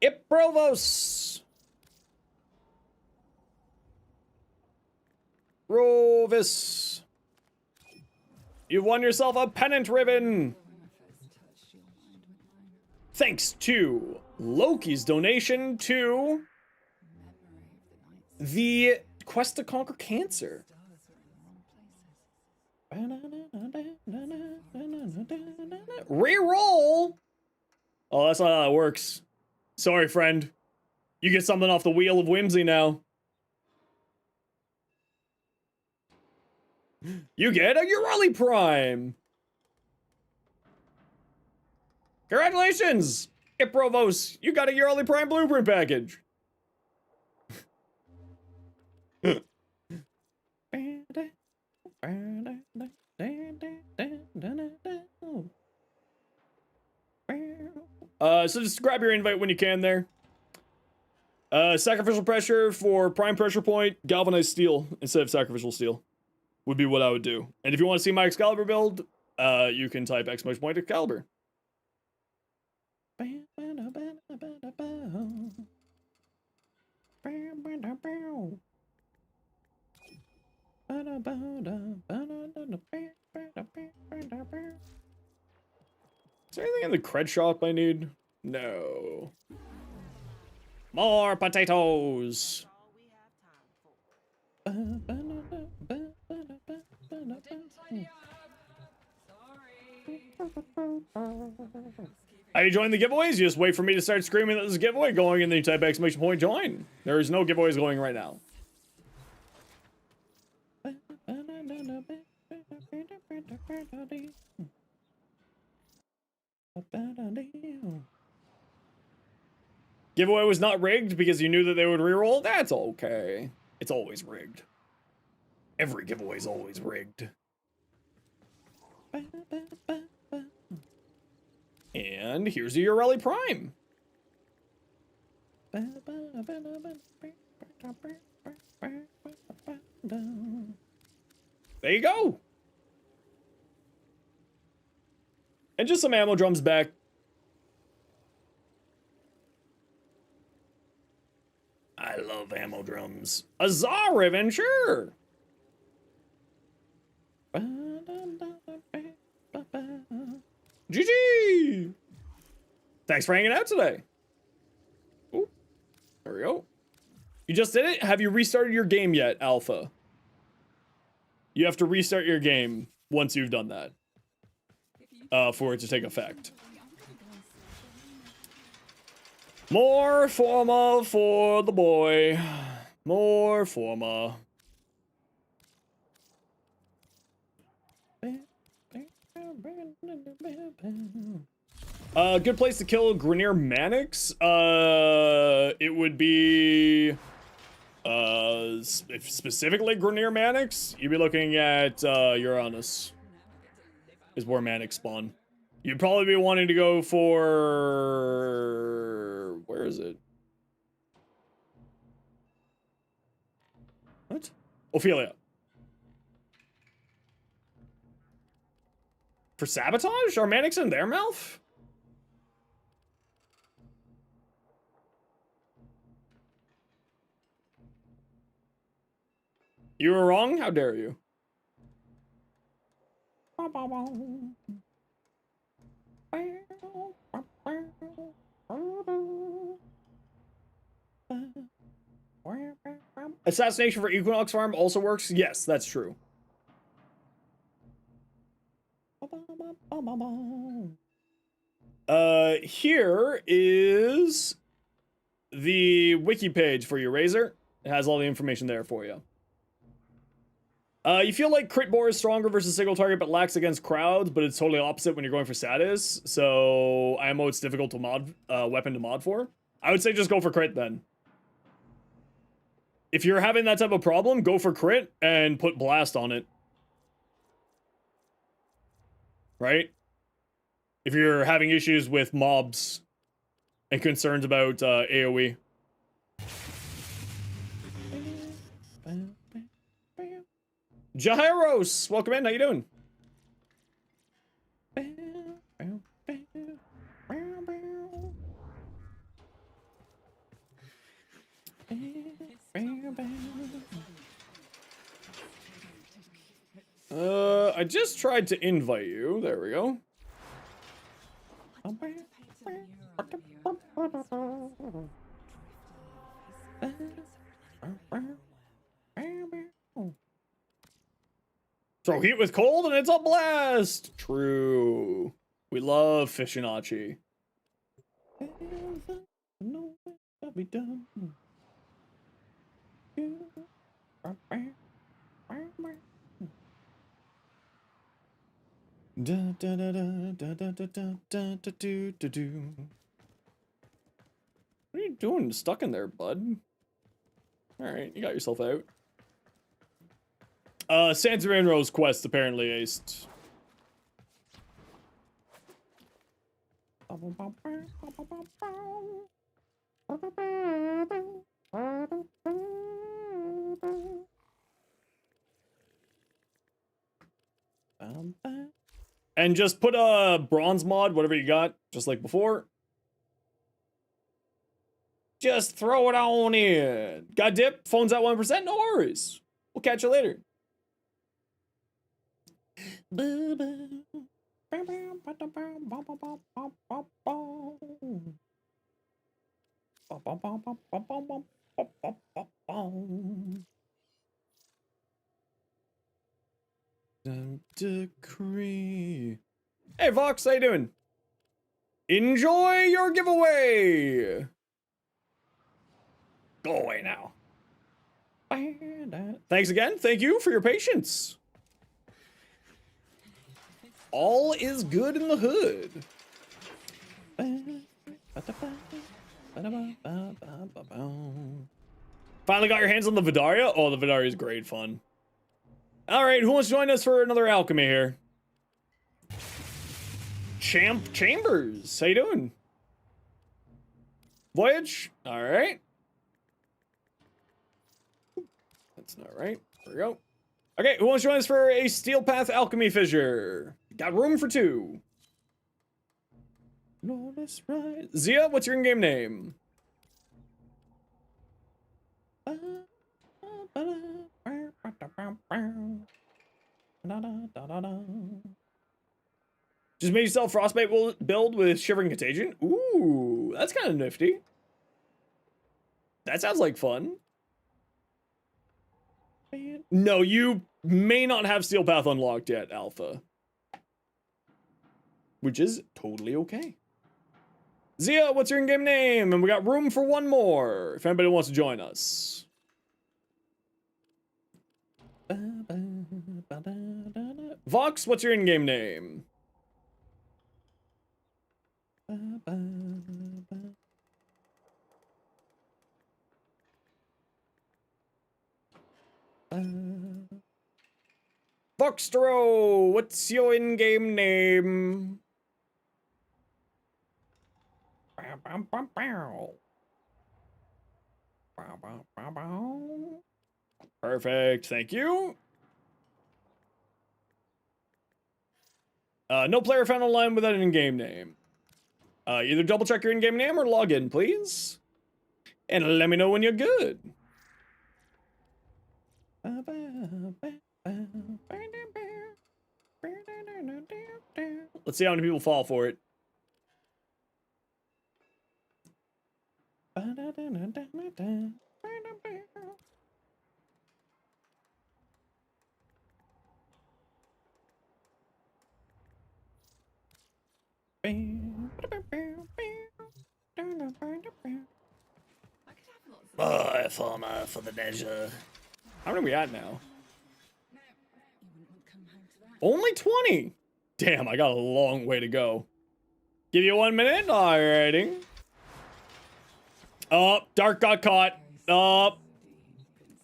Speaker 2: Iprovos! Rovis! You've won yourself a Pennant Ribbon! Thanks to Loki's donation to the Quest to Conquer Cancer. Reroll! Oh, that's not how it works. Sorry, friend. You get something off the Wheel of Whimsy now. You get a Urali Prime! Congratulations! Iprovos, you got a Urali Prime Blueprint package! So just grab your invite when you can there. Sacrificial Pressure for Prime Pressure Point, Galvanized Steel instead of Sacrificial Steel would be what I would do. And if you want to see my Excalibur build, you can type !point Excalibur. Is there anything in the cred shop I need? No. More potatoes!
Speaker 6: Didn't tidy up. Sorry.
Speaker 2: How you join the giveaways? You just wait for me to start screaming that there's a giveaway going, and then you type !point join. There is no giveaways going right now. Giveaway was not rigged because you knew that they would reroll? That's okay. It's always rigged. Every giveaway is always rigged. And here's your Urali Prime. There you go. And just some ammo drums back. I love ammo drums. A Zaw Riven, sure. GG! Thanks for hanging out today. Ooh, there we go. You just did it? Have you restarted your game yet, Alpha? You have to restart your game once you've done that. For it to take effect. More Forma for the boy. More Forma. Good place to kill Grineer Mannix. It would be specifically Grineer Mannix. You'd be looking at Uranus. Is where Mannix spawn. You'd probably be wanting to go for... Where is it? What? Ophelia. For Sabotage? Are Mannix in their mouth? You were wrong? How dare you? Assassination for Equinox Farm also works? Yes, that's true. Here is the wiki page for your Razor. It has all the information there for you. You feel like Crit Bore is stronger versus single target but lacks against crowds, but it's totally opposite when you're going for status. So IMO it's difficult to mod weapon to mod for. I would say just go for crit then. If you're having that type of problem, go for crit and put blast on it. Right? If you're having issues with mobs and concerns about AoE. Jairos, welcome in. How you doing? I just tried to invite you. There we go. Throw heat with cold and it's a blast! True. We love Fishinachi. What are you doing stuck in there, bud? Alright, you got yourself out. Sansarin Rose quest apparently aced. And just put a bronze mod, whatever you got, just like before. Just throw it on in. Got dip, phone's at 1%, no worries. We'll catch you later. Decree. Hey Vox, how you doing? Enjoy your giveaway. Go away now. Thanks again. Thank you for your patience. All is good in the hood. Finally got your hands on the Vidaria? Oh, the Vidaria is great fun. Alright, who wants to join us for another alchemy here? Champ Chambers, how you doing? Voyage? Alright. That's not right. There we go. Okay, who wants to join us for a Steel Path Alchemy Fissure? Got room for two.
Speaker 1: Flawless ride. Zia, what's your in-game name? Just made yourself frostbite build with Shivering Contagion? Ooh, that's kind of nifty. That sounds like fun. No, you may not have Steel Path unlocked yet, Alpha. Which is totally okay. Zia, what's your in-game name? And we got room for one more, if anybody wants to join us. Vox, what's your in-game name? Voxtro, what's your in-game name? Perfect, thank you. No player found online without an in-game name. Either double check your in-game name or log in, please. And let me know when you're good. Let's see how many people fall for it. Oh, farmer for the leisure. How many are we at now? Only 20. Damn, I got a long way to go. Give you 1 minute. Alrighty. Oh, Dark got caught. Oh.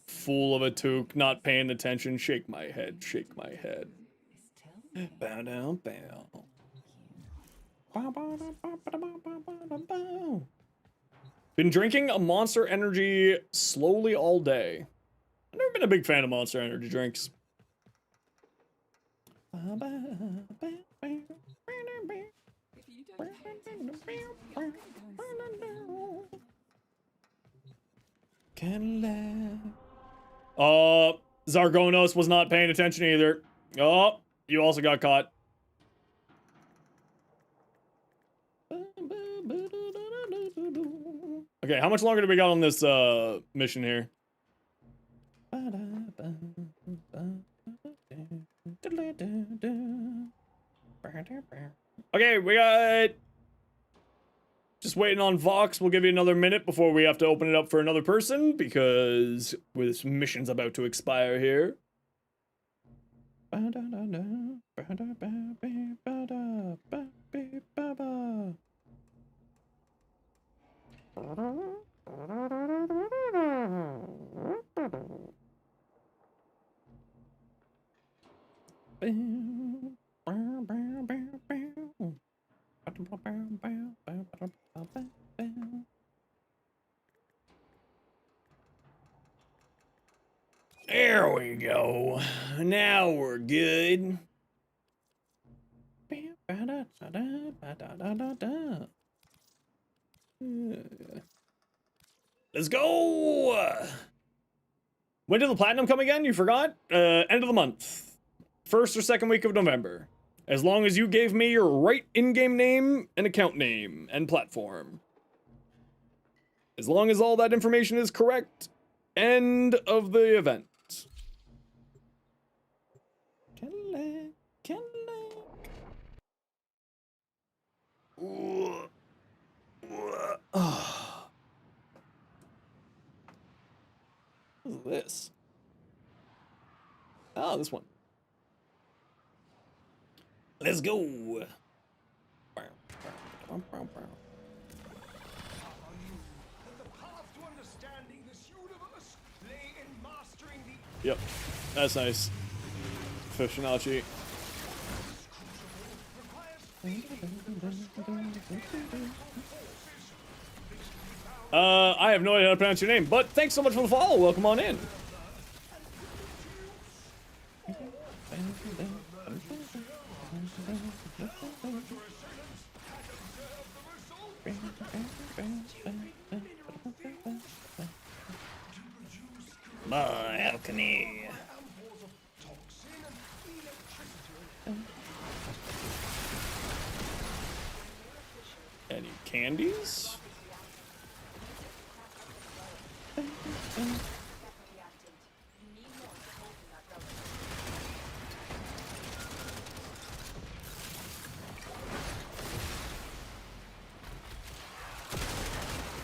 Speaker 1: Fool of a toque, not paying attention. Shake my head, shake my head. Bow down, bow. Been drinking a Monster Energy slowly all day. I've never been a big fan of Monster Energy drinks. Zargonos was not paying attention either. Oh, you also got caught. Okay, how much longer do we got on this mission here? Okay, we got... Just waiting on Vox. We'll give you another minute before we have to open it up for another person, because this mission's about to expire here. There we go. Now we're good. Let's go! When did the platinum come again? You forgot? End of the month. First or second week of November. As long as you gave me your right in-game name and account name and platform. As long as all that information is correct. End of the event. What is this? Oh, this one. Let's go. Yep, that's nice. Fibonacci. I have no idea how to pronounce your name, but thanks so much for the follow. Welcome on in. My alchemy.
Speaker 7: ampoules of toxin and electricity.
Speaker 2: Any candies?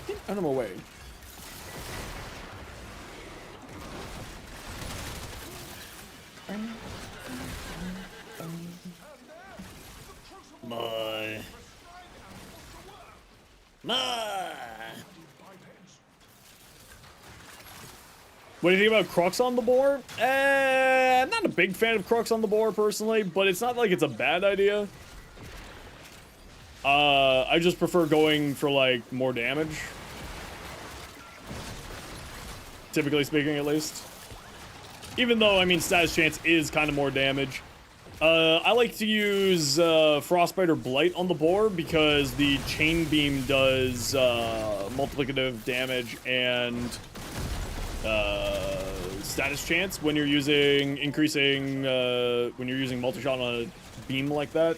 Speaker 2: Get out of my way. What do you think about Crux on the board? I'm not a big fan of Crux on the board personally, but it's not like it's a bad idea. I just prefer going for like more damage. Typically speaking, at least. Even though, I mean, status chance is kind of more damage. I like to use Frostbite or Blight on the board because the Chain Beam does multiplicative damage and status chance when you're using increasing when you're using multi-shot on a beam like that.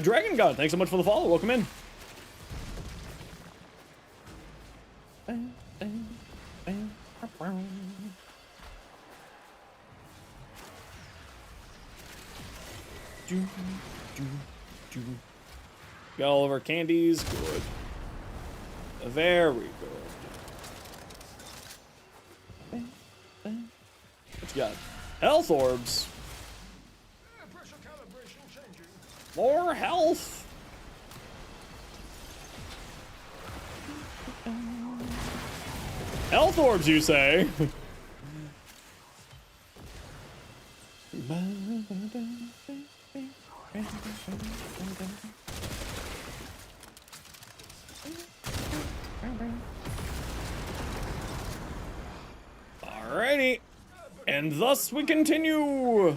Speaker 2: Dragon God, thanks so much for the follow. Welcome in. Got all of our candies. Good. Very good. What you got? Health orbs.
Speaker 7: Pressure calibration changing.
Speaker 2: More health. Health orbs, you say? Alrighty. And thus we continue.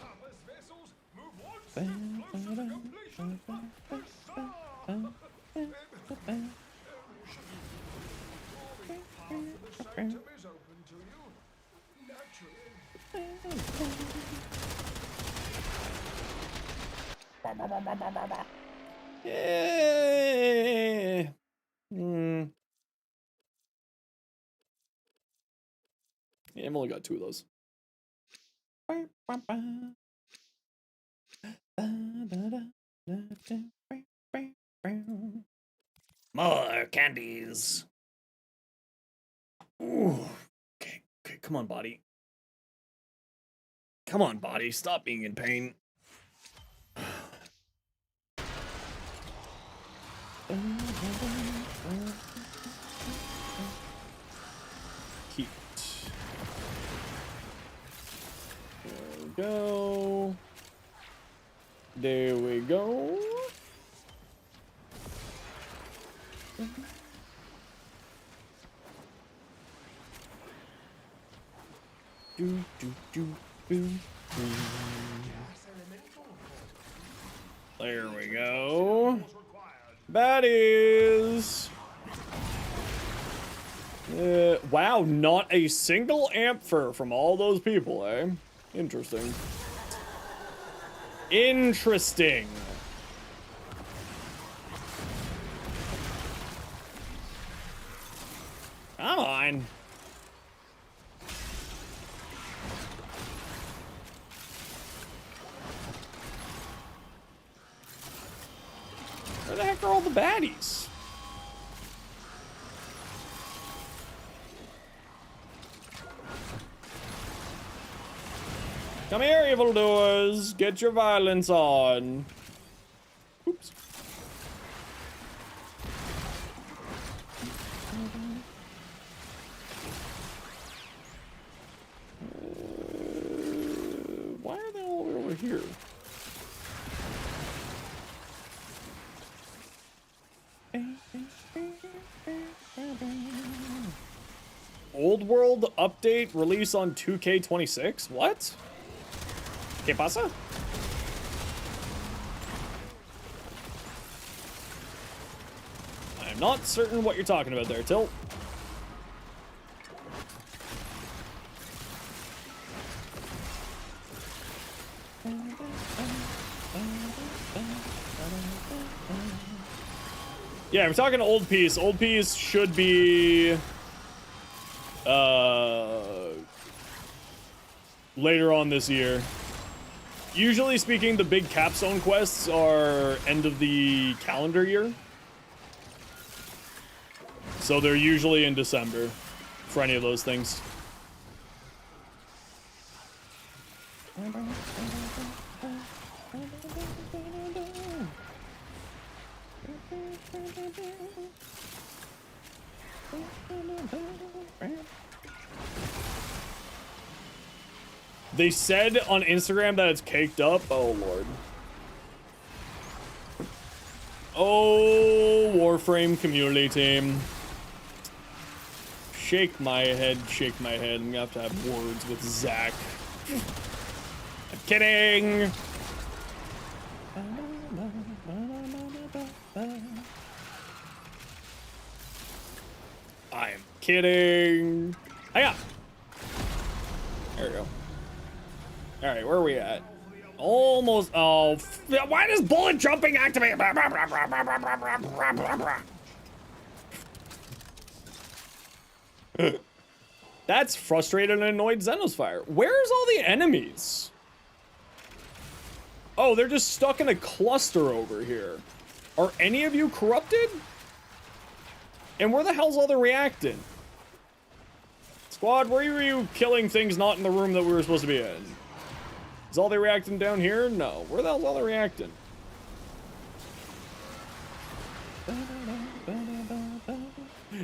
Speaker 7: Harmless vessels move one step closer to completion. The sanctum is open to you. Naturally.
Speaker 2: Yeah. Yeah, I've only got 2 of those.
Speaker 1: More candies.
Speaker 2: Ooh. Okay, come on, body. Come on, body. Stop being in pain. Heat. There we go. There we go. Do, do, do, do, do. There we go. Baddies. Wow, not a single ampfer from all those people, eh? Interesting. Interesting. Come on. Where the heck are all the baddies? Come here, evildoers. Get your violence on. Oops. Why are they all over here? Old World update release on 2K26? What? ¿Qué pasa? I'm not certain what you're talking about there, Tilt. Yeah, we're talking old piece. Old piece should be later on this year. Usually speaking, the big capstone quests are end of the calendar year. So they're usually in December for any of those things. They said on Instagram that it's caked up. Oh, Lord. Oh, Warframe community team. Shake my head, shake my head. I'm gonna have words with Zach. I'm kidding. I'm kidding. Hang on. There we go. All right, where are we at? Almost. Oh, why does bullet jumping activate? That's frustrated and annoyed Zenosfire. Where's all the enemies? Oh, they're just stuck in a cluster over here. Are any of you corrupted? And where the hell's all the reactant? Squad, where were you killing things not in the room that we were supposed to be in? Is all the reactant down here? No. Where the hell's all the reactant?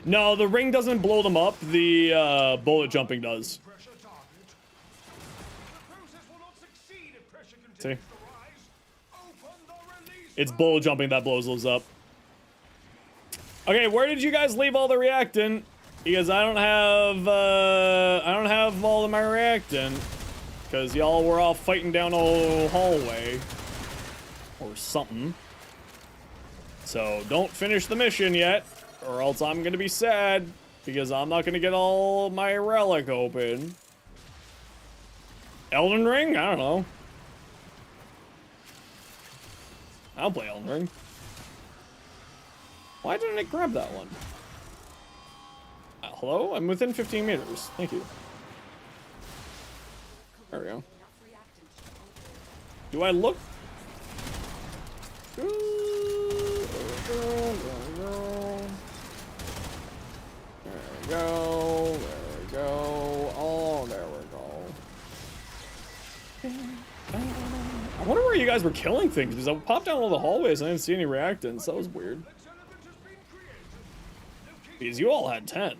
Speaker 2: No, the ring doesn't blow them up. The bullet jumping does.
Speaker 7: Pressure target. The process will not succeed if pressure
Speaker 2: See?
Speaker 7: continues to rise. Open the release.
Speaker 2: It's bullet jumping that blows those up. Okay, where did you guys leave all the reactant? Because I don't have all of my reactant. Because y'all were all fighting down a hallway. Or something. So don't finish the mission yet. Or else I'm gonna be sad. Because I'm not gonna get all my relic open. Elden Ring? I don't know. I'll play Elden Ring. Why didn't it grab that one? Hello? I'm within 15 meters. Thank you. There we go. Do I look? There we go. There we go. Oh, there we go. I wonder where you guys were killing things, because I popped down all the hallways and I didn't see any reactants. That was weird. Because you all had 10.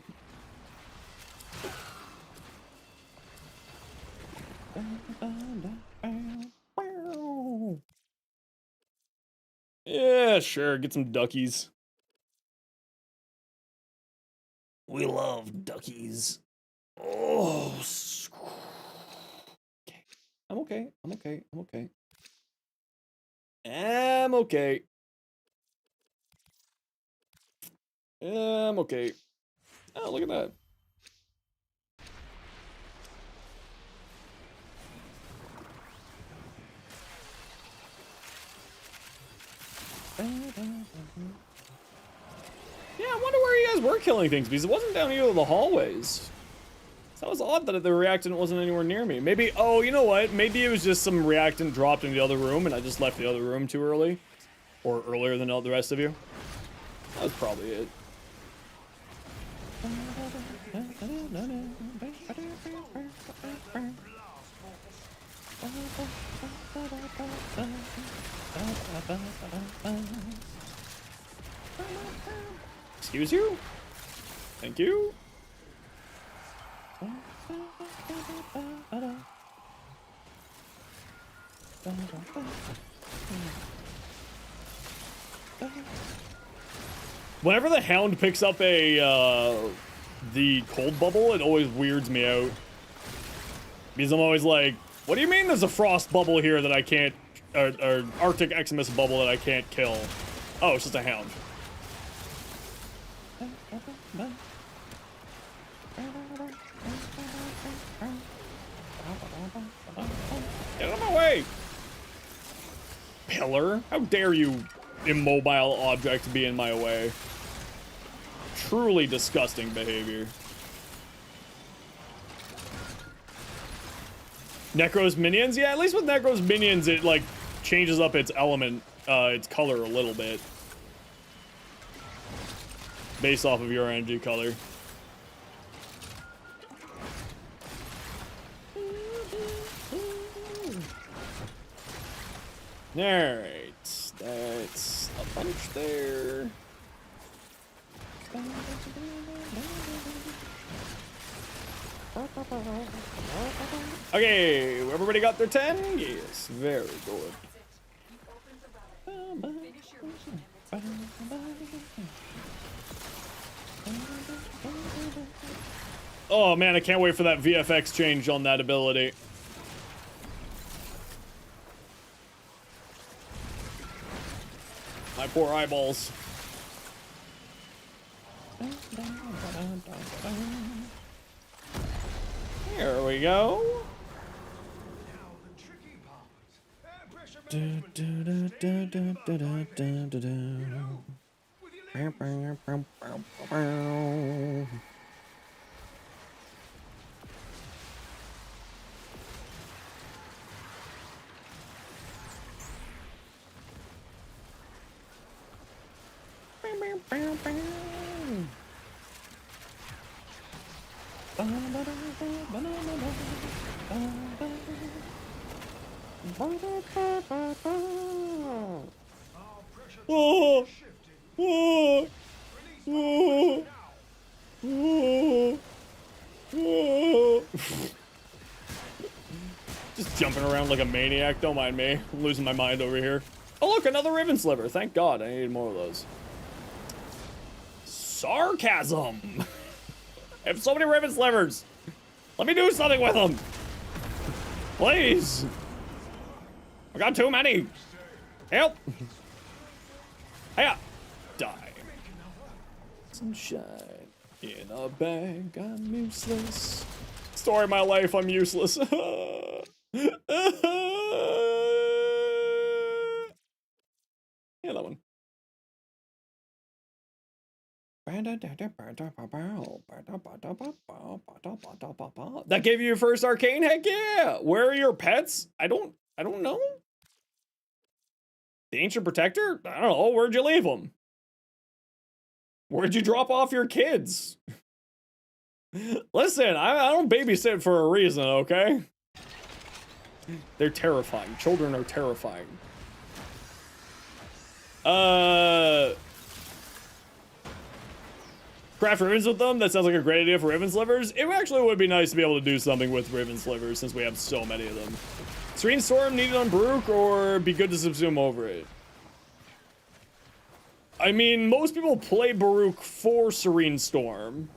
Speaker 2: Yeah, sure. Get some duckies. We love duckies. Oh. Okay. I'm okay. I'm okay. I'm okay. I'm okay. I'm okay. Oh, look at that. Yeah, I wonder where you guys were killing things, because it wasn't down either of the hallways. That was odd that the reactant wasn't anywhere near me. Maybe, oh, you know what? Maybe it was just some reactant dropped in the other room and I just left the other room too early. Or earlier than all the rest of you. That was probably it. Excuse you? Thank you. Whenever the hound picks up a the cold bubble, it always weirds me out. Because I'm always like, what do you mean there's a frost bubble here that I can't, or Arctic Eximus bubble that I can't kill? Oh, it's just a hound. Get out of my way! Pillar? How dare you, immobile object, be in my way? Truly disgusting behavior. Necro's minions? Yeah, at least with Necro's minions, it, like, changes up its element, its color a little bit. Based off of your energy color. Alright, that's a bunch there. Okay, everybody got their 10? Yes, very good. Oh man, I can't wait for that VFX change on that ability. My poor eyeballs. Here we go.
Speaker 7: Now the tricky part. Air pressure management. With your legs.
Speaker 2: Oh, oh, oh, oh, oh. Just jumping around like a maniac, don't mind me. I'm losing my mind over here. Oh look, another Riven Sliver. Thank God, I need more of those. Sarcasm! I have so many Riven Slivers! Let me do something with them! Please! I got too many! Help! Hiya! Die. Sunshine in a bag, I'm useless. Story of my life, I'm useless. Yeah, that one. That gave you your first arcane? Heck yeah! Where are your pets? I don't know. The Ancient Protector? I don't know. Where'd you leave them? Where'd you drop off your kids? Listen, I don't babysit for a reason, okay? They're terrifying. Children are terrifying. Craft Ravens with them? That sounds like a great idea for Raven Slivers. It actually would be nice to be able to do something with Raven Slivers since we have so many of them. Serene Storm needed on Baruch or be good to subsume over it? I mean, most people play Baruch for Serene Storm.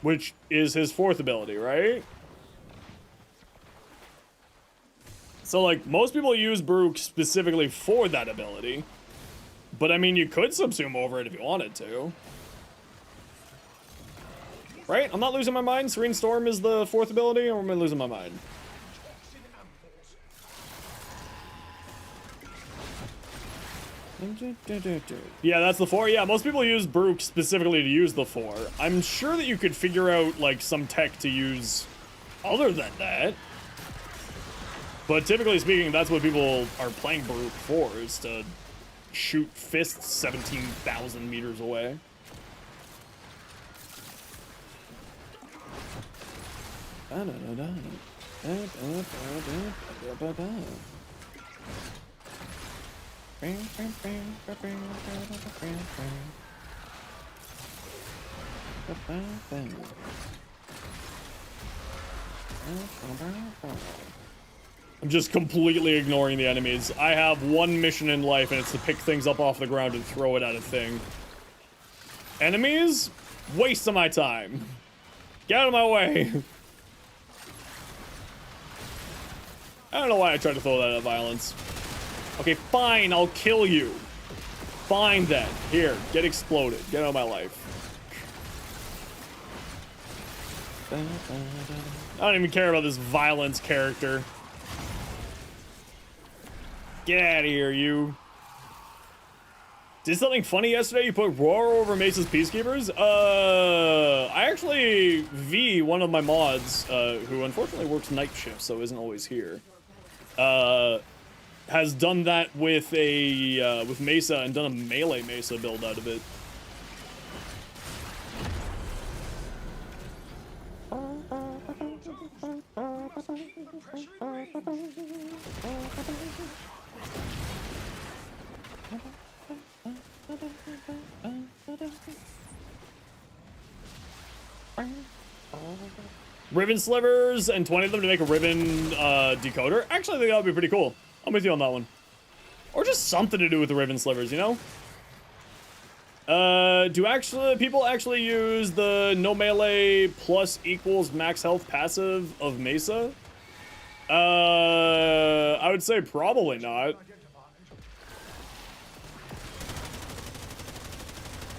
Speaker 2: Which is his fourth ability, right? So, like, most people use Baruch specifically for that ability. But, I mean, you could subsume over it if you wanted to. Right? I'm not losing my mind. Serene Storm is the fourth ability, or am I losing my mind? Yeah, that's the 4. Yeah, most people use Baruch specifically to use the 4. I'm sure that you could figure out, like, some tech to use other than that. But typically speaking, that's what people are playing Baruch for, is to shoot fists 17,000 meters away. I'm just completely ignoring the enemies. I have one mission in life, and it's to pick things up off the ground and throw it at a thing. Enemies? Waste of my time. Get out of my way. I don't know why I tried to throw that at violence. Okay, fine, I'll kill you. Fine then. Here, get exploded. Get out of my life. I don't even care about this violence character. Get out of here, you. Did something funny yesterday? You put Roar over Mesa's Peacekeepers? I actually, V, one of my mods, who unfortunately works night shift, so isn't always here, has done that with a, with Mesa and done a melee Mesa build out of it. Ribbon slivers and 20 of them to make a ribbon decoder. Actually, I think that would be pretty cool. I'm with you on that one. Or just something to do with the ribbon slivers, you know? Do people actually use the no melee plus equals max health passive of Mesa? I would say probably not.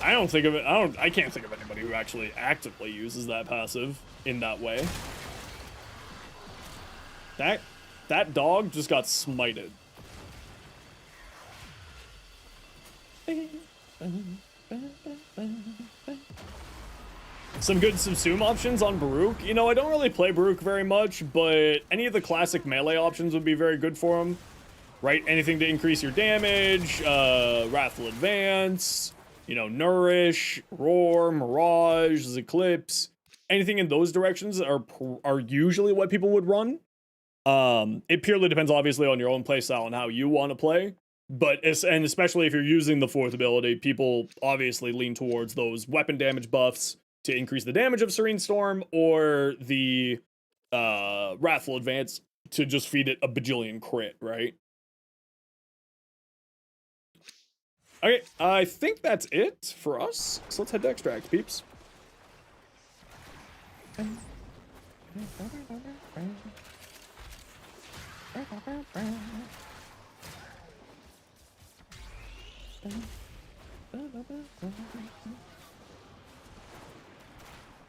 Speaker 2: I don't think of it. I can't think of anybody who actually actively uses that passive in that way. That dog just got smited. Some good subsume options on Baruch. You know, I don't really play Baruch very much, but any of the classic melee options would be very good for him. Right? Anything to increase your damage, Wrathful Advance, you know, Nourish, Roar, Mirage, Eclipse. Anything in those directions are usually what people would run. It purely depends, obviously, on your own playstyle and how you want to play. But and especially if you're using the fourth ability, people obviously lean towards those weapon damage buffs to increase the damage of Serene Storm, or the Wrathful Advance to just feed it a bajillion crit, right? Okay, I think that's it for us. So let's head to extract, peeps.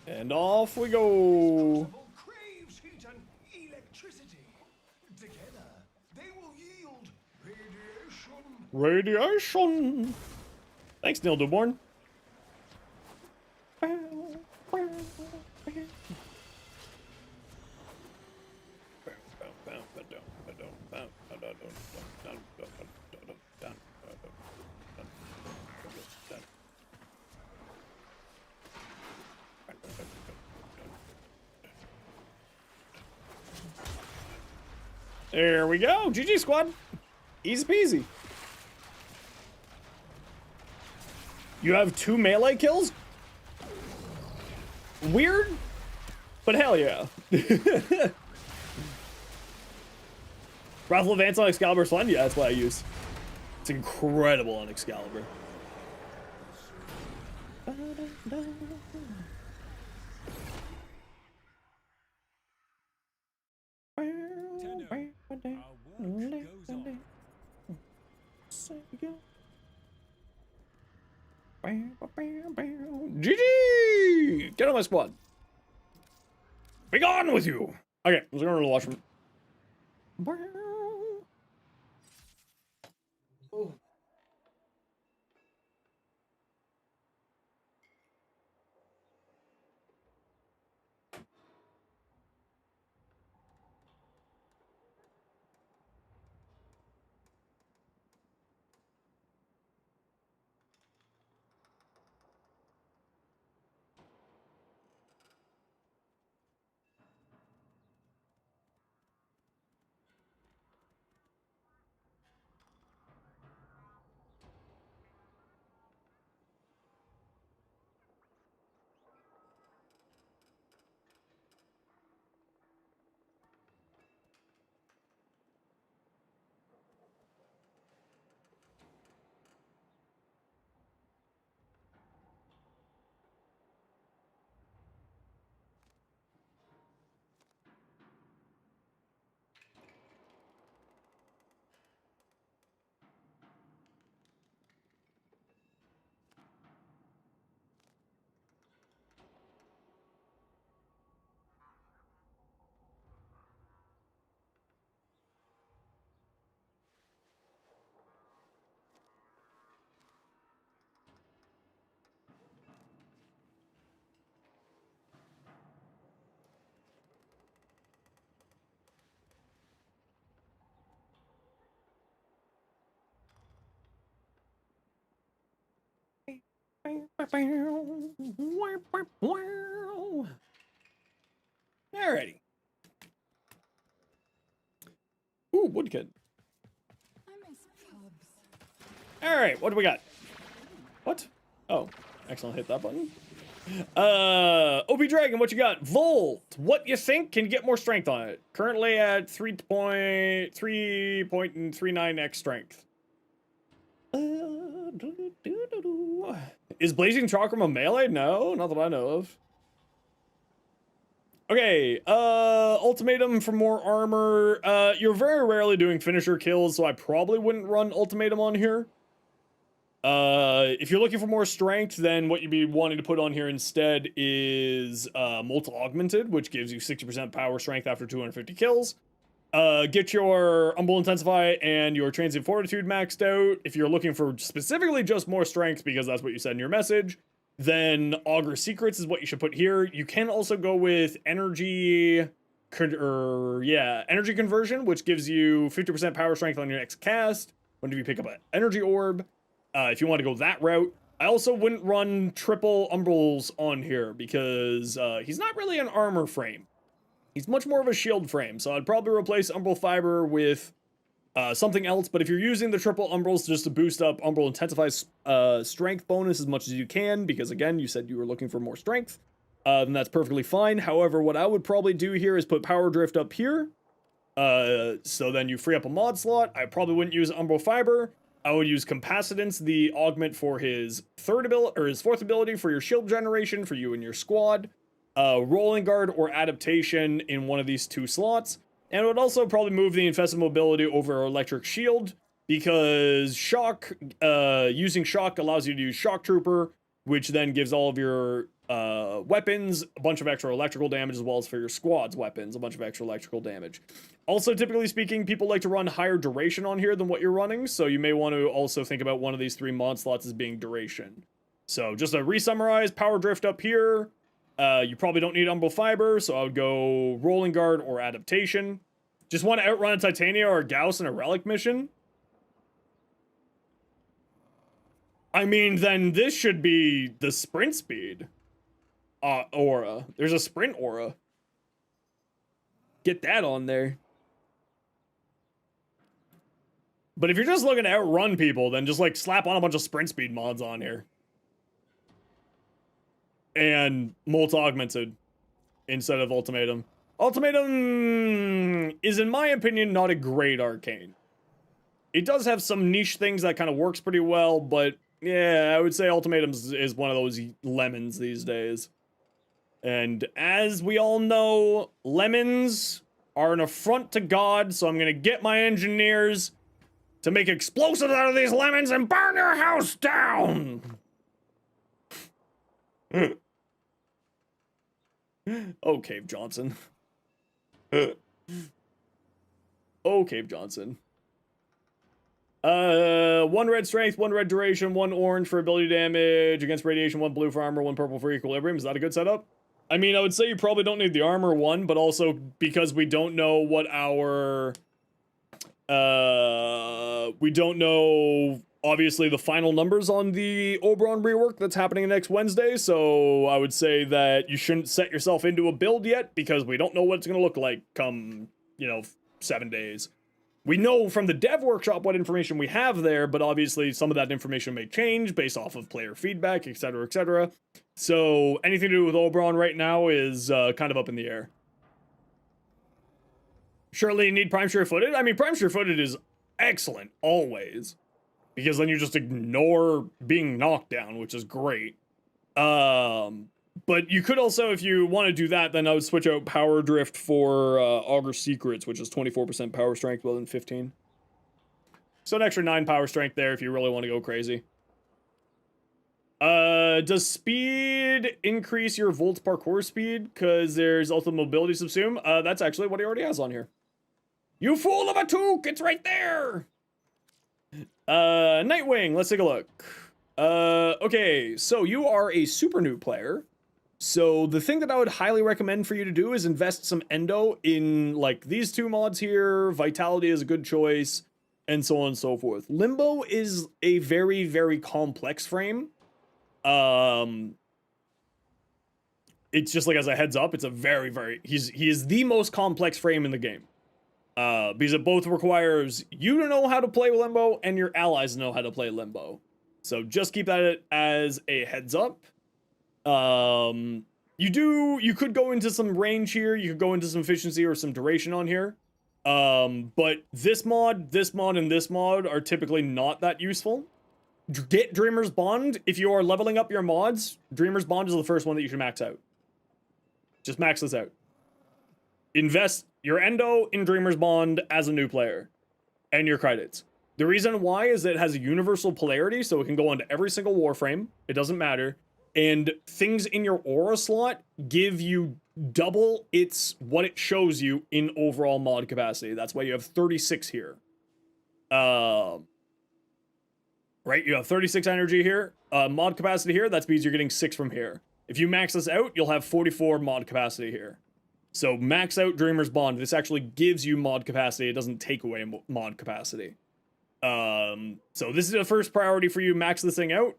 Speaker 2: And off we go.
Speaker 7: Craves heat and electricity. Together, they will yield radiation.
Speaker 2: Radiation. Thanks, Neil Duborn. There we go. GG squad. Easy peasy. You have 2 melee kills? Weird, but hell yeah. Wrathful Advance on Excalibur is fun? Yeah, that's what I use. It's incredible on Excalibur. GG! Get on my squad. Be gone with you. Okay, let's go to the washroom.
Speaker 1: Alrighty. Ooh, woodcut.
Speaker 6: I miss pubs.
Speaker 1: Alright, what do we got? What? Oh, excellent. Hit that button. OB Dragon, what you got? Volt, what you think? Can you get more strength on it? Currently at 3.39x strength. Is Blazing Chakram a melee? No, not that I know of. Okay, Ultimatum for more armor. You're very rarely doing finisher kills, so I probably wouldn't run Ultimatum on here. If you're looking for more strength, then what you'd be wanting to put on here instead is Molten Augmented, which gives you 60% power strength after 250 kills. Get your Umbral Intensify and your Transient Fortitude maxed out. If you're looking for specifically just more strength, because that's what you said in your message, then Augur Secrets is what you should put here. You can also go with Energy Conversion, which gives you 50% power strength on your next cast whenever you pick up an Energy Orb. If you want to go that route. I also wouldn't run triple Umbrals on here because he's not really an armor frame. He's much more of a shield frame, so I'd probably replace Umbral Fiber with something else, but if you're using the triple Umbrals just to boost up Umbral Intensify's strength bonus as much as you can, because again, you said you were looking for more strength, then that's perfectly fine. However, what I would probably do here is put Power Drift up here, so then you free up a mod slot. I probably wouldn't use Umbral Fiber. I would use Capacitance, the augment for his third ability, or his fourth ability for your shield generation for you and your squad. Rolling Guard or Adaptation in one of these two slots. And it would also probably move the Infested Mobility over Electric Shield, because Shock, using Shock allows you to use Shock Trooper, which then gives all of your weapons a bunch of extra electrical damage, as well as for your squad's weapons a bunch of extra electrical damage. Also, typically speaking, people like to run higher duration on here than what you're running, so you may want to also think about one of these three mod slots as being duration. So just to re-summarize, Power Drift up here. You probably don't need Umbral Fiber, so I would go Rolling Guard or Adaptation. Just want to outrun a Titania or a Gauss in a Relic mission? I mean, then this should be the sprint speed aura. There's a sprint aura. Get that on there. But if you're just looking to outrun people, then just like slap on a bunch of sprint speed mods on here. And Molten Augmented instead of Ultimatum. Ultimatum is, in my opinion, not a great arcane. It does have some niche things that kind of works pretty well, but yeah, I would say Ultimatum is one of those lemons these days. And as we all know, lemons are an affront to God, so I'm gonna get my engineers to make explosives out of these lemons and burn your house down! Oh, Cave Johnson. Oh, Cave Johnson. 1 red strength, 1 red duration, 1 orange for ability damage against radiation, 1 blue for armor, 1 purple for equilibrium. Is that a good setup? I mean, I would say you probably don't need the armor one, but also because we don't know what our... we don't know, obviously, the final numbers on the Oberon rework that's happening next Wednesday, so I would say that you shouldn't set yourself into a build yet, because we don't know what it's going to look like come, 7 days. We know from the dev workshop what information we have there, but obviously some of that information may change based off of player feedback, etc., etc. So anything to do with Oberon right now is kind of up in the air. Surely you need Prime Sure-Footed? I mean, Prime Sure-Footed is excellent, always. Because then you just ignore being knocked down, which is great. But you could also, if you want to do that, then I would switch out Power Drift for Augur Secrets, which is 24% power strength rather than 15. So an extra 9 power strength there if you really want to go crazy. Does speed increase your Volt's parkour speed? Because there's ultimate mobility subsume. That's actually what he already has on here. You fool of a toque! It's right there! Nightwing, let's take a look. Okay, so you are a super new player. So the thing that I would highly recommend for you to do is invest some endo in, like, these two mods here. Vitality is a good choice, and so on and so forth. Limbo is a very, very complex frame.
Speaker 2: It's just like as a heads up, it's a very, he is the most complex frame in the game. Because it both requires you to know how to play Limbo and your allies to know how to play Limbo. So just keep that as a heads up. You could go into some range here, you could go into some efficiency or some duration on here. But this mod, and this mod are typically not that useful. Get Dreamer's Bond. If you are leveling up your mods, Dreamer's Bond is the first one that you should max out. Just max this out. Invest your endo in Dreamer's Bond as a new player. And your credits. The reason why is that it has a universal polarity, so it can go onto every single Warframe. It doesn't matter. And things in your aura slot give you double what it shows you in overall mod capacity. That's why you have 36 here. Right, you have 36 energy here. Mod capacity here, that's because you're getting 6 from here. If you max this out, you'll have 44 mod capacity here. So max out Dreamer's Bond. This actually gives you mod capacity. It doesn't take away mod capacity. So this is the first priority for you. Max this thing out.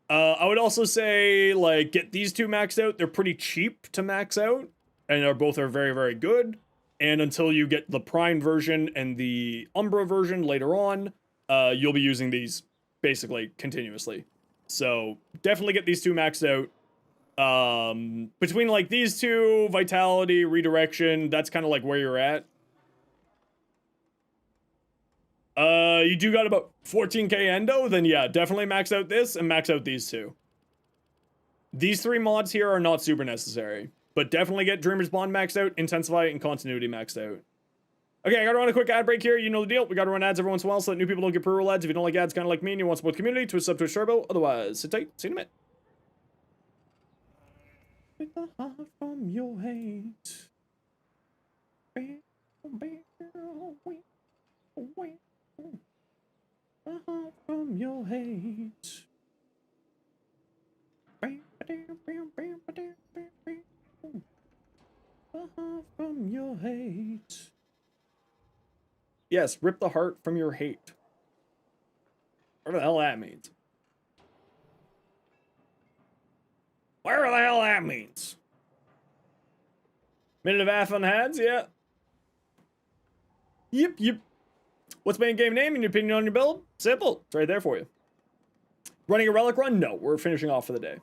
Speaker 2: I would also say, like, get these two maxed out. They're pretty cheap to max out, and both are very, very good. And until you get the Prime version and the Umbra version later on, you'll be using these basically continuously. So definitely get these two maxed out. Between like these two, Vitality, Redirection, that's kind of like where you're at. You do got about 14k endo, then yeah, definitely max out this and max out these two. These 3 mods here are not super necessary, but definitely get Dreamer's Bond maxed out, Intensify, and Continuity maxed out. Okay, I gotta run a quick ad break here. You know the deal. We gotta run ads every once in a while so that new people don't get pre-roll ads. If you don't like ads, kind of like me, and you want to support the community, twist up to a turbo. Otherwise, sit tight. See you in a minute. With the heart from your hate. The heart from your hate. The heart from your hate. Yes, rip the heart from your hate. Whatever the hell that means. Whatever the hell that means. Minute of AF on heads, yeah. Yep. What's main game name and your opinion on your build? Simple. It's right there for you. Running a relic run? No, we're finishing off for the day.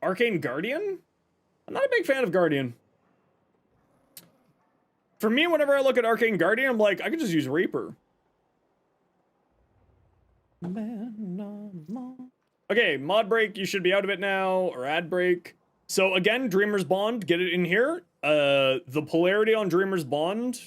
Speaker 2: Arcane Guardian? I'm not a big fan of Guardian. For me, whenever I look at Arcane Guardian, I'm like, I could just use Reaper. Okay, mod break, you should be out of it now, or ad break. So again, Dreamer's Bond, get it in here. The polarity on Dreamer's Bond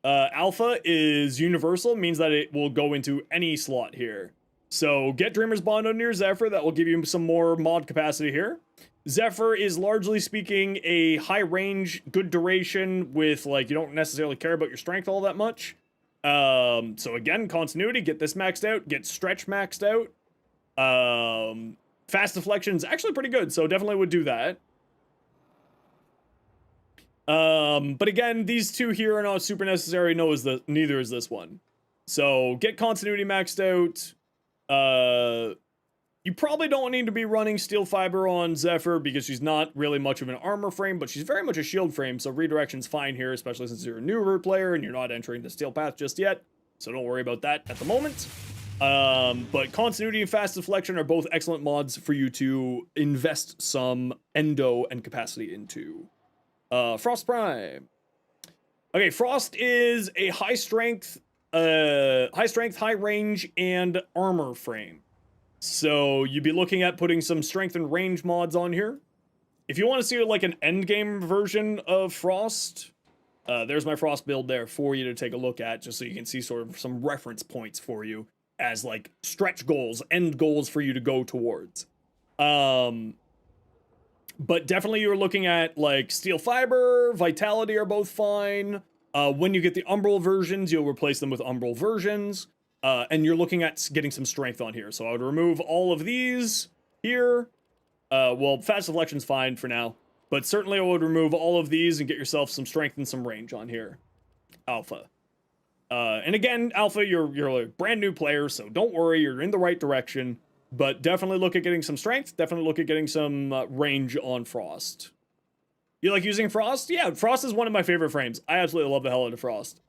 Speaker 2: alpha is universal, means that it will go into any slot here. So get Dreamer's Bond on your Zephyr, that will give you some more mod capacity here. Zephyr is largely speaking a high range, good duration with like, you don't necessarily care about your strength all that much. So again, continuity, get this maxed out, get stretch maxed out. Fast deflection is actually pretty good, so definitely would do that. But again, these two here are not super necessary, neither is this one. So get continuity maxed out. You probably don't need to be running steel fiber on Zephyr because she's not really much of an armor frame, but she's very much a shield frame, so redirection's fine here, especially since you're a newer player and you're not entering the steel path just yet, so don't worry about that at the moment. But continuity and fast deflection are both excellent mods for you to invest some endo and capacity into. Frost Prime. Okay, Frost is a high strength, high range, and armor frame. So you'd be looking at putting some strength and range mods on here. If you want to see like an endgame version of Frost, there's my Frost build there for you to take a look at, just so you can see sort of some reference points for you as like stretch goals, end goals for you to go towards. But But definitely you're looking at like Steel Fiber, Vitality are both fine. When you get the Umbral versions, you'll replace them with Umbral versions. And you're looking at getting some strength on here. So I would remove all of these here. Well, Fast Deflection's fine for now. But certainly I would remove all of these and get yourself some strength and some range on here. Alpha. And again, Alpha, you're a brand new player, so don't worry, you're in the right direction. But definitely look at getting some strength. Definitely look at getting some range on Frost. You like using Frost? Yeah, Frost is one of my favorite frames. I absolutely love the hell out of Frost.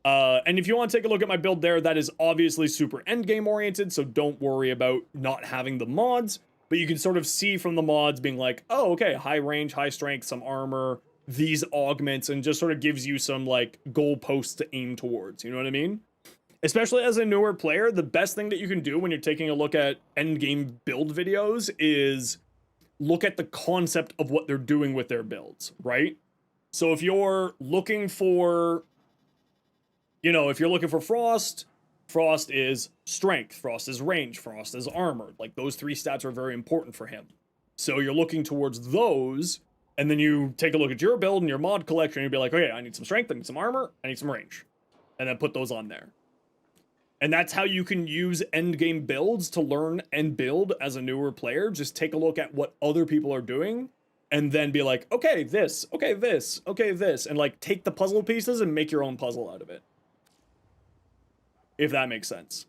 Speaker 2: And if you want to take a look at my build there, that is obviously super endgame oriented, so don't worry about not having the mods. But you can sort of see from the mods being like, oh, okay, high range, high strength, some armor, these augments, and just sort of gives you some, like, goalposts to aim towards. You know what I mean? Especially as a newer player, the best thing that you can do when you're taking a look at endgame build videos is look at the concept of what they're doing with their builds, right? So if you're looking for, you know, if you're looking for Frost, Frost is strength, Frost is range, Frost is armor. Like, those three stats are very important for him. So you're looking towards those, and then you take a look at your build and your mod collection, and you'll be like, okay, I need some strength, I need some armor, I need some range. And then put those on there. And that's how you can use endgame builds to learn and build as a newer player. Just take a look at what other people are doing, and then be like, okay, this, okay, this, okay, this. And, like, take the puzzle pieces and make your own puzzle out of it. If that makes sense.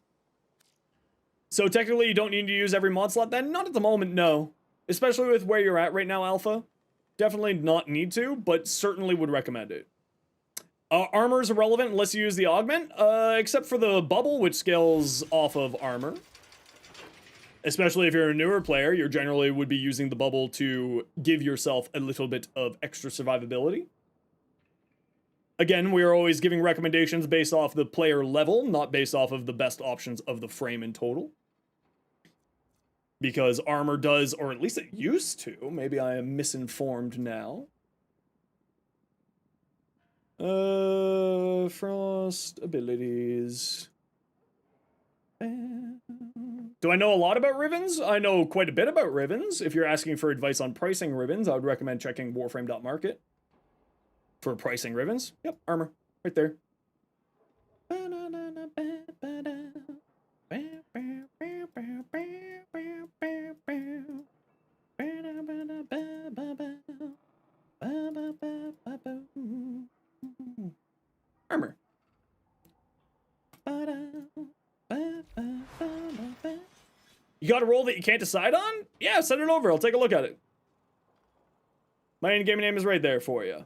Speaker 2: So technically you don't need to use every mod slot then? Not at the moment, no. Especially with where you're at right now, Alpha. Definitely not need to, but certainly would recommend it. Armor is irrelevant unless you use the augment, except for the bubble, which scales off of armor. Especially if you're a newer player, you generally would be using the bubble to give yourself a little bit of extra survivability. Again, we are always giving recommendations based off the player level, not based off of the best options of the frame in total. Because armor does, or at least it used to, maybe I am misinformed now. Frost abilities. Do I know a lot about Rivens? I know quite a bit about Rivens. If you're asking for advice on pricing Rivens, I would recommend checking Warframe.market. For pricing Rivens. Yep, armor. Right there. Armor. You got a roll that you can't decide on? Yeah, send it over. I'll take a look at it. My in-game name is right there for you.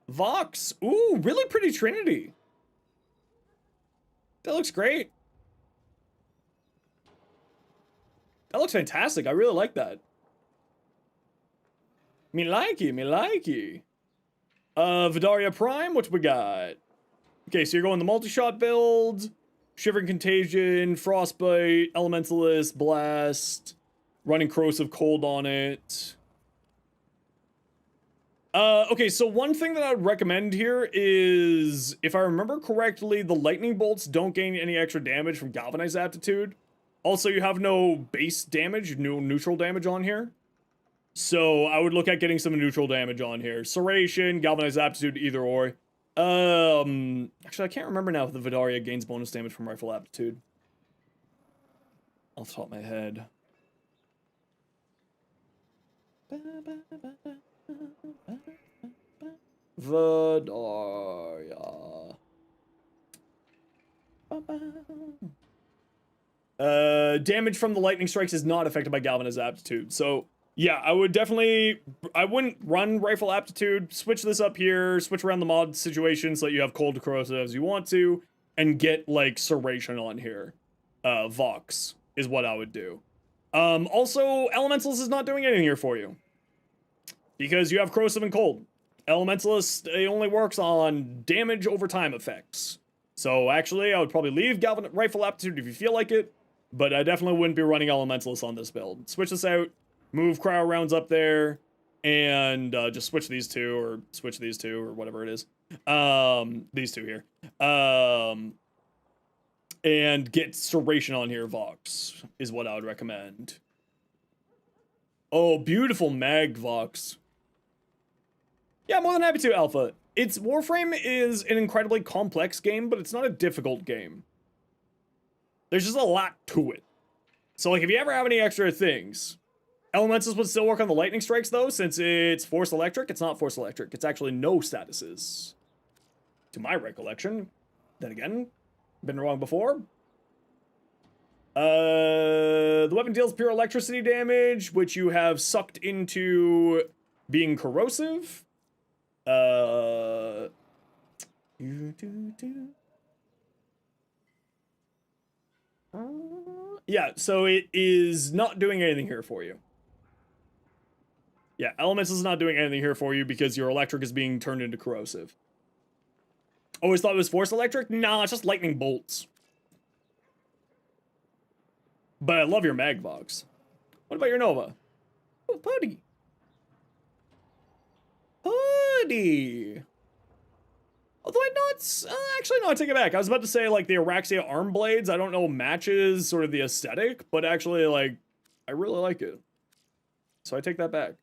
Speaker 2: Vox. Ooh, really pretty Trinity. That looks great. That looks fantastic. I really like that. Me likey, me likey. Vidaria Prime, what we got? Okay, so you're going the multi-shot build, Shivering Contagion, Frostbite, Elementalist, Blast, running Corrosive Cold on it. Okay, so one thing that I would recommend here is, if I remember correctly, the lightning bolts don't gain any extra damage from Galvanized Aptitude. Also, you have no base damage, no neutral damage on here. So I would look at getting some neutral damage on here. Serration, Galvanized Aptitude, either or. Actually, I can't remember now if the Vidaria gains bonus damage from Rifle Aptitude. Off the top of my head. Vidaria. Damage from the lightning strikes is not affected by Galvanized Aptitude. So, yeah, I wouldn't run Rifle Aptitude, switch this up here, switch around the mod situation so that you have cold to corrosive as you want to, and get, like, Serration on here. Vox is what I would do. Also, Elementalist is not doing anything here for you. Because you have corrosive and cold. Elementalist, it only works on damage over time effects. So, actually, I would probably leave Rifle Aptitude if you feel like it, but I definitely wouldn't be running Elementalist on this build. Switch this out. Move cryo rounds up there, and just switch these two, or switch these two, or whatever it is. These two here. and get Serration on here, Vox, is what I would recommend. Oh, beautiful mag, Vox. Yeah, more than happy to, Alpha. Warframe is an incredibly complex game, but it's not a difficult game. There's just a lot to it. So, like, if you ever have any extra things, Elementals would still work on the lightning strikes, though, since it's Force Electric. It's not Force Electric. It's actually no statuses. To my recollection. Then again, been wrong before. The weapon deals pure electricity damage, which you have sucked into being corrosive. Yeah, so it is not doing anything here for you. Yeah, Elementals is not doing anything here for you because your electric is being turned into corrosive. Always thought it was Force Electric? Nah, it's just lightning bolts. But I love your Magvox. What about your Nova? Oh, Putty. Putty. Although I not... actually, no, I take it back. I was about to say, like, the Araxia arm blades, I don't know, matches sort of the aesthetic, but actually, like, I really like it. So I take that back.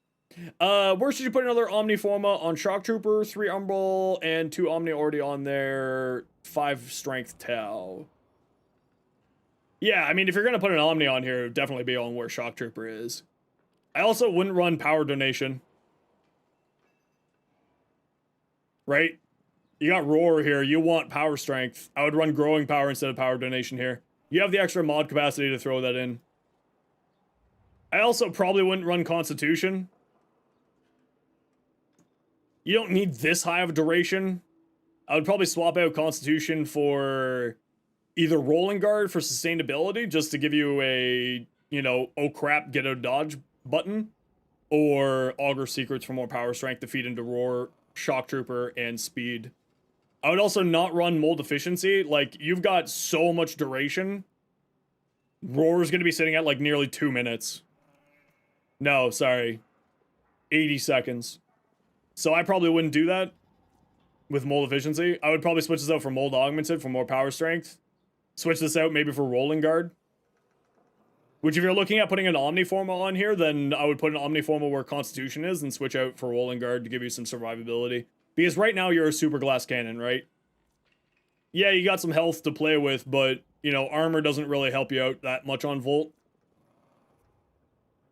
Speaker 2: Where should you put another Omniforma? On Shock Trooper, 3 Umbral, and 2 Omni already on there, 5 Strength Tau. Yeah, I mean, if you're gonna put an Omni on here, it would definitely be on where Shock Trooper is. I also wouldn't run Power Donation. Right? You got Roar here, you want Power Strength. I would run Growing Power instead of Power Donation here. You have the extra mod capacity to throw that in. I also probably wouldn't run Constitution. You don't need this high of a duration. I would probably swap out Constitution for either Rolling Guard for sustainability, just to give you a, you know, oh crap, get a dodge button, or Augur Secrets for more power strength to feed into Roar, Shock Trooper, and speed. I would also not run Mold Efficiency. Like, you've got so much duration. Roar is going to be sitting at like nearly 2 minutes. No, sorry. 80 seconds. So I probably wouldn't do that with Mold Efficiency. I would probably switch this out for Mold Augmented for more power strength. Switch this out maybe for Rolling Guard. Which, if you're looking at putting an Omniforma on here, then I would put an Omniforma where Constitution is and switch out for Rolling Guard to give you some survivability. Because right now you're a Super Glass Cannon, right? Yeah, you got some health to play with, but, you know, armor doesn't really help you out that much on Volt.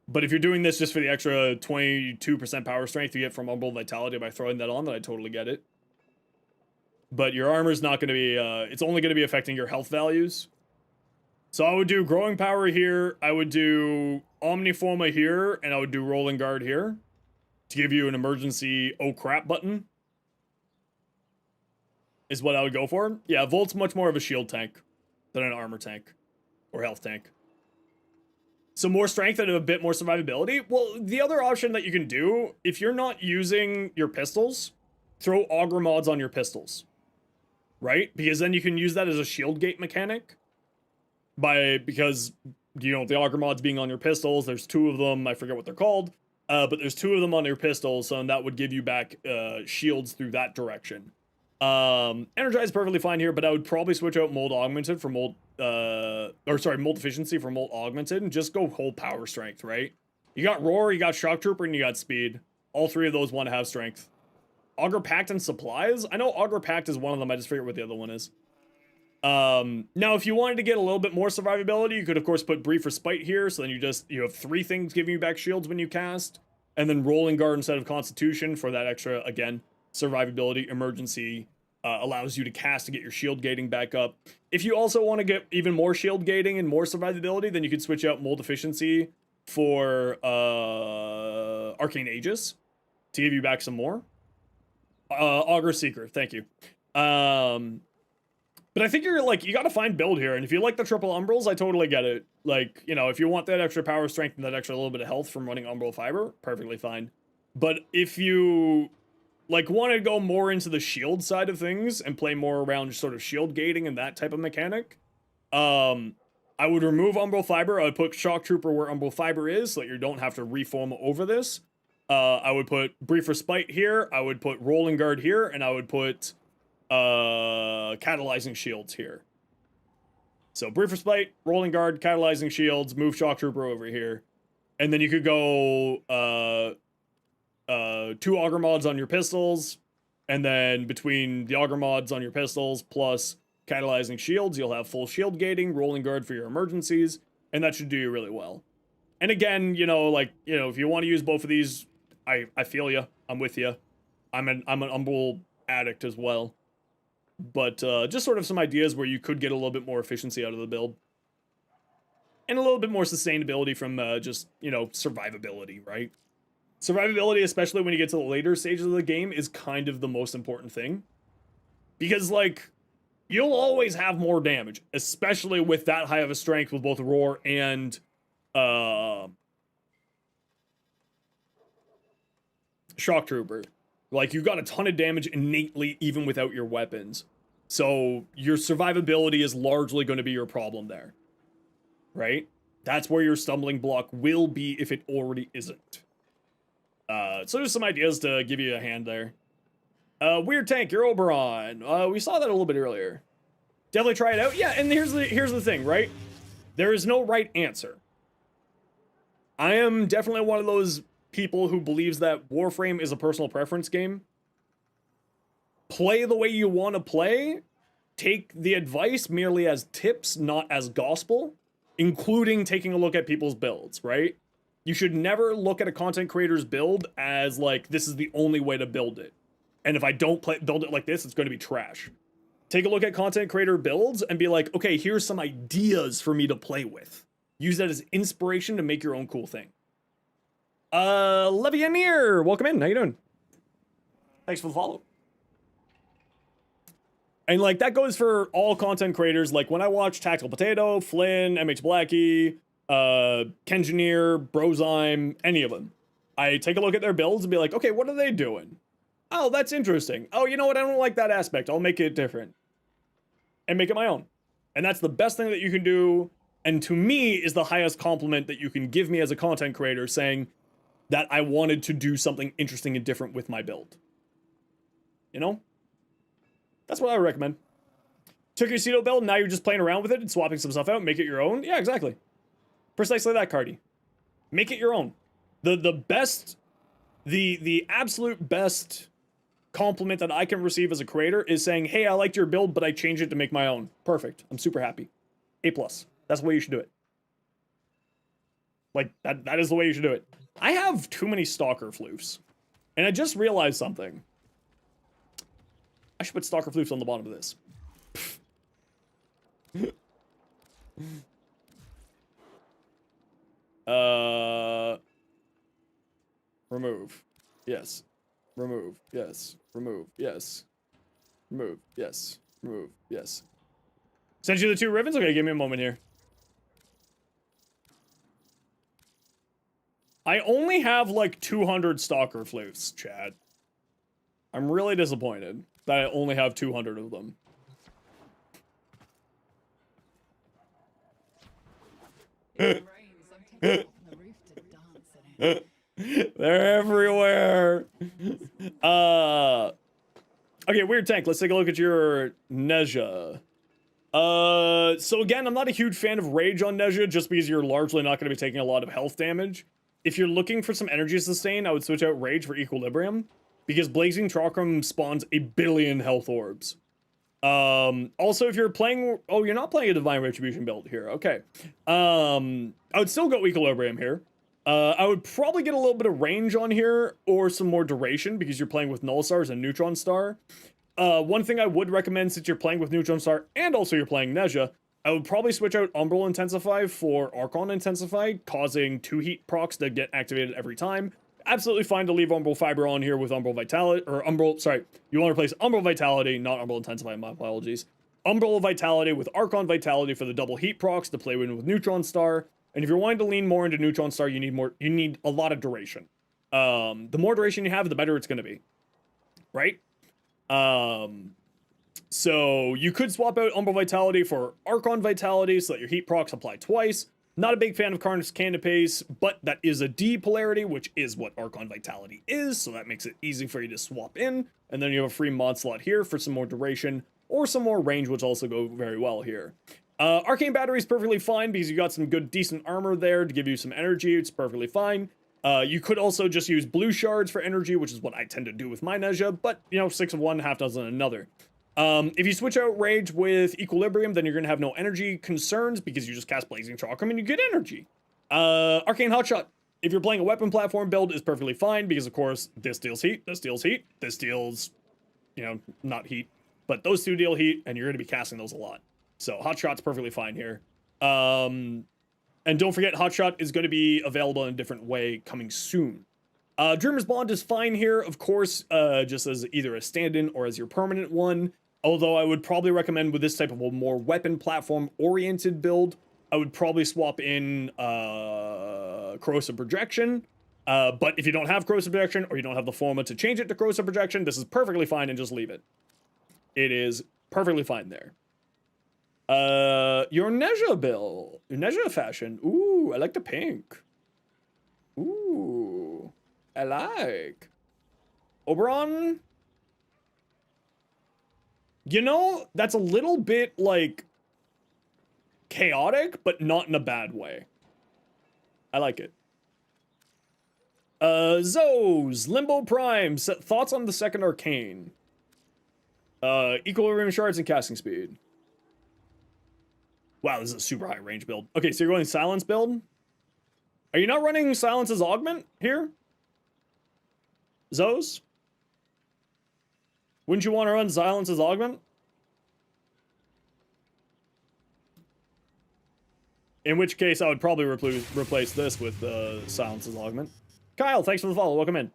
Speaker 2: But if you're doing this just for the extra 22% power strength you get from Umbral Vitality by throwing that on, then I totally get it. But your armor's not going to be, it's only going to be affecting your health values. So I would do Growing Power here, I would do Omniforma here, and I would do Rolling Guard here. To give you an emergency oh crap button. Is what I would go for. Yeah, Volt's much more of a shield tank than an armor tank. Or health tank. So more strength and a bit more survivability. Well, the other option that you can do, if you're not using your pistols, throw Augur mods on your pistols. Right? Because then you can use that as a shield gate mechanic. Because, you know, the Augur mods being on your pistols, there's 2 of them, I forget what they're called. But there's 2 of them on your pistols, so that would give you back shields through that direction. Energize perfectly fine here, but I would probably switch out Mold Augmented for Mold Efficiency for Mold Augmented, and just go whole power strength, right? You got Roar, you got Shock Trooper, and you got Speed. All 3 of those want to have strength. Augur Pact and Supplies? I know Augur Pact is one of them, I just figured what the other one is. Now, if you wanted to get a little bit more survivability, you could, of course, put Brief Respite here, so then you have 3 things giving you back shields when you cast, and then Rolling Guard instead of Constitution for that extra, again, survivability. Emergency allows you to cast to get your shield gating back up. If you also want to get even more shield gating and more survivability, then you can switch out Mold Efficiency for Arcane Aegis to give you back some more. Augur Seeker, thank you. But I think you're like, you gotta find build here, and if you like the triple Umbrals, I totally get it. Like, you know, if you want that extra power strength and that extra little bit of health from running Umbral Fiber, perfectly fine. But if you like want to go more into the shield side of things and play more around sort of shield gating and that type of mechanic, I would remove Umbral Fiber. I would put Shock Trooper where Umbral Fiber is, so that you don't have to reform over this. I would put Brief Respite here, I would put Rolling Guard here, and I would put Catalyzing Shields here. So Brief Respite, Rolling Guard, Catalyzing Shields, move Shock Trooper over here. And then you could go 2 Auger Mods on your pistols, and then between the Auger Mods on your pistols plus Catalyzing Shields, you'll have full shield gating, Rolling Guard for your emergencies, and that should do you really well. And again, you know, like, you know, if you want to use both of these, I feel you. I'm with you. I'm an Umbral addict as well. But just sort of some ideas where you could get a little bit more efficiency out of the build. And a little bit more sustainability from just, you know, survivability, right? Survivability, especially when you get to the later stages of the game, is kind of the most important thing. Because, like, you'll always have more damage, especially with that high of a strength with both Roar and Shock Trooper. Like, you've got a ton of damage innately even without your weapons. So your survivability is largely going to be your problem there. Right? That's where your stumbling block will be if it already isn't. So there's some ideas to give you a hand there. Weird Tank, you're Oberon. We saw that a little bit earlier. Definitely try it out. Yeah, and here's the thing, right? There is no right answer. I am definitely one of those people who believes that Warframe is a personal preference game. Play the way you want to play. Take the advice merely as tips, not as gospel, including taking a look at people's builds, right? You should never look at a content creator's build as like, this is the only way to build it. And if I don't build it like this, it's going to be trash. Take a look at content creator builds and be like, okay, here's some ideas for me to play with. Use that as inspiration to make your own cool thing. Levianier, welcome in. How you doing? Thanks for the follow. And like that goes for all content creators. Like when I watch Tactical Potato, Flynn, MH Blackie, Kengineer, Brozyme, any of them, I take a look at their builds and be like, okay, what are they doing? Oh, that's interesting. Oh, you know what? I don't like that aspect. I'll make it different and make it my own. And that's the best thing that you can do. And to me is the highest compliment that you can give me as a content creator, saying that I wanted to do something interesting and different with my build. You know? That's what I would recommend. Took your Cedo build, now you're just playing around with it and swapping some stuff out, make it your own? Yeah, exactly. Precisely that, Cardi. Make it your own. The best, the absolute best compliment that I can receive as a creator is saying, hey, I liked your build, but I changed it to make my own. Perfect. I'm super happy. A+. That's the way you should do it. Like, that is the way you should do it. I have too many Stalker floofs. And I just realized something. I should put Stalker floofs on the bottom of this. Remove. Yes. Remove. Yes. Remove. Yes. Remove. Yes. Remove. Yes. Send you the 2 ribbons? Okay, give me a moment here. I only have like 200 Stalker floofs, Chad. I'm really disappointed that I only have 200 of them.
Speaker 3: It rains. I'm taking off the roof to dance in it.
Speaker 2: They're everywhere. Okay, Weird Tank. Let's take a look at your Nezha. So again, I'm not a huge fan of Rage on Nezha just because you're largely not going to be taking a lot of health damage. If you're looking for some energy sustain, I would switch out Rage for Equilibrium because Blazing Chakram spawns 1 billion health orbs. Also, if you're playing... Oh, you're not playing a Divine Retribution build here. Okay. I would still go Equilibrium here. I would probably get a little bit of range on here or some more duration because you're playing with Null Stars and Neutron Star. One thing I would recommend since you're playing with Neutron Star and also you're playing Nezha, I would probably switch out Umbral Intensify for Archon Intensify, causing 2 heat procs that get activated every time. Absolutely fine to leave Umbral Fiber on here with Umbral Vitality, or Umbral, sorry, you want to replace Umbral Vitality, not Umbral Intensify, my apologies. Umbral Vitality with Archon Vitality for the double heat procs to play with Neutron Star. And if you're wanting to lean more into Neutron Star, you need a lot of duration. The more duration you have, the better it's going to be. Right? So you could swap out Umbral Vitality for Archon Vitality so that your heat procs apply twice. Not a big fan of Carnus Canopus, but that is a D polarity, which is what Archon Vitality is, so that makes it easy for you to swap in. And then you have a free mod slot here for some more duration, or some more range, which also go very well here. Arcane battery is perfectly fine because you got some good, decent armor there to give you some energy. It's perfectly fine. You could also just use blue shards for energy, which is what I tend to do with my Nezha, but, you know, 6 of one, half dozen of another. If you switch out Rage with Equilibrium, then you're going to have no energy concerns because you just cast Blazing Chakram and you get energy. Arcane Hotshot, if you're playing a weapon platform build, is perfectly fine because, of course, this deals heat, this deals heat, this deals, you know, not heat, but those two deal heat, and you're going to be casting those a lot. So Hotshot's perfectly fine here. And don't forget, Hotshot is going to be available in a different way coming soon. Dreamer's Bond is fine here, of course, just as either a stand-in or as your permanent one. Although I would probably recommend with this type of a more weapon platform-oriented build, I would probably swap in Corrosive Projection. But if you don't have Corrosive Projection, or you don't have the forma to change it to Corrosive Projection, this is perfectly fine and just leave it. It is perfectly fine there. Your Nezha bill. Your Nezha fashion. Ooh, I like the pink. Ooh, I like. Oberon. You know, that's a little bit, like, chaotic, but not in a bad way. I like it. Zoes. Limbo Prime. Thoughts on the second Arcane. Equilibrium Shards and casting speed. Wow, this is a super high range build. Okay, so you're going Silence build? Are you not running Silence's Augment here? Zoes? Wouldn't you want to run Silence's Augment? In which case, I would probably replace this with Silence's Augment. Kyle, thanks for the follow. Welcome in.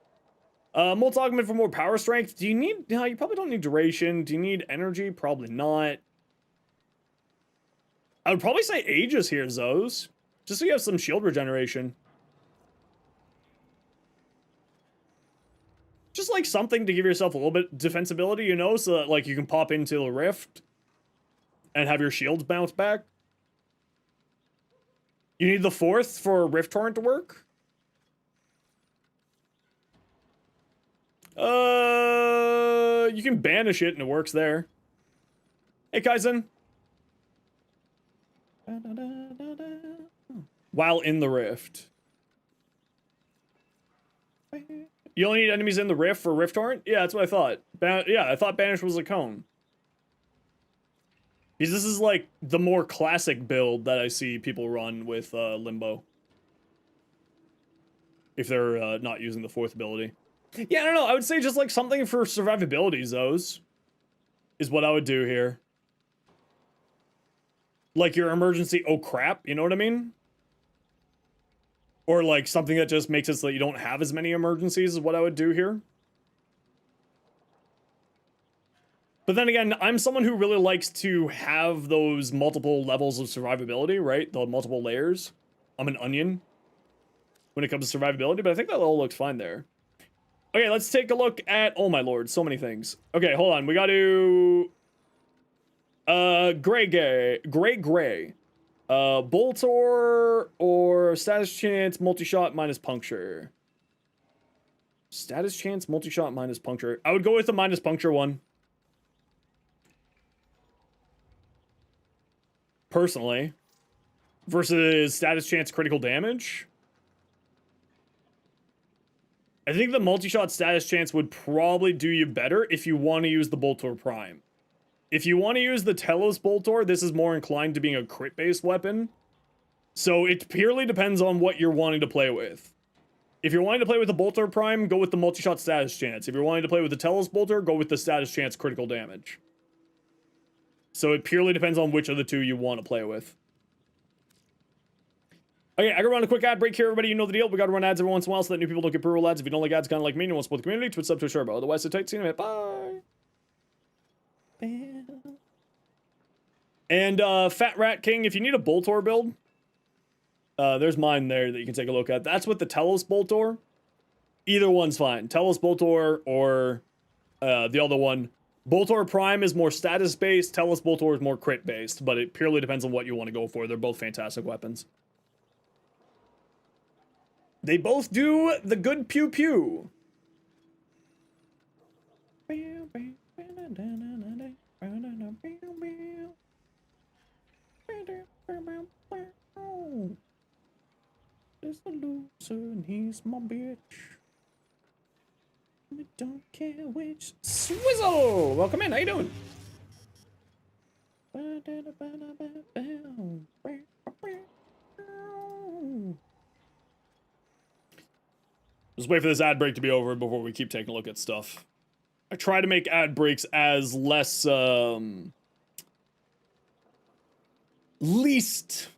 Speaker 2: Molt Augment for more power strength. Do you need... No, you probably don't need duration. Do you need energy? Probably not. I would probably say Aegis here, Zoes. Just so you have some shield regeneration. Just like something to give yourself a little bit defensibility, you know, so that like you can pop into the rift and have your shields bounce back. You need the 4th for Rift Torrent to work? You can banish it and it works there. Hey, Kaizen. While in the rift. You only need enemies in the rift for Rift Torrent? Yeah, that's what I thought. Yeah, I thought Banish was a cone. Because this is like the more classic build that I see people run with Limbo. If they're not using the 4th ability. Yeah, I don't know. I would say just like something for survivability, Zoes. Is what I would do here. Like your emergency, oh crap, you know what I mean? Or like something that just makes it so that you don't have as many emergencies is what I would do here. But then again, I'm someone who really likes to have those multiple levels of survivability, right? The multiple layers. I'm an onion when it comes to survivability, but I think that all looks fine there. Okay, let's take a look at... Oh my lord, so many things. Okay, hold on. We got to... Gray. Boltor or status chance multi-shot minus puncture. Status chance multi-shot minus puncture. I would go with the minus puncture one. Personally. Versus status chance critical damage. I think the multi-shot status chance would probably do you better if you want to use the Boltor Prime. If you want to use the Telos Boltor, this is more inclined to being a crit-based weapon. So it purely depends on what you're wanting to play with. If you're wanting to play with the Boltor Prime, go with the multi-shot status chance. If you're wanting to play with the Telos Boltor, go with the status chance critical damage. So it purely depends on which of the two you want to play with. Okay, I gotta run a quick ad break here, everybody. You know the deal. We gotta run ads every once in a while so that new people don't get pre-roll ads. If you don't like ads, kind of like me, and you want to support the community, Twitch sub to a Sherbo. Otherwise, it's tight. See you in a minute. Bye. And Fat Rat King, if you need a Boltor build, there's mine there that you can take a look at. That's with the Telos Boltor. Either one's fine. Telos Boltor or the other one. Boltor Prime is more status-based. Telos Boltor is more crit-based, but it purely depends on what you want to go for. They're both fantastic weapons. They both do the good pew-pew.
Speaker 1: There's a loser and he's my bitch. We don't care which. Swizzle! Welcome in, how you doing?
Speaker 2: Just wait for this ad break to be over before we keep taking a look at stuff. I try to make ad breaks as less, least,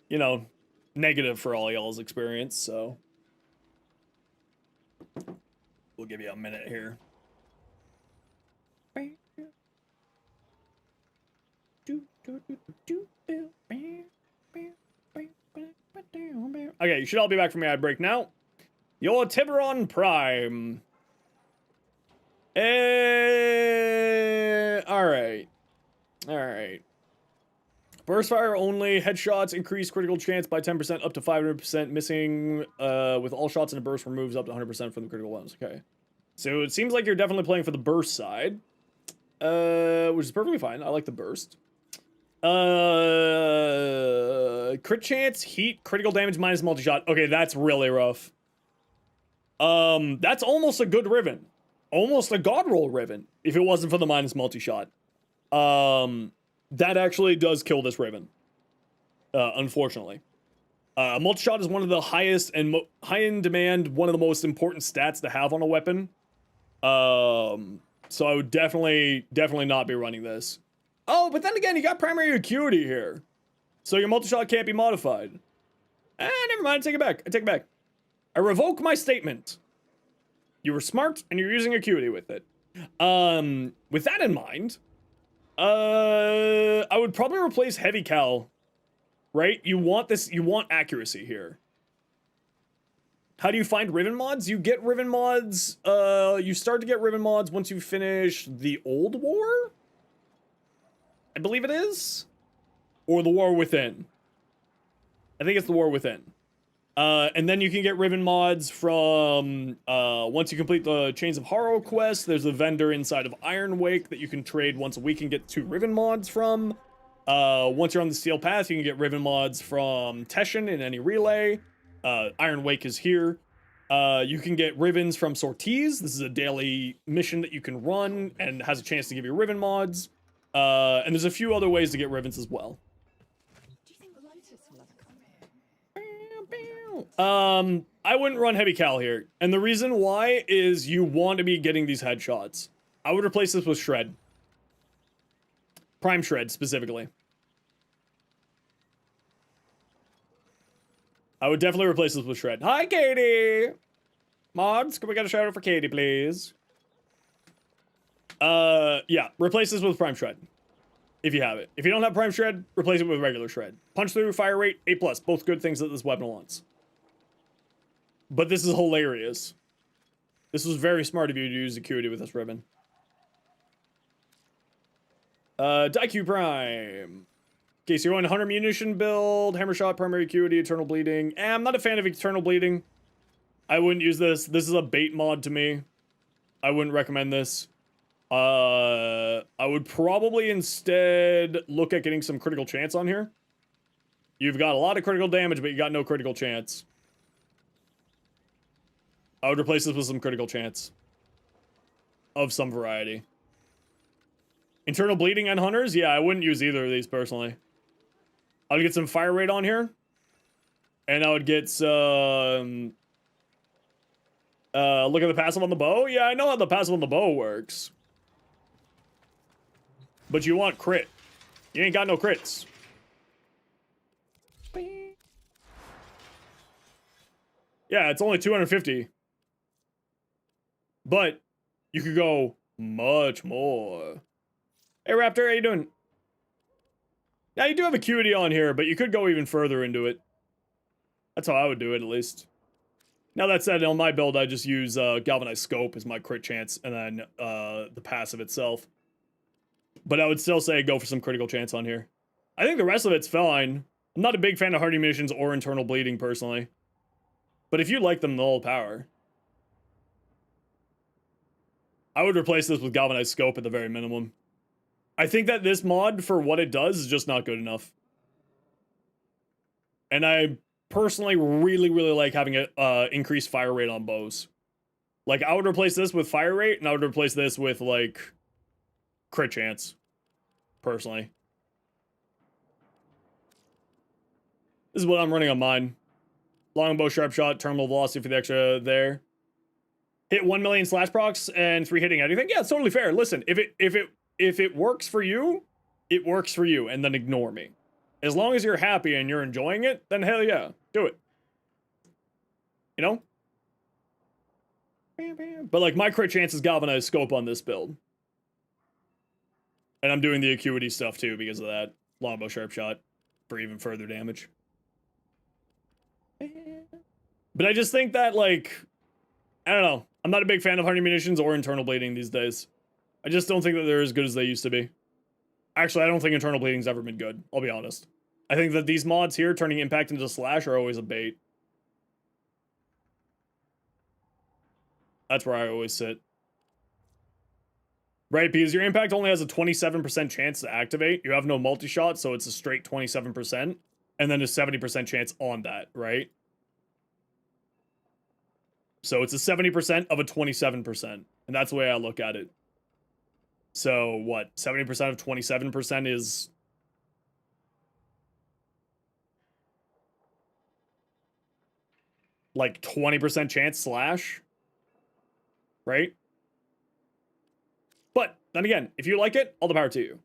Speaker 2: you know, negative for all y'all's experience, so. We'll give you a minute here. Okay, you should all be back from your ad break now. Your Tiburon Prime. Alright. Alright. Burst fire only. Headshots increase critical chance by 10% up to 500%. Missing with all shots in a burst removes up to 100% from the critical ones. Okay. So it seems like you're definitely playing for the burst side. Which is perfectly fine. I like the burst. Crit chance, heat, critical damage minus multi-shot. Okay, that's really rough. That's almost a good Riven. Almost a god roll Riven, if it wasn't for the minus multi-shot. That actually does kill this Riven. Unfortunately. Multi-shot is one of the highest and high in demand, one of the most important stats to have on a weapon. So I would definitely not be running this. Oh, but then again, you got primary acuity here. So your multi-shot can't be modified. Never mind, I take it back. I take it back. I revoke my statement. You were smart, and you're using acuity with it. With that in mind, I would probably replace heavy cal. Right? You want accuracy here. How do you find Riven mods? You get Riven mods, you start to get Riven mods once you finish the Old War? I believe it is? Or the War Within. I think it's the War Within. And then you can get Riven mods from, once you complete the Chains of Horror quest, there's a vendor inside of Iron Wake that you can trade once a week and get 2 Riven mods from. Once you're on the Steel Path, you can get Riven mods from Teshin in any relay. Iron Wake is here. You can get Rivens from Sorties. This is a daily mission that you can run and has a chance to give you Riven mods. And there's a few other ways to get Rivens as well.
Speaker 6: Do you think Lotus will ever come here?
Speaker 2: I wouldn't run heavy cal here. And the reason why is you want to be getting these headshots. I would replace this with Shred. Prime Shred, specifically. I would definitely replace this with Shred. Hi, Katie! Mods, can we get a shout out for Katie, please? Yeah, replace this with Prime Shred. If you have it. If you don't have Prime Shred, replace it with regular Shred. Punch through, fire rate, 8+. Both good things that this weapon wants. But this is hilarious. This was very smart of you to use acuity with this ribbon. Daiku Prime. Okay, so you're on 100 munition build, hammer shot, primary acuity, eternal bleeding. I'm not a fan of eternal bleeding. I wouldn't use this. This is a bait mod to me. I wouldn't recommend this. I would probably instead look at getting some critical chance on here. You've got a lot of critical damage, but you got no critical chance. I would replace this with some critical chance. Of some variety. Internal bleeding and hunters? Yeah, I wouldn't use either of these personally. I would get some fire rate on here. And I would get some... look at the passive on the bow? Yeah, I know how the passive on the bow works. But you want crit. You ain't got no crits. Yeah, it's only 250. But you could go much more. Hey, Raptor, how you doing? Now, you do have acuity on here, but you could go even further into it. That's how I would do it, at least. Now, that said, on my build, I just use Galvanized Scope as my crit chance, and then the passive itself. But I would still say go for some critical chance on here. I think the rest of it's fine. I'm not a big fan of hardy munitions or internal bleeding, personally. But if you like them, they'll power. I would replace this with Galvanized Scope at the very minimum. I think that this mod, for what it does, is just not good enough. And I personally really, really like having a increased fire rate on bows. Like, I would replace this with fire rate, and I would replace this with, like, crit chance. Personally. This is what I'm running on mine. Longbow, sharp shot, terminal velocity for the extra there. Hit 1 million slash procs and 3 hitting anything. Yeah, it's totally fair. Listen, if it works for you, it works for you, and then ignore me. As long as you're happy and you're enjoying it, then hell yeah, do it. You know? But like, my crit chance is galvanized scope on this build. And I'm doing the acuity stuff too because of that. Longbow, sharp shot for even further damage. But I just think that, like, I don't know. I'm not a big fan of hardy munitions or internal bleeding these days. I just don't think that they're as good as they used to be. Actually, I don't think internal bleeding's ever been good. I'll be honest. I think that these mods here, turning impact into slash, are always a bait. That's where I always sit. Right, because your impact only has a 27% chance to activate. You have no multi-shot, so it's a straight 27%. And then a 70% chance on that, right? So it's a 70% of a 27%. And that's the way I look at it. So what? 70% of 27% is... like 20% chance slash? Right? But then again, if you like it, all the power to you.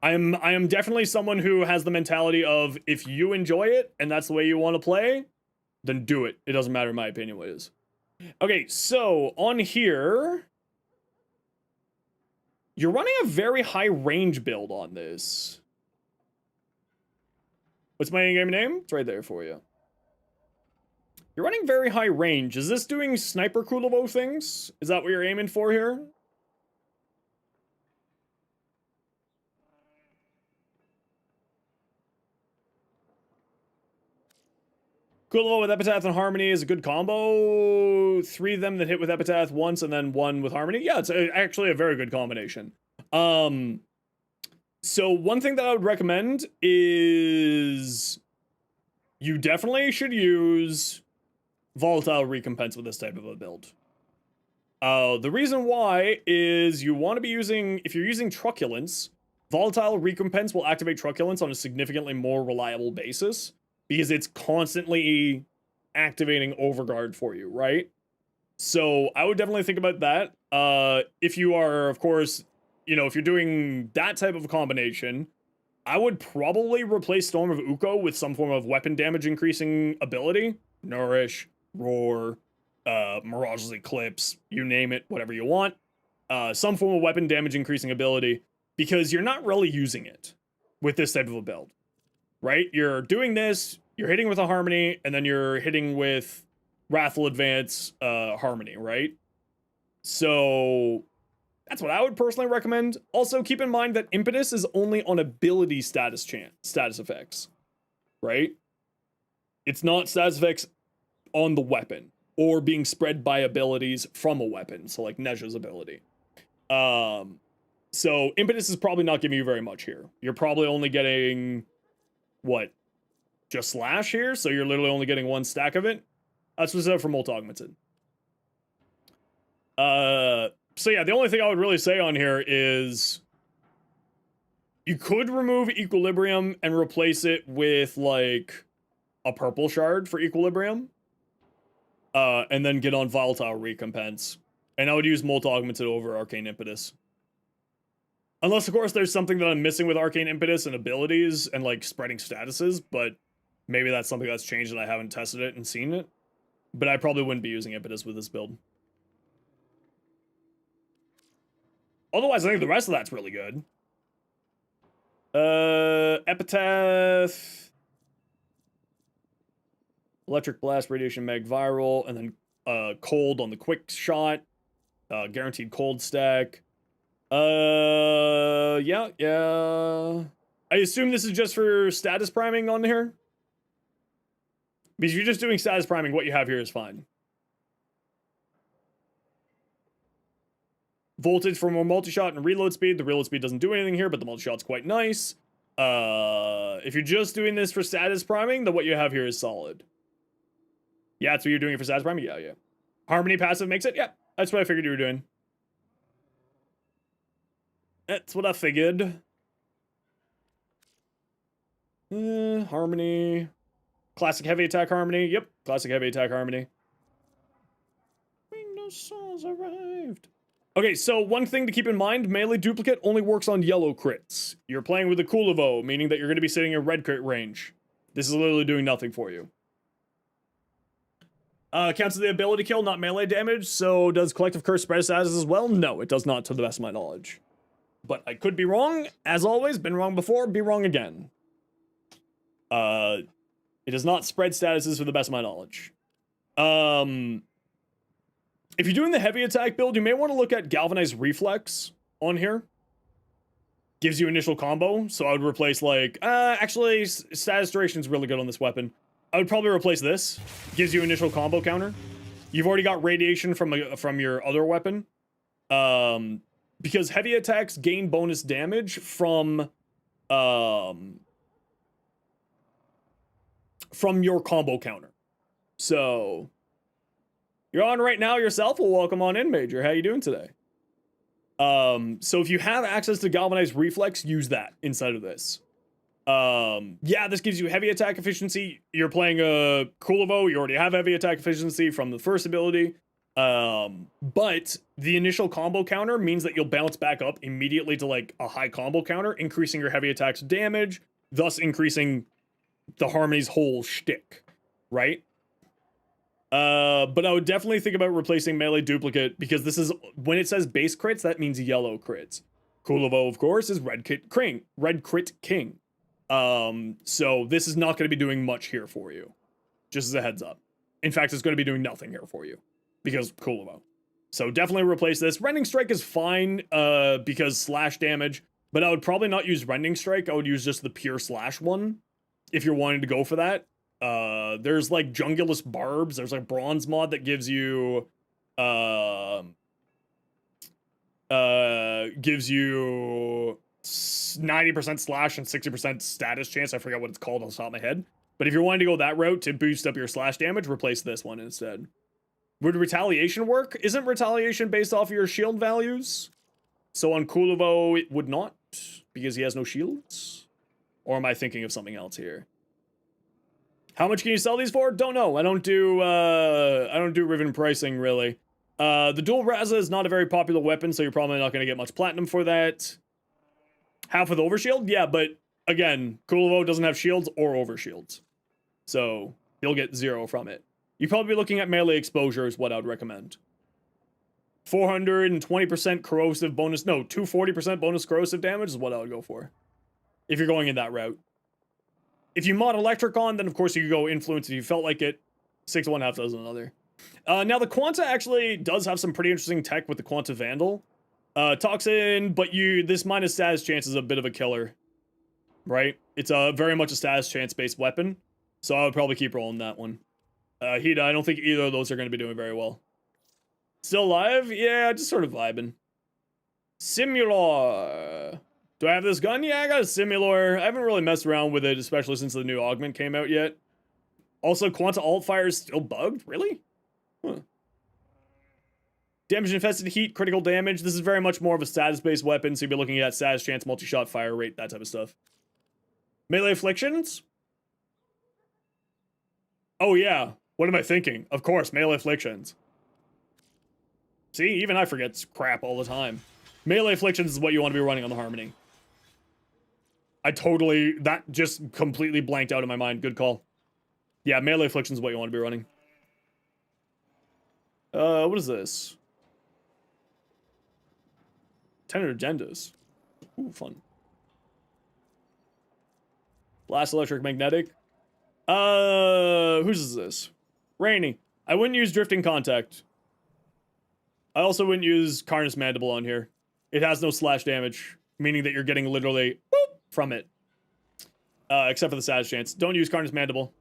Speaker 2: I am definitely someone who has the mentality of, if you enjoy it and that's the way you want to play, then do it. It doesn't matter in my opinion what it is. Okay, so on here, you're running a very high range build on this. What's my in-game name? It's right there for you. You're running very high range. Is this doing sniper Kuva things? Is that what you're aiming for here? Kuva with Epitaph and Harmony is a good combo. 3 of them that hit with Epitaph once and then 1 with Harmony. Yeah, it's actually a very good combination. So one thing that I would recommend is you definitely should use volatile recompense with this type of a build. The reason why is you want to be using, if you're using truculence, volatile recompense will activate truculence on a significantly more reliable basis because it's constantly activating overguard for you, right? So I would definitely think about that. If you are, of course, you know, if you're doing that type of a combination, I would probably replace Storm of Uko with some form of weapon damage increasing ability. Nourish, Roar, Mirage's Eclipse, you name it, whatever you want. Some form of weapon damage increasing ability, because you're not really using it with this type of a build, right? You're doing this, you're hitting with a Harmony, and then you're hitting with Wrathful Advance Harmony, right? So that's what I would personally recommend. Also, keep in mind that Impetus is only on ability status effects, right? It's not status effects on the weapon or being spread by abilities from a weapon. So like Nezha's ability. So Impetus is probably not giving you very much here. You're probably only getting what? Just slash here. So you're literally only getting 1 stack of it. That's what's up for Molt Augmented. So yeah, the only thing I would really say on here is you could remove Equilibrium and replace it with like a purple shard for Equilibrium. And then get on Volatile Recompense. And I would use Molt Augmented over Arcane Impetus. Unless, of course, there's something that I'm missing with Arcane Impetus and abilities and, like, spreading statuses, but maybe that's something that's changed and I haven't tested it and seen it. But I probably wouldn't be using Impetus with this build. Otherwise, I think the rest of that's really good. Epitaph... Electric Blast, Radiation Mag Viral, and then Cold on the Quick Shot. Guaranteed Cold Stack. Yeah. I assume this is just for status priming on here? Because if you're just doing status priming, what you have here is fine. Voltage for more multi-shot and reload speed. The reload speed doesn't do anything here, but the multi-shot's quite nice. If you're just doing this for status priming, then what you have here is solid. Yeah, that's what you're doing it for status priming? Yeah. Harmony passive makes it? Yeah, that's what I figured you were doing. That's what I figured. Harmony. Classic heavy attack harmony. Yep, classic heavy attack harmony. Windows souls arrived. Okay, so one thing to keep in mind, melee duplicate only works on yellow crits. You're playing with a Kuva, meaning that you're going to be sitting in red crit range. This is literally doing nothing for you. Counts as the ability kill, not melee damage, so does Collective Curse spread status as well? No, it does not to the best of my knowledge. But I could be wrong, as always, been wrong before, be wrong again. It does not spread statuses for the best of my knowledge. If you're doing the heavy attack build, you may want to look at Galvanized Reflex on here. Gives you initial combo, so I would replace like, actually, status duration is really good on this weapon. I would probably replace this. Gives you initial combo counter. You've already got radiation from your other weapon. Because heavy attacks gain bonus damage from your combo counter. So you're on right now yourself. Well, welcome on in, Major. How you doing today? So if you have access to Galvanized Reflex, use that inside of this. Yeah, this gives you heavy attack efficiency. You're playing a Kuva, you already have heavy attack efficiency from the first ability. But the initial combo counter means that you'll bounce back up immediately to like a high combo counter, increasing your heavy attack's damage, thus increasing the Harmony's whole shtick, right? But I would definitely think about replacing melee duplicate, because this is, when it says base crits, that means yellow crits. Kuva, of course, is red crit king. So this is not going to be doing much here for you. Just as a heads up. In fact, it's going to be doing nothing here for you. Because Kuva. So definitely replace this. Rending Strike is fine, because slash damage. But I would probably not use Rending Strike. I would use just the pure slash one. If you're wanting to go for that. There's like Jungulus Barbs. There's like Bronze mod that gives you... gives you 90% slash and 60% status chance. I forgot what it's called on the top of my head. But if you're wanting to go that route to boost up your slash damage, replace this one instead. Would Retaliation work? Isn't Retaliation based off of your shield values? So on Kuva, it would not, because he has no shields? Or am I thinking of something else here? How much can you sell these for? Don't know. I don't do Riven pricing, really. The dual Raza is not a very popular weapon, so you're probably not going to get much platinum for that. Half with overshield? Yeah, but again, Kuva doesn't have shields or overshields. So you'll get 0 from it. You'd probably be looking at melee exposure is what I would recommend. 420% corrosive bonus, no, 240% bonus corrosive damage is what I would go for. If you're going in that route. If you mod electric on, then of course you could go influence if you felt like it. 6 one half dozen another. Now the Quanta actually does have some pretty interesting tech with the Quanta Vandal. Toxin, but this minus status chance is a bit of a killer. Right? It's very much a status chance based weapon. So I would probably keep rolling that one. Hida, I don't think either of those are going to be doing very well. Still alive? Yeah, just sort of vibing. Simulor. Do I have this gun? Yeah, I got a Simulor. I haven't really messed around with it, especially since the new augment came out yet. Also, Quanta Altfire is still bugged? Really? Huh. Damage infested heat, critical damage. This is very much more of a status-based weapon, so you'll be looking at status chance, multi-shot, fire rate, that type of stuff. Melee afflictions? Oh yeah. What am I thinking? Of course, melee afflictions. See, even I forget crap all the time. Melee afflictions is what you want to be running on the Harmony. That just completely blanked out of my mind. Good call. Yeah, melee afflictions is what you want to be running. What is this? 10 agendas. Ooh, fun. Blast electric magnetic. Whose is this? Rainy. I wouldn't use Drifting Contact. I also wouldn't use Carnus Mandible on here. It has no slash damage, meaning that you're getting literally boop from it. Except for the status chance. Don't use Carnus Mandible.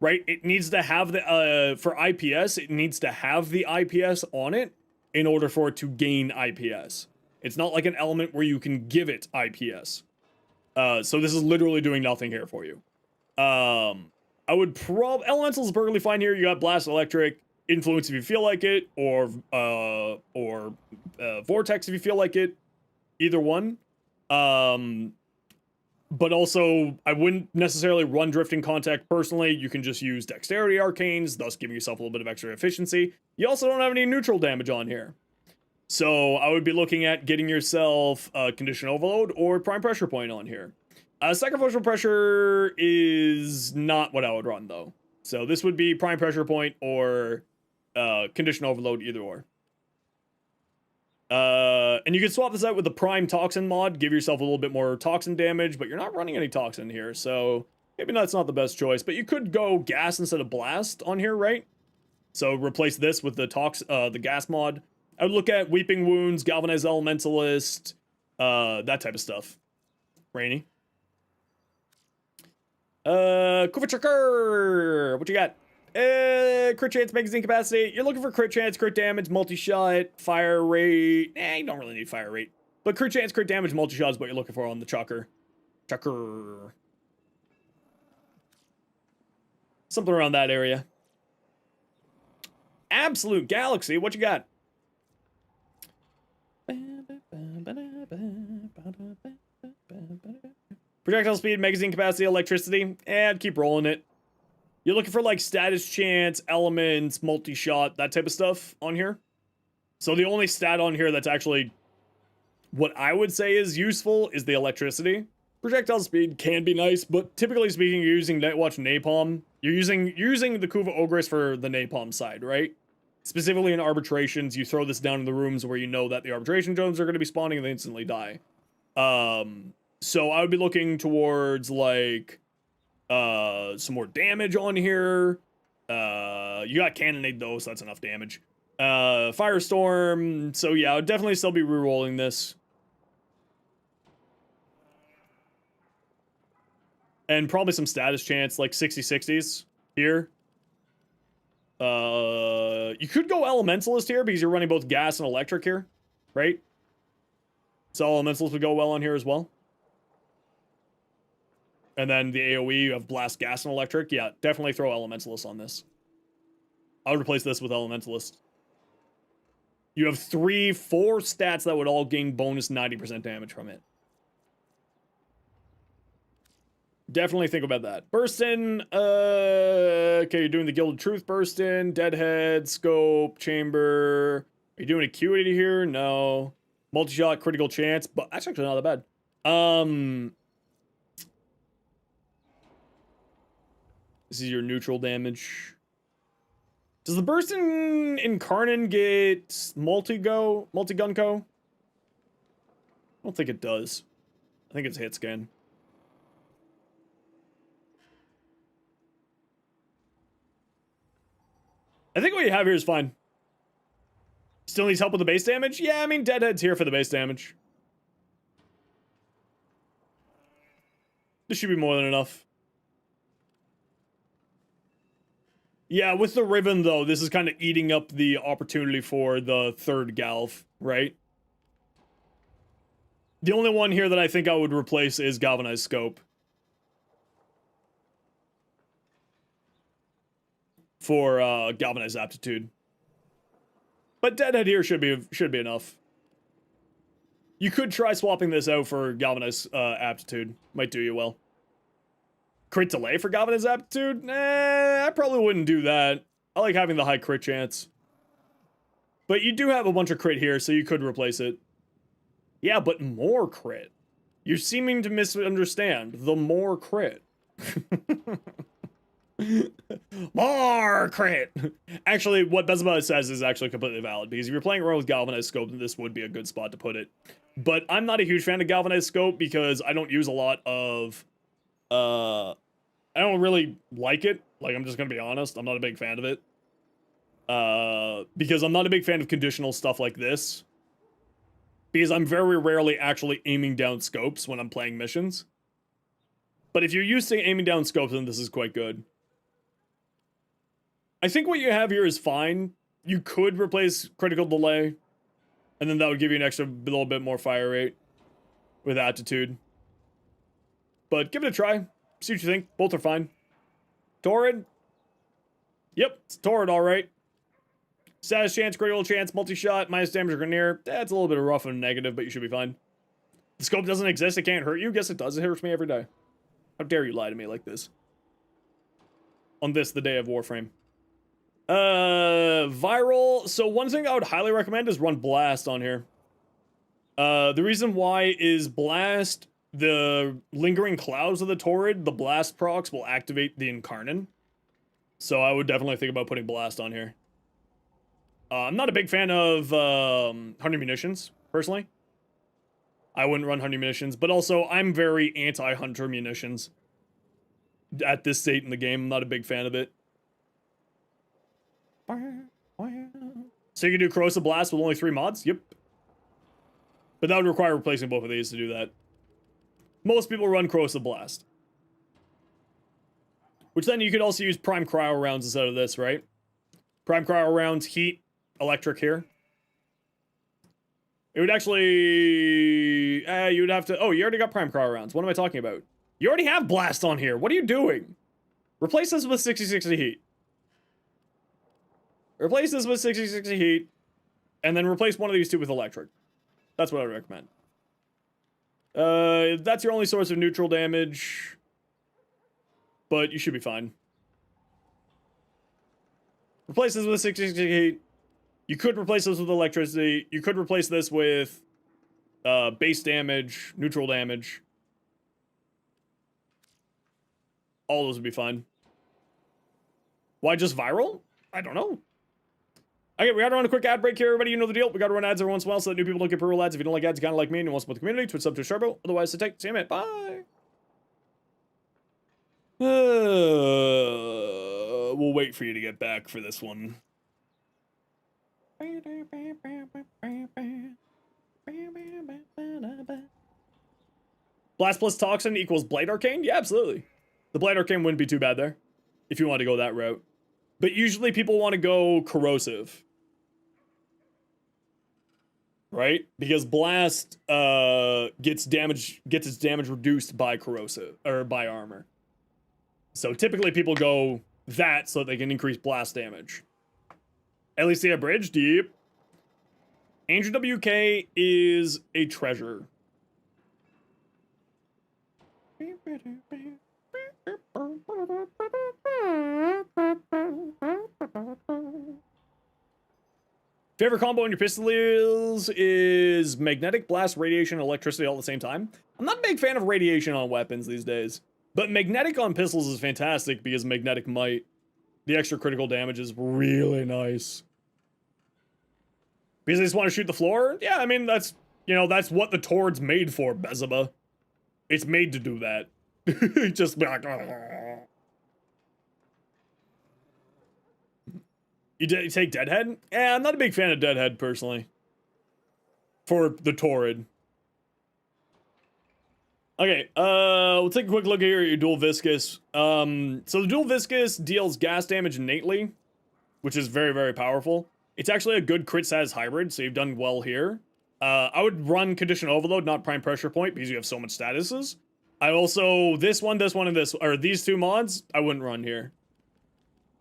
Speaker 2: Right? It needs to have the, for IPS, it needs to have the IPS on it in order for it to gain IPS. It's not like an element where you can give it IPS. So this is literally doing nothing here for you. I would Elemental is perfectly fine here. You got Blast Electric, Influence if you feel like it, or Vortex if you feel like it. Either one. But also, I wouldn't necessarily run Drifting Contact personally. You can just use Dexterity Arcanes, thus giving yourself a little bit of extra efficiency. You also don't have any neutral damage on here. So I would be looking at getting yourself Condition Overload or Prime Pressure Point on here. Sacrificial Pressure is not what I would run, though. So this would be Prime Pressure Point or Condition Overload, either or. And you can swap this out with the Prime Toxin mod, give yourself a little bit more Toxin damage, but you're not running any Toxin here, so maybe that's not the best choice. But you could go Gas instead of Blast on here, right? So replace this with the Gas mod. I would look at Weeping Wounds, Galvanized Elementalist, that type of stuff. Rainy. Kuva Checker! What you got? Crit chance, magazine capacity. You're looking for crit chance, crit damage, multi-shot, fire rate. You don't really need fire rate. But crit chance, crit damage, multi-shot is what you're looking for on the Chucker. Chucker. Something around that area. Absolute Galaxy, what you got? Projectile speed, magazine capacity, electricity. I'd keep rolling it. You're looking for like status chance, elements, multi-shot, that type of stuff on here. So the only stat on here that's actually what I would say is useful is the electricity. Projectile speed can be nice, but typically speaking, you're using Nightwatch Napalm. You're using the Kuva Ogress for the Napalm side, right? Specifically in arbitrations, you throw this down in the rooms where you know that the arbitration drones are going to be spawning and they instantly die. So I would be looking towards like some more damage on here. You got Cannonade though, so that's enough damage. Firestorm. So yeah, I would definitely still be rerolling this. And probably some status chance, like 60-60s here. You could go Elementalist here because you're running both gas and electric here, right? So Elementalist would go well on here as well. And then the AoE, you have Blast, Gas, and Electric. Yeah, definitely throw Elementalist on this. I would replace this with Elementalist. You have 4 stats that would all gain bonus 90% damage from it. Definitely think about that. Burst in. Okay, you're doing the Gilded Truth burst in. Deadhead, Scope, Chamber. Are you doing Acuity here? No. Multi-shot, critical chance. But that's actually not that bad. This is your neutral damage. Does the burst in Incarnon get multi-gun co? I don't think it does. I think it's hit scan. I think what you have here is fine. Still needs help with the base damage? Yeah, I mean, Deadhead's here for the base damage. This should be more than enough. Yeah, with the Riven, though, this is kind of eating up the opportunity for the third Galv, right? The only one here that I think I would replace is Galvanized Scope. For Galvanized Aptitude. But Deadhead here should be enough. You could try swapping this out for Galvanized Aptitude. Might do you well. Crit delay for Galvanized Aptitude? I probably wouldn't do that. I like having the high crit chance. But you do have a bunch of crit here, so you could replace it. Yeah, but more crit. You're seeming to misunderstand. The more crit. More crit! Actually, what Bezabah says is actually completely valid, because if you're playing around with Galvanized Scope, then this would be a good spot to put it. But I'm not a huge fan of Galvanized Scope, because I don't use a lot of... I don't really like it. Like, I'm just gonna be honest, I'm not a big fan of it. Because I'm not a big fan of conditional stuff like this. Because I'm very rarely actually aiming down scopes when I'm playing missions. But if you're used to aiming down scopes, then this is quite good. I think what you have here is fine. You could replace critical delay, and then that would give you an extra little bit more fire rate with Attitude. but give it a try. See what you think. Both are fine. Torrid. Yep, it's Torrid, all right. Status chance, critical chance, multi-shot, minus damage or near. That's a little bit of rough and negative, but you should be fine. The scope doesn't exist, it can't hurt you. Guess it does, it hurts me every day. How dare you lie to me like this? On this, the day of Warframe. Viral. So one thing I would highly recommend is run Blast on here. The reason why is Blast, the lingering clouds of the Torrid, the Blast procs will activate the Incarnon. So I would definitely think about putting Blast on here. I'm not a big fan of 100 munitions, personally. I wouldn't run 100 munitions, but also I'm very anti-hunter munitions. At this state in the game, I'm not a big fan of it. So you can do Corrosive Blast with only 3 mods? Yep. But that would require replacing both of these to do that. Most people run Corrosive Blast. Which then you could also use Prime Cryo rounds instead of this, right? Prime Cryo rounds, heat, electric here. It would actually... you would have to... Oh, you already got Prime Cryo rounds. What am I talking about? You already have Blast on here. What are you doing? Replace this with 60-60 heat. Replace this with 60-60 heat. And then replace one of these two with electric. That's what I would recommend. That's your only source of neutral damage. But you should be fine. Replace this with 60-60 heat. You could replace this with electricity. You could replace this with base damage, neutral damage. All those would be fine. Why just viral? I don't know. Okay, we gotta run a quick ad break here, everybody. You know the deal. We gotta run ads every once in a while so that new people don't get pro ads. If you don't like ads, you kinda like me and you want to support the community, Twitch sub to Sharbo. Otherwise, sit tight. See you, man. Bye. We'll wait for you to get back for this one. Blast plus Toxin equals Blight Arcane? Yeah, absolutely. The Blight Arcane wouldn't be too bad there, if you want to go that route. But usually people want to go Corrosive. Right? Because Blast gets its damage reduced by Corrosive, or by armor. So typically people go that so that they can increase Blast damage. At least they have bridge, deep. Angel WK is a treasure. Favorite combo in your pistols is magnetic, blast, radiation, and electricity all at the same time. I'm not a big fan of radiation on weapons these days, but magnetic on pistols is fantastic because magnetic might. The extra critical damage is really nice. Because they just want to shoot the floor? Yeah, I mean, that's, you know, that's what the Tord's made for, Beelzebub. It's made to do that. Just be like, oh. You take Deadhead? Yeah, I'm not a big fan of Deadhead, personally. For the Torrid. Okay, we'll take a quick look here at your Dual Viscous. So the Dual Viscous deals gas damage innately, which is very, very powerful. It's actually a good crit size hybrid, so you've done well here. I would run Condition Overload, not Prime Pressure Point, because you have so much statuses. I also, this one, and this, or these two mods, I wouldn't run here.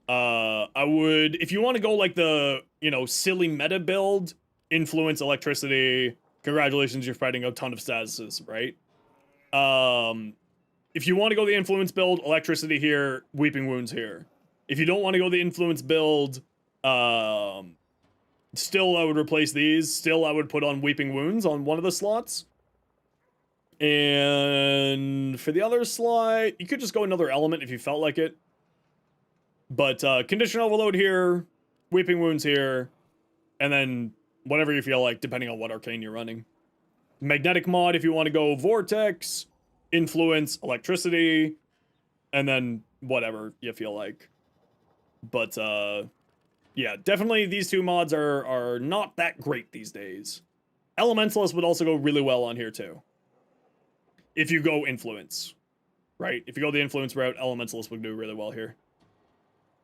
Speaker 2: I would, if you want to go like the, you know, silly meta build, Influence, Electricity, congratulations, you're fighting a ton of statuses, right? If you want to go the Influence build, Electricity here, Weeping Wounds here. If you don't want to go the Influence build, still I would replace these. Still I would put on Weeping Wounds on one of the slots. And for the other slot, you could just go another element if you felt like it. But Condition Overload here, Weeping Wounds here, and then whatever you feel like, depending on what arcane you're running. Magnetic mod if you want to go Vortex, Influence, Electricity, and then whatever you feel like. But yeah, definitely these two mods are not that great these days. Elementalist would also go really well on here too. If you go Influence, right? If you go the Influence route, Elementalist would do really well here.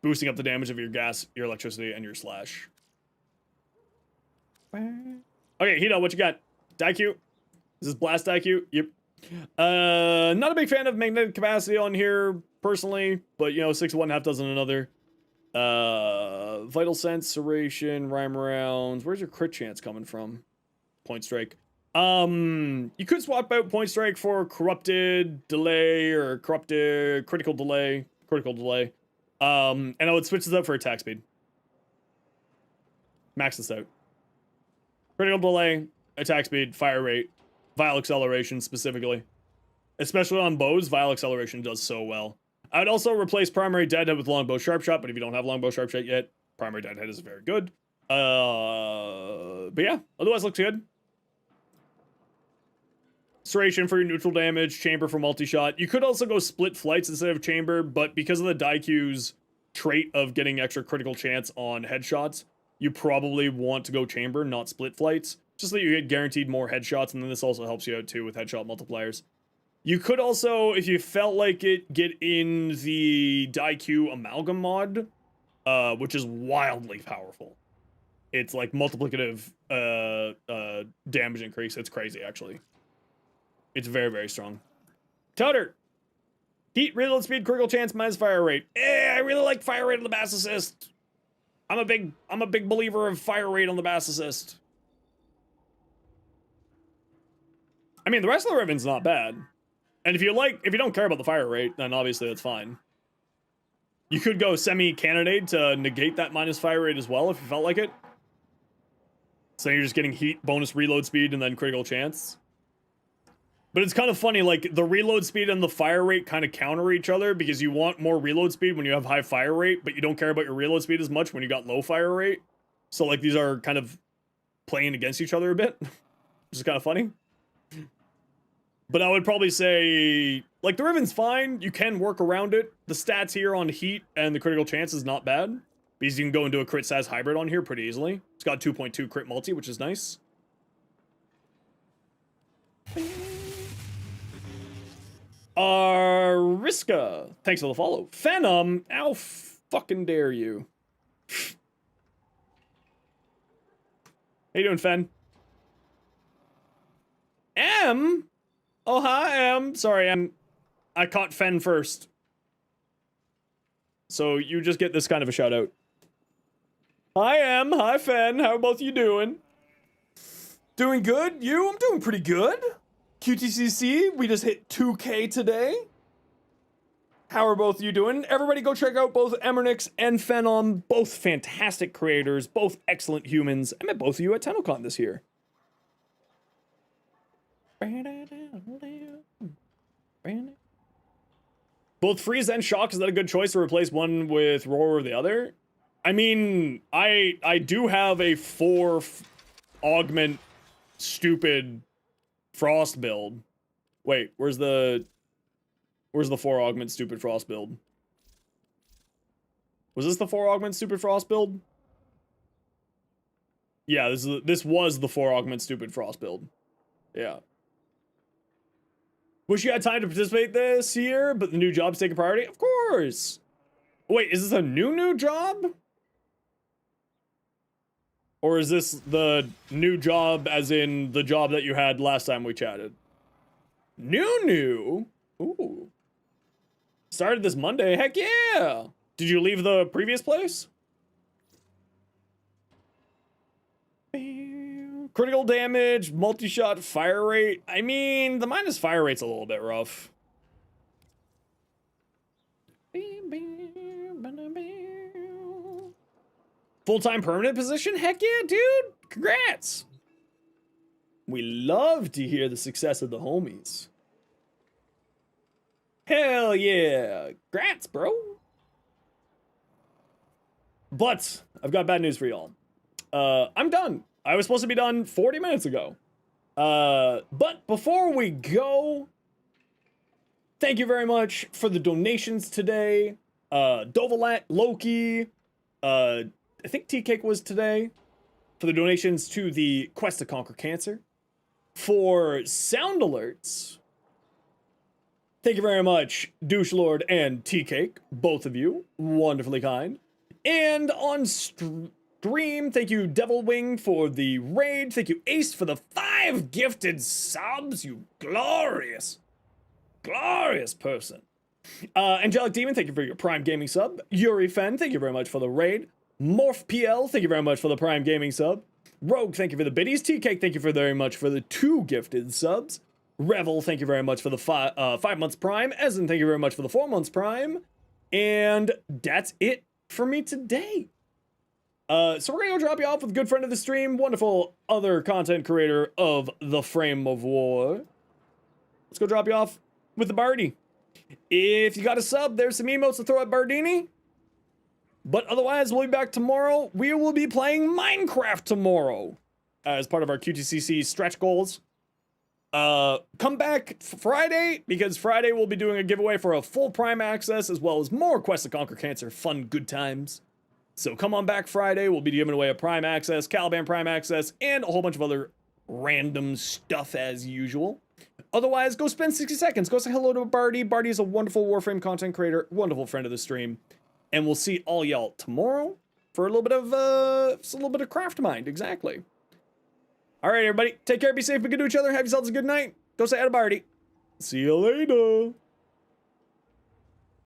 Speaker 2: Boosting up the damage of your gas, your electricity, and your slash. Okay, Hito, what you got? Daikyu? Is this Blast Daikyu? Yep. Not a big fan of magnetic capacity on here personally, but you know, 6 of one, half dozen another. Vital sense, serration, rhyme rounds. Where's your crit chance coming from? Point strike. You could swap out point strike for corrupted delay or corrupted critical delay. And I would switch this up for attack speed. Max this out. Critical delay, attack speed, fire rate, vial acceleration specifically. Especially on bows, vial acceleration does so well. I would also replace primary deadhead with longbow sharpshot, but if you don't have longbow sharpshot yet, primary deadhead is very good. But yeah, otherwise looks good. Serration for your neutral damage, chamber for multi-shot. You could also go split flights instead of chamber, but because of the Daikyu's trait of getting extra critical chance on headshots, you probably want to go chamber, not split flights. Just so that you get guaranteed more headshots, and then this also helps you out too with headshot multipliers. You could also, if you felt like it, get in the Daikyu Amalgam mod, which is wildly powerful. It's like multiplicative damage increase. It's crazy, actually. It's very, very strong. Tutter! Heat, reload speed, critical chance, minus fire rate. I really like fire rate on the Bass Assist. I'm a big believer of fire rate on the Bass Assist. I mean, the rest of the Riven's not bad. And if you don't care about the fire rate, then obviously that's fine. You could go semi-cannonade to negate that minus fire rate as well if you felt like it. So you're just getting heat, bonus reload speed, and then critical chance. But it's kind of funny, like, the reload speed and the fire rate kind of counter each other because you want more reload speed when you have high fire rate, but you don't care about your reload speed as much when you got low fire rate. So, like, these are kind of playing against each other a bit, which is kind of funny. But I would probably say, like, the Riven's fine. You can work around it. The stats here on heat and the critical chance is not bad, because you can go into a crit size hybrid on here pretty easily. It's got 2.2 crit multi, which is nice. Ariska, thanks for the follow. Phenom, how fucking dare you? How you doing, Fen? M? Oh, hi, M. Sorry, M. I caught Fen first. So you just get this kind of a shout out. Hi, M. Hi, Fen. How are both you doing? Doing good? You? I'm doing pretty good. QTCC, we just hit 2K today. How are both of you doing? Everybody go check out both Emernix and Phenom, both fantastic creators, both excellent humans. I met both of you at TennoCon this year. Both Freeze and Shock, is that a good choice to replace one with Roar or the other? I mean, I do have a 4 augment stupid Frost build. Wait, where's the 4 augment stupid Frost build? Was this the 4 augment stupid Frost build? Yeah, this was the 4 augment stupid Frost build. Yeah. Wish you had time to participate this year, but the new job's taking priority? Of course! Wait, is this a new job? Or is this the new job as in the job that you had last time we chatted? New? Ooh. Started this Monday, heck yeah! Did you leave the previous place? Critical damage, multi-shot, fire rate. I mean, the minus fire rate's a little bit rough. Full-time permanent position? Heck yeah, dude! Congrats! We love to hear the success of the homies. Hell yeah! Congrats, bro! But, I've got bad news for y'all. I'm done. I was supposed to be done 40 minutes ago. But before we go, thank you very much for the donations today. Dovalat, Loki, I think T-Cake was today, for the donations to the Quest to Conquer Cancer. For sound alerts, thank you very much, Douche Lord and T-Cake, both of you, wonderfully kind. And on
Speaker 1: stream. Thank you, Devil Wing, for the raid. Thank you, Ace, for the 5 gifted subs. You glorious, glorious person. Angelic Demon, thank you for your Prime Gaming sub. Yuri Fen, thank you very much for the raid. Morph PL, thank you very much for the Prime Gaming sub. Rogue, thank you for the biddies. T-Cake, thank you very much for the 2 gifted subs. Revel, thank you very much for the 5 months Prime. Ezen, thank you very much for the 4 months Prime. And that's it for me today. So we're gonna go drop you off with a good friend of the stream, wonderful other content creator of The Frame of War. Let's go drop you off with the Bardi. If you got a sub, there's some emotes to throw at Bardini. But otherwise, we'll be back tomorrow. We will be playing Minecraft tomorrow as part of our QTCC stretch goals. Come back Friday, because Friday we'll be doing a giveaway for a full Prime access, as well as more Quest to Conquer Cancer fun good times. So come on back Friday, we'll be giving away a Prime access, Caliban Prime access, and a whole bunch of other random stuff as usual. Otherwise, go spend 60 seconds, go say hello to Bardi. Bardi is a wonderful Warframe content creator, wonderful friend of the stream. And we'll see all y'all tomorrow for a little bit of craft mind, exactly. All right, everybody, take care, be safe, be good to each other, have yourselves a good night. Go say hi to Bardi. See you later.